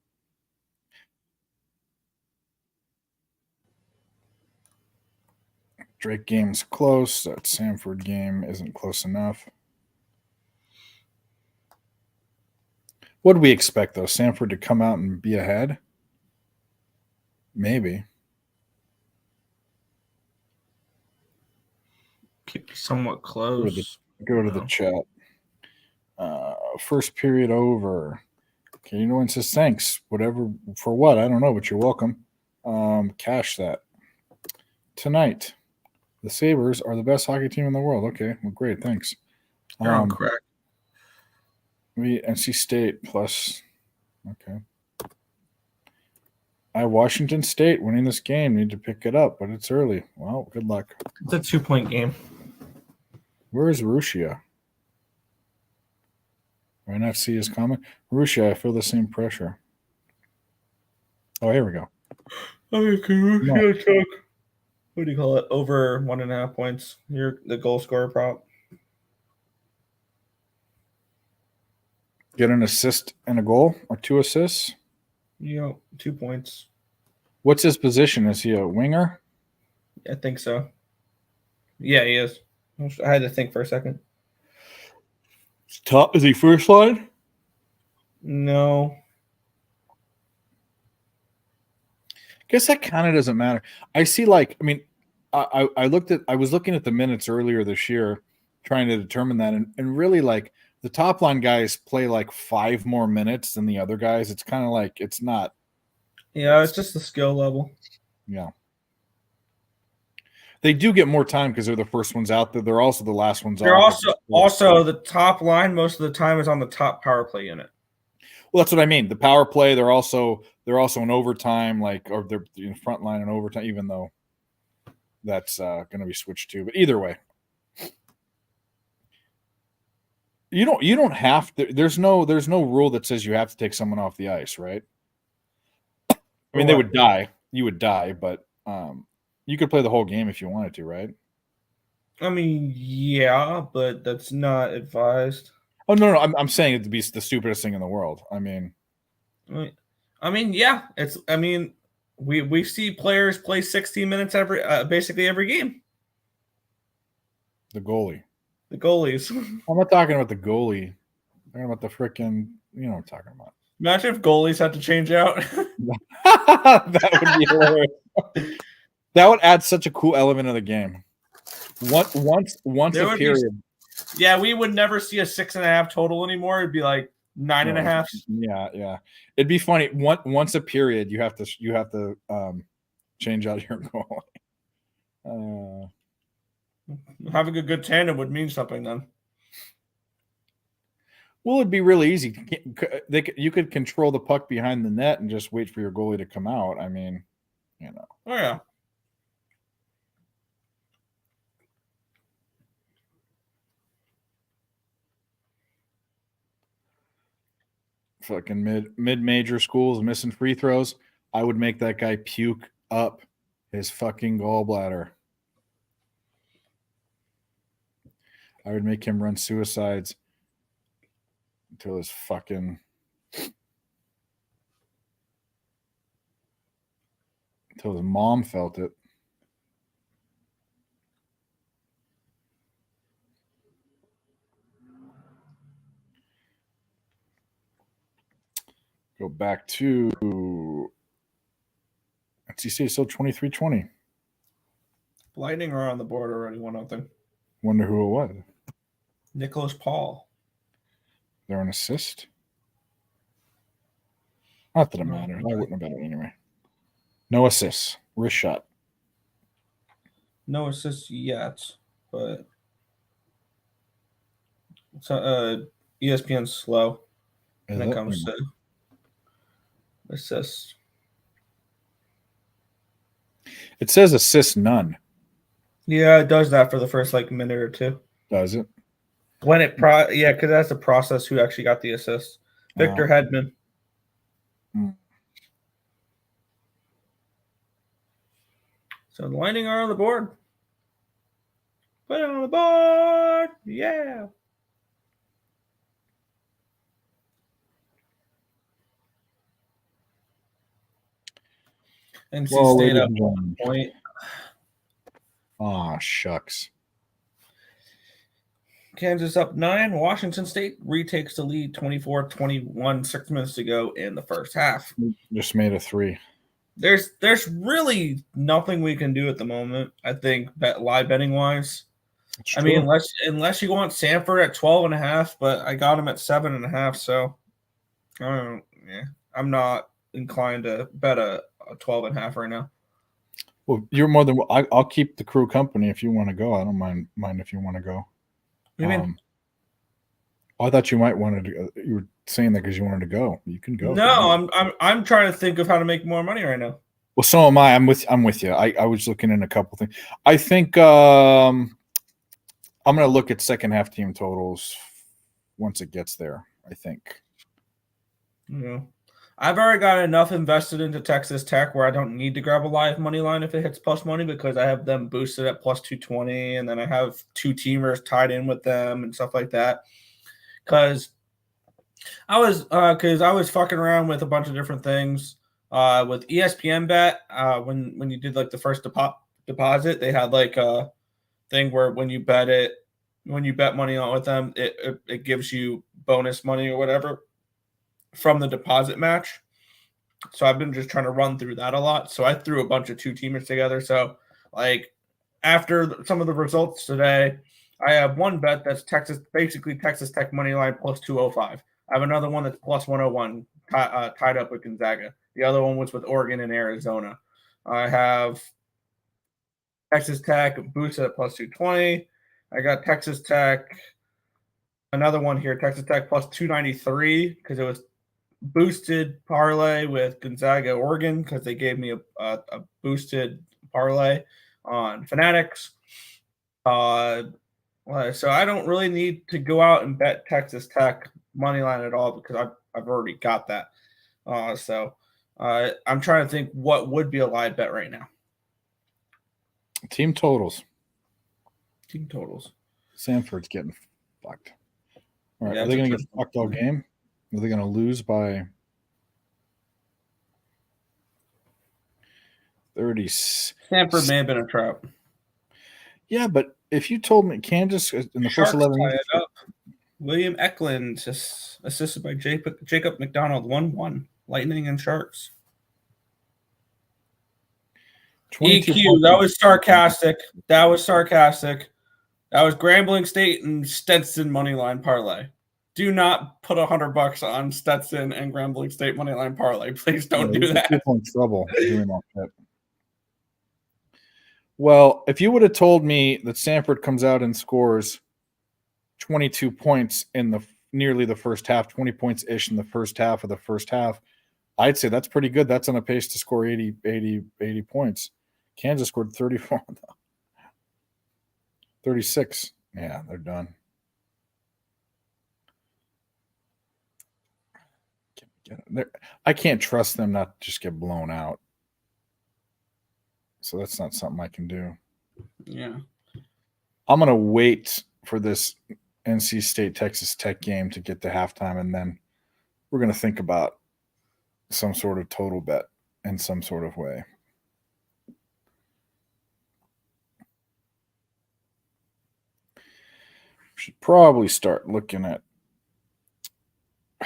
Drake game's close. That Samford game isn't close enough. What do we expect though? Samford to come out and be ahead? Maybe. Keep somewhat close. Go to the chat. First period over. Okay, you know when it says thanks. Whatever for what? I don't know, but you're welcome. Cash that. Tonight, the Sabres are the best hockey team in the world. Okay, well, great, thanks. You're on correct. We NC State plus. Okay. Washington State winning this game. Need to pick it up, but it's early. Well, good luck. It's a 2-point game. Where is Russia? Do I not see his comment? Russia, I feel the same pressure. Oh, here we go. Okay, Russia took. What do you call it? Over 1.5 points. You're the goal scorer prop. Get an assist and a goal or 2 assists. 2 points. What's his position? Is he a winger? I think so. Yeah, he is. I had to think for a second. Top is he first line? No. Guess that kind of doesn't matter. I see, like, I mean, I was looking at the minutes earlier this year, trying to determine that, and really, like, the top line guys play like 5 more minutes than the other guys. It's kind of like it's not. Yeah, it's just the skill level. Yeah. They do get more time because they're the first ones out there. They're also the last ones They're off. also the top line most of the time is on the top power play unit. Well, that's what I mean. The power play, they're also in overtime, like, or they're in front line and overtime, even though that's going to be switched to. But either way, you don't have to. There's no rule that says you have to take someone off the ice, right? I mean, they would die. You would die, but you could play the whole game if you wanted to, right? I mean, yeah, but that's not advised. Oh no, I'm saying it'd be the stupidest thing in the world. I mean, yeah, it's. I mean, we see players play 16 minutes basically every game. The goalie. The goalies. I'm not talking about the goalie. I'm talking about the freaking. You know what I'm talking about. Imagine if goalies had to change out. That would be hilarious. That would add such a cool element of the game. Once a period. Yeah, we would never see a 6.5 total anymore. It'd be like 9.5. Yeah. It'd be funny. Once a period, you have to change out your goal. Having a good tandem would mean something then. Well, it'd be really easy. You could control the puck behind the net and just wait for your goalie to come out. I mean, you know. Oh yeah. Fucking mid-major schools missing free throws. I would make that guy puke up his fucking gallbladder. I would make him run suicides until his mom felt it. Go back to NC State, still 23-20. Lightning are on the board already. 1-0. Wonder who it was. Nicholas Paul. They're an assist. Not that it No. matters. I wouldn't have bet it anyway. No assists. Wrist shot. No assists yet, but it's ESPN's slow Is when it it? comes to assists. It says assist none. Yeah, it does that for the first like minute or two. Does it? When it yeah, because that's the process who actually got the assist. Victor Hedman. Hmm. So the Lightning are on the board. Put it on the board. Yeah. NC Well, State ladies up and gentlemen. point. Aw, shucks. Kansas up 9. Washington State retakes the lead 24-21, 6 minutes to go in the first half. Just made a 3. There's really nothing we can do at the moment, I think, live betting wise. It's I mean, true. unless you want Sanford at 12.5, but I got him at 7.5, so I'm not inclined to bet a 12.5 right now. Well, you're more than I'll keep the crew company if you want to go. I don't mind if you want to go. What do you mean? I thought you might want to. You were saying that because you wanted to go. You can go. No, I'm trying to think of how to make more money right now. Well, so am I. I'm with you. I was looking in a couple things. I think I'm going to look at second half team totals once it gets there. I think. Yeah. I've already got enough invested into Texas Tech where I don't need to grab a live money line if it hits plus money because I have them boosted at plus 220, and then I have 2 teamers tied in with them and stuff like that. Because I was fucking around with a bunch of different things. With ESPN Bet, when you did like the first deposit, they had like a thing where when you bet money on with them, it gives you bonus money or whatever from the deposit match. So I've been just trying to run through that a lot. So I threw a bunch of 2 teamers together. So like after some of the results today, I have one bet that's Texas Tech money line plus 205. I have another one that's plus 101 tied up with Gonzaga. The other one was with Oregon and Arizona. I have Texas Tech boosted at plus 220. I got Texas Tech, another one here, Texas Tech plus 293 because it was boosted parlay with Gonzaga, Oregon, because they gave me a boosted parlay on Fanatics. So I don't really need to go out and bet Texas Tech money line at all because I've already got that. So I'm trying to think what would be a live bet right now. Team totals. Team totals. Sanford's getting fucked. All right, Yeah, are they going to it's get fucked all game? Are they going to lose by 30? Stanford may have been a trap. Yeah, but if you told me Kansas in the Sharks first 11 tie it up. William Eklund assisted by Jacob McDonald 1-1. Lightning and Sharks. 22 EQ, that was sarcastic. That was Grambling State and Stetson moneyline parlay. Do not put $100 on Stetson and Grambling State moneyline parlay. Please don't do that. People in trouble doing that shit. Well, if you would have told me that Sanford comes out and scores 22 points in nearly the first half, 20 points ish in the first half of the first half, I'd say that's pretty good. That's on a pace to score 80 points. Kansas scored 34. 36. Yeah, they're done. I can't trust them not to just get blown out. So that's not something I can do. Yeah. I'm going to wait for this NC State Texas Tech game to get to halftime, and then we're going to think about some sort of total bet in some sort of way. Should probably start looking at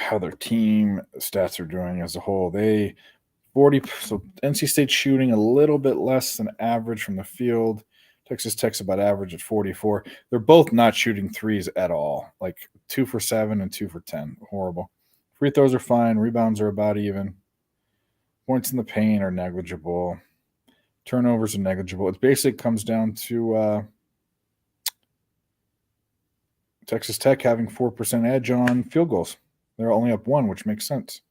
how their team stats are doing as a whole. They 40. So NC State shooting a little bit less than average from the field. Texas Tech's about average at 44. They're both not shooting threes at all. Like 2 for 7 and 2 for 10. Horrible. Free throws are fine. Rebounds are about even. Points in the paint are negligible. Turnovers are negligible. It basically comes down to Texas Tech having 4% edge on field goals. They're only up 1, which makes sense.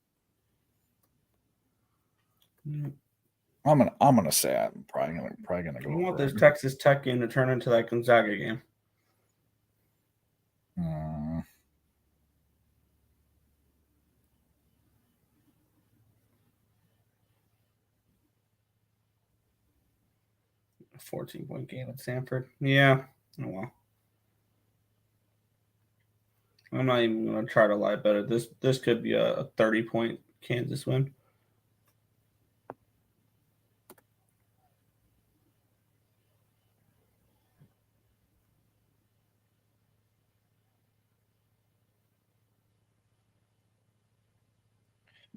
I'm gonna say I'm probably gonna go. I want over this it. Texas Tech game to turn into that Gonzaga game. 14-point game at Stanford. Yeah. Oh well. I'm not even gonna try to lie better. This could be a 30-point Kansas win.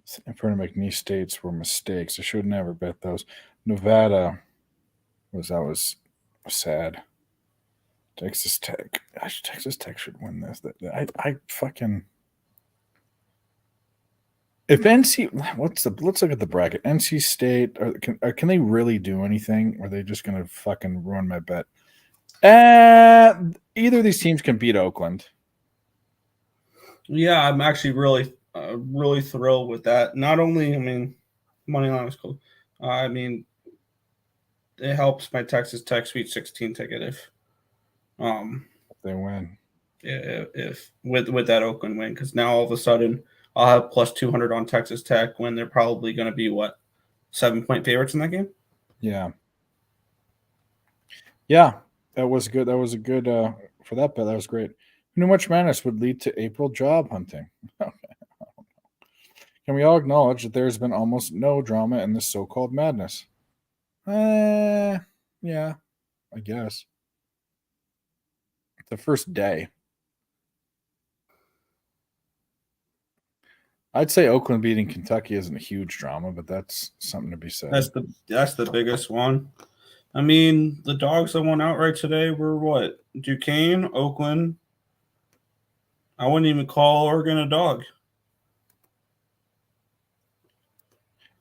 Stanford and McNeese states were mistakes. I should never bet those. Nevada was sad. Texas Tech. Gosh, Texas Tech should win this. I fucking. If NC, let's look at the bracket. NC State, can they really do anything? Or are they just gonna fucking ruin my bet? Either of these teams can beat Oakland. Yeah, I'm actually really thrilled with that. Not only, I mean, money line was cool. I mean, it helps my Texas Tech Sweet 16 ticket if They win. if with that Oakland win, because now all of a sudden I'll have plus 200 on Texas Tech when they're probably going to be 7-point favorites in that game. Yeah, that was good. That was a good for that bet. That was great. Who knew March Madness would lead to April job hunting? Can we all acknowledge that there's been almost no drama in this so-called madness? Yeah, I guess. The first day. I'd say Oakland beating Kentucky isn't a huge drama, but that's something to be said. That's the biggest one. I mean, the dogs that won outright today were what? Duquesne, Oakland. I wouldn't even call Oregon a dog.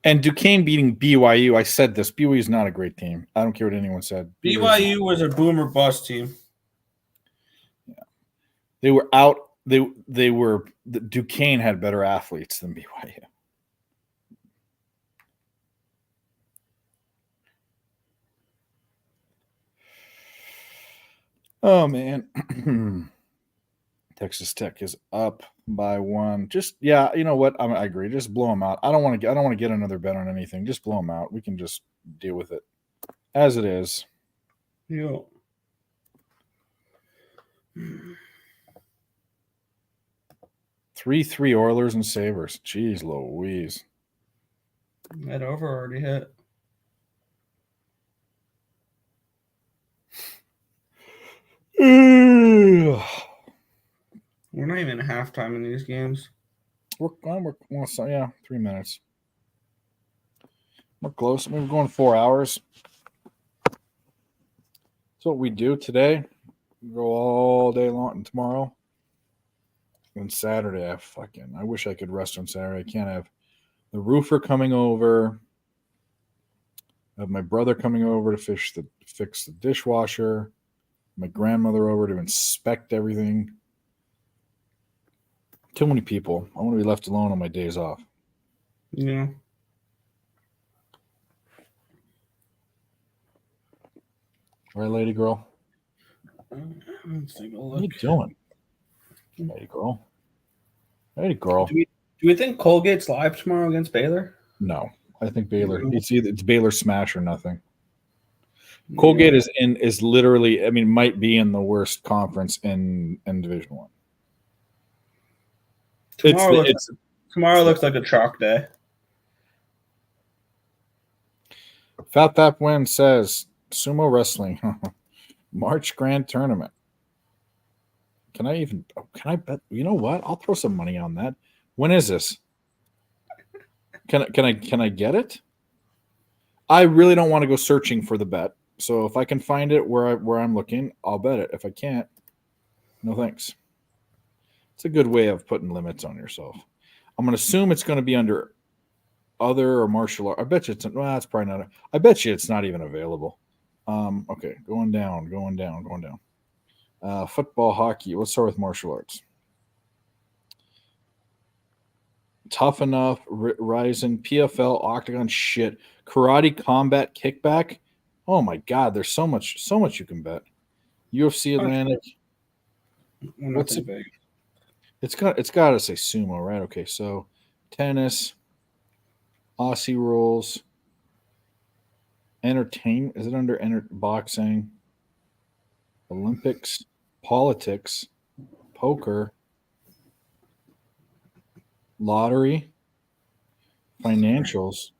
And Duquesne beating BYU, I said this. BYU is not a great team. I don't care what anyone said. BYU was a boom or bust team. Yeah. They were out. They were Duquesne had better athletes than BYU. Oh man. Texas Tech is up by 1. Just you know what? I agree. Just blow them out. I don't want to get another bet on anything. Just blow them out. We can just deal with it as it is. Yeah. 3-3 Oilers and Sabres. Jeez Louise. That over already hit. We're not even halftime in these games. We're 3 minutes. We're close. We're going 4 hours. That's what we do today. We go all day long and tomorrow. And Saturday, I wish I could rest on Saturday. I can't have the roofer coming over. I have my brother coming over to fix the dishwasher. My grandmother over to inspect everything. Too many people. I want to be left alone on my days off. Yeah. Right, lady girl? Let's take a What are you look. doing? Lady girl. Lady girl. Do we think Colgate's live tomorrow against Baylor? No. I think Baylor. It's Baylor smash or nothing. Colgate is literally, I mean, might be in the worst conference in Division One. Tomorrow looks like a chalk day. Fat Win says sumo wrestling March Grand Tournament. Can I bet? You know what? I'll throw some money on that. When is this? Can I get it? I really don't want to go searching for the bet. So if I can find it where I'm looking, I'll bet it. If I can't, no thanks. It's a good way of putting limits on yourself. I'm going to assume it's going to be under other or martial art. I bet you it's it's probably not. I bet you it's not even available. Okay, going down. Football, hockey. Let's start with martial arts. Tough Enough, Ryzen, PFL, Octagon, shit, Karate, Combat, Kickback. Oh my God, there's so much you can bet. UFC Atlantic. What's it? It's got to say sumo, right? Okay, so tennis, Aussie rules, entertainment. Is it under boxing? Olympics, politics, poker, lottery, financials,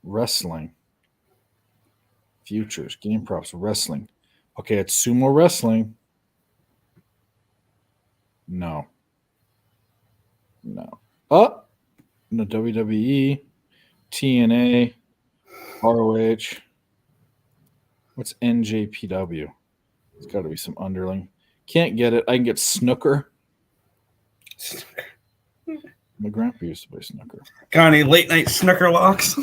wrestling, futures, game props, wrestling. Okay, it's sumo wrestling. No. Oh, no, WWE, TNA, ROH. What's NJPW? It's got to be some underling. Can't get it. I can get snooker. My grandpa used to play snooker. Got any late night snooker locks?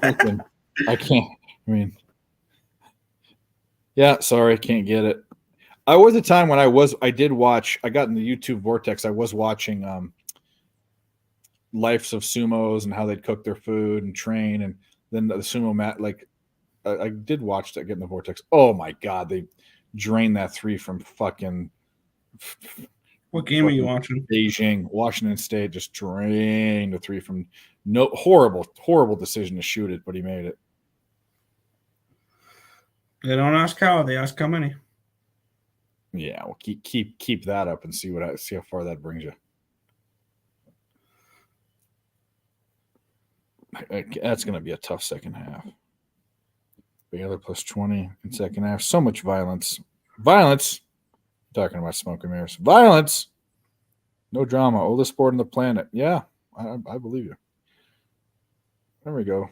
I can't. I mean, yeah, sorry, can't get it. I was a time when I did watch. I got in the YouTube vortex. I was watching Lives of Sumos and how they'd cook their food and train, and then the sumo mat. Like I did watch that. Get in the vortex. Oh my God, they drained that 3 from fucking. What game are you watching? Beijing, Washington State just drained the 3 from. No, horrible decision to shoot it, but he made it. They don't ask how; they ask how many. Yeah, well, keep that up and see how far that brings you. That's going to be a tough second half. Baylor plus 20 in second half. So much violence. Talking about smoke and mirrors. Violence. No drama. Oldest sport on the planet. Yeah, I believe you. There we go.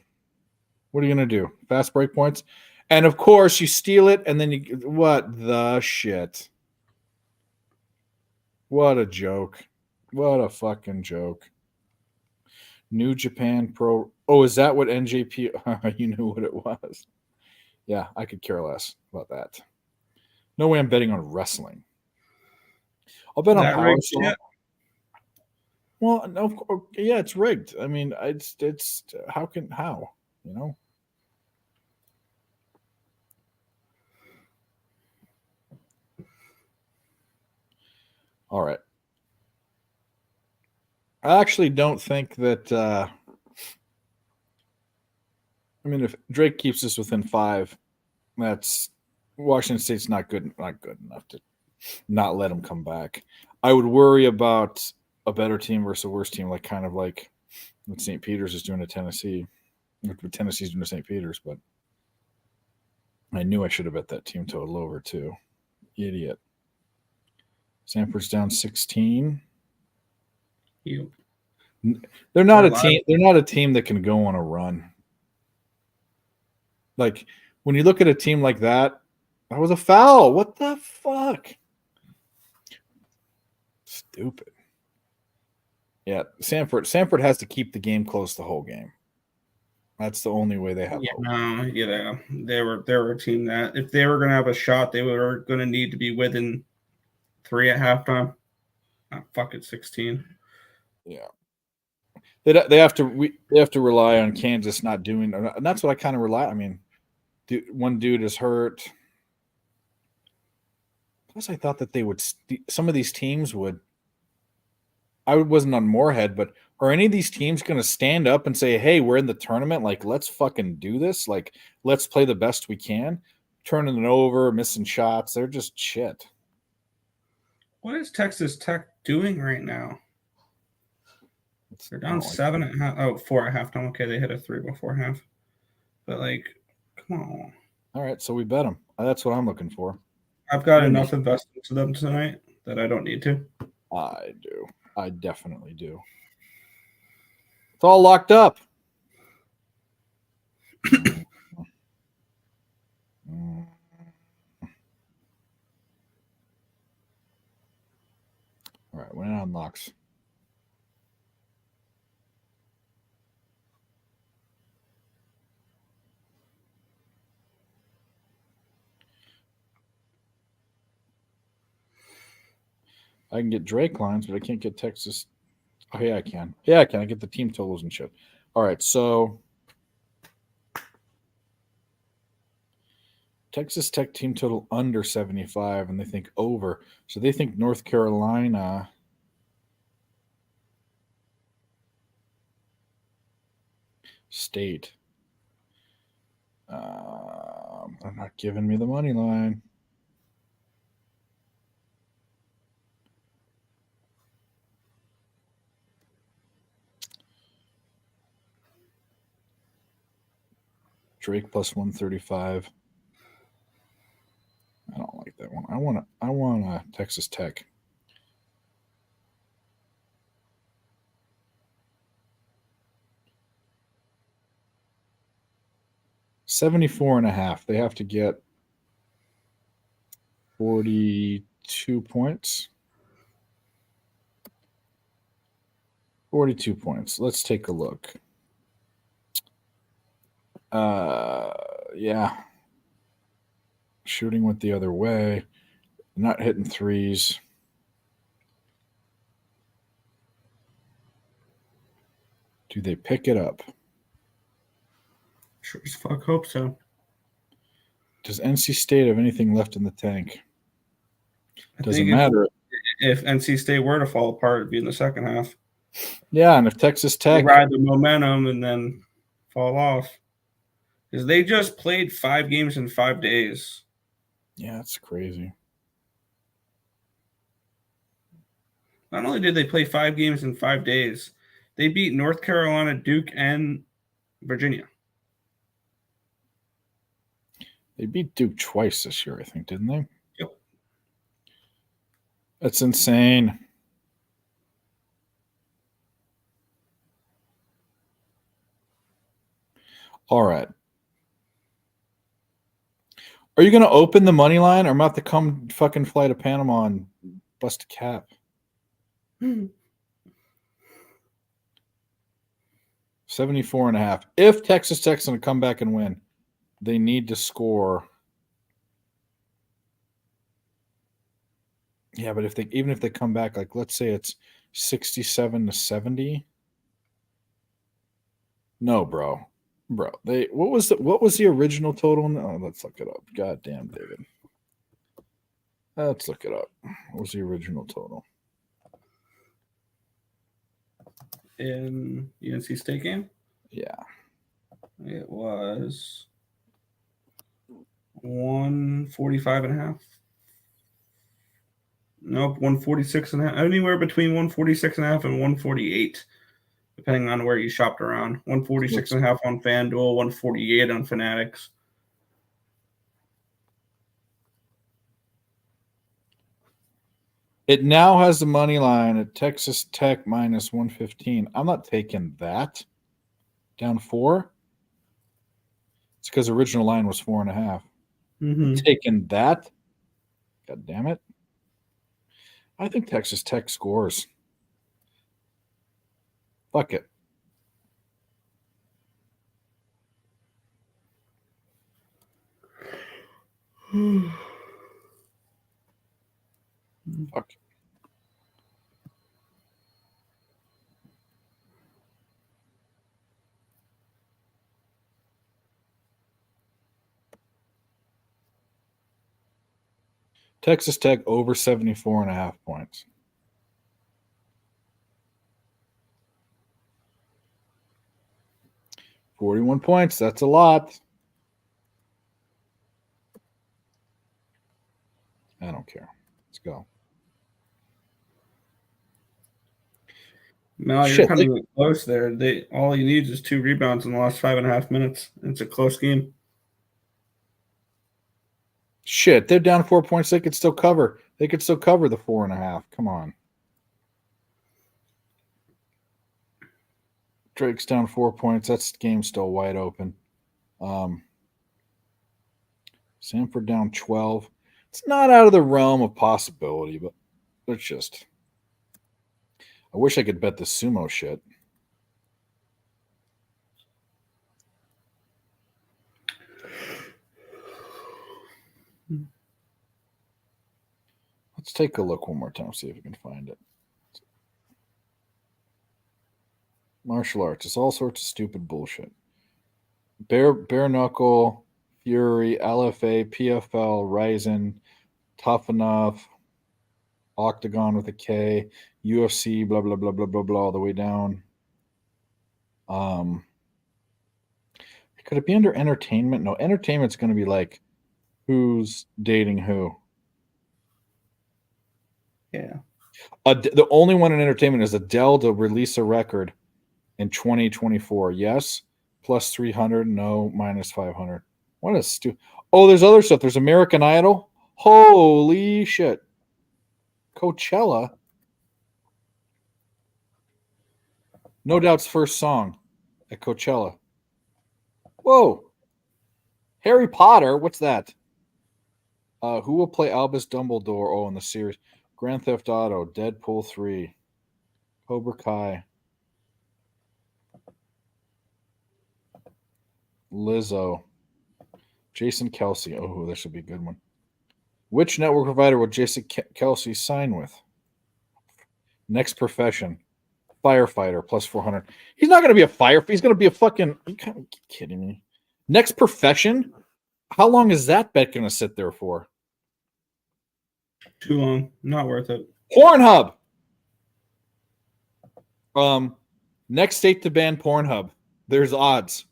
What are you going to do? Fast break points? And of course, you steal it, and then what the shit? What a joke. What a fucking joke. New Japan Pro. Oh, is that what NJP? You knew what it was. Yeah, I could care less about that. No way I'm betting on wrestling. I'll bet on Power Slap. Well, no, yeah, it's rigged. I mean, it's how, you know? All right. I actually don't think that. I mean, if Drake keeps this within 5, that's Washington State's not good enough to not let him come back. I would worry about a better team versus a worse team, like what St. Peter's is doing to Tennessee. What Tennessee's doing to St. Peter's, but I knew I should have bet that team total over too. Idiot. Sanford's down 16. They're not a team. They're not a team that can go on a run. Like when you look at a team like that was a foul. What the fuck? Stupid. Yeah, Sanford has to keep the game close the whole game. That's the only way they have hope. No, yeah, they were a team that if they were going to have a shot, they were going to need to be within 3 at halftime. Fuck it, 16. Yeah, they have to rely on Kansas not doing, and that's what I kind of rely. I mean, one dude is hurt. Plus, I thought that they would. Some of these teams would. I wasn't on Moorhead, but are any of these teams going to stand up and say, "Hey, we're in the tournament. Like, let's fucking do this. Like, let's play the best we can." Turning it over, missing shots. They're just shit. What is Texas Tech doing right now? They're down 7 at half. Oh, 4 at halftime. Okay, they hit a 3 before half. But come on. All right, so we bet them. That's what I'm looking for. I've got enough investments in them tonight that I don't need to. I do. I definitely do. It's all locked up. All right, when it unlocks. I can get Drake lines, but I can't get Texas. Oh, yeah, I can. Yeah, I can. I get the team totals and shit. All right, so Texas Tech team total under 75, and they think over. So they think North Carolina. State. They're not giving me the money line. Drake plus 135. I don't like that one. I want a Texas Tech. $74.5. They have to get 42 points. 42 points. Let's take a look. Yeah. Shooting went the other way. Not hitting threes. Do they pick it up? Sure as fuck hope so. Does NC State have anything left in the tank? I Doesn't think matter. If NC State were to fall apart, it'd be in the second half. Yeah, and if Texas They Tech. ride the momentum and then fall off. Because they just played 5 games in 5 days. Yeah, it's crazy. Not only did they play 5 games in 5 days, they beat North Carolina, Duke, and Virginia. They beat Duke twice this year, I think, didn't they? Yep. That's insane. All right. Are you going to open the money line, or am I about to come fucking fly to Panama and bust a cap? 74.5. If Texas Tech's going to come back and win, they need to score. Yeah, but even if they come back, like let's say it's 67-70. No, bro. What was the original total? Oh, let's look it up. God damn, David. Let's look it up. What was the original total? In the NC State game? Yeah. It was 145.5. Nope, 146.5. Anywhere between 146.5 and 148, depending on where you shopped around. 146.5 on FanDuel, 148 on Fanatics. It now has the money line at Texas Tech minus 115. I'm not taking that. Down 4. It's because the original line was 4.5. Mm-hmm. Taking that. God damn it. I think Texas Tech scores. Fuck it. Fuck. Texas Tech over 74.5 points. $41 points. That's a lot. I don't care. Let's go. Mel, you're Shit, cutting it close there. All he needs is 2 rebounds in the last 5.5 minutes. It's a close game. Shit, they're down 4 points. They could still cover. They could still cover the 4.5. Come on. Drake's down 4 points. That's game's still wide open. Samford down 12. It's not out of the realm of possibility, but it's just. I wish I could bet the sumo shit. Let's take a look one more time, see if we can find it. Martial arts. It's all sorts of stupid bullshit. Bare knuckle, Fury, LFA, PFL, Ryzen, Tough Enough, Octagon with a K, UFC, blah blah blah blah blah blah, all the way down. Could it be under entertainment? No, entertainment's going to be like who's dating who. Yeah. The only one in entertainment is Adele to release a record in 2024. Yes, plus 300. No, minus 500. What is stupid? Oh, there's other stuff. There's American Idol. Holy shit. Coachella. No Doubt's first song at Coachella. Whoa. Harry Potter. What's that? Who will play Albus Dumbledore? Oh, in the series. Grand Theft Auto, Deadpool 3, Cobra Kai, Lizzo, Jason Kelsey. Oh, that should be a good one. Which network provider will Jason Kelsey sign with? Next profession, firefighter, plus 400. He's not going to be a firefighter. He's going to be a fucking. Are you kind of kidding me? Next profession? How long is that bet going to sit there for? Too long. Not worth it. Pornhub. Next state to ban Pornhub. There's odds.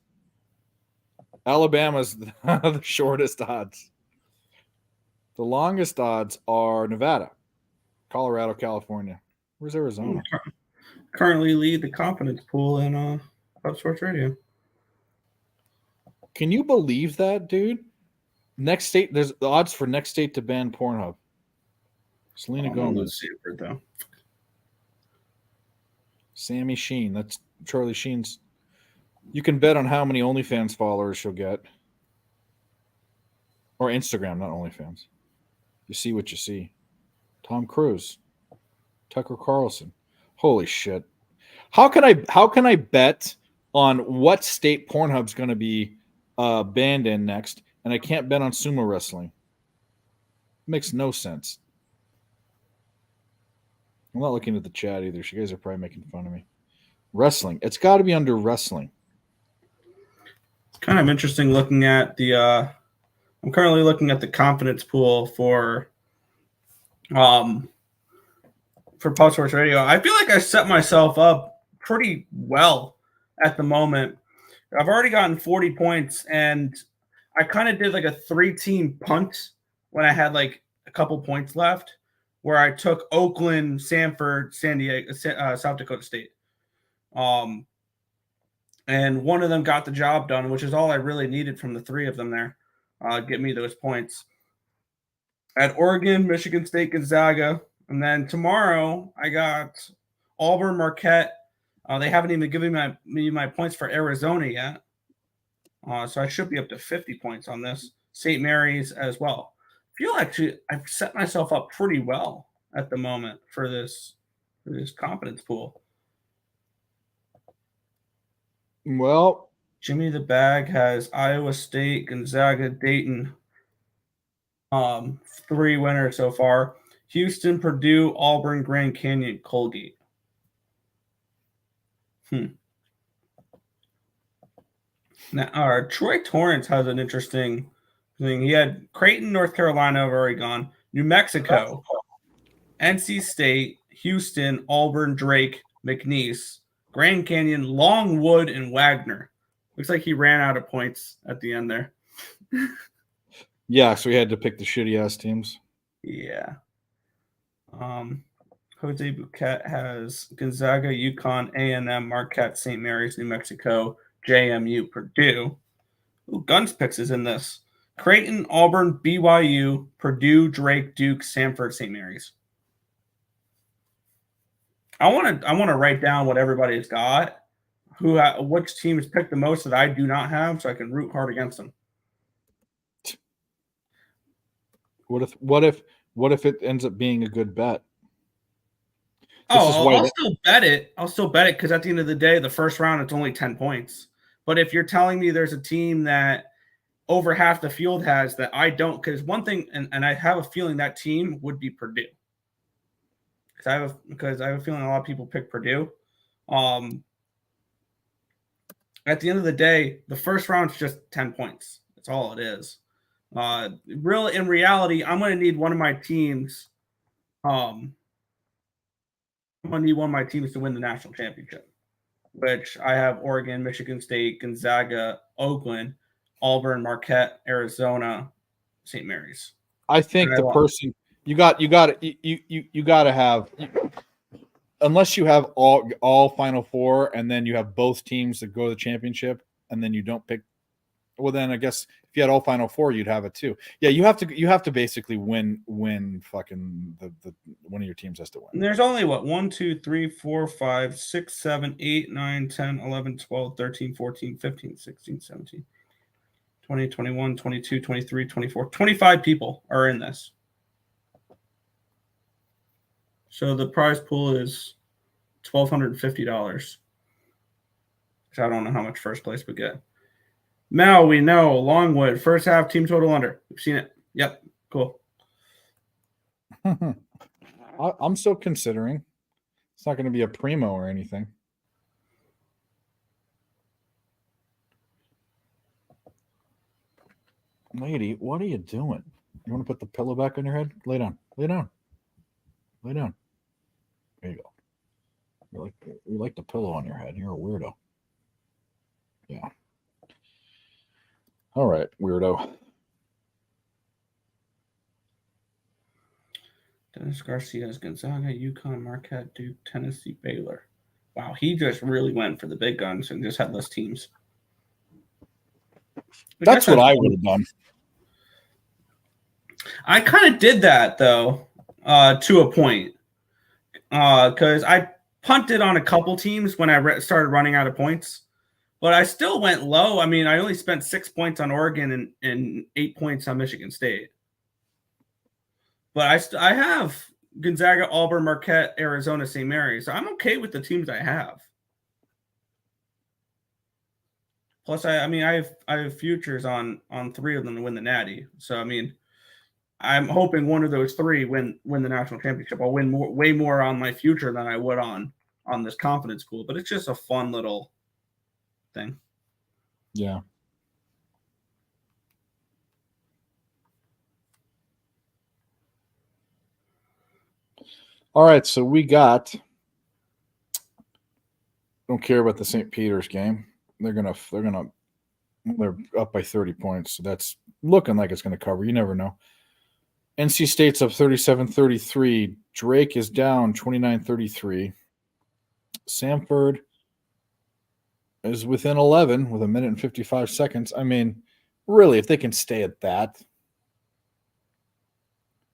Alabama's the shortest odds. The longest odds are Nevada, Colorado, California. Where's Arizona? Currently lead the confidence pool in Pub Sports Radio. Can you believe that, dude? Next state, there's the odds for next state to ban Pornhub. Selena Gomez. Sanford, though. Sammy Sheen. That's Charlie Sheen's. You can bet on how many OnlyFans followers she'll get. Or Instagram, not OnlyFans. You see what you see. Tom Cruise. Tucker Carlson. Holy shit. How can I bet on what state Pornhub's going to be banned in next, and I can't bet on sumo wrestling? Makes no sense. I'm not looking at the chat either. You guys are probably making fun of me. Wrestling. It's got to be under wrestling. It's kind of interesting looking at the I'm currently looking at the confidence pool for Pub Sports Radio. I feel like I set myself up pretty well at the moment. I've already gotten 40 points, and I kind of did like a 3-team punt when I had like a couple points left, where I took Oakland, Sanford, San Diego, South Dakota State. And one of them got the job done, which is all I really needed from the three of them there. Get me those points. At Oregon, Michigan State, Gonzaga. And then tomorrow I got Auburn, Marquette. They haven't even given me my points for Arizona yet. So I should be up to 50 points on this. St. Mary's as well. I feel actually I've set myself up pretty well at the moment for this confidence pool. Well, Jimmy the Bag has Iowa State, Gonzaga, Dayton. 3 winners so far. Houston, Purdue, Auburn, Grand Canyon, Colgate. Now, Troy Torrance has an interesting thing. He had Creighton, North Carolina, I've already gone. New Mexico, NC State, Houston, Auburn, Drake, McNeese, Grand Canyon, Longwood, and Wagner. Looks like he ran out of points at the end there. yeah, so we had to pick the shitty ass teams. Yeah. Jose Bouquet has Gonzaga, UConn, A&M, Marquette, St. Mary's, New Mexico, JMU, Purdue. Ooh, Guns Picks is in this. Creighton, Auburn, BYU, Purdue, Drake, Duke, Samford, St. Mary's. I want to write down what everybody's got. which teams pick the most that I do not have, so I can root hard against them. What if it ends up being a good bet? Oh, This is why I'll still bet it. I'll still bet it because at the end of the day, the first round it's only 10 points. But if you're telling me there's a team that over half the field has that I don't, because one thing, and I have a feeling that team would be Purdue. Because I have a feeling a lot of people pick Purdue. At the end of the day, the first round is just 10 points. That's all it is. Really, in reality, I'm going to need one of my teams. I'm going to need one of my teams to win the national championship, which I have Oregon, Michigan State, Gonzaga, Oakland, Auburn, Marquette, Arizona, St. Mary's. I think the person you got to have, unless you have all Final Four and then you have both teams that go to the championship and then you don't pick. Well, then I guess if you had all Final Four, you'd have it too. Yeah, you have to basically win fucking the one of your teams has to win. And there's only 1, 2, 3, 4, 5, 6, 7, 8, 9, 10, 11, 12, 13, 14, 15, 16, 17, 20, 21, 22, 23, 24, 25 people are in this. So the prize pool is $1,250. Which I don't know how much first place would get. Now we know Longwood, first half team total under. We've seen it. Yep. Cool. I'm still considering. It's not going to be a primo or anything. Lady, what are you doing? You want to put the pillow back on your head? Lay down. Lay down. Lay down. There you go. You like the pillow on your head. You're a weirdo. Yeah. All right, weirdo. Dennis Garcia's Gonzaga, UConn, Marquette, Duke, Tennessee, Baylor. Wow, he just really went for the big guns and just had less teams. That's what I would have done. I kind of did that, though, to a point. Because I punted on a couple teams when I started running out of points. But I still went low. I mean, I only spent 6 points on Oregon and 8 points on Michigan State. But I have Gonzaga, Auburn, Marquette, Arizona, St. Mary's. So I'm okay with the teams I have. Plus, I have futures on 3 of them to win the Natty. So I mean, I'm hoping one of those 3 win the national championship. I'll win way more on my future than I would on this confidence pool. But it's just a fun little thing. Yeah. All right, so we got. Don't care about the St. Peter's game. They're up by 30 points. So that's looking like it's going to cover. You never know. NC State's up 37-33. Drake is down 29-33. Samford is within 11 with 1 minute and 55 seconds. I mean, really, if they can stay at that,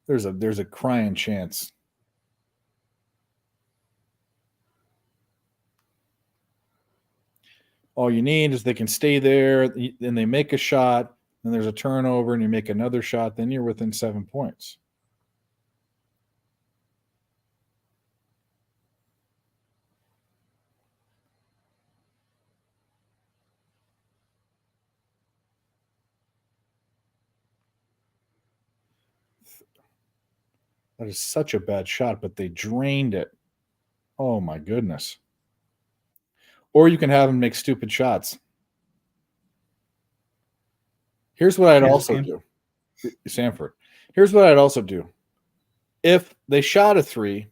there's a crying chance. All you need is they can stay there, and they make a shot, and there's a turnover, and you make another shot, then you're within 7 points. That is such a bad shot, but they drained it. Oh, my goodness. Or you can have them make stupid shots. Here's what I'd also do. Samford. Here's what I'd also do. If they shot a 3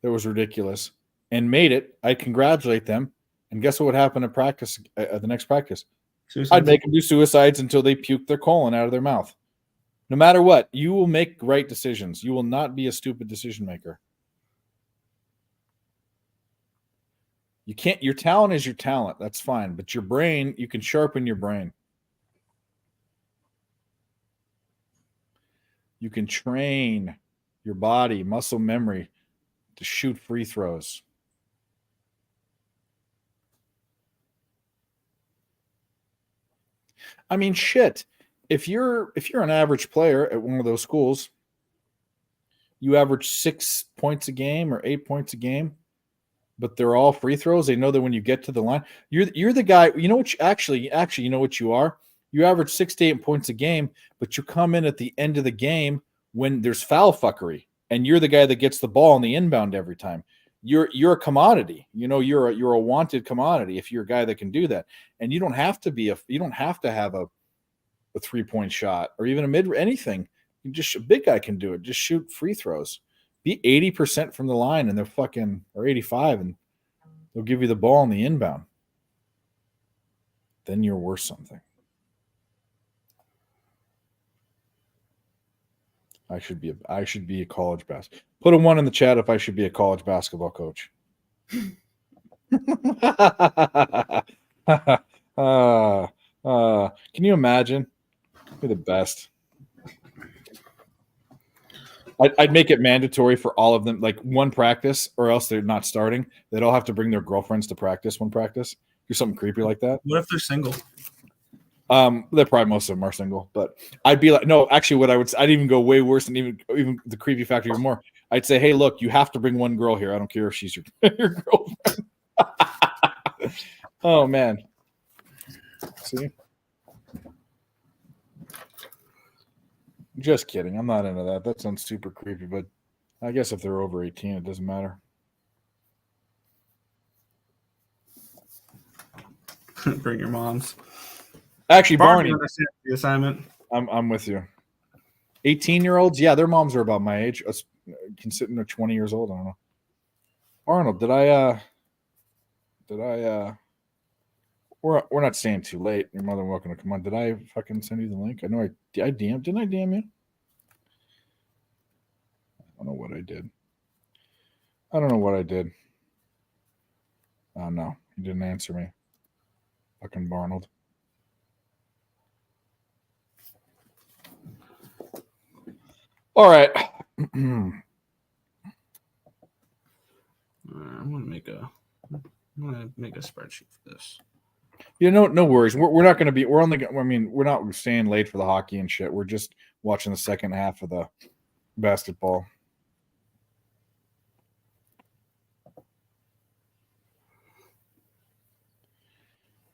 that was ridiculous and made it, I'd congratulate them. And guess what would happen at practice, at the next practice? Suicides. I'd make them do suicides until they puke their colon out of their mouth. No matter what, you will make right decisions. You will not be a stupid decision maker. You can't. Your talent is your talent. That's fine. But your brain, you can sharpen your brain. You can train your body, muscle memory to shoot free throws. I mean, shit. If you're an average player at one of those schools, you average 6 points a game or 8 points a game, but they're all free throws. They know that when you get to the line, you're the guy. You know what? Actually, you know what you are. You average 6 to 8 points a game, but you come in at the end of the game when there's foul fuckery, and you're the guy that gets the ball on the inbound every time. You're a commodity. You know, you're a wanted commodity if you're a guy that can do that. And you don't have to have a 3-point shot or even a mid anything. A big guy can do it. Just shoot free throws. Be 80% from the line and they're fucking, or 85, and they'll give you the ball on the inbound. Then you're worth something. I should be a college basketball. Put a 1 in the chat if I should be a college basketball coach. Can you imagine? You're the best. I'd make it mandatory for all of them, like one practice, or else they're not starting. They'd all have to bring their girlfriends to practice. One practice. Do something creepy like that. What if they're single? They're probably most of them are single, but I'd be like, no, actually, I'd even go way worse than even the creepy factor even more. I'd say, hey, look, you have to bring one girl here. I don't care if she's your girlfriend. Oh man, see, just kidding. I'm not into that. That sounds super creepy, but I guess if they're over 18, it doesn't matter. Bring your moms. Actually, Barney, understands the assignment. I'm with you. 18-year-olds, yeah, their moms are about my age. Considering they're 20 years old, I don't know. Arnold, did I we're not staying too late. You're more than welcome to come on. Did I fucking send you the link? I know I DM. Didn't I DM you? I don't know what I did. Oh no, you didn't answer me. Fucking Barnold. All right. I'm gonna make a spreadsheet for this. Yeah, no worries. We're not going to be. We're only. I mean, we're not staying late for the hockey and shit. We're just watching the second half of the basketball.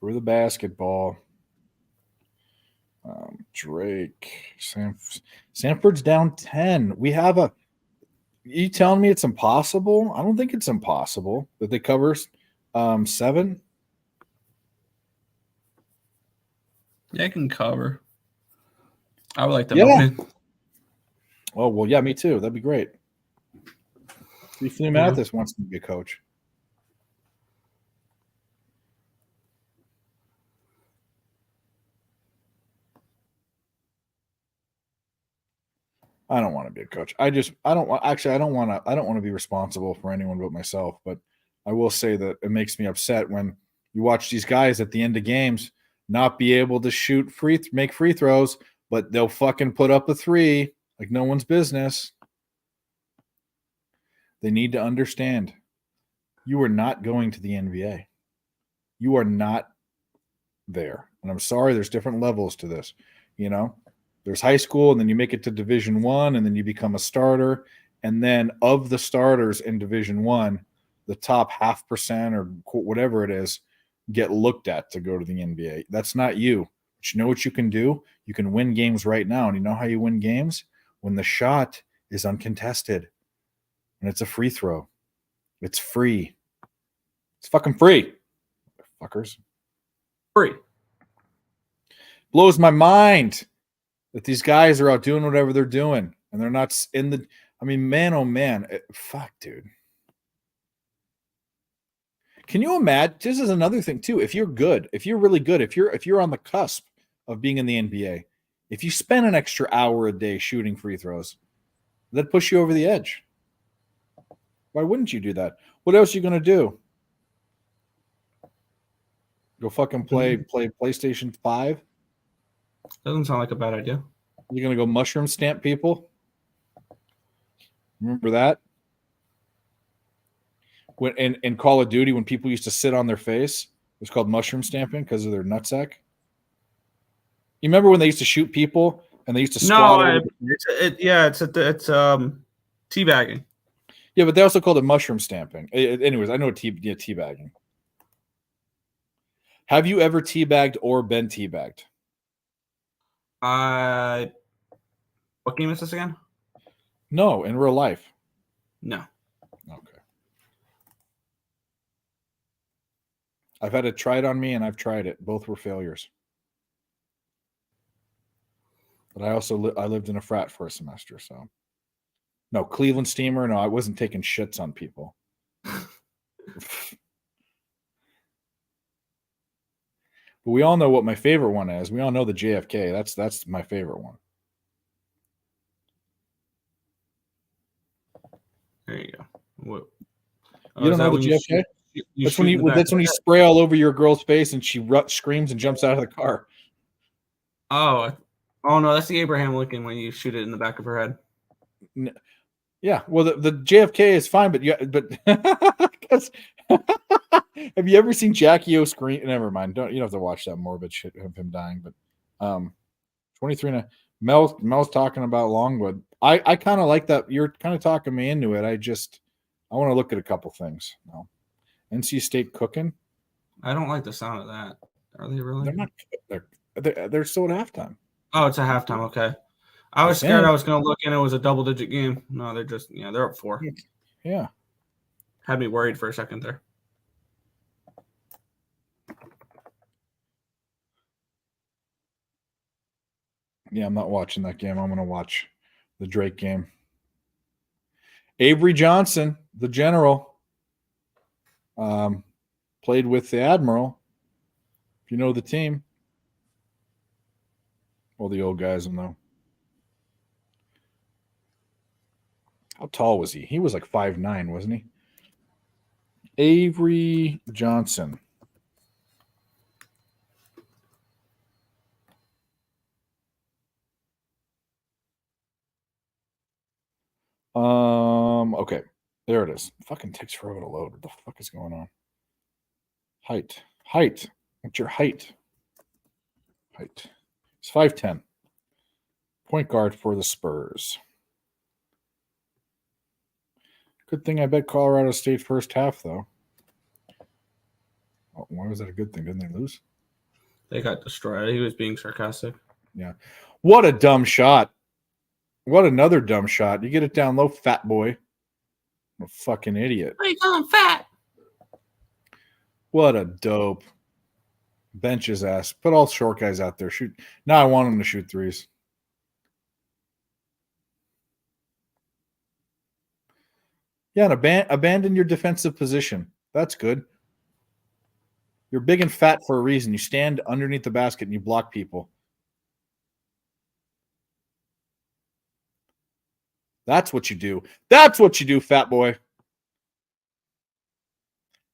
For the basketball. Drake. Sanford's down 10. We have a. You telling me it's impossible? I don't think it's impossible that they cover 7. Yeah, I can cover. I would like to. Yeah. Oh well, yeah, me too. That'd be great. See, Flea Mathis wants to be a coach. I don't want to be a coach. I don't want to be responsible for anyone but myself. But I will say that it makes me upset when you watch these guys at the end of games not be able to make free throws, but they'll fucking put up a 3 like no one's business. They need to understand you are not going to the NBA. You are not there. And I'm sorry, there's different levels to this. You know, there's high school, and then you make it to Division I, and then you become a starter. And then of the starters in Division I, the top 0.5% or whatever it is get looked at to go to the NBA. That's not you. But you know what you can do? You can win games right now. And you know how you win games? When the shot is uncontested and it's a free throw. It's free. It's fucking free. Fuckers. Free. Blows my mind that these guys are out doing whatever they're doing and they're not in the. I mean, man, oh man, fuck, dude. Can you imagine? This is another thing too. If you're good, if you're really good, if you're on the cusp of being in the NBA, if you spend an extra hour a day shooting free throws, that'd push you over the edge. Why wouldn't you do that? What else are you gonna do? Go fucking play PlayStation 5? Doesn't sound like a bad idea. You're gonna go mushroom stamp people? Remember that? When in Call of Duty, when people used to sit on their face, it was called mushroom stamping because of their nutsack. You remember when they used to shoot people and they used to No, squat? over it's teabagging. Yeah, but they also called it mushroom stamping. Anyways, I know teabagging. Have you ever teabagged or been teabagged? What game is this again? No, in real life. No. Okay. I've had it tried on me and I've tried it. Both were failures. But I also I lived in a frat for a semester, so no Cleveland Steamer. No, I wasn't taking shits on people. But we all know what my favorite one is. We all know the JFK. That's my favorite one. There you go. What? You don't know the JFK? That's when you spray all over your girl's face and she screams and jumps out of the car. Oh no, that's the Abraham Lincoln when you shoot it in the back of her head. Yeah, well, the JFK is fine, but have you ever seen Jackie O scream? Never mind. You don't have to watch that morbid shit of him dying. But 23 and Mel's talking about Longwood. I kind of like that. You're kind of talking me into it. I want to look at a couple things. No. NC State cooking. I don't like the sound of that. Are they really? They're not. They're still at halftime. Oh, it's a halftime. Okay. I was scared I was going to look and it was a double-digit game. No, they're up 4. Yeah. Had me worried for a second there. Yeah, I'm not watching that game. I'm going to watch the Drake game. Avery Johnson, the general, played with the Admiral. If you know the team. Well, the old guys will know. How tall was he? He was like 5'9", wasn't he? Avery Johnson. Okay. There it is. Fucking takes forever to load. What the fuck is going on? Height. What's your height? Height. It's 5'10". Point guard for the Spurs. Good thing I bet Colorado State first half, though. Oh, why was that a good thing? Didn't they lose? They got destroyed. He was being sarcastic. Yeah. What a dumb shot. What another dumb shot. You get it down low, fat boy. I'm a fucking idiot. What are you calling fat? What a dope. Bench his ass. Put all short guys out there. Shoot. Now I want him to shoot threes. Yeah, and abandon your defensive position. That's good. You're big and fat for a reason. You stand underneath the basket and you block people. That's what you do. That's what you do, fat boy.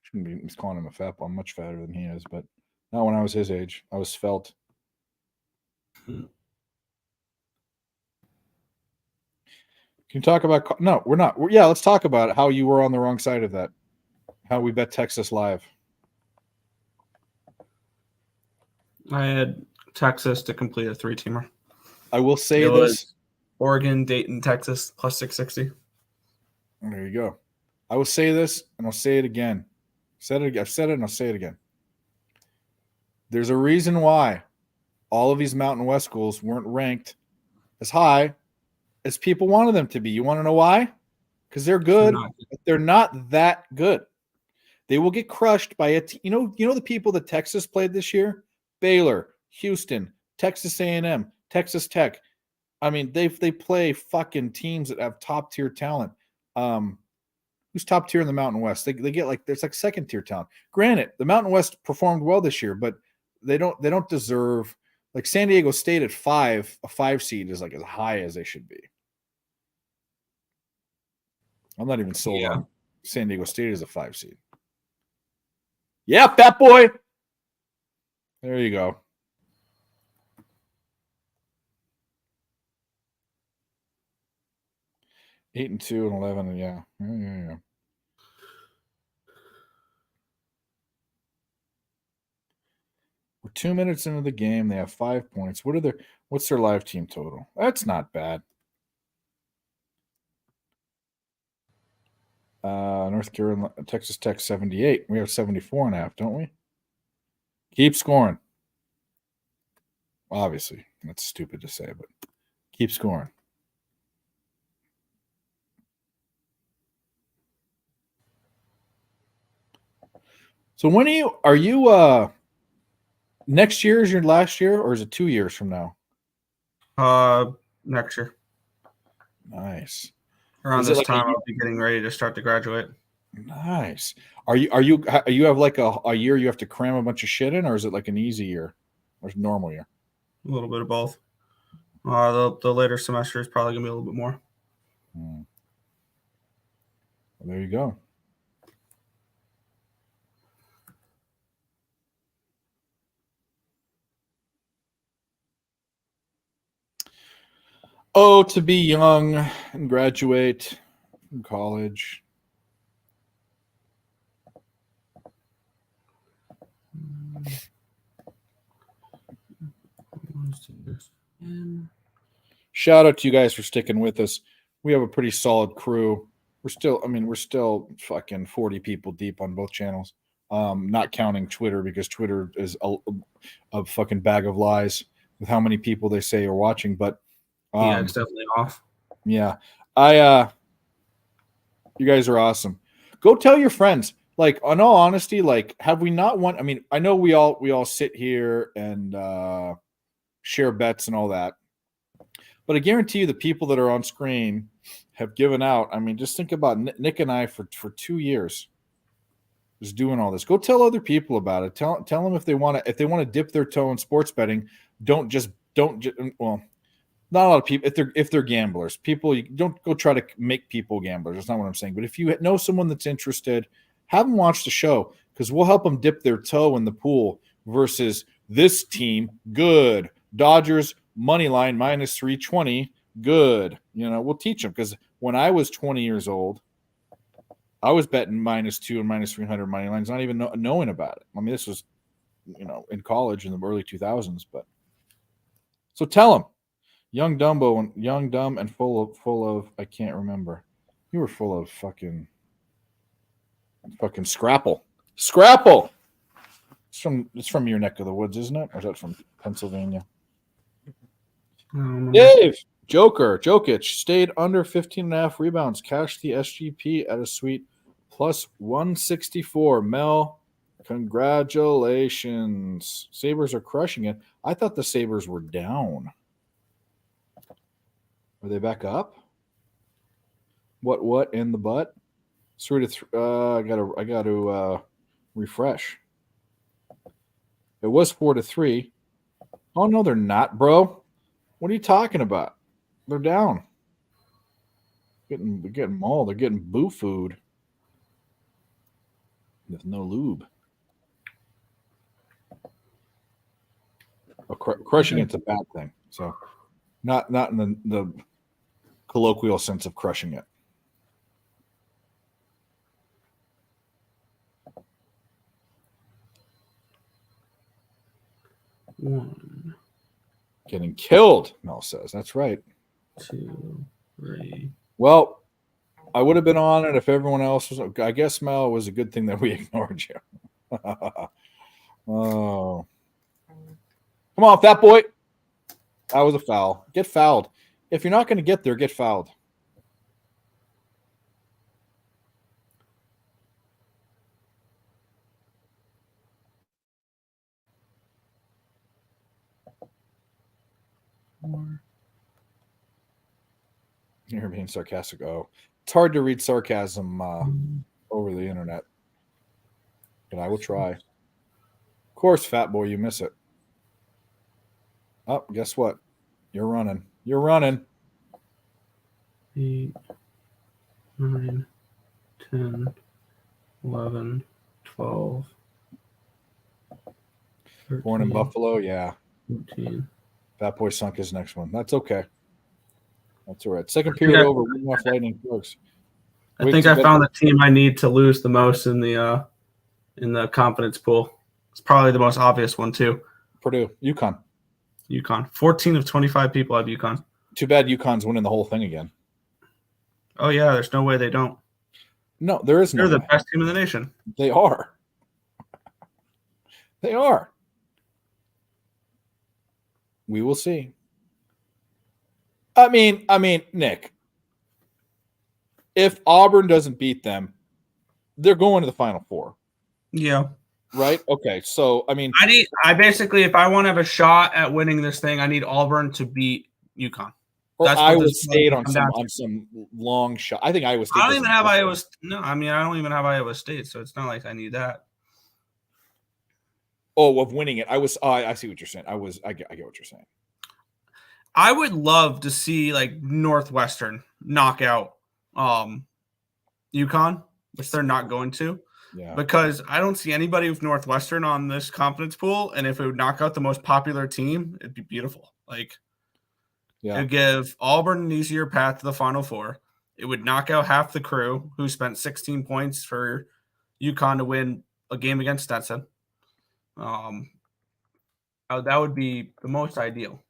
Shouldn't be he's calling him a fat boy. I'm much fatter than he is, but not when I was his age. I was svelte. Can you talk about? No, we're not. Yeah, let's talk about it, how you were on the wrong side of that. How we bet Texas live. I had Texas to complete a 3-teamer. I will say It this. was Oregon, Dayton, Texas, plus 660. There you go. I will say this, and I'll say it again. I've said it, and I'll say it again. There's a reason why all of these Mountain West schools weren't ranked as high as people wanted them to be. You want to know why? Because they're good, but they're not that good. They will get crushed by you know the people that Texas played this year? Baylor, Houston, Texas A&M, Texas Tech. I mean, they play fucking teams that have top tier talent. Who's top tier in the Mountain West? They get like there's like second tier talent. Granted, the Mountain West performed well this year, but they don't deserve like San Diego State at 5. A 5 seed is like as high as they should be. I'm not even sold on San Diego State as a 5 seed. Yeah, fat boy. There you go. Eight and 2 and 11, and yeah. 2 minutes into the game, they have 5 points. What's their live team total? That's not bad. North Carolina, Texas Tech 78. We have 74.5, don't we? Keep scoring. Obviously, that's stupid to say, but keep scoring. So when are you next year is your last year, or is it 2 years from now? Next year. Nice. Around Is it this like a time, year- I'll be getting ready to start to graduate. Nice. Are you have like a year you have to cram a bunch of shit in, or is it like an easy year or a normal year? A little bit of both. The later semester is probably gonna be a little bit more. Well, there you go. Oh, to be young and graduate from college. Shout out to you guys for sticking with us. We have a pretty solid crew. We're still fucking 40 people deep on both channels. Not counting Twitter, because Twitter is a fucking bag of lies with how many people they say are watching. But Yeah, it's definitely off. yeah, you guys are awesome. Go tell your friends. Like, in all honesty, like, have we not won? I mean, I know we all sit here and share bets and all that, but I guarantee you the people that are on screen have given out. I mean, just think about Nick and I for 2 years just doing all this. Go tell other people about it. Tell them if they want to dip their toe in sports betting. Don't just well, not a lot of people, if they're gamblers, people, you don't go try to make people gamblers. That's not what I'm saying. But if you know someone that's interested, have them watch the show, because we'll help them dip their toe in the pool versus this team. Good. Dodgers money line minus 320. Good. We'll teach them, because when I was 20 years old, I was betting -2 and -300 money lines, not even knowing about it. I mean, this was, in college in the early 2000s. But so tell them. Young, dumb, and full of I can't remember. You were full of fucking Scrapple. Scrapple. It's from your neck of the woods, isn't it? Or is that from Pennsylvania? Dave Jokic stayed under 15.5 rebounds. Cashed the SGP at a sweet plus 164. Mel, congratulations. Sabres are crushing it. I thought the Sabres were down. Are they back up? What in the butt? 3-3. I got to refresh. It was 4-3. Oh no, they're not, bro. What are you talking about? They're down. They're getting mauled. They're getting boo food with no lube. Crushing it's a bad thing. So, not in the colloquial sense of crushing it. One, Getting killed, Mel says. That's right. 2, 3. Well, I would have been on it if everyone else was. I guess, Mel, it was a good thing that we ignored you. Oh. Come on, fat boy. That was a foul. Get fouled. If you're not going to get there, get fouled. You're being sarcastic. Oh, it's hard to read sarcasm over the internet, but I will try. Of course, fat boy, you miss it. Oh, guess what? You're running. 8, 9, 10, 11, 12. 13, Born in Buffalo, yeah. 14. Fat boy sunk his next one. That's okay. That's all right. Second period over. Winning off Lightning Clerks. I think I found the team I need to lose the most in the confidence pool. It's probably the most obvious one too. Purdue, UConn. UConn. 14 of 25 people have UConn. Too bad UConn's winning the whole thing again. Oh yeah, there's no way they don't. No, there is no They're the way. best team in the nation. They are. They are. We will see. I mean, Nick, if Auburn doesn't beat them, they're going to the Final Four, Yeah. right? Okay, so I mean, I basically, if I want to have a shot at winning this thing, I need Auburn to beat UConn. or That's what Iowa this State will on come some down to. on some long shot. I think Iowa State. I don't doesn't even have get there. Iowa. No, I mean I don't even have Iowa State, so it's not like I need that. Oh, of winning it, I see what you're saying. I get what you're saying. I would love to see like Northwestern knock out UConn, which they're not going to, Yeah, because I don't see anybody with Northwestern on this confidence pool, and if it would knock out the most popular team, it'd be beautiful. Like it yeah. would give Auburn an easier path to the Final Four. It would knock out half the crew who spent 16 points for UConn to win a game against Stetson. That would be the most ideal.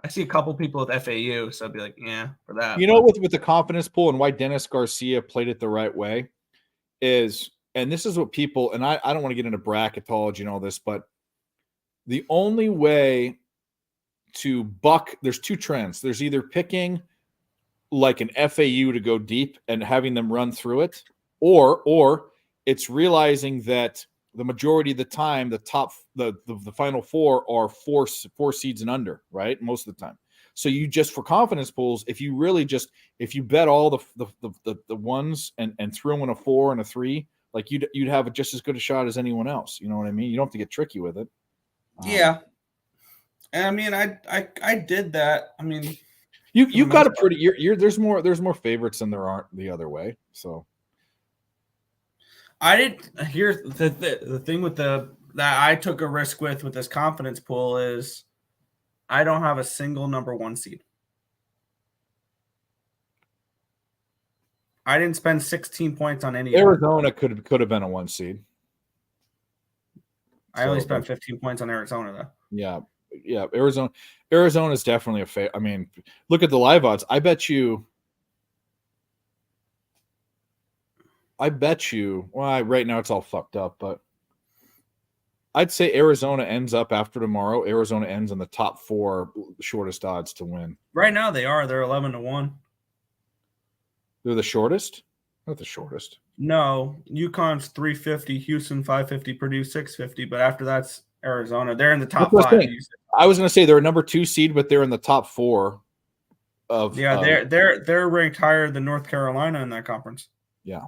I see a couple people with FAU, so I'd be like, yeah, for that. You know, with the confidence pool and why Dennis Garcia played it the right way is, and this is what people, and I don't want to get into bracketology and all this, but the only way to buck, there's two trends. There's either picking like an FAU to go deep and having them run through it, or it's realizing that the majority of the time, the Final Four are four seeds and under, right? Most of the time. So you just, for confidence pools, if you bet all the ones and threw in a 4 and a 3, like you'd have just as good a shot as anyone else. You know what I mean? You don't have to get tricky with it. Yeah. And I mean, I did that. I mean, you got a pretty. There's more favorites than there aren't the other way. So I did. Here's the thing with that I took a risk with this confidence pool is I don't have a single number 1 seed. I didn't spend 16 points on any. Arizona could have been a 1 seed. I only spent 15 points on Arizona though. Yeah. Arizona is definitely a favorite. I mean, look at the live odds. I bet you. Well, right now it's all fucked up, but I'd say Arizona ends up after tomorrow. Arizona ends in the top 4 shortest odds to win. Right now they are. They're 11-1. They're the shortest? Not the shortest. No, UConn's 350, Houston 550, Purdue 650, but after that's Arizona. They're in the top 5. I was going to say they're a number 2 seed, but they're in the top 4 of. Yeah, they're ranked higher than North Carolina in that conference. Yeah.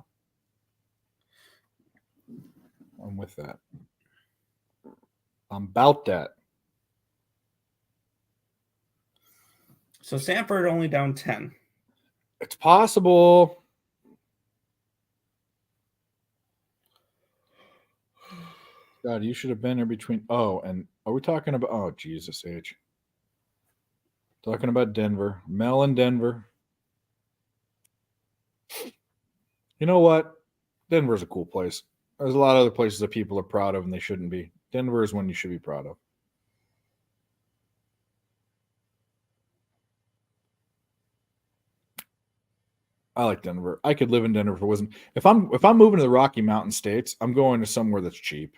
I'm with that. I'm about that. So Sanford only down 10. It's possible. God, you should have been there between. Oh, and are we talking about? Oh, Jesus H. Talking about Denver. Mel in Denver. You know what? Denver's a cool place. There's a lot of other places that people are proud of and they shouldn't be. Denver is one you should be proud of. I like Denver. I could live in Denver if it wasn't. If I'm moving to the Rocky Mountain states, I'm going to somewhere that's cheap.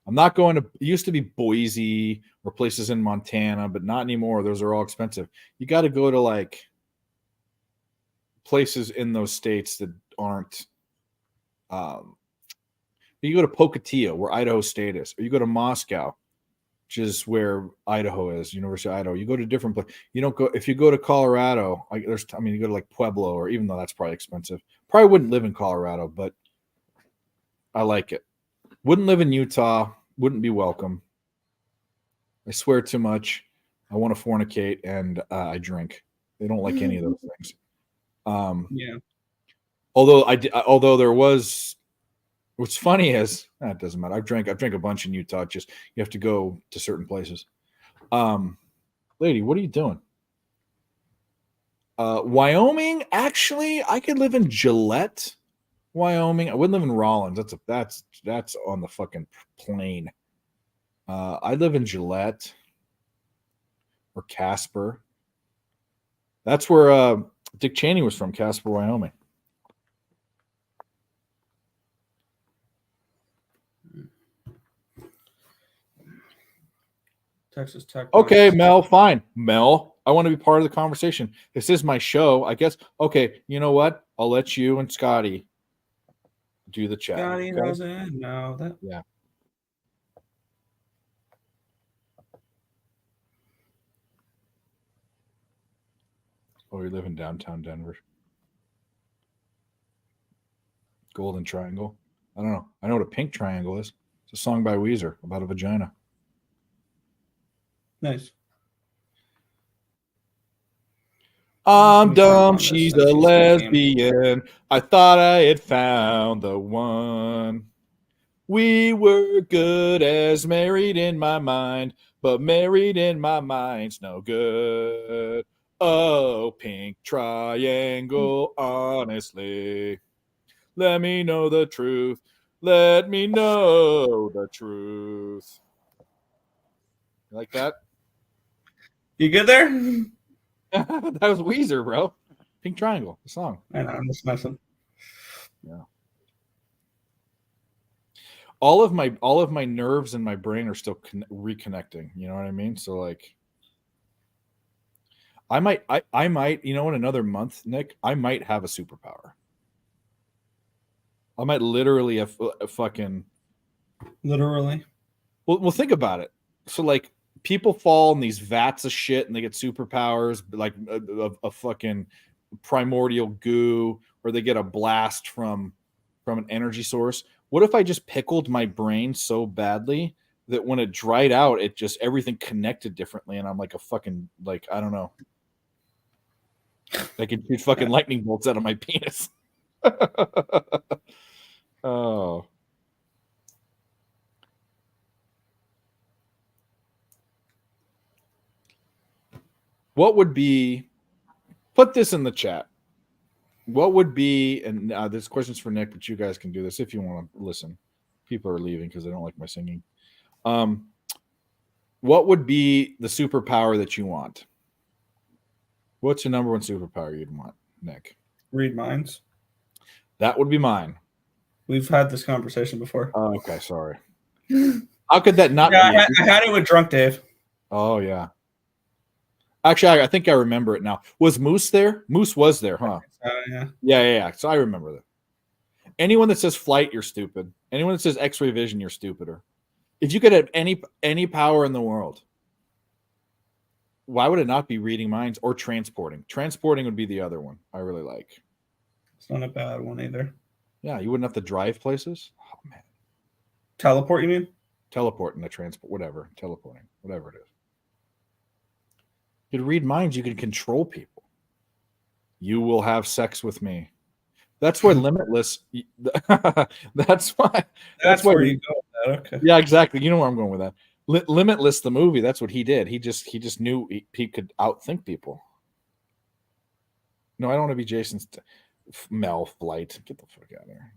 I'm not going to. It used to be Boise or places in Montana, but not anymore. Those are all expensive. You got to go to like places in those states that aren't. You go to Pocatello, where Idaho State is, or you go to Moscow, which is where Idaho is, University of Idaho. You go to different places. You don't go if you go to Colorado. You go to like Pueblo, or even though that's probably expensive. Probably wouldn't live in Colorado, but I like it. Wouldn't live in Utah. Wouldn't be welcome. I swear too much. I want to fornicate and I drink. They don't like any of those things. Yeah. Although there was. What's funny is it doesn't matter. I've drank a bunch in Utah. Just you have to go to certain places. Lady, what are you doing? Wyoming. Actually, I could live in Gillette, Wyoming. I wouldn't live in Rollins. That's on the fucking plain. I live in Gillette or Casper. That's where Dick Cheney was from, Casper, Wyoming. Texas Tech. Okay, minus. Mel, fine. Mel, I want to be part of the conversation. This is my show, I guess. Okay, you know what? I'll let you and Scotty do the chat. Scotty okay? knows it. No, that. Yeah. Oh, you live in downtown Denver. Golden Triangle. I don't know. I know what a pink triangle is. It's a song by Weezer about a vagina. Nice. I'm dumb. on this She's since a she's lesbian. I thought I had found the one. We were good as married in my mind, but married in my mind's no good. Oh, pink triangle, honestly. Let me know the truth. Let me know the truth. You like that? You good there? That was Weezer, bro. Pink Triangle, the song. I know, I'm just messing. All of my nerves in my brain are still reconnecting. You know what I mean? So like, I might, you know, in another month, Nick, I might have a superpower. I might literally have a fucking. Literally. Well, think about it. So like, people fall in these vats of shit and they get superpowers, like a fucking primordial goo, or they get a blast from an energy source. What if I just pickled my brain so badly that when it dried out, it just everything connected differently, and I'm like a fucking, like, I don't know. I can shoot fucking lightning bolts out of my penis. Oh. What would be, put this in the chat. What would be, and this question's for Nick, but you guys can do this if you want to listen. People are leaving because they don't like my singing. What would be the superpower that you want? What's your number one superpower you'd want, Nick? Read minds. That would be mine. We've had this conversation before. Oh, okay, sorry. How could that not Yeah, be? I had it with Drunk Dave. Oh, yeah. Actually, I think I remember it now. Was Moose there? Moose was there, huh? Yeah. Yeah. So I remember that. Anyone that says flight, you're stupid. Anyone that says X-ray vision, you're stupider. If you could have any power in the world, why would it not be reading minds or transporting? Transporting would be the other one I really like. It's not a bad one either. Yeah, you wouldn't have to drive places. Oh man, Teleport, you mean? teleporting, the transport, whatever, teleporting, whatever it is. You could read minds. You can control people. You will have sex with me. That's why Limitless. That's why where you go with that. Okay. Yeah, exactly. You know where I'm going with that. Limitless, the movie. That's what he did. He just knew he could outthink people. No, I don't want to be Jason's Mel Flight. Get the fuck out of here.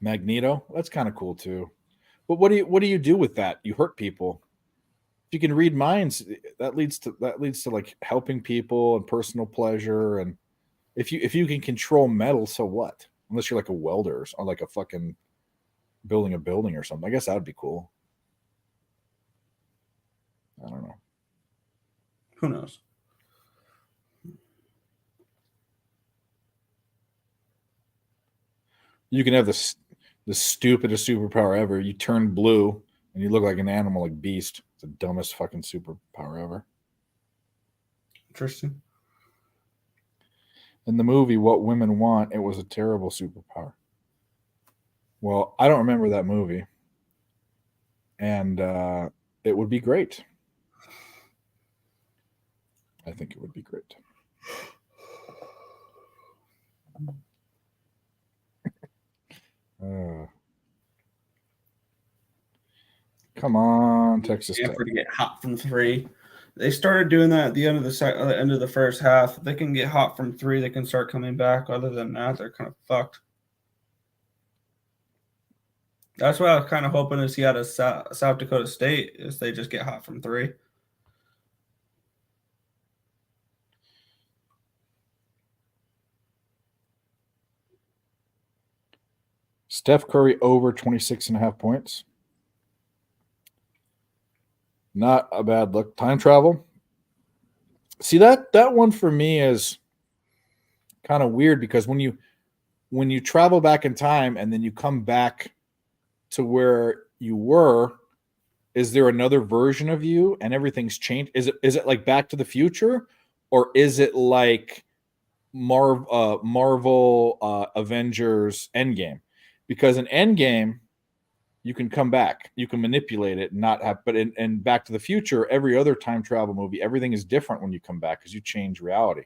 Magneto. That's kind of cool too. But what do you do with that? You hurt people. If you can read minds, that leads to like helping people and personal pleasure. And if you can control metal, so what? Unless you're like a welder or like a fucking building a building or something. I guess that would be cool. I don't know. Who knows? You can have the stupidest superpower ever. You turn blue and you look like an animal, like Beast. It's the dumbest fucking superpower ever. Interesting. In the movie What Women Want, it was a terrible superpower. Well, I don't remember that movie. And it would be great. I think it would be great. Come on, Texas Tech. Stanford to get hot from three. They started doing that at the end of the end of the first half. If they can get hot from three, they can start coming back. Other than that, they're kind of fucked. That's what I was kind of hoping to see out of South Dakota State is they just get hot from 3. Steph Curry over 26.5 points. Not a bad look. Time travel. See, that one for me is kind of weird because when you travel back in time and then you come back to where you were, is there another version of you and everything's changed? Is it like Back to the Future, or is it like Marvel Avengers Endgame? Because in Endgame, you can come back, you can manipulate it, not have. But in Back to the Future, every other time travel movie, everything is different when you come back because you change reality.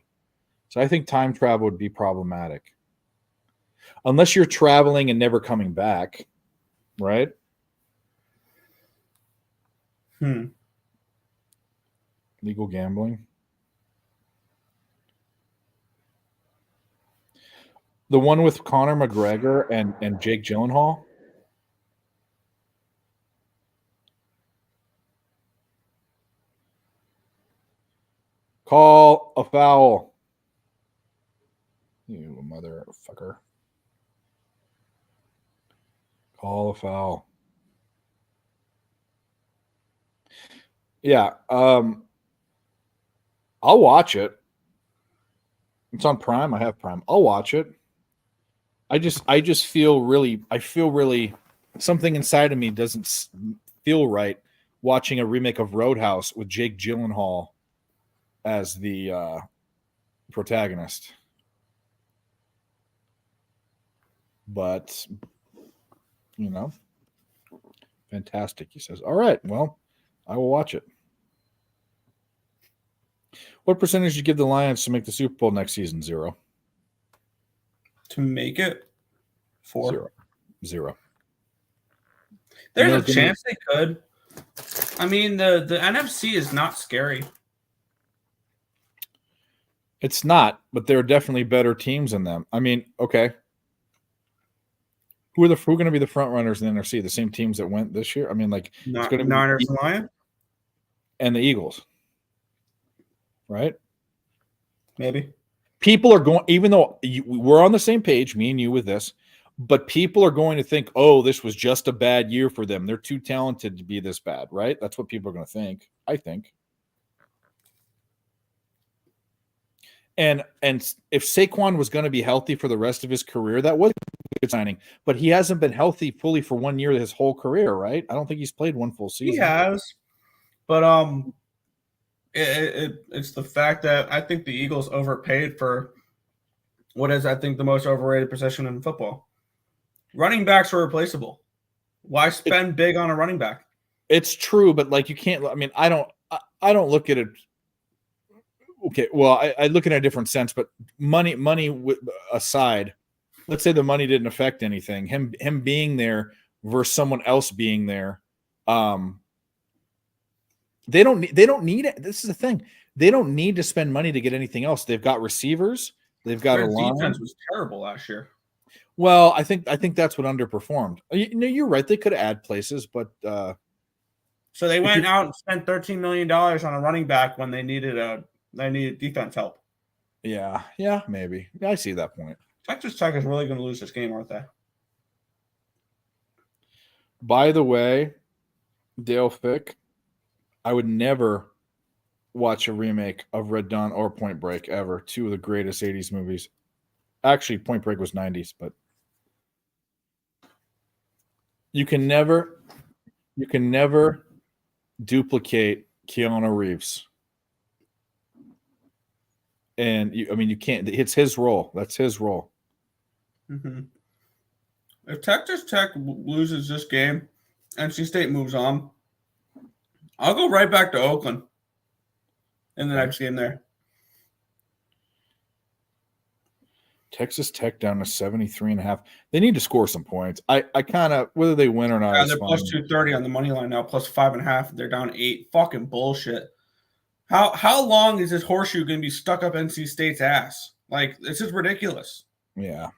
So I think time travel would be problematic, unless you're traveling and never coming back, right? Legal gambling. The one with Conor McGregor and Jake Gyllenhaal. Call a foul. You motherfucker. Call a foul. Yeah. I'll watch it. It's on Prime. I have Prime. I'll watch it. I just feel really something inside of me doesn't feel right watching a remake of Roadhouse with Jake Gyllenhaal as the protagonist. But, fantastic, he says. All right, well, I will watch it. What percentage do you give the Lions to make the Super Bowl next season? 0. To make it 4. 0. There's a chance they could. I mean, the NFC is not scary. It's not, but there are definitely better teams than them. I mean, okay. Who are going to be the front runners in the NFC? The same teams that went this year? I mean, like Not it's going to Niners be and Lions? and the Eagles, right? Maybe. People are going, even though we're on the same page, me and you with this, but people are going to think, oh, this was just a bad year for them. They're too talented to be this bad, right? That's what people are going to think, I think. And if Saquon was going to be healthy for the rest of his career, that was a good signing. But he hasn't been healthy fully for 1 year his whole career, right? I don't think he's played one full season. He has. But it's the fact that I think the Eagles overpaid for what is, I think, the most overrated position in football. Running backs are replaceable. Why spend big on a running back? It's true, but like you can't. I mean, I don't look at it. Okay, well, I look at it in a different sense, but money aside, let's say the money didn't affect anything. Him being there versus someone else being there, they don't need it. This is the thing. They don't need to spend money to get anything else. They've got receivers. They've got a line. Defense was terrible last year. Well, I think that's what underperformed. You're right. They could add places, but so they went out and spent $13 million on a running back when they needed defense help. Yeah, maybe. I see that point. Texas Tech is really going to lose this game, aren't they? By the way, Dale Fick, I would never watch a remake of Red Dawn or Point Break ever. 2 of the greatest 80s movies. Actually, Point Break was 90s, but you can never duplicate Keanu Reeves. And you can't. It's his role. That's his role. Mm-hmm. If Texas Tech loses this game, NC State moves on, I'll go right back to Oakland in the next game there. Texas Tech down to 73.5. They need to score some points. I kind of, whether they win or not. Yeah, they're plus 230 on the money line now, plus 5.5. They're down 8. Fucking bullshit. How long is this horseshoe going to be stuck up NC State's ass? Like, this is ridiculous. Yeah.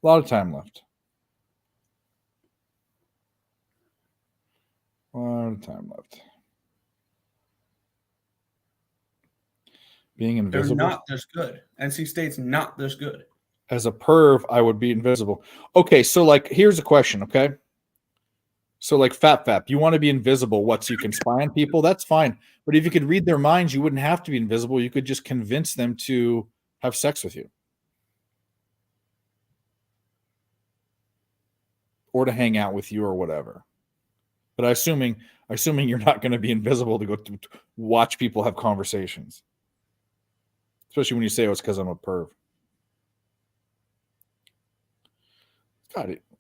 A lot of time left. A lot of time left. Being They're invisible. not this good. NC State's not this good. As a perv, I would be invisible. Okay, so like here's a question, okay? So like Fap, you want to be invisible. What, so you can spy on people? That's fine. But if you could read their minds, you wouldn't have to be invisible. You could just convince them to have sex with you. Or to hang out with you or whatever. But assuming you're not going to be invisible to go to watch people have conversations. Especially when you say, oh, it's because I'm a perv.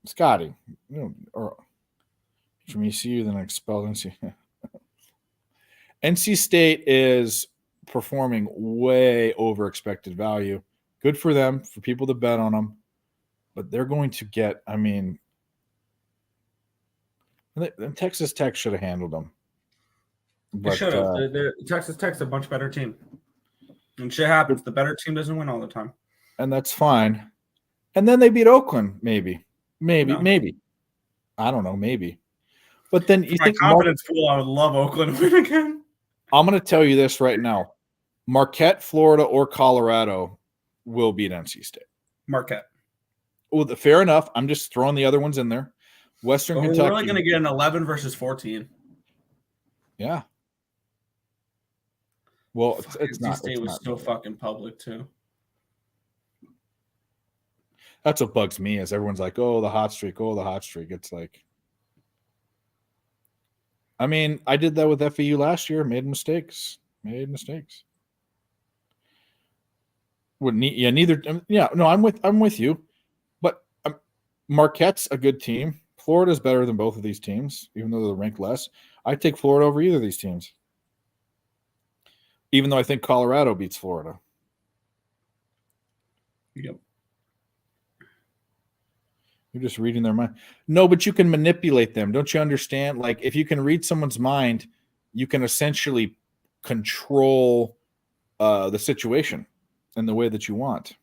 Scotty, you know, or from ECU, then expelled NC. NC State is performing way over expected value. Good for them, for people to bet on them. But they're going to get, I mean, Texas Tech should have handled them. They should have. Texas Tech's a much better team. And shit happens. The better team doesn't win all the time. And that's fine. And then they beat Oakland, maybe. No. I don't know, maybe. But then you My think confidence pool, I would love Oakland to win again. I'm going to tell you this right now. Marquette, Florida, or Colorado will beat NC State. Marquette. Well, fair enough. I'm just throwing the other ones in there. Western But Kentucky. we're really going to get an 11 versus 14. Yeah. Well, it's NC not. State It's was not so really. fucking public, too. That's what bugs me is everyone's like, oh, the hot streak. Oh, the hot streak. It's like, I mean, I did that with FAU last year. Made mistakes. No, I'm with you. But Marquette's a good team. Florida's better than both of these teams, even though they're ranked less. I take Florida over either of these teams. Even though I think Colorado beats Florida. Yep. You're just reading their mind. No, but you can manipulate them. Don't you understand? Like, if you can read someone's mind, you can essentially control the situation in the way that you want.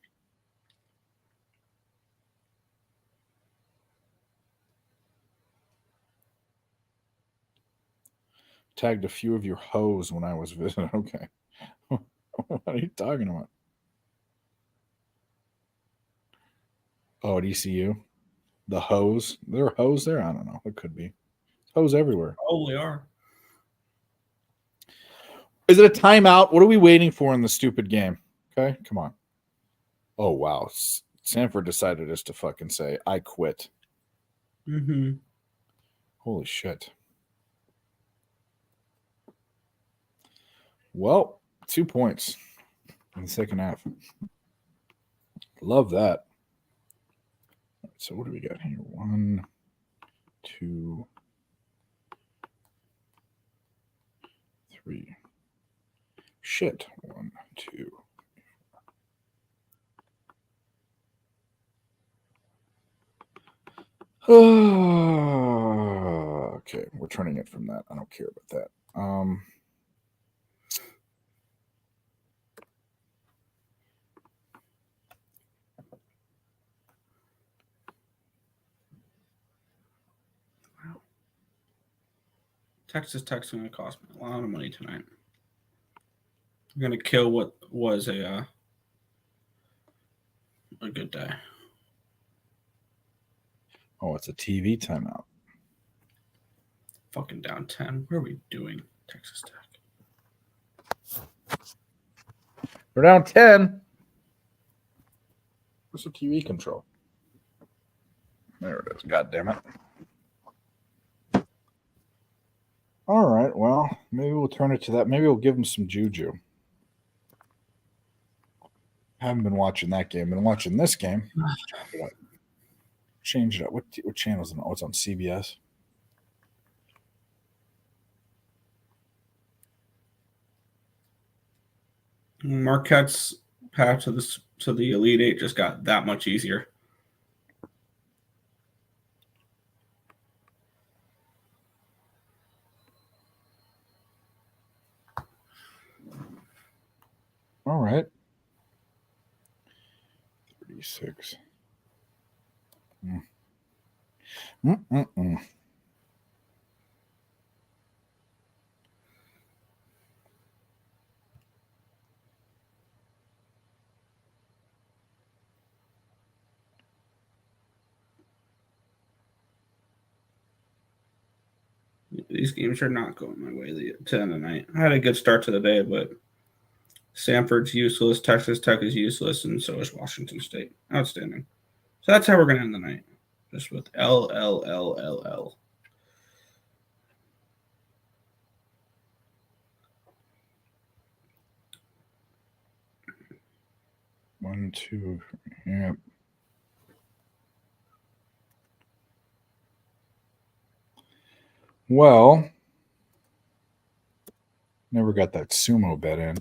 Tagged a few of your hoes when I was visiting. Okay. What are you talking about? Oh, at ECU? The hose? There are hose there? I don't know. It could be. Hose everywhere. Probably are. Is it a timeout? What are we waiting for in the stupid game? Okay, come on. Oh, wow. Sanford decided just to fucking say, I quit. Mm-hmm. Holy shit. Well, 2 points in the second half. Love that. So what do we got here? 1, 2, 3. Shit. 1, 2. Okay, we're turning it from that. I don't care about that. Texas Tech's going to cost me a lot of money tonight. I'm going to kill what was a good day. Oh, it's a TV timeout. Fucking down 10. What are we doing, Texas Tech? We're down 10. Where's the TV control? There it is. God damn it. All right. Well, maybe we'll turn it to that. Maybe we'll give them some juju. Haven't been watching that game. Been watching this game. Change it up. What channel is it on? Oh, it's on CBS. Marquette's path to the Elite Eight just got that much easier. All right. 36. these games are not going my way to end of the night. I had a good start to the day, but Samford's useless, Texas Tech is useless, and so is Washington State. Outstanding. So that's how we're going to end the night. Just with L, L, L, L, L. One, two, yeah. Well, never got that sumo bet in.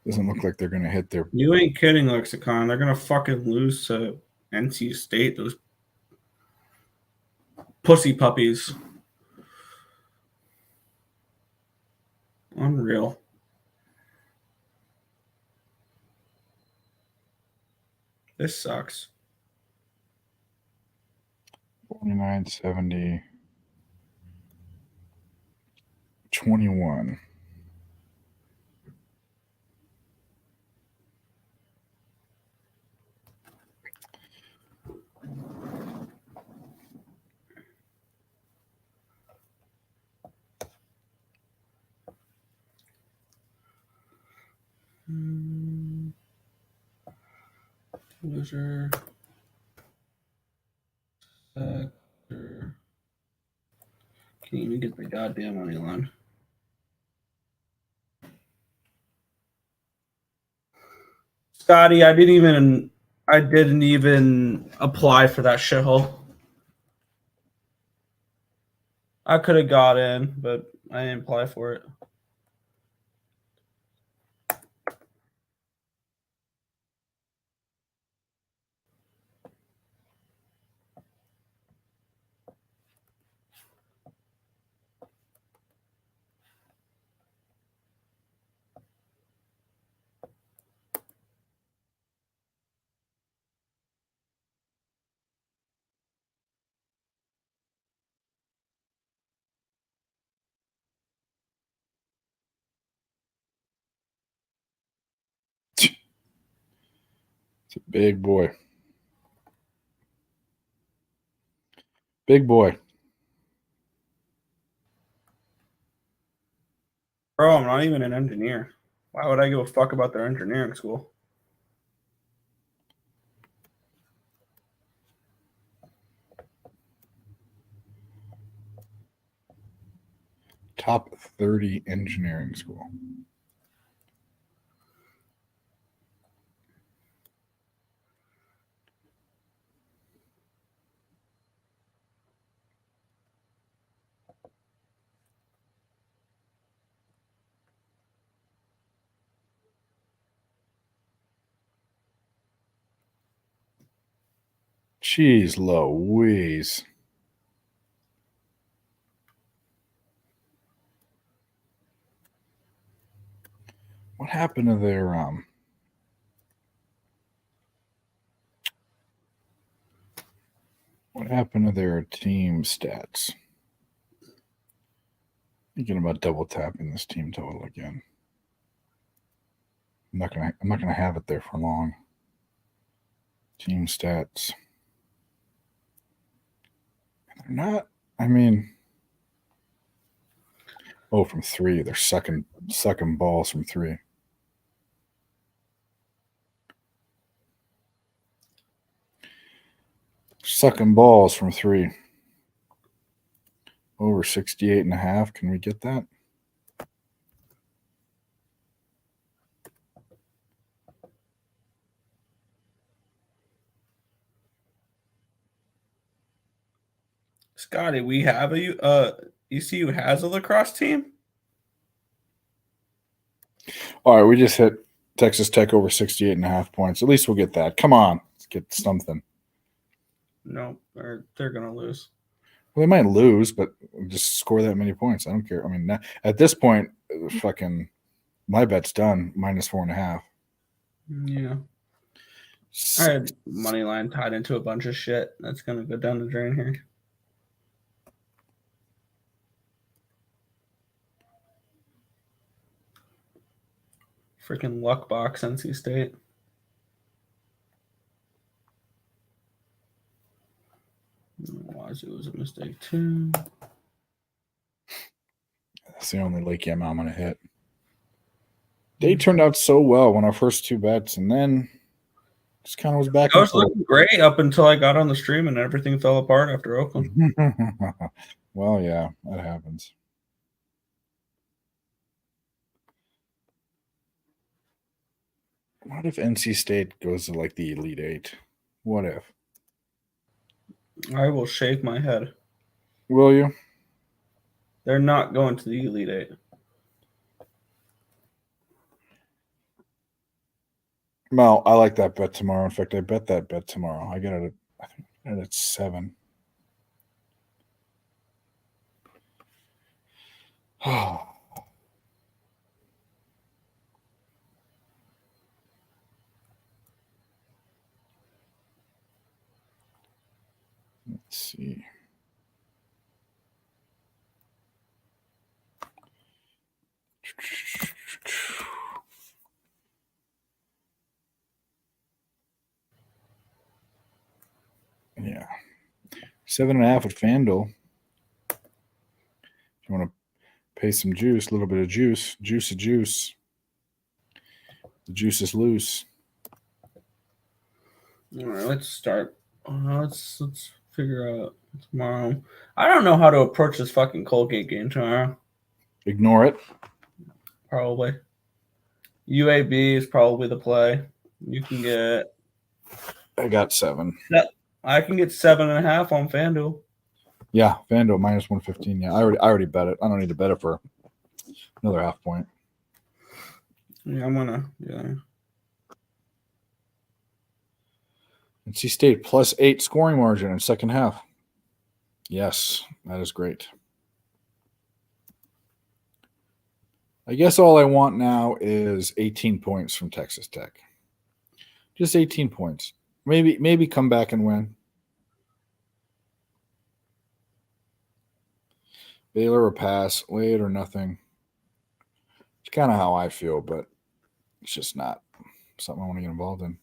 Doesn't look like they're going to hit their. You ain't kidding, Lexicon. They're going to fucking lose to NC State, those pussy puppies. Unreal. This sucks. 49, 70, 21. Loser. Sector. Can't even get the goddamn money line. Scotty, I didn't even apply for that shithole. I could have got in, but I didn't apply for it. It's a big boy. Big boy. Bro, I'm not even an engineer. Why would I give a fuck about their engineering school? Top 30 engineering school. Jeez Louise. What happened to their what happened to their team stats? Thinking about double tapping this team total again. I'm not gonna have it there for long. Team stats. They're not, I mean, oh, from three. They're sucking balls from three. Sucking balls from three. Over 68.5. Can we get that? Scotty, we have ECU has a lacrosse team? All right, we just hit Texas Tech over 68.5 points. At least we'll get that. Come on. Let's get something. No, they're gonna lose. Well, they might lose, but just score that many points. I don't care. I mean, at this point, fucking my bet's done. -4.5. Yeah. I had money line tied into a bunch of shit. That's gonna go down the drain here. Freaking luck box, NC State. Wazoo was a mistake too. That's the only Lake M I'm going to hit. Day turned out so well when our first 2 bets, and then just kind of was back I and was looking great up until I got on the stream and everything fell apart after Oakland. forth. Well, yeah, that happens. What if NC State goes to like the Elite Eight? What if? I will shake my head. Will you? They're not going to the Elite Eight. Well, I like that bet tomorrow. In fact, I bet that bet tomorrow. I get it at 7. Let's see. Yeah. 7.5 at FanDuel. If you want to pay some juice, a little bit of juice. The juice is loose. All right, let's start. Let's figure out tomorrow. I don't know how to approach this fucking Colgate game tomorrow. Ignore it. Probably. UAB is probably the play. You can get. I got 7. I can get 7.5 on FanDuel. Yeah, FanDuel minus 115. Yeah, I already bet it. I don't need to bet it for another half point. Yeah, I'm gonna. Yeah. NC State plus 8 scoring margin in second half. Yes, that is great. I guess all I want now is 18 points from Texas Tech. Just 18 points. Maybe come back and win. Baylor or pass, late or nothing. It's kind of how I feel, but it's just not something I want to get involved in.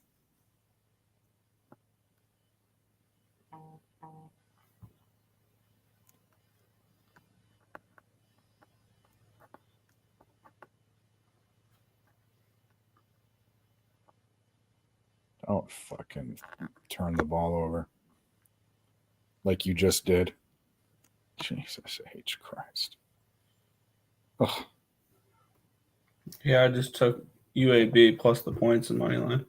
Don't fucking turn the ball over like you just did. Jesus H. Christ. Ugh. Yeah, I just took UAB plus the points in money line.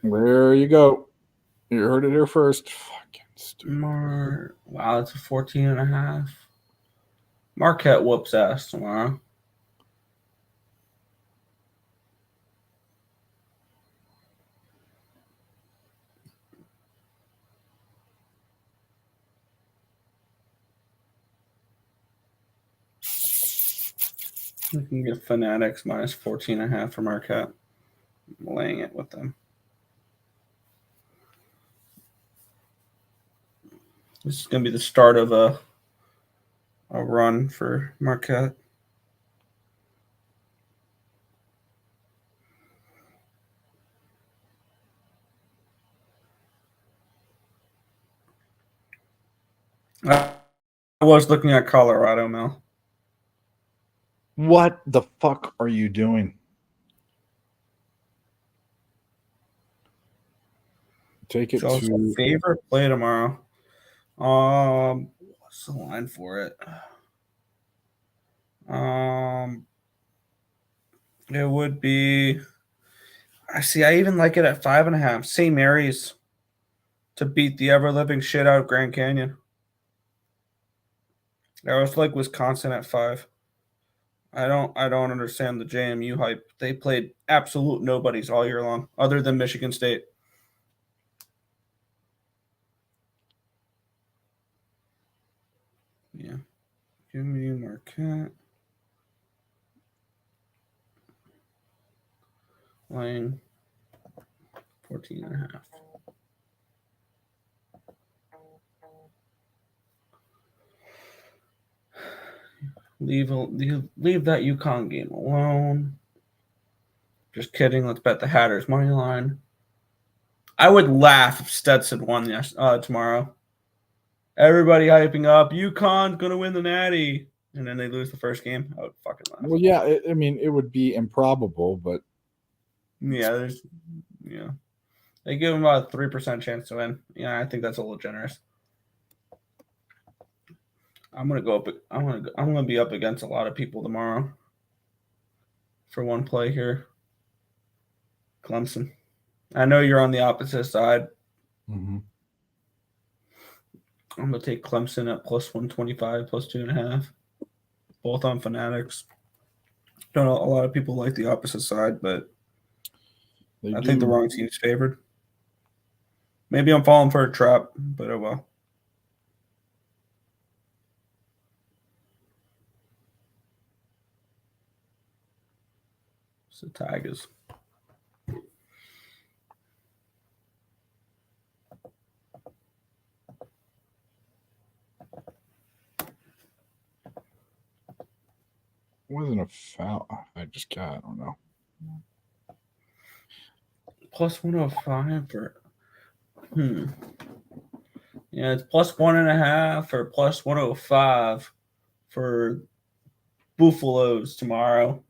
There you go. You heard it here first. Fucking stupid. Wow, that's a 14.5. Marquette whoops ass tomorrow. You can get Fanatics minus 14.5 for Marquette. I'm laying it with them. This is going to be the start of a run for Marquette. I was looking at Colorado, Mel. What the fuck are you doing? Take it So it's to a favorite play tomorrow. What's the line for it? It would be. I see. I even like it at 5.5. St. Mary's to beat the ever living shit out of Grand Canyon. I was like Wisconsin at 5. I don't understand the JMU hype. They played absolute nobodies all year long, other than Michigan State. Yeah. Give me Marquette. Line 14.5. Leave that UConn game alone. Just kidding. Let's bet the Hatters money line. I would laugh if Stetson won tomorrow. Everybody hyping up. UConn's gonna win the Natty, and then they lose the first game. I would fucking laugh. Well, yeah, I mean, it would be improbable, but Yeah, they give them about a 3% chance to win. Yeah, I think that's a little generous. I'm gonna go up. I'm gonna be up against a lot of people tomorrow for one play here. Clemson. I know you're on the opposite side. mhm. I'm gonna take Clemson at plus 125, plus 2.5. Both on Fanatics. Don't know, a lot of people like the opposite side, but They I do. think the wrong team's favored. Maybe I'm falling for a trap, but oh well. It's the Tigers. Wasn't a foul. I don't know. Plus 105 for yeah, it's plus 1.5 or plus 105 for Buffaloes tomorrow.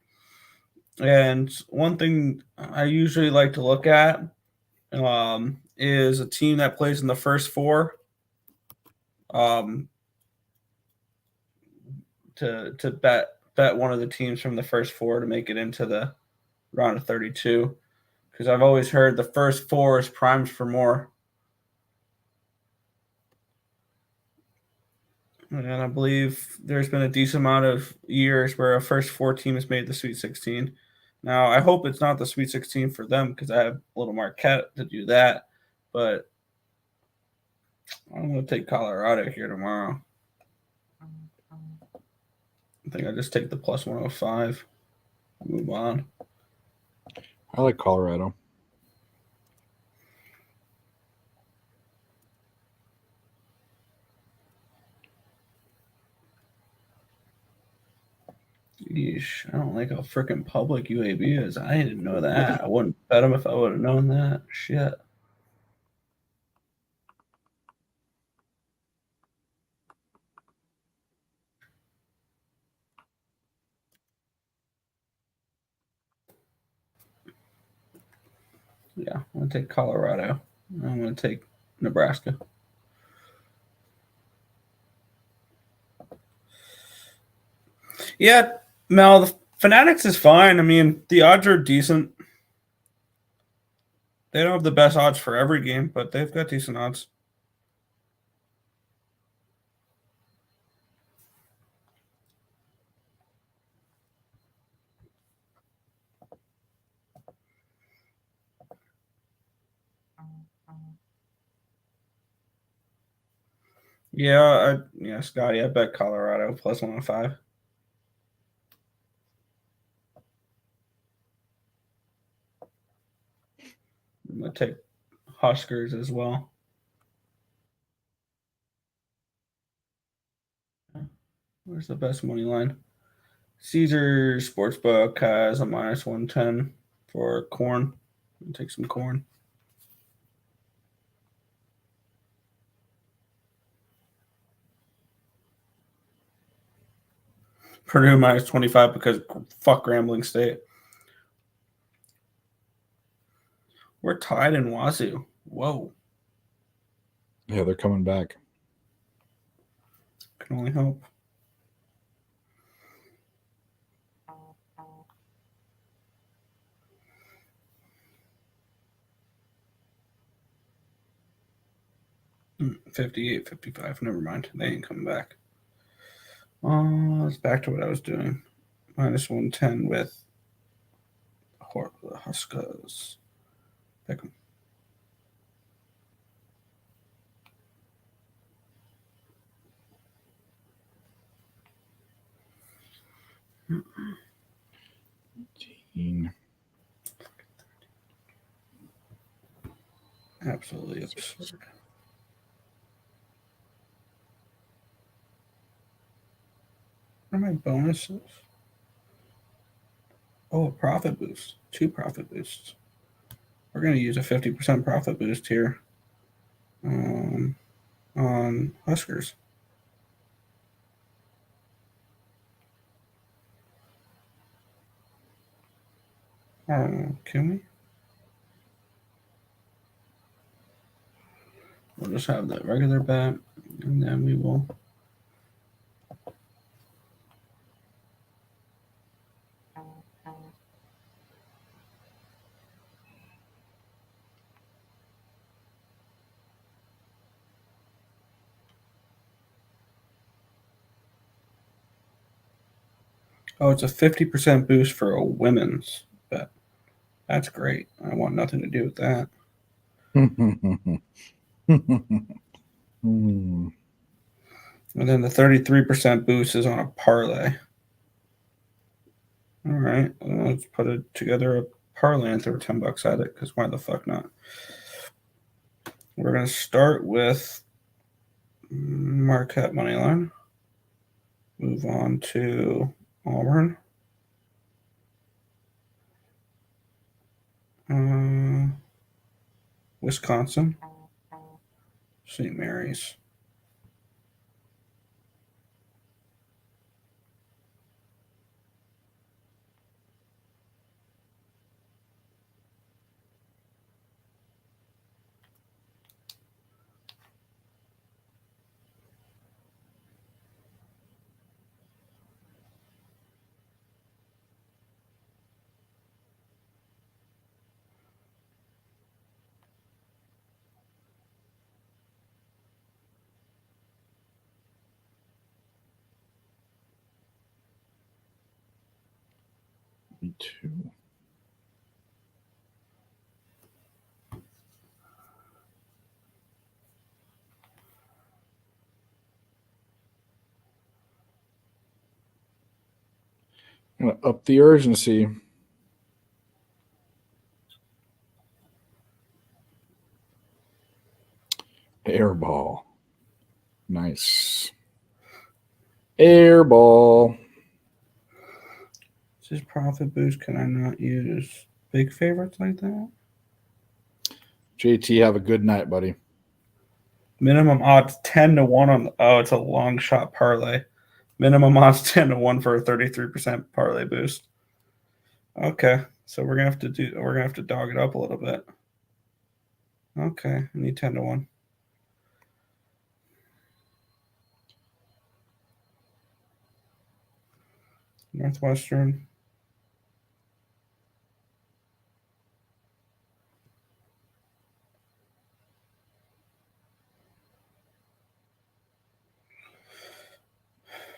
And one thing I usually like to look at is a team that plays in the first four. To bet one of the teams from the first four to make it into the round of 32, because I've always heard the first four is primed for more. And I believe there's been a decent amount of years where a first four team has made the Sweet 16. Now, I hope it's not the Sweet 16 for them because I have a little Marquette to do that. But I'm going to take Colorado here tomorrow. I think I just take the plus 105. Move on. I like Colorado. Yeesh, I don't like how freaking public UAB is. I didn't know that. I wouldn't bet them if I would have known that. Shit. Yeah, I'm going to take Colorado. I'm going to take Nebraska. Yeah, Mel, the Fanatics is fine. I mean, the odds are decent. They don't have the best odds for every game, but they've got decent odds. Yeah, Scotty, I bet Colorado plus 105. I'm going to take Huskers as well. Where's the best money line? Caesar Sportsbook has a minus 110 for corn. I'll take some corn. Purdue minus 25 because fuck Grambling State. We're tied in Wazoo. Whoa. Yeah, they're coming back. Can only hope. Hmm, 58, 55. Never mind. They ain't coming back. It's back to what I was doing. Minus 110 with the Huskers. Pick 'em. Absolutely absurd. What are my bonuses? Oh, a profit boost. 2 profit boosts. We're going to use a 50% profit boost here on Huskers. Can we? We'll just have the regular bet, and then we will. Oh, it's a 50% boost for a women's bet. That's great. I want nothing to do with that. Hmm. And then the 33% boost is on a parlay. All right, let's put it together a parlay and throw $10 at it, because why the fuck not? We're going to start with Marquette moneyline. Move on to Auburn. Wisconsin. St. Mary's. Me too. I'm gonna up the urgency. Airball. Nice. Airball. This is profit boost. Can I not use big favorites like that? JT, have a good night, buddy. Minimum odds 10-1 on. Oh, it's a long shot parlay. Minimum odds 10-1 for a 33% parlay boost. Okay, so we're gonna have to dog it up a little bit. Okay, I need 10-1. Northwestern.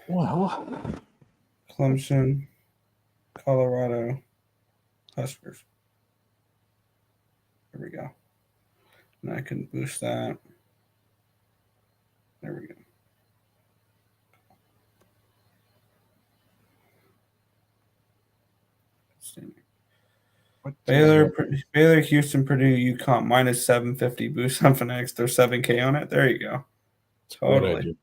Well, Clemson, Colorado, Huskers. There we go. And I can boost that. There we go. Baylor, Houston, Purdue, UConn minus 750 boost on Fanatics. There's 7K on it. There you go. Totally.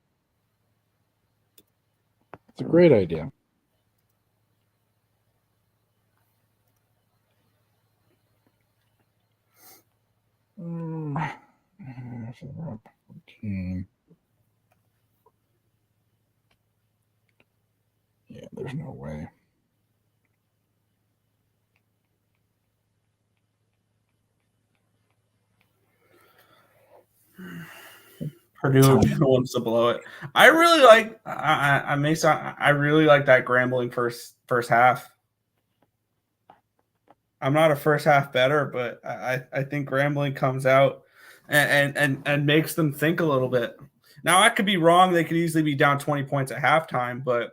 It's a great idea. Yeah, there's no way. Purdue would be the ones to blow it. I really like. I really like that Grambling first half. I'm not a first half better, but I think Grambling comes out and makes them think a little bit. Now I could be wrong. They could easily be down 20 points at halftime, but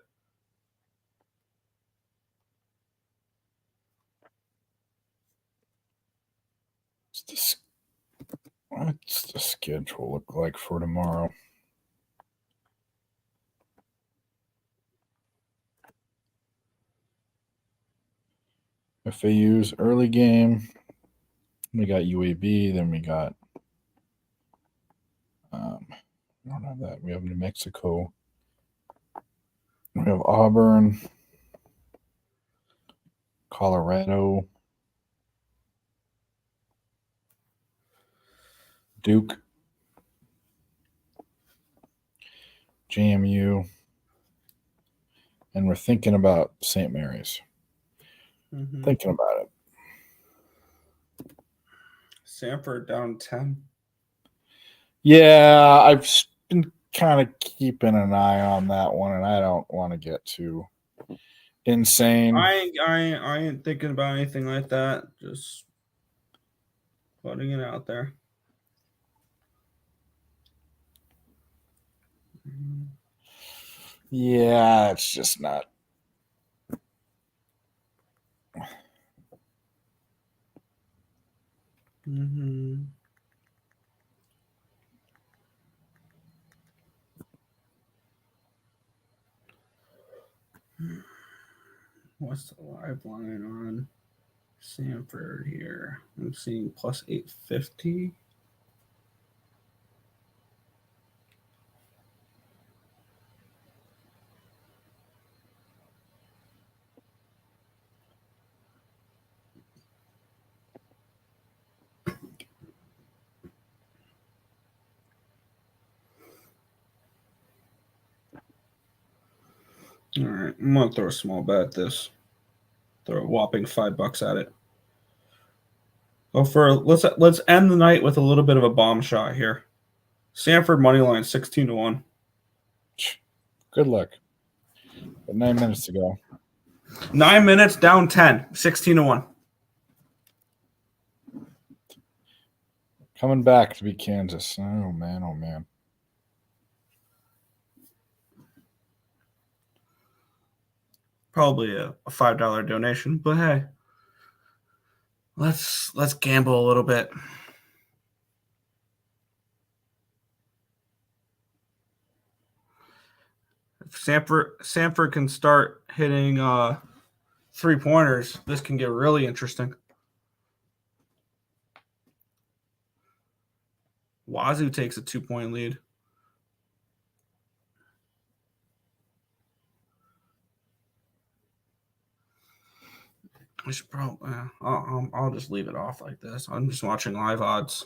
what's the schedule look like for tomorrow? FAU's early game. We got UAB, then we got we don't have that. We have New Mexico. We have Auburn. Colorado, Duke, JMU, and we're thinking about St. Mary's. Mhm. Thinking about it. Sanford down 10. Yeah, I've been kind of keeping an eye on that one, and I don't want to get too insane. I ain't thinking about anything like that. Just putting it out there. Yeah, it's just not. Mm-hmm. What's the live line on Sanford here? I'm seeing plus 850. All right, I'm gonna throw a small bet at this. Throw a whopping $5 at it. Oh, let's end the night with a little bit of a bomb shot here. Sanford money line 16-1. Good luck. But 9 minutes to go. 9 minutes down 10, 16-1. Coming back to beat Kansas. Oh man, oh man. Probably a $5 donation, but hey, let's gamble a little bit. If Sanford can start hitting 3-pointers, this can get really interesting. Wazoo takes a 2-point lead. I should probably. I'll just leave it off like this. I'm just watching live odds.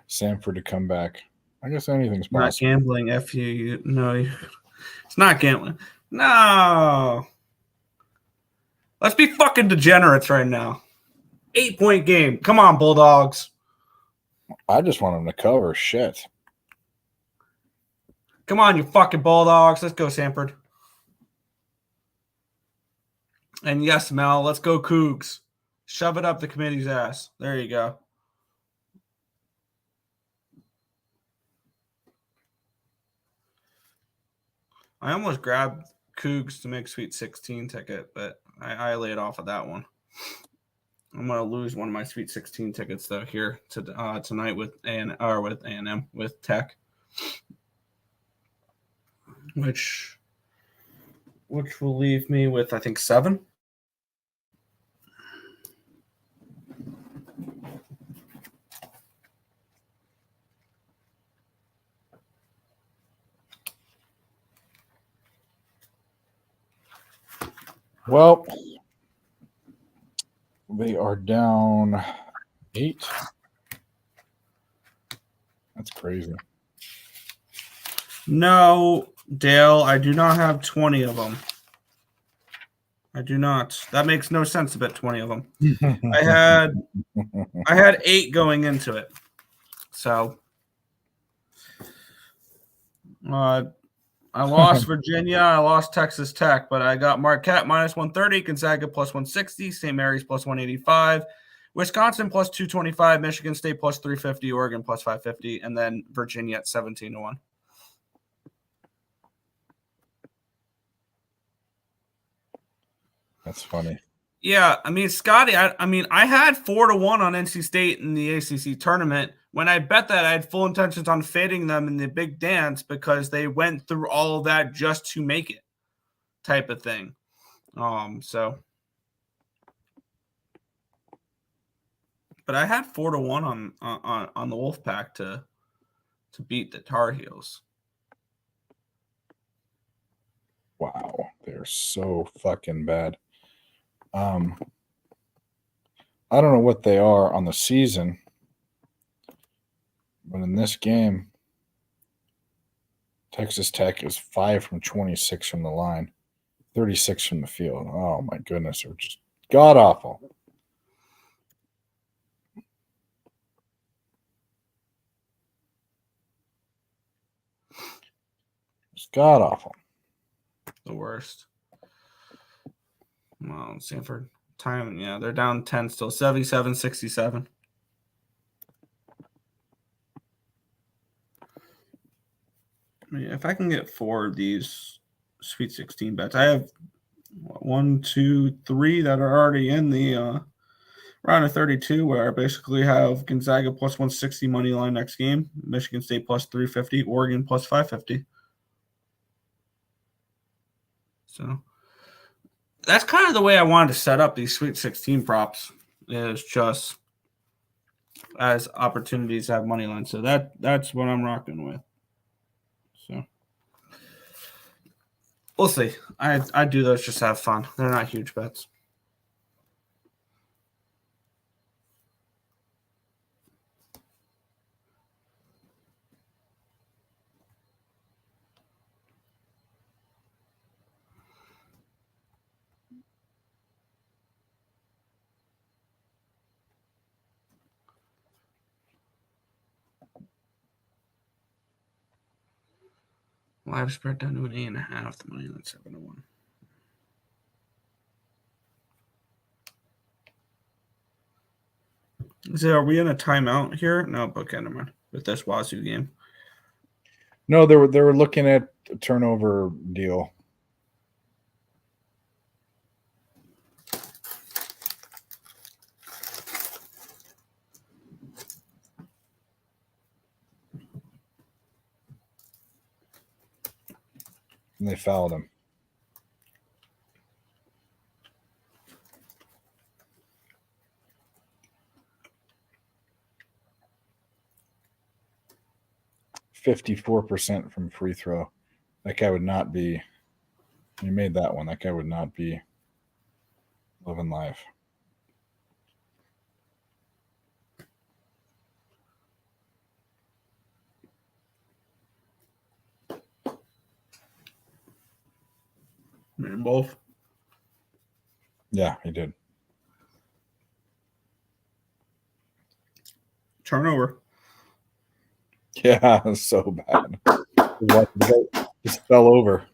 Sanford to come back. I guess anything's Not possible. gambling. No, it's not gambling. No. Let's be fucking degenerates right now. 8-point game. Come on, Bulldogs. I just want them to cover. Shit. Come on, you fucking Bulldogs. Let's go, Sanford. And yes, Mel, let's go, Cougs. Shove it up the committee's ass. There you go. I almost grabbed Cougs to make Sweet 16 ticket, but I laid off of that one. I'm gonna lose one of my Sweet 16 tickets though here to tonight with A&M with Tech, which will leave me with I think 7. Well, they are down 8. That's crazy. No, Dale, I do not have 20 of them. I do not. That makes no sense to bet 20 of them. I had 8 going into it. So I lost Virginia. I lost Texas Tech, but I got Marquette minus 130, Gonzaga plus 160, St. Mary's plus 185, Wisconsin plus 225, Michigan State plus 350, Oregon plus 550, and then Virginia at 17-1. That's funny. Yeah, I mean, Scotty, I had 4-1 on NC State in the ACC tournament. When I bet that, I had full intentions on fading them in the big dance because they went through all of that just to make it, type of thing. So, but I had 4-1 on the Wolfpack to beat the Tar Heels. Wow, they're so fucking bad. I don't know what they are on the season, but in this game, Texas Tech is 5 from 26 from the line, 36 from the field. Oh my goodness, they're just god awful. It's god awful. The worst. Well, Sanford time, yeah, they're down 10 still, 77-67. I mean, if I can get 4 of these Sweet 16 bets, I have 1, 2, 3 that are already in the round of 32, where I basically have Gonzaga plus 160 money line next game, Michigan State plus 350, Oregon plus 550. So that's kind of the way I wanted to set up these Sweet 16 props, is just as opportunities have money line. So that's what I'm rocking with. So we'll see. I do those just to have fun. They're not huge bets. Live spread down to an 8.5. The money line 7-1. Are we in a timeout here? No, book end with this Wazoo game. No, they were looking at a turnover deal. And they fouled him. %54 from free throw. That guy would not be. He made that one. That guy would not be living life. Both. Yeah, he did. Turnover. Yeah, so bad. Just fell over.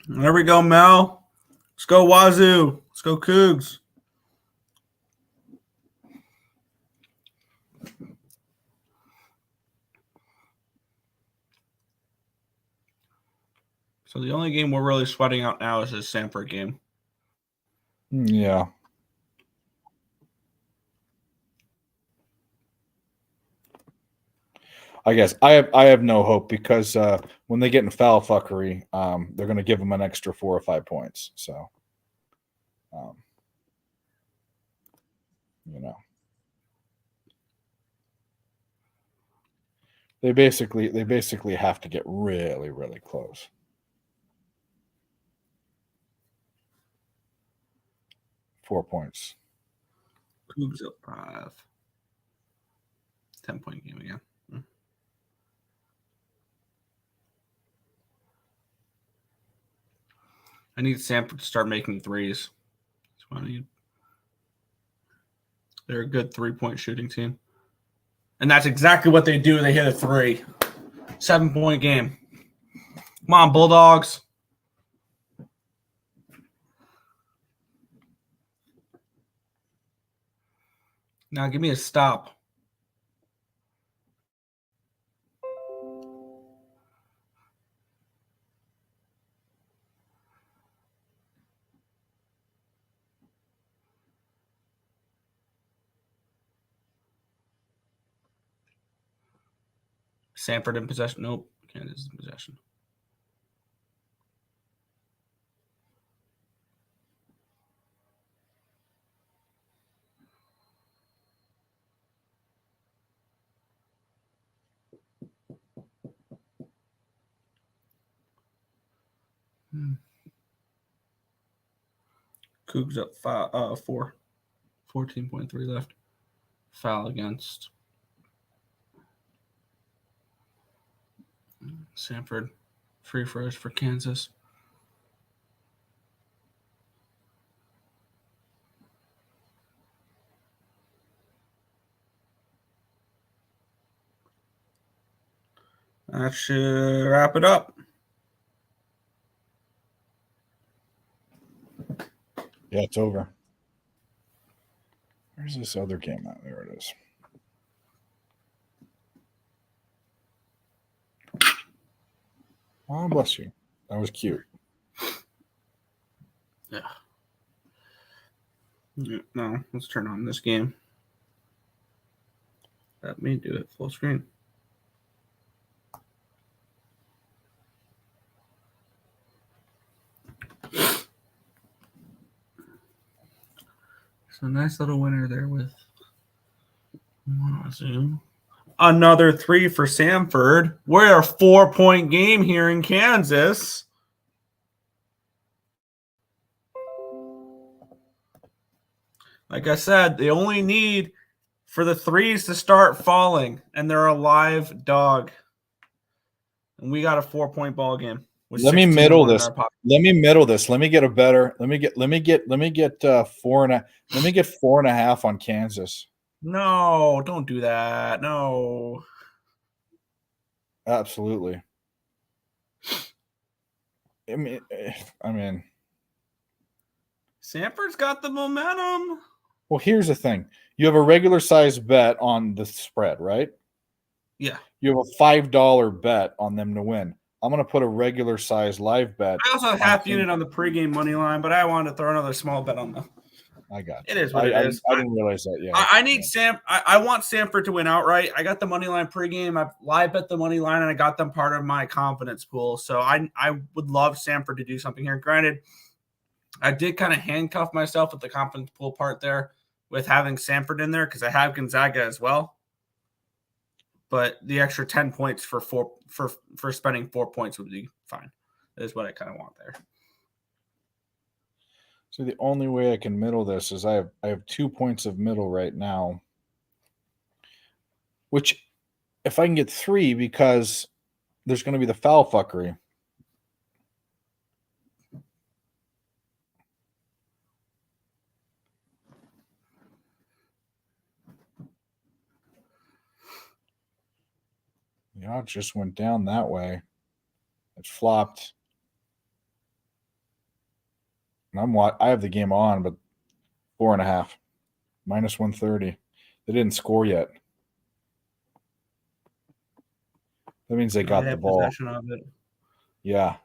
There we go, Mel. Let's go Wazoo. Let's go Cougs. So the only game we're really sweating out now is this Sanford game. Yeah. I guess I have no hope because when they get in foul fuckery, they're going to give them an extra 4 or 5 points. So, you know, they basically have to get really, really close. Four points. Cougs up 5. 10-point game again. I need Sanford to start making threes. That's what I need. They're a good 3-point shooting team. And that's exactly what they do. They hit a 3. 7-point game. Come on, Bulldogs. Now give me a stop. Sanford in possession. Nope. Kansas in possession. Cougs up 4. 14.3 left. Foul against Sanford. Free throws for Kansas. That should wrap it up. Yeah, it's over. Where's this other game at? There it is. Oh, bless you. That was cute. Yeah. No, let's turn on this game. Let me do it full screen. So nice little winner there with Wazoo. Another 3 for Samford. We're a 4-point game here in Kansas. Like I said, they only need for the threes to start falling, and they're a live dog. And we got a 4-point ball game. with Let me 16 middle more in this. our pocket. Let me middle this. Let me get a better. Let me get 4.5 on Kansas. No, don't do that. No. Absolutely. I mean, Sanford's got the momentum. well, here's the thing. You have a regular size bet on the spread, right? Yeah. You have a $5 bet on them to win. I'm going to put a regular size live bet. I also have half unit on the pregame money line, but I wanted to throw another small bet on them. I got It you. is what it is. I didn't realize that. Yeah. I need Sam. I want Sanford to win outright. I got the money line pregame. I live bet the money line, and I got them part of my confidence pool. So I would love Sanford to do something here. Granted, I did kind of handcuff myself with the confidence pool part there with having Sanford in there because I have Gonzaga as well. But the extra 10 points for spending 4 points would be fine. That is what I kind of want there. So the only way I can middle this is I have 2 points of middle right now, which if I can get 3 because there's going to be the foul fuckery. The odds just went down that way. It flopped. And I have the game on, but 4.5 minus 130. They didn't score yet. That means they got the ball. Possession of it. Yeah.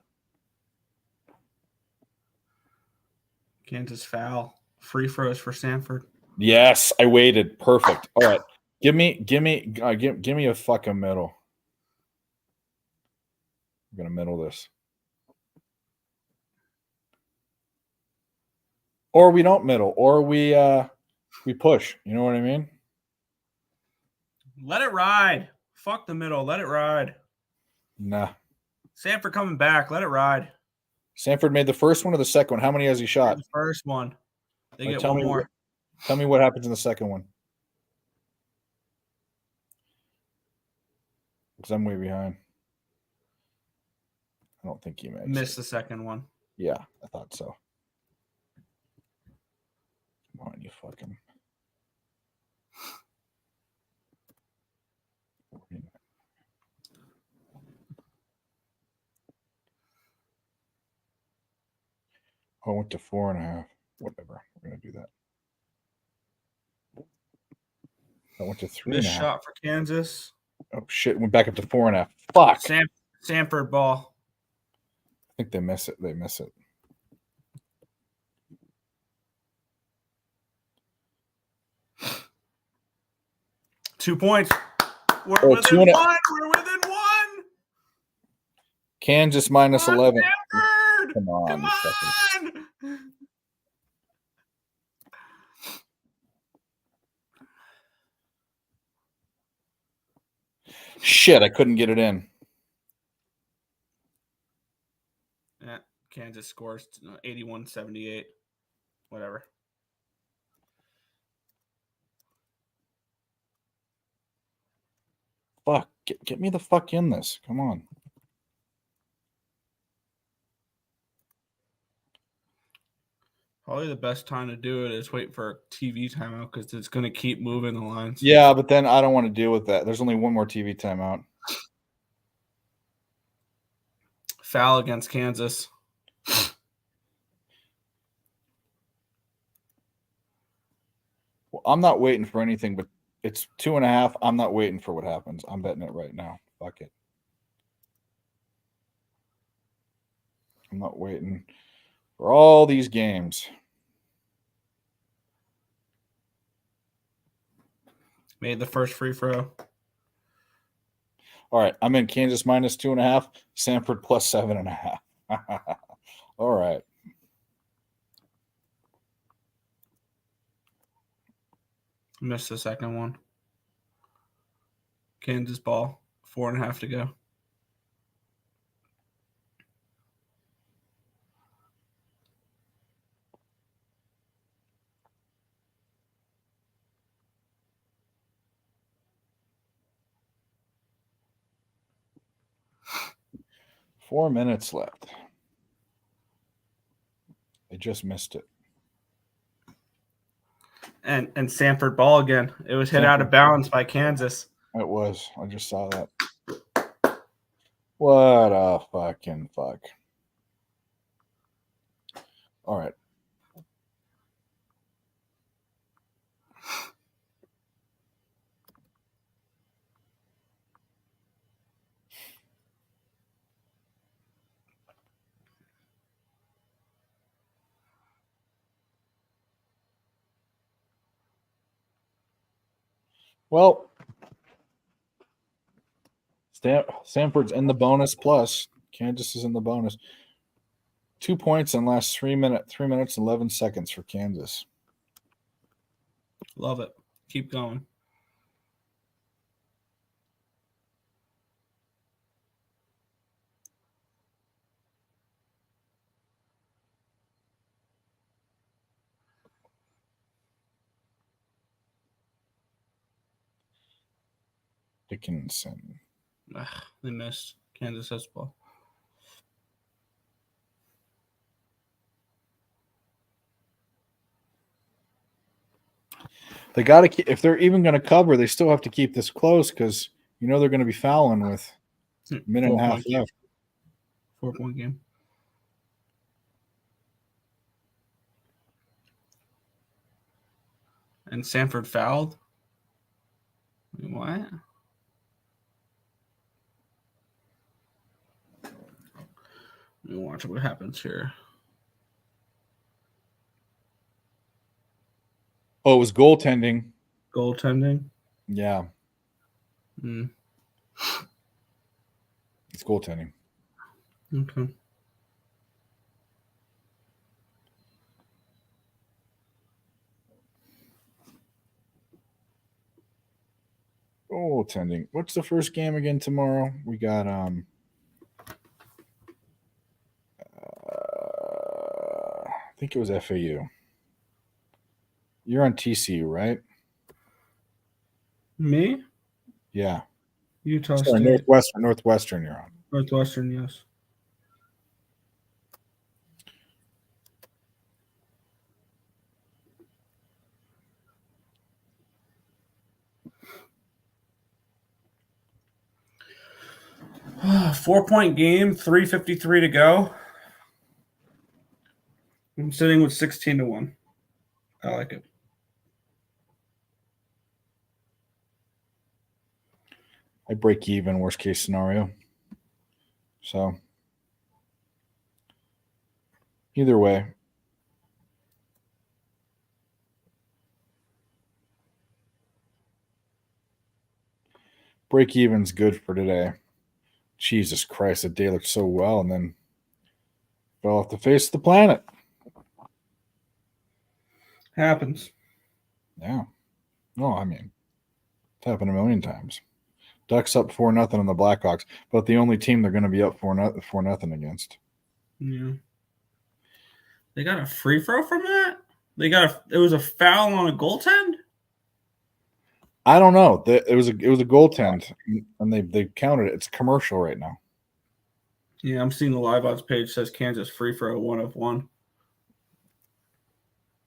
Kansas foul. Free throws for Sanford. Yes, I waited. Perfect. All right. Give me a fucking middle. I'm gonna middle this. Or we don't middle, or we push. You know what I mean? Let it ride. Fuck the middle. Let it ride. Nah. Sanford coming back. Let it ride. Sanford made the first one or the second one. How many has he shot? The first one. They All right, get tell one me more. Tell me what happens in the second one. Because I'm way behind. I don't think he makes Missed it. the second one. Yeah, I thought so. Come on, you fucking. Oh, I went to 4.5. Whatever. We're gonna do that. I went to 3.5. Missed shot for Kansas. Oh shit! Went back up to 4.5. Fuck. Sanford ball. I think they miss it. They miss it. .2 points. We're Oh, within 2.5. one. We're within one. Kansas minus Come on, 11. Stanford. Come on, Come you fucking- on. Shit, I couldn't get it in. Yeah, Kansas scores 81-78. Whatever. Fuck, get me the fuck in this. Come on. Probably the best time to do it is wait for a TV timeout because it's going to keep moving the lines. Yeah, but then I don't want to deal with that. There's only one more TV timeout. Foul against Kansas. Well, I'm not waiting for anything, but it's 2.5. I'm not waiting for what happens. I'm betting it right now. Fuck it. I'm not waiting for all these games. Made the first free throw. All right, I'm in Kansas minus 2.5, Sanford plus 7.5. All right. Missed the second one. Kansas ball. 4.5 to go. Four minutes left. They just missed it. And Sanford ball again. It was hit out of Sanford. bounds by Kansas. It was. I just saw that. What a fucking fuck. All right. Well, Sanford's in the bonus plus. Kansas is in the bonus. 2 points in last 3 minutes, 11 seconds for Kansas. Love it. Keep going. Dickinson. Ugh, they missed. Kansas has ball. They got to keep, if they're even going to cover, they still have to keep this close because you know they're going to be fouling with a minute and a half 4 point game. left. 4-point game. And Sanford fouled. What? Let me watch what happens here. Oh, it was goaltending. Goaltending. Yeah, Hmm. it's goaltending. Okay. Goaltending. What's the first game again tomorrow? We got I think it was FAU. You're on TCU, right? Me? Yeah. Utah Sorry, State. Northwestern. You're on. Northwestern, yes. Four-point game, 3:53 to go. I'm sitting with 16-1. I like it. I break even, worst case scenario. So either way. break even's good for today. Jesus Christ, the day looked so well and then fell off the face of the planet. Happens. Yeah. No, I mean, it's happened a million times. Ducks up 4-0 on the Blackhawks, but the only team they're going to be up 4-0 against. Yeah. They got a free throw from that? It was a foul on a goaltend? I don't know. It was a goaltend, and they counted it. It's commercial right now. Yeah, I'm seeing the live odds page says Kansas free throw 1 of 1.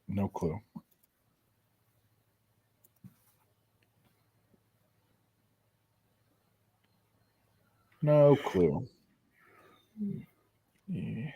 No clue. No clue. Yeah.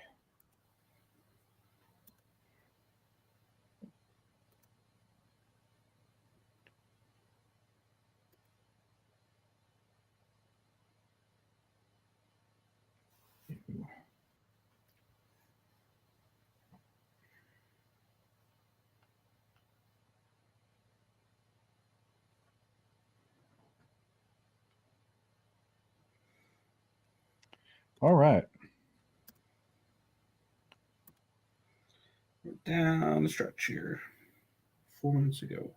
All right. Down the stretch here. 4 minutes ago.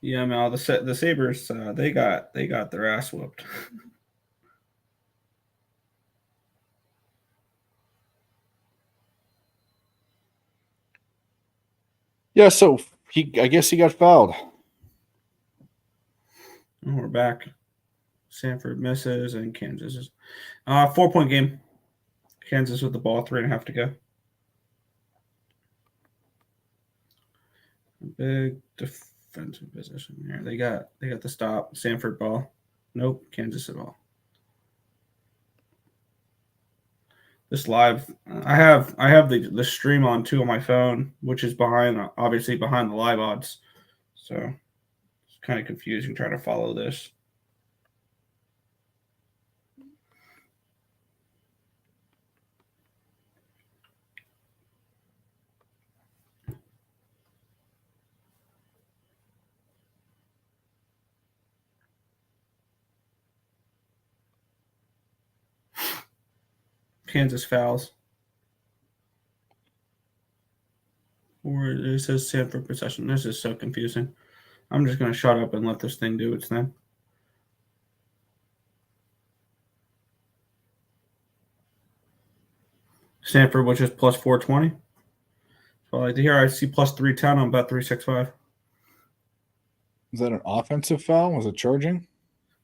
Yeah, Mal, the Sabres, they got their ass whooped. Yeah, so I guess he got fouled. And we're back. Sanford misses and Kansas is 4-point game. Kansas with the ball, 3.5 to go. Big defensive position here. They got the stop. Sanford ball. Nope, Kansas at all. This live, I have the stream on too on my phone, which is obviously behind the live odds. So it's kind of confusing trying to follow this. Kansas fouls. Or it says Sanford possession. This is so confusing. I'm just going to shut up and let this thing do its thing. Sanford, which is plus 420. So I like to hear. I see plus 310 on bet 365. Is that an offensive foul? Was it charging?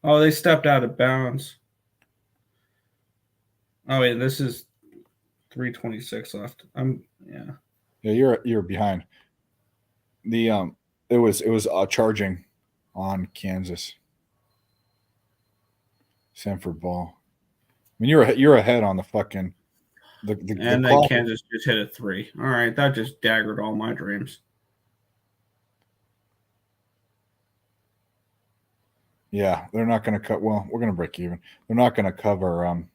Oh, they stepped out of bounds. Oh wait, this is 326 left. Yeah. Yeah, you're behind. The it was charging on Kansas. Sanford ball. I mean, you're ahead on the fucking the And then clock. Kansas just hit a 3. All right, that just daggered all my dreams. Yeah, they're not going to cut. Well, we're going to break even. They're not going to cover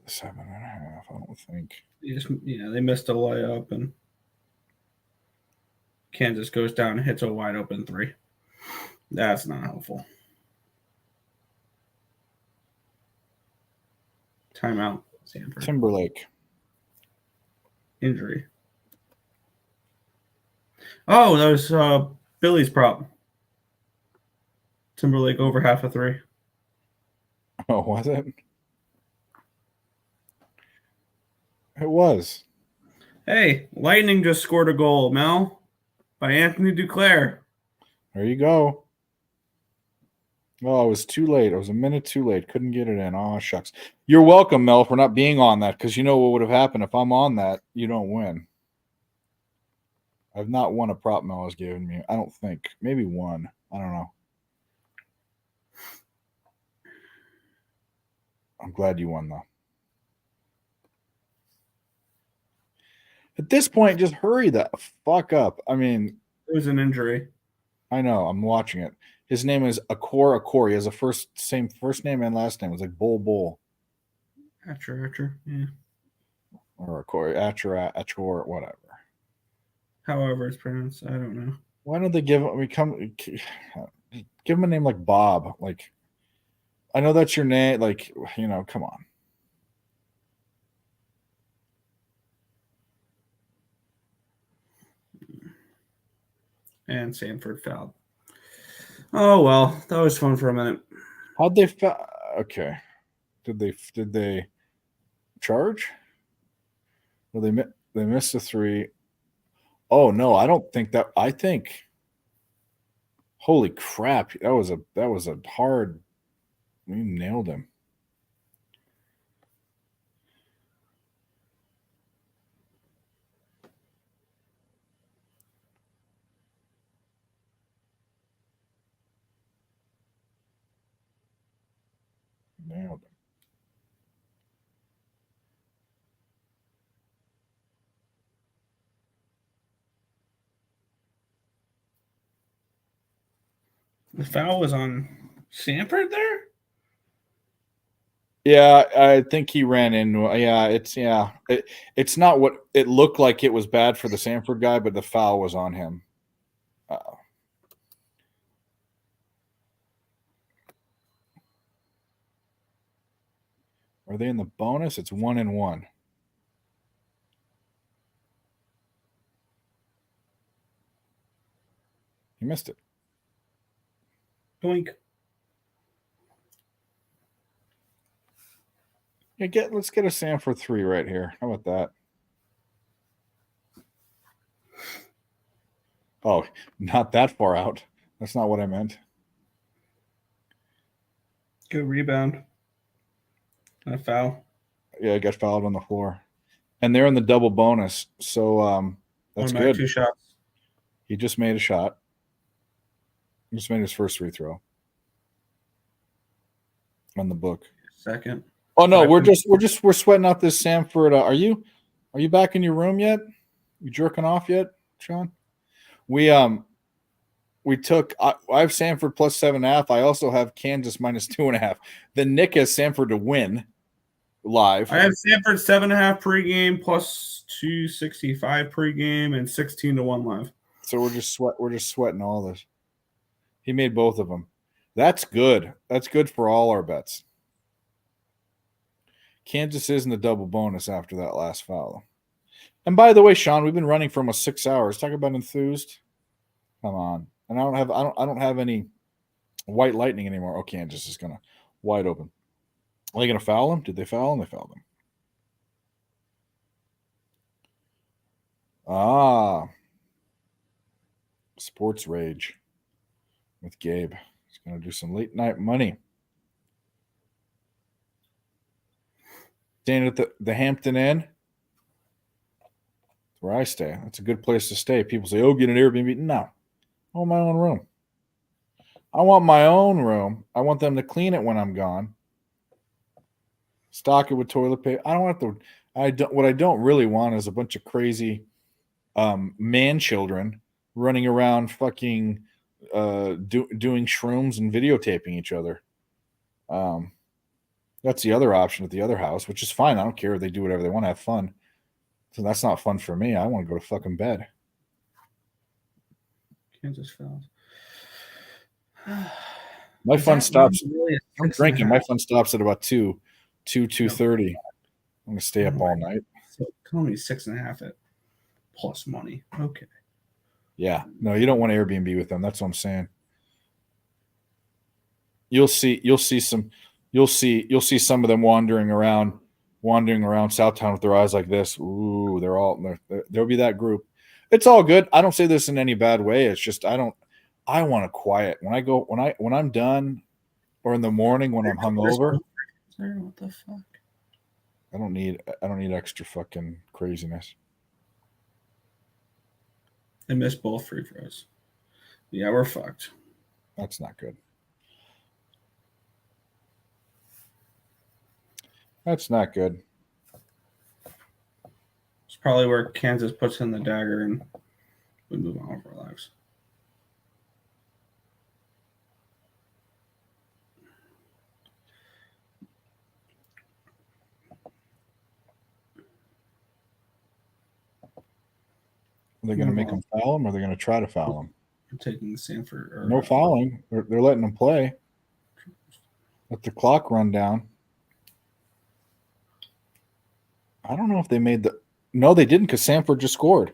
the 7.5. I don't think. They missed a layup, and Kansas goes down and hits a wide open 3. That's not helpful. Timeout, Sanford. Timberlake. Injury. Oh, that was Billy's prop. Timberlake over half a 3. Oh, was it? It was. Hey, Lightning just scored a goal, Mel, by Anthony Duclair. There you go. Oh, I was too late. I was a minute too late. Couldn't get it in. Oh, shucks. You're welcome, Mel, for not being on that, because you know what would have happened if I'm on that. You don't win. I've not won a prop Mel has given me. I don't think. Maybe one. I don't know. I'm glad you won, though. At this point, just hurry the fuck up. I mean, It was an injury. I know. I'm watching it. His name is Akor. He has a same first name and last name. It's like Bull Archer. Yeah. or Akor, Achor, whatever. However it's pronounced. I don't know. Why don't they give him a name like Bob? Like, I know that's your name. Like, come on. And Sanford fouled. Oh well, that was fun for a minute. How'd they? Okay. Did they charge? Well, they missed a three. Oh no, I don't think that. I think. Holy crap! That was a hard. We nailed him. Nailed him. The foul was on Sanford there. Yeah, I think he ran into. It's not what it looked like. It was bad for the Sanford guy, but the foul was on him. Are they in the bonus? It's 1-1. He missed it. Doink. Yeah, let's get a Sanford 3 right here. How about that? Oh, not that far out. That's not what I meant. Good rebound. And a foul. Yeah, I got fouled on the floor. And they're in the double bonus. So that's good. 2 shots. He just made a shot. He just made his first free throw. On the book. Second. Oh no, we're sweating out this Sanford. Are you back in your room yet? You jerking off yet, Sean? We took. I have Sanford plus 7.5. I also have Kansas minus 2.5. Then Nick has Sanford to win live. I have Sanford 7.5 pregame plus 265 pregame and 16-1 live. So we're just sweating all this. He made both of them. That's good. That's good for all our bets. Kansas is in the double bonus after that last foul. And by the way, Sean, we've been running for almost 6 hours. Talk about enthused. Come on. And I don't have any white lightning anymore. Oh, Kansas is gonna wide open. Are they gonna foul him? Did they foul him? They fouled him. Sports Rage with Gabe. He's gonna do some late night money. Staying at the Hampton Inn. That's where I stay. That's a good place to stay. People say, "Oh, get an Airbnb." No, I want my own room. I want my own room. I want them to clean it when I'm gone. Stock it with toilet paper. I don't want to. What I don't really want is a bunch of crazy man children running around fucking doing shrooms and videotaping each other. That's the other option at the other house, which is fine. I don't care if they do whatever they want to have fun. So that's not fun for me. I want to go to fucking bed. Kansas fouled. My fun stops. Really I'm drinking. My fun stops at about 2:30. I'm gonna stay up all night. So tell me 6.5 at plus money. Okay. Yeah. No, you don't want Airbnb with them. That's what I'm saying. You'll see some of them wandering around Southtown with their eyes like this. Ooh, there'll be that group. It's all good. I don't say this in any bad way. It's just I want to quiet. When I'm done or in the morning when I'm hungover. What the fuck? I don't need extra fucking craziness. They missed both free throws. Yeah, we're fucked. That's not good. That's not good. probably where Kansas puts in the dagger and we move on with our lives. Are they going to make them foul him, or are they going to try to foul him? I'm taking Sanford. Or, No fouling. They're letting them play. Let the clock run down. I don't know if they made the. No, they didn't, because Sanford just scored.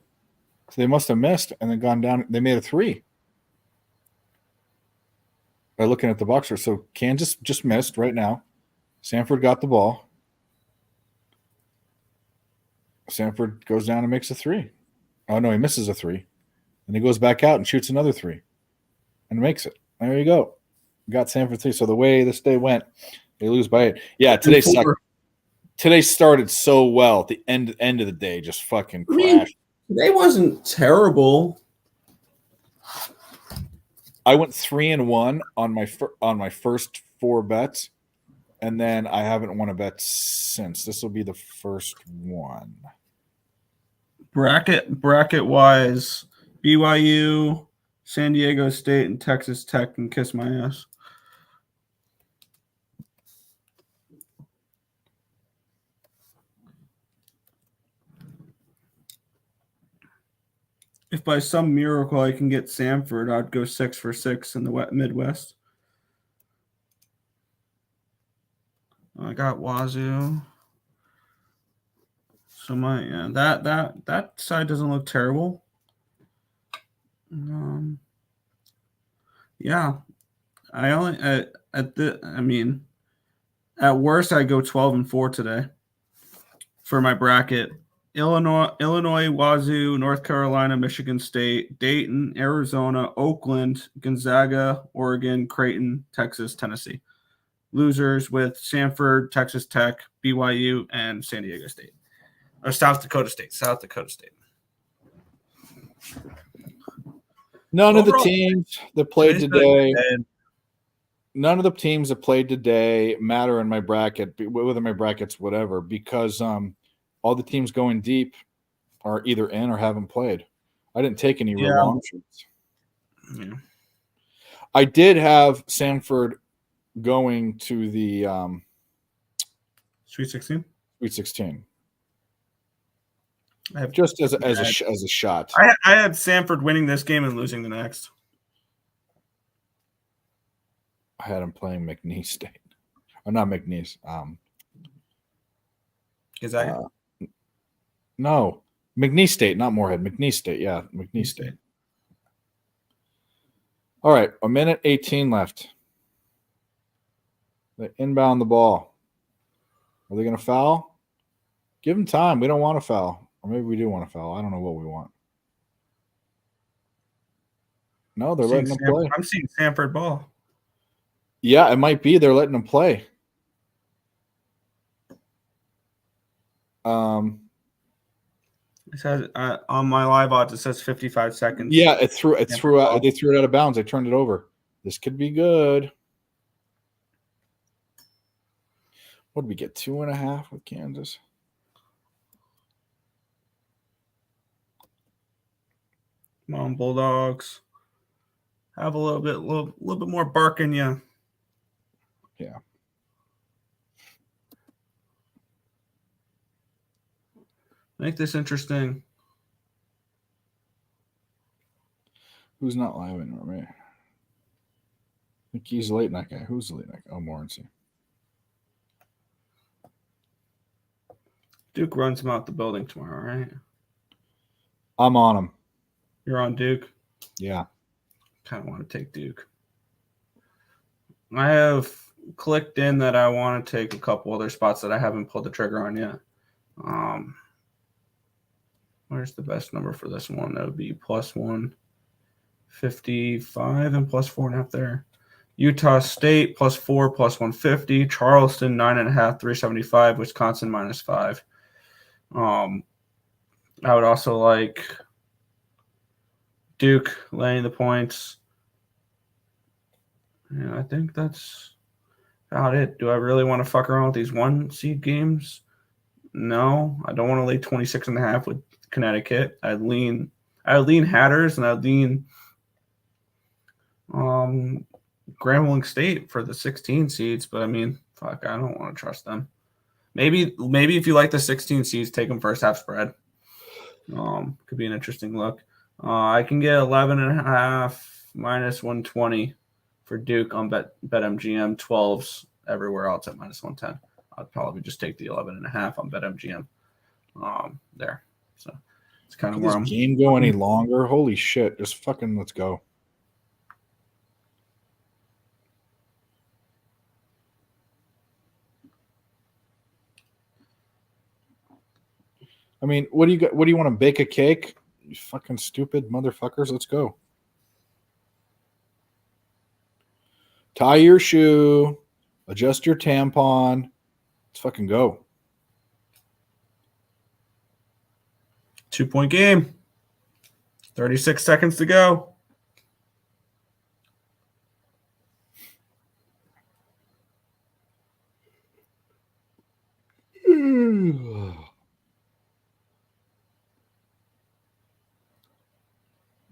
So they must have missed and then gone down. They made a 3 by looking at the boxer. So Kansas just missed right now. Sanford got the ball. Sanford goes down and makes a 3. Oh, no, he misses a 3. And he goes back out and shoots another 3 and makes it. There you go. Got Sanford 3. So the way this day went, they lose by 8. Yeah, today sucked. Today started so well. At the end of the day, just fucking crashed. They wasn't terrible. I went 3-1 on my first 4 bets, and then I haven't won a bet since. This will be the first one. Bracket wise, BYU, San Diego State, and Texas Tech can kiss my ass. If by some miracle I can get Samford, I'd go 6 for 6 in the Midwest. I got Wazoo. So that side doesn't look terrible. Yeah, I only at worst I go 12-4 today for my bracket. Illinois, Wazoo, North Carolina, Michigan State, Dayton, Arizona, Oakland, Gonzaga, Oregon, Creighton, Texas, Tennessee. Losers with Sanford, Texas Tech, BYU, and San Diego State. Or South Dakota State. None of the Overall, teams that played today. And None of the teams that played today matter in my bracket, whether my brackets, whatever, because all the teams going deep are either in or haven't played. I didn't take any real long shoots. Yeah. I did have Sanford going to the Sweet 16. Sweet 16, I have just as a shot. I had Sanford winning this game and losing the next. I had him playing McNeese State, or not McNeese. Gonzaga. No, McNeese State, not Moorhead. McNeese State, yeah, McNeese State. All right, 1:18 left. They inbound the ball. Are they going to foul? Give them time. We don't want to foul. Or maybe we do want to foul. I don't know what we want. No, they're letting them play. I'm seeing Sanford ball. Yeah, it might be. They're letting them play. It says on my live odds it says 55 seconds. Yeah, it threw out. They threw it out of bounds. They turned it over. This could be good. What did we get? 2.5 with Kansas. Come on, Bulldogs. Have a little bit more bark in you. Yeah. Make this interesting. Who's not live anymore, right? I think he's the late night guy. Who's the late night guy? Oh, Morency. Duke runs him out the building tomorrow, right? I'm on him. You're on Duke? Yeah. Kind of want to take Duke. I have clicked in that I want to take a couple other spots that I haven't pulled the trigger on yet. Where's the best number for this one? That would be plus 155 and plus 4.5 there. Utah State plus 4, plus 150. Charleston 9.5, 375. Wisconsin -5. I would also like Duke laying the points. Yeah, I think that's about it. Do I really want to fuck around with these 1 seed games? No, I don't want to lay 26.5 with Connecticut. I'd lean Hatters, and I'd lean Grambling State for the 16 seeds. But I mean, fuck, I don't want to trust them. Maybe if you like the 16 seeds, take them first half spread. Could be an interesting look. I can get 11.5 minus 120 for Duke on BetMGM. 12s everywhere else at minus 110. I'd probably just take the 11.5 on BetMGM. There. So it's kind of Could where this I'm. game go any longer? Holy shit! Just fucking let's go. I mean, what do you got? What do you want to bake a cake? You fucking stupid motherfuckers! Let's go. Tie your shoe. Adjust your tampon. Let's fucking go. 2-point game. 36 seconds to go.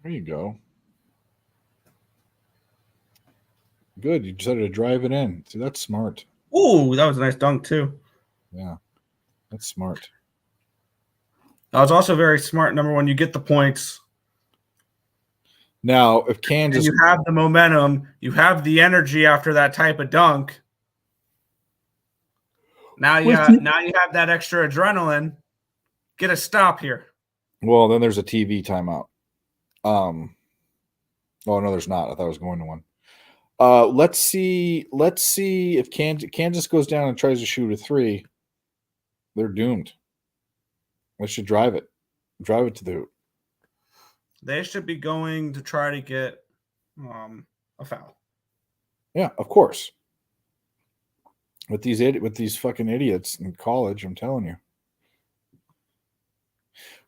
There you go. Good. You decided to drive it in. See, that's smart. Ooh, that was a nice dunk too. Yeah, that's smart. That was also very smart. Number one, you get the points. Now, if And Kansas, you have the momentum. You have the energy after that type of dunk. Now you have that extra adrenaline. Get a stop here. well, then there's a TV timeout. Oh no, there's not. I thought I was going to one. Let's see if Kansas goes down and tries to shoot a three. They're doomed. They should drive it to the hoop. They should be going to try to get a foul. Yeah, of course. With these fucking idiots in college, I'm telling you.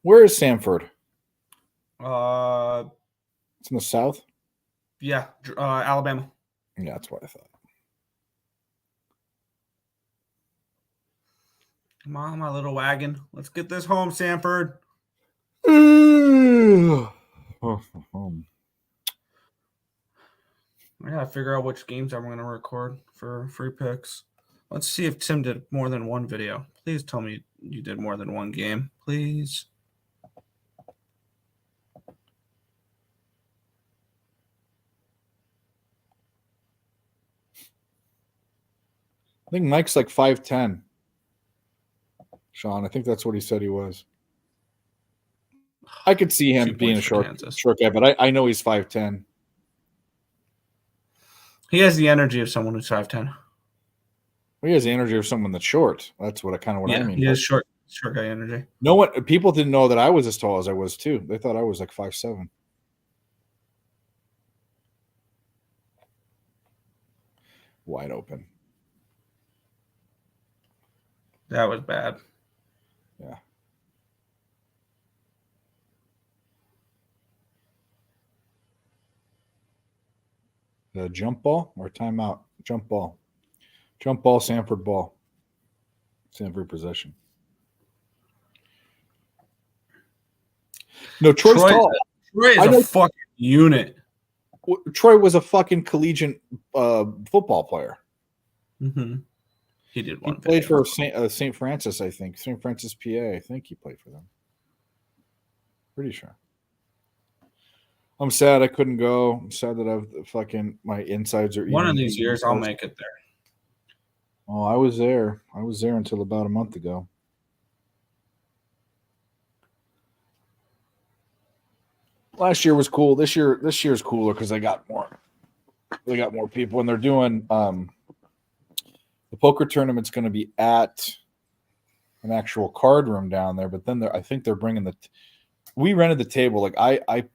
Where is Samford? It's in the South. Yeah, Alabama. Yeah, that's what I thought. Come on, my little wagon. Let's get this home, Samford. I gotta figure out which games I'm gonna record for free picks. Let's see if Tim did more than one video. Please tell me you did more than one game, please. I think Mike's like 5'10". Sean, I think that's what he said he was. I could see him 2 being a points for short Kansas. guy, but I know he's 5'10". He has the energy of someone who's 5'10". He has the energy of someone that's short. That's what I mean. He has short guy energy. No one, people didn't know that I was as tall as I was too. They thought I was like 5'7". Wide open. That was bad. Yeah. The jump ball or timeout? Jump ball. Jump ball, Samford ball. Samford possession. No, Troy's tall. Troy I is know- a fucking unit. Troy was a fucking collegiate football player. Mm-hmm. He did He one. played video. for St. Francis, I think. St. Francis, PA. I think he played for them. Pretty sure. I'm sad I couldn't go. I'm sad that I've fucking my insides are One of eating- these years, I'll make it there. Oh, I was there. I was there until about a month ago. Last year was cool. This year's cooler because they got more people, and they're doing the poker tournament's going to be at an actual card room down there. But then I think they're bringing we rented the table. Like I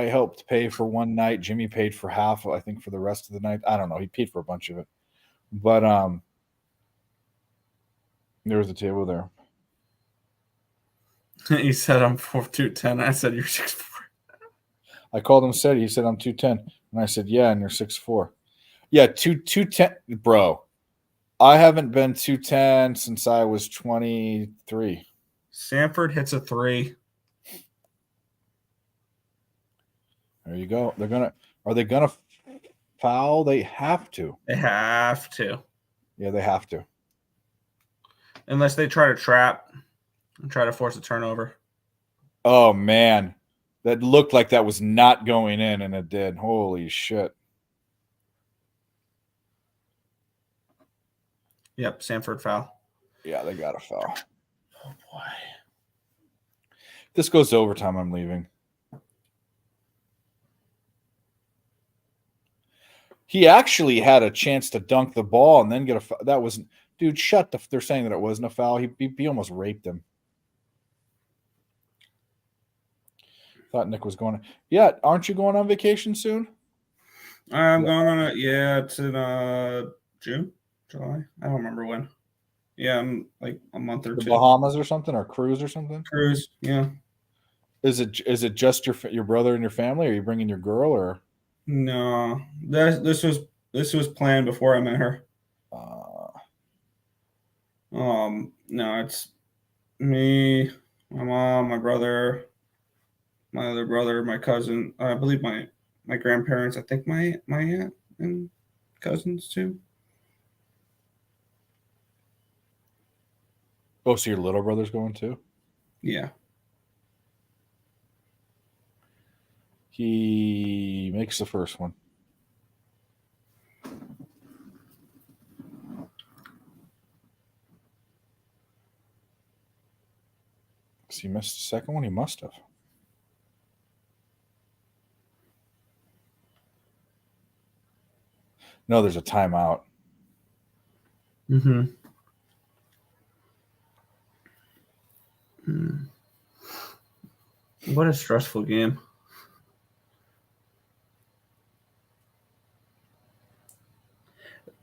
helped pay for one night. Jimmy paid for half, I think, for the rest of the night. I don't know. He paid for a bunch of it, but there was a table there. He said I'm 4'2", I said you're 6'4". I called him, said he said I'm 210, and I said yeah, and you're 6'4". Yeah, 210, bro. I haven't been 210 since I was 23. Sanford hits a 3. There you go. Are they gonna foul? They have to. They have to. Yeah, they have to. Unless they try to trap and try to force a turnover. Oh man. That looked like that was not going in, and it did. Holy shit. Yep, Sanford foul. Yeah, they got a foul. Oh boy. This goes to overtime. I'm leaving. He actually had a chance to dunk the ball and then get a foul. That wasn't, dude. They're saying that it wasn't a foul. He almost raped him. Thought Nick was going. Yeah, aren't you going on vacation soon? I'm going on it. Yeah, it's in June, July. I don't remember when. Yeah, I'm like a month or The two. Bahamas or something, or cruise or something. Cruise. Yeah. Is it just your brother and your family? Or are you bringing your girl or? No, this was planned before I met her. No, it's me, my mom, my brother, my other brother, my cousin. I believe my grandparents. I think my aunt and cousins too. Oh, so your little brother's going too? Yeah. He makes the first one. Because he missed the second one? He must have. No, there's a timeout. Mm-hmm. What a stressful game.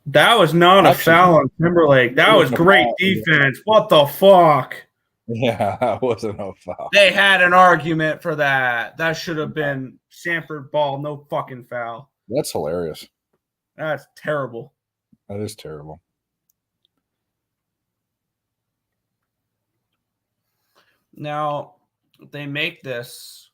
That was not a foul on Timberlake. That was great defense. What the fuck? Yeah, that wasn't a foul. They had an argument for that. That should have been Sanford ball, no fucking foul. That's hilarious. That's terrible. That is terrible. Now, they make this.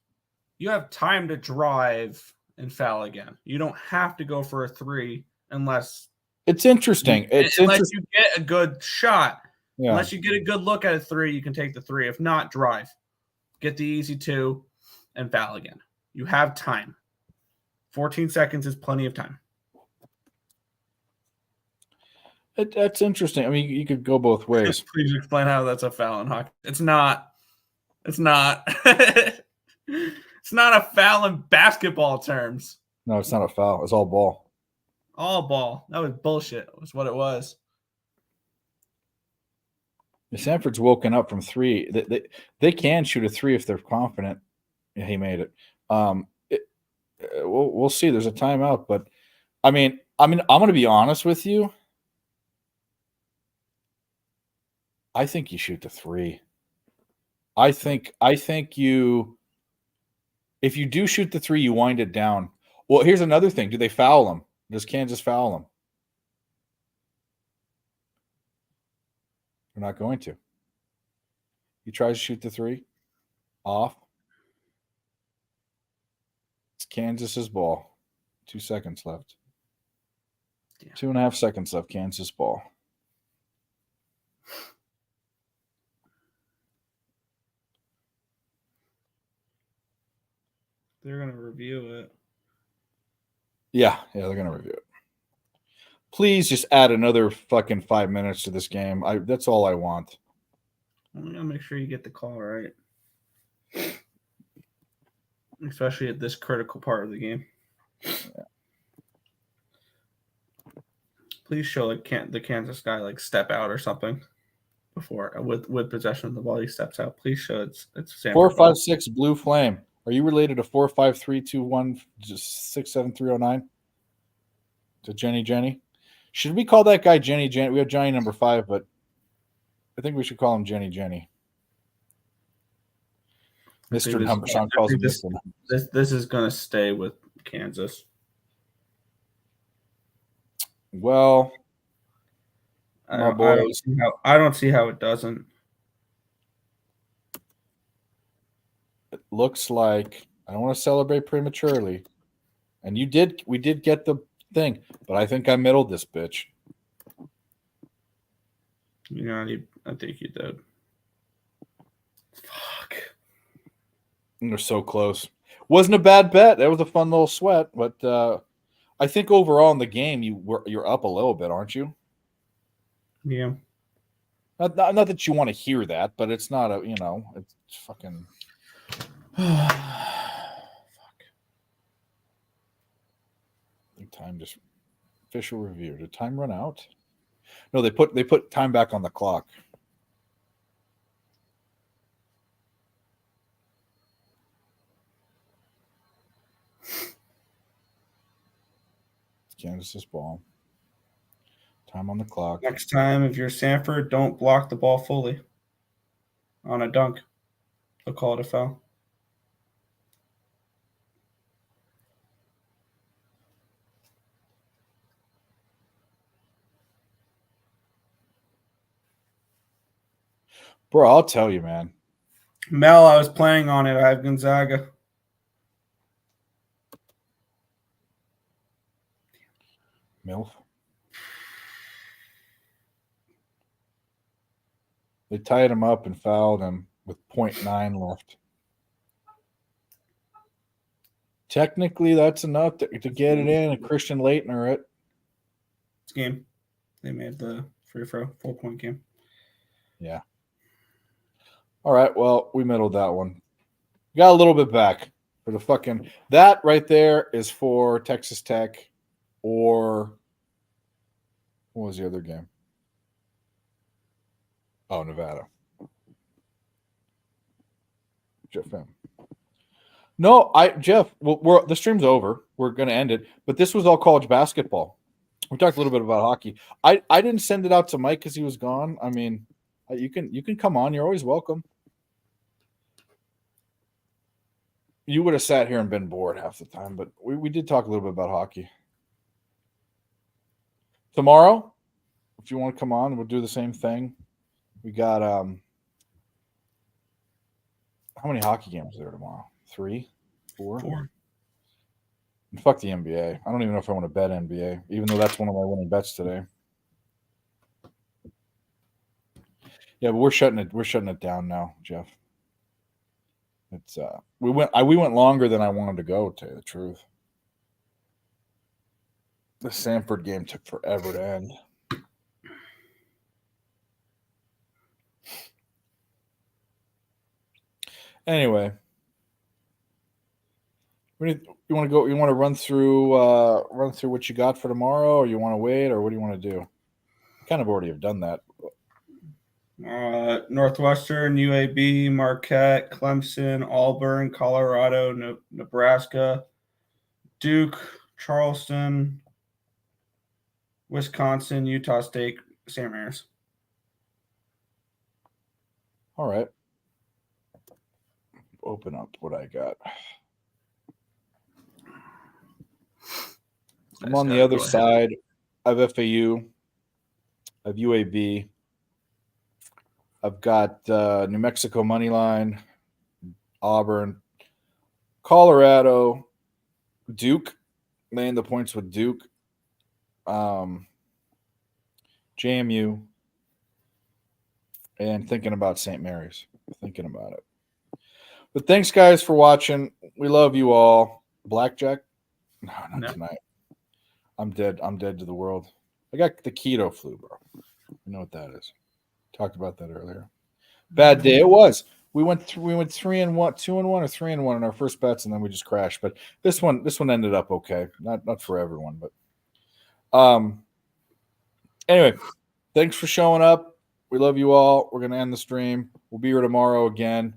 You have time to drive and foul again. You don't have to go for a 3 unless it's interesting. Unless you get a good shot. Yeah. Unless you get a good look at a 3, you can take the 3. If not, drive. Get the easy 2 and foul again. You have time. 14 seconds is plenty of time. That's interesting. I mean, you could go both ways. Please explain how that's a foul in hockey. It's not. It's not. It's not a foul in basketball terms. No, it's not a foul. It's all ball. All ball. That was bullshit. Was what it was. Sanford's woken up from 3. They can shoot a 3 if they're confident. Yeah, he made it. We'll see. There's a timeout, but I mean, I'm going to be honest with you. I think you shoot the 3. I think you, if you do shoot the 3, you wind it down. Well, here's another thing. Do they foul him? Does Kansas foul him? They're not going to. He tries to shoot the 3. Off. It's Kansas's ball. 2 seconds left. Yeah. 2.5 seconds left. Kansas ball. They're going to review it. Yeah, they're going to review it. Please just add another fucking 5 minutes to this game. That's all I want. I'm going to make sure you get the call right. Especially at this critical part of the game. Yeah. Please show the Kansas guy step out or something before with possession of the ball. He steps out. Please show it's Sanford 456 Blue Flame. Are you related to 45321 67309? To Jenny? Should we call that guy Jenny? We have Johnny number 5, but I think we should call him Jenny. Mr. Number. Sean calls him Mr. This is going to stay with Kansas. Well, My I don't see how it doesn't. It looks like I don't want to celebrate prematurely. And we did get the thing, but I think I middled this bitch. You know, I think you did. Fuck. They're so close. Wasn't a bad bet. That was a fun little sweat, but I think overall in the game you're up a little bit, aren't you? Yeah. Not that you want to hear that, but it's not a it's fucking. Fuck. I think time just official review. Did time run out? No, they put time back on the clock. It's Kansas's ball. Time on the clock. Next time, if you're Sanford, don't block the ball fully on a dunk. They'll call it a foul. Bro, I'll tell you, man. Mel, I was playing on it. I have Gonzaga. MILF. They tied him up and fouled him with 0.9 left. Technically, that's enough to get it in. And Christian Leitner it. This game, they made the free throw 4-point game. Yeah. All right. Well, we middled that one. Got a little bit back for the fucking. That right there is for Texas Tech, or what was the other game? Oh, Nevada. Jeff M. No, Jeff. Well, the stream's over. We're going to end it. But this was all college basketball. We talked a little bit about hockey. I didn't send it out to Mike because he was gone. I mean, you can come on. You're always welcome. You would have sat here and been bored half the time, but we did talk a little bit about hockey. Tomorrow, if you want to come on, we'll do the same thing. We got how many hockey games are there tomorrow? 3? 4? 4. And fuck the NBA. I don't even know if I want to bet NBA, even though that's one of my winning bets today. Yeah, but we're shutting it down now, Jeff. It's we went longer than I wanted to go, to tell you the truth. The Sanford game took forever to end. Anyway, you want to go? You want to run through what you got for tomorrow, or you want to wait, or what do you want to do? Kind of already have done that. Northwestern, UAB, Marquette, Clemson, Auburn, Colorado, Nebraska, Duke, Charleston, Wisconsin, Utah State, St. Mary's. All right. Open up what I got. I'm on the other side. I have FAU. I have UAB. I've got New Mexico money line, Auburn, Colorado, Duke, laying the points with Duke, JMU, and thinking about St. Mary's. Thinking about it. But thanks, guys, for watching. We love you all. Blackjack? No, not tonight. I'm dead. I'm dead to the world. I got the keto flu, bro. You know what that is. Talked about that earlier. Bad day. It was. We went 3-1, 2-1, or 3-1 in our first bets, and then we just crashed. But this one ended up okay. Not for everyone, but anyway, thanks for showing up. We love you all. We're gonna end the stream. We'll be here tomorrow again.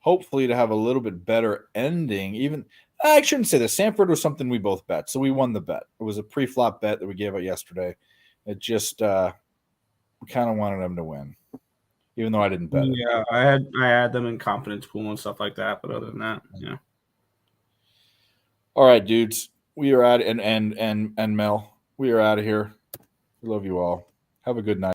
Hopefully to have a little bit better ending. Even I shouldn't say this. Sanford was something we both bet, so we won the bet. It was a pre-flop bet that we gave out yesterday. It just we kind of wanted them to win, even though I didn't bet it. Yeah, I had them in confidence pool and stuff like that, but other than that, yeah. All right, dudes, we are out, and Mel, we are out of here. We love you all. Have a good night.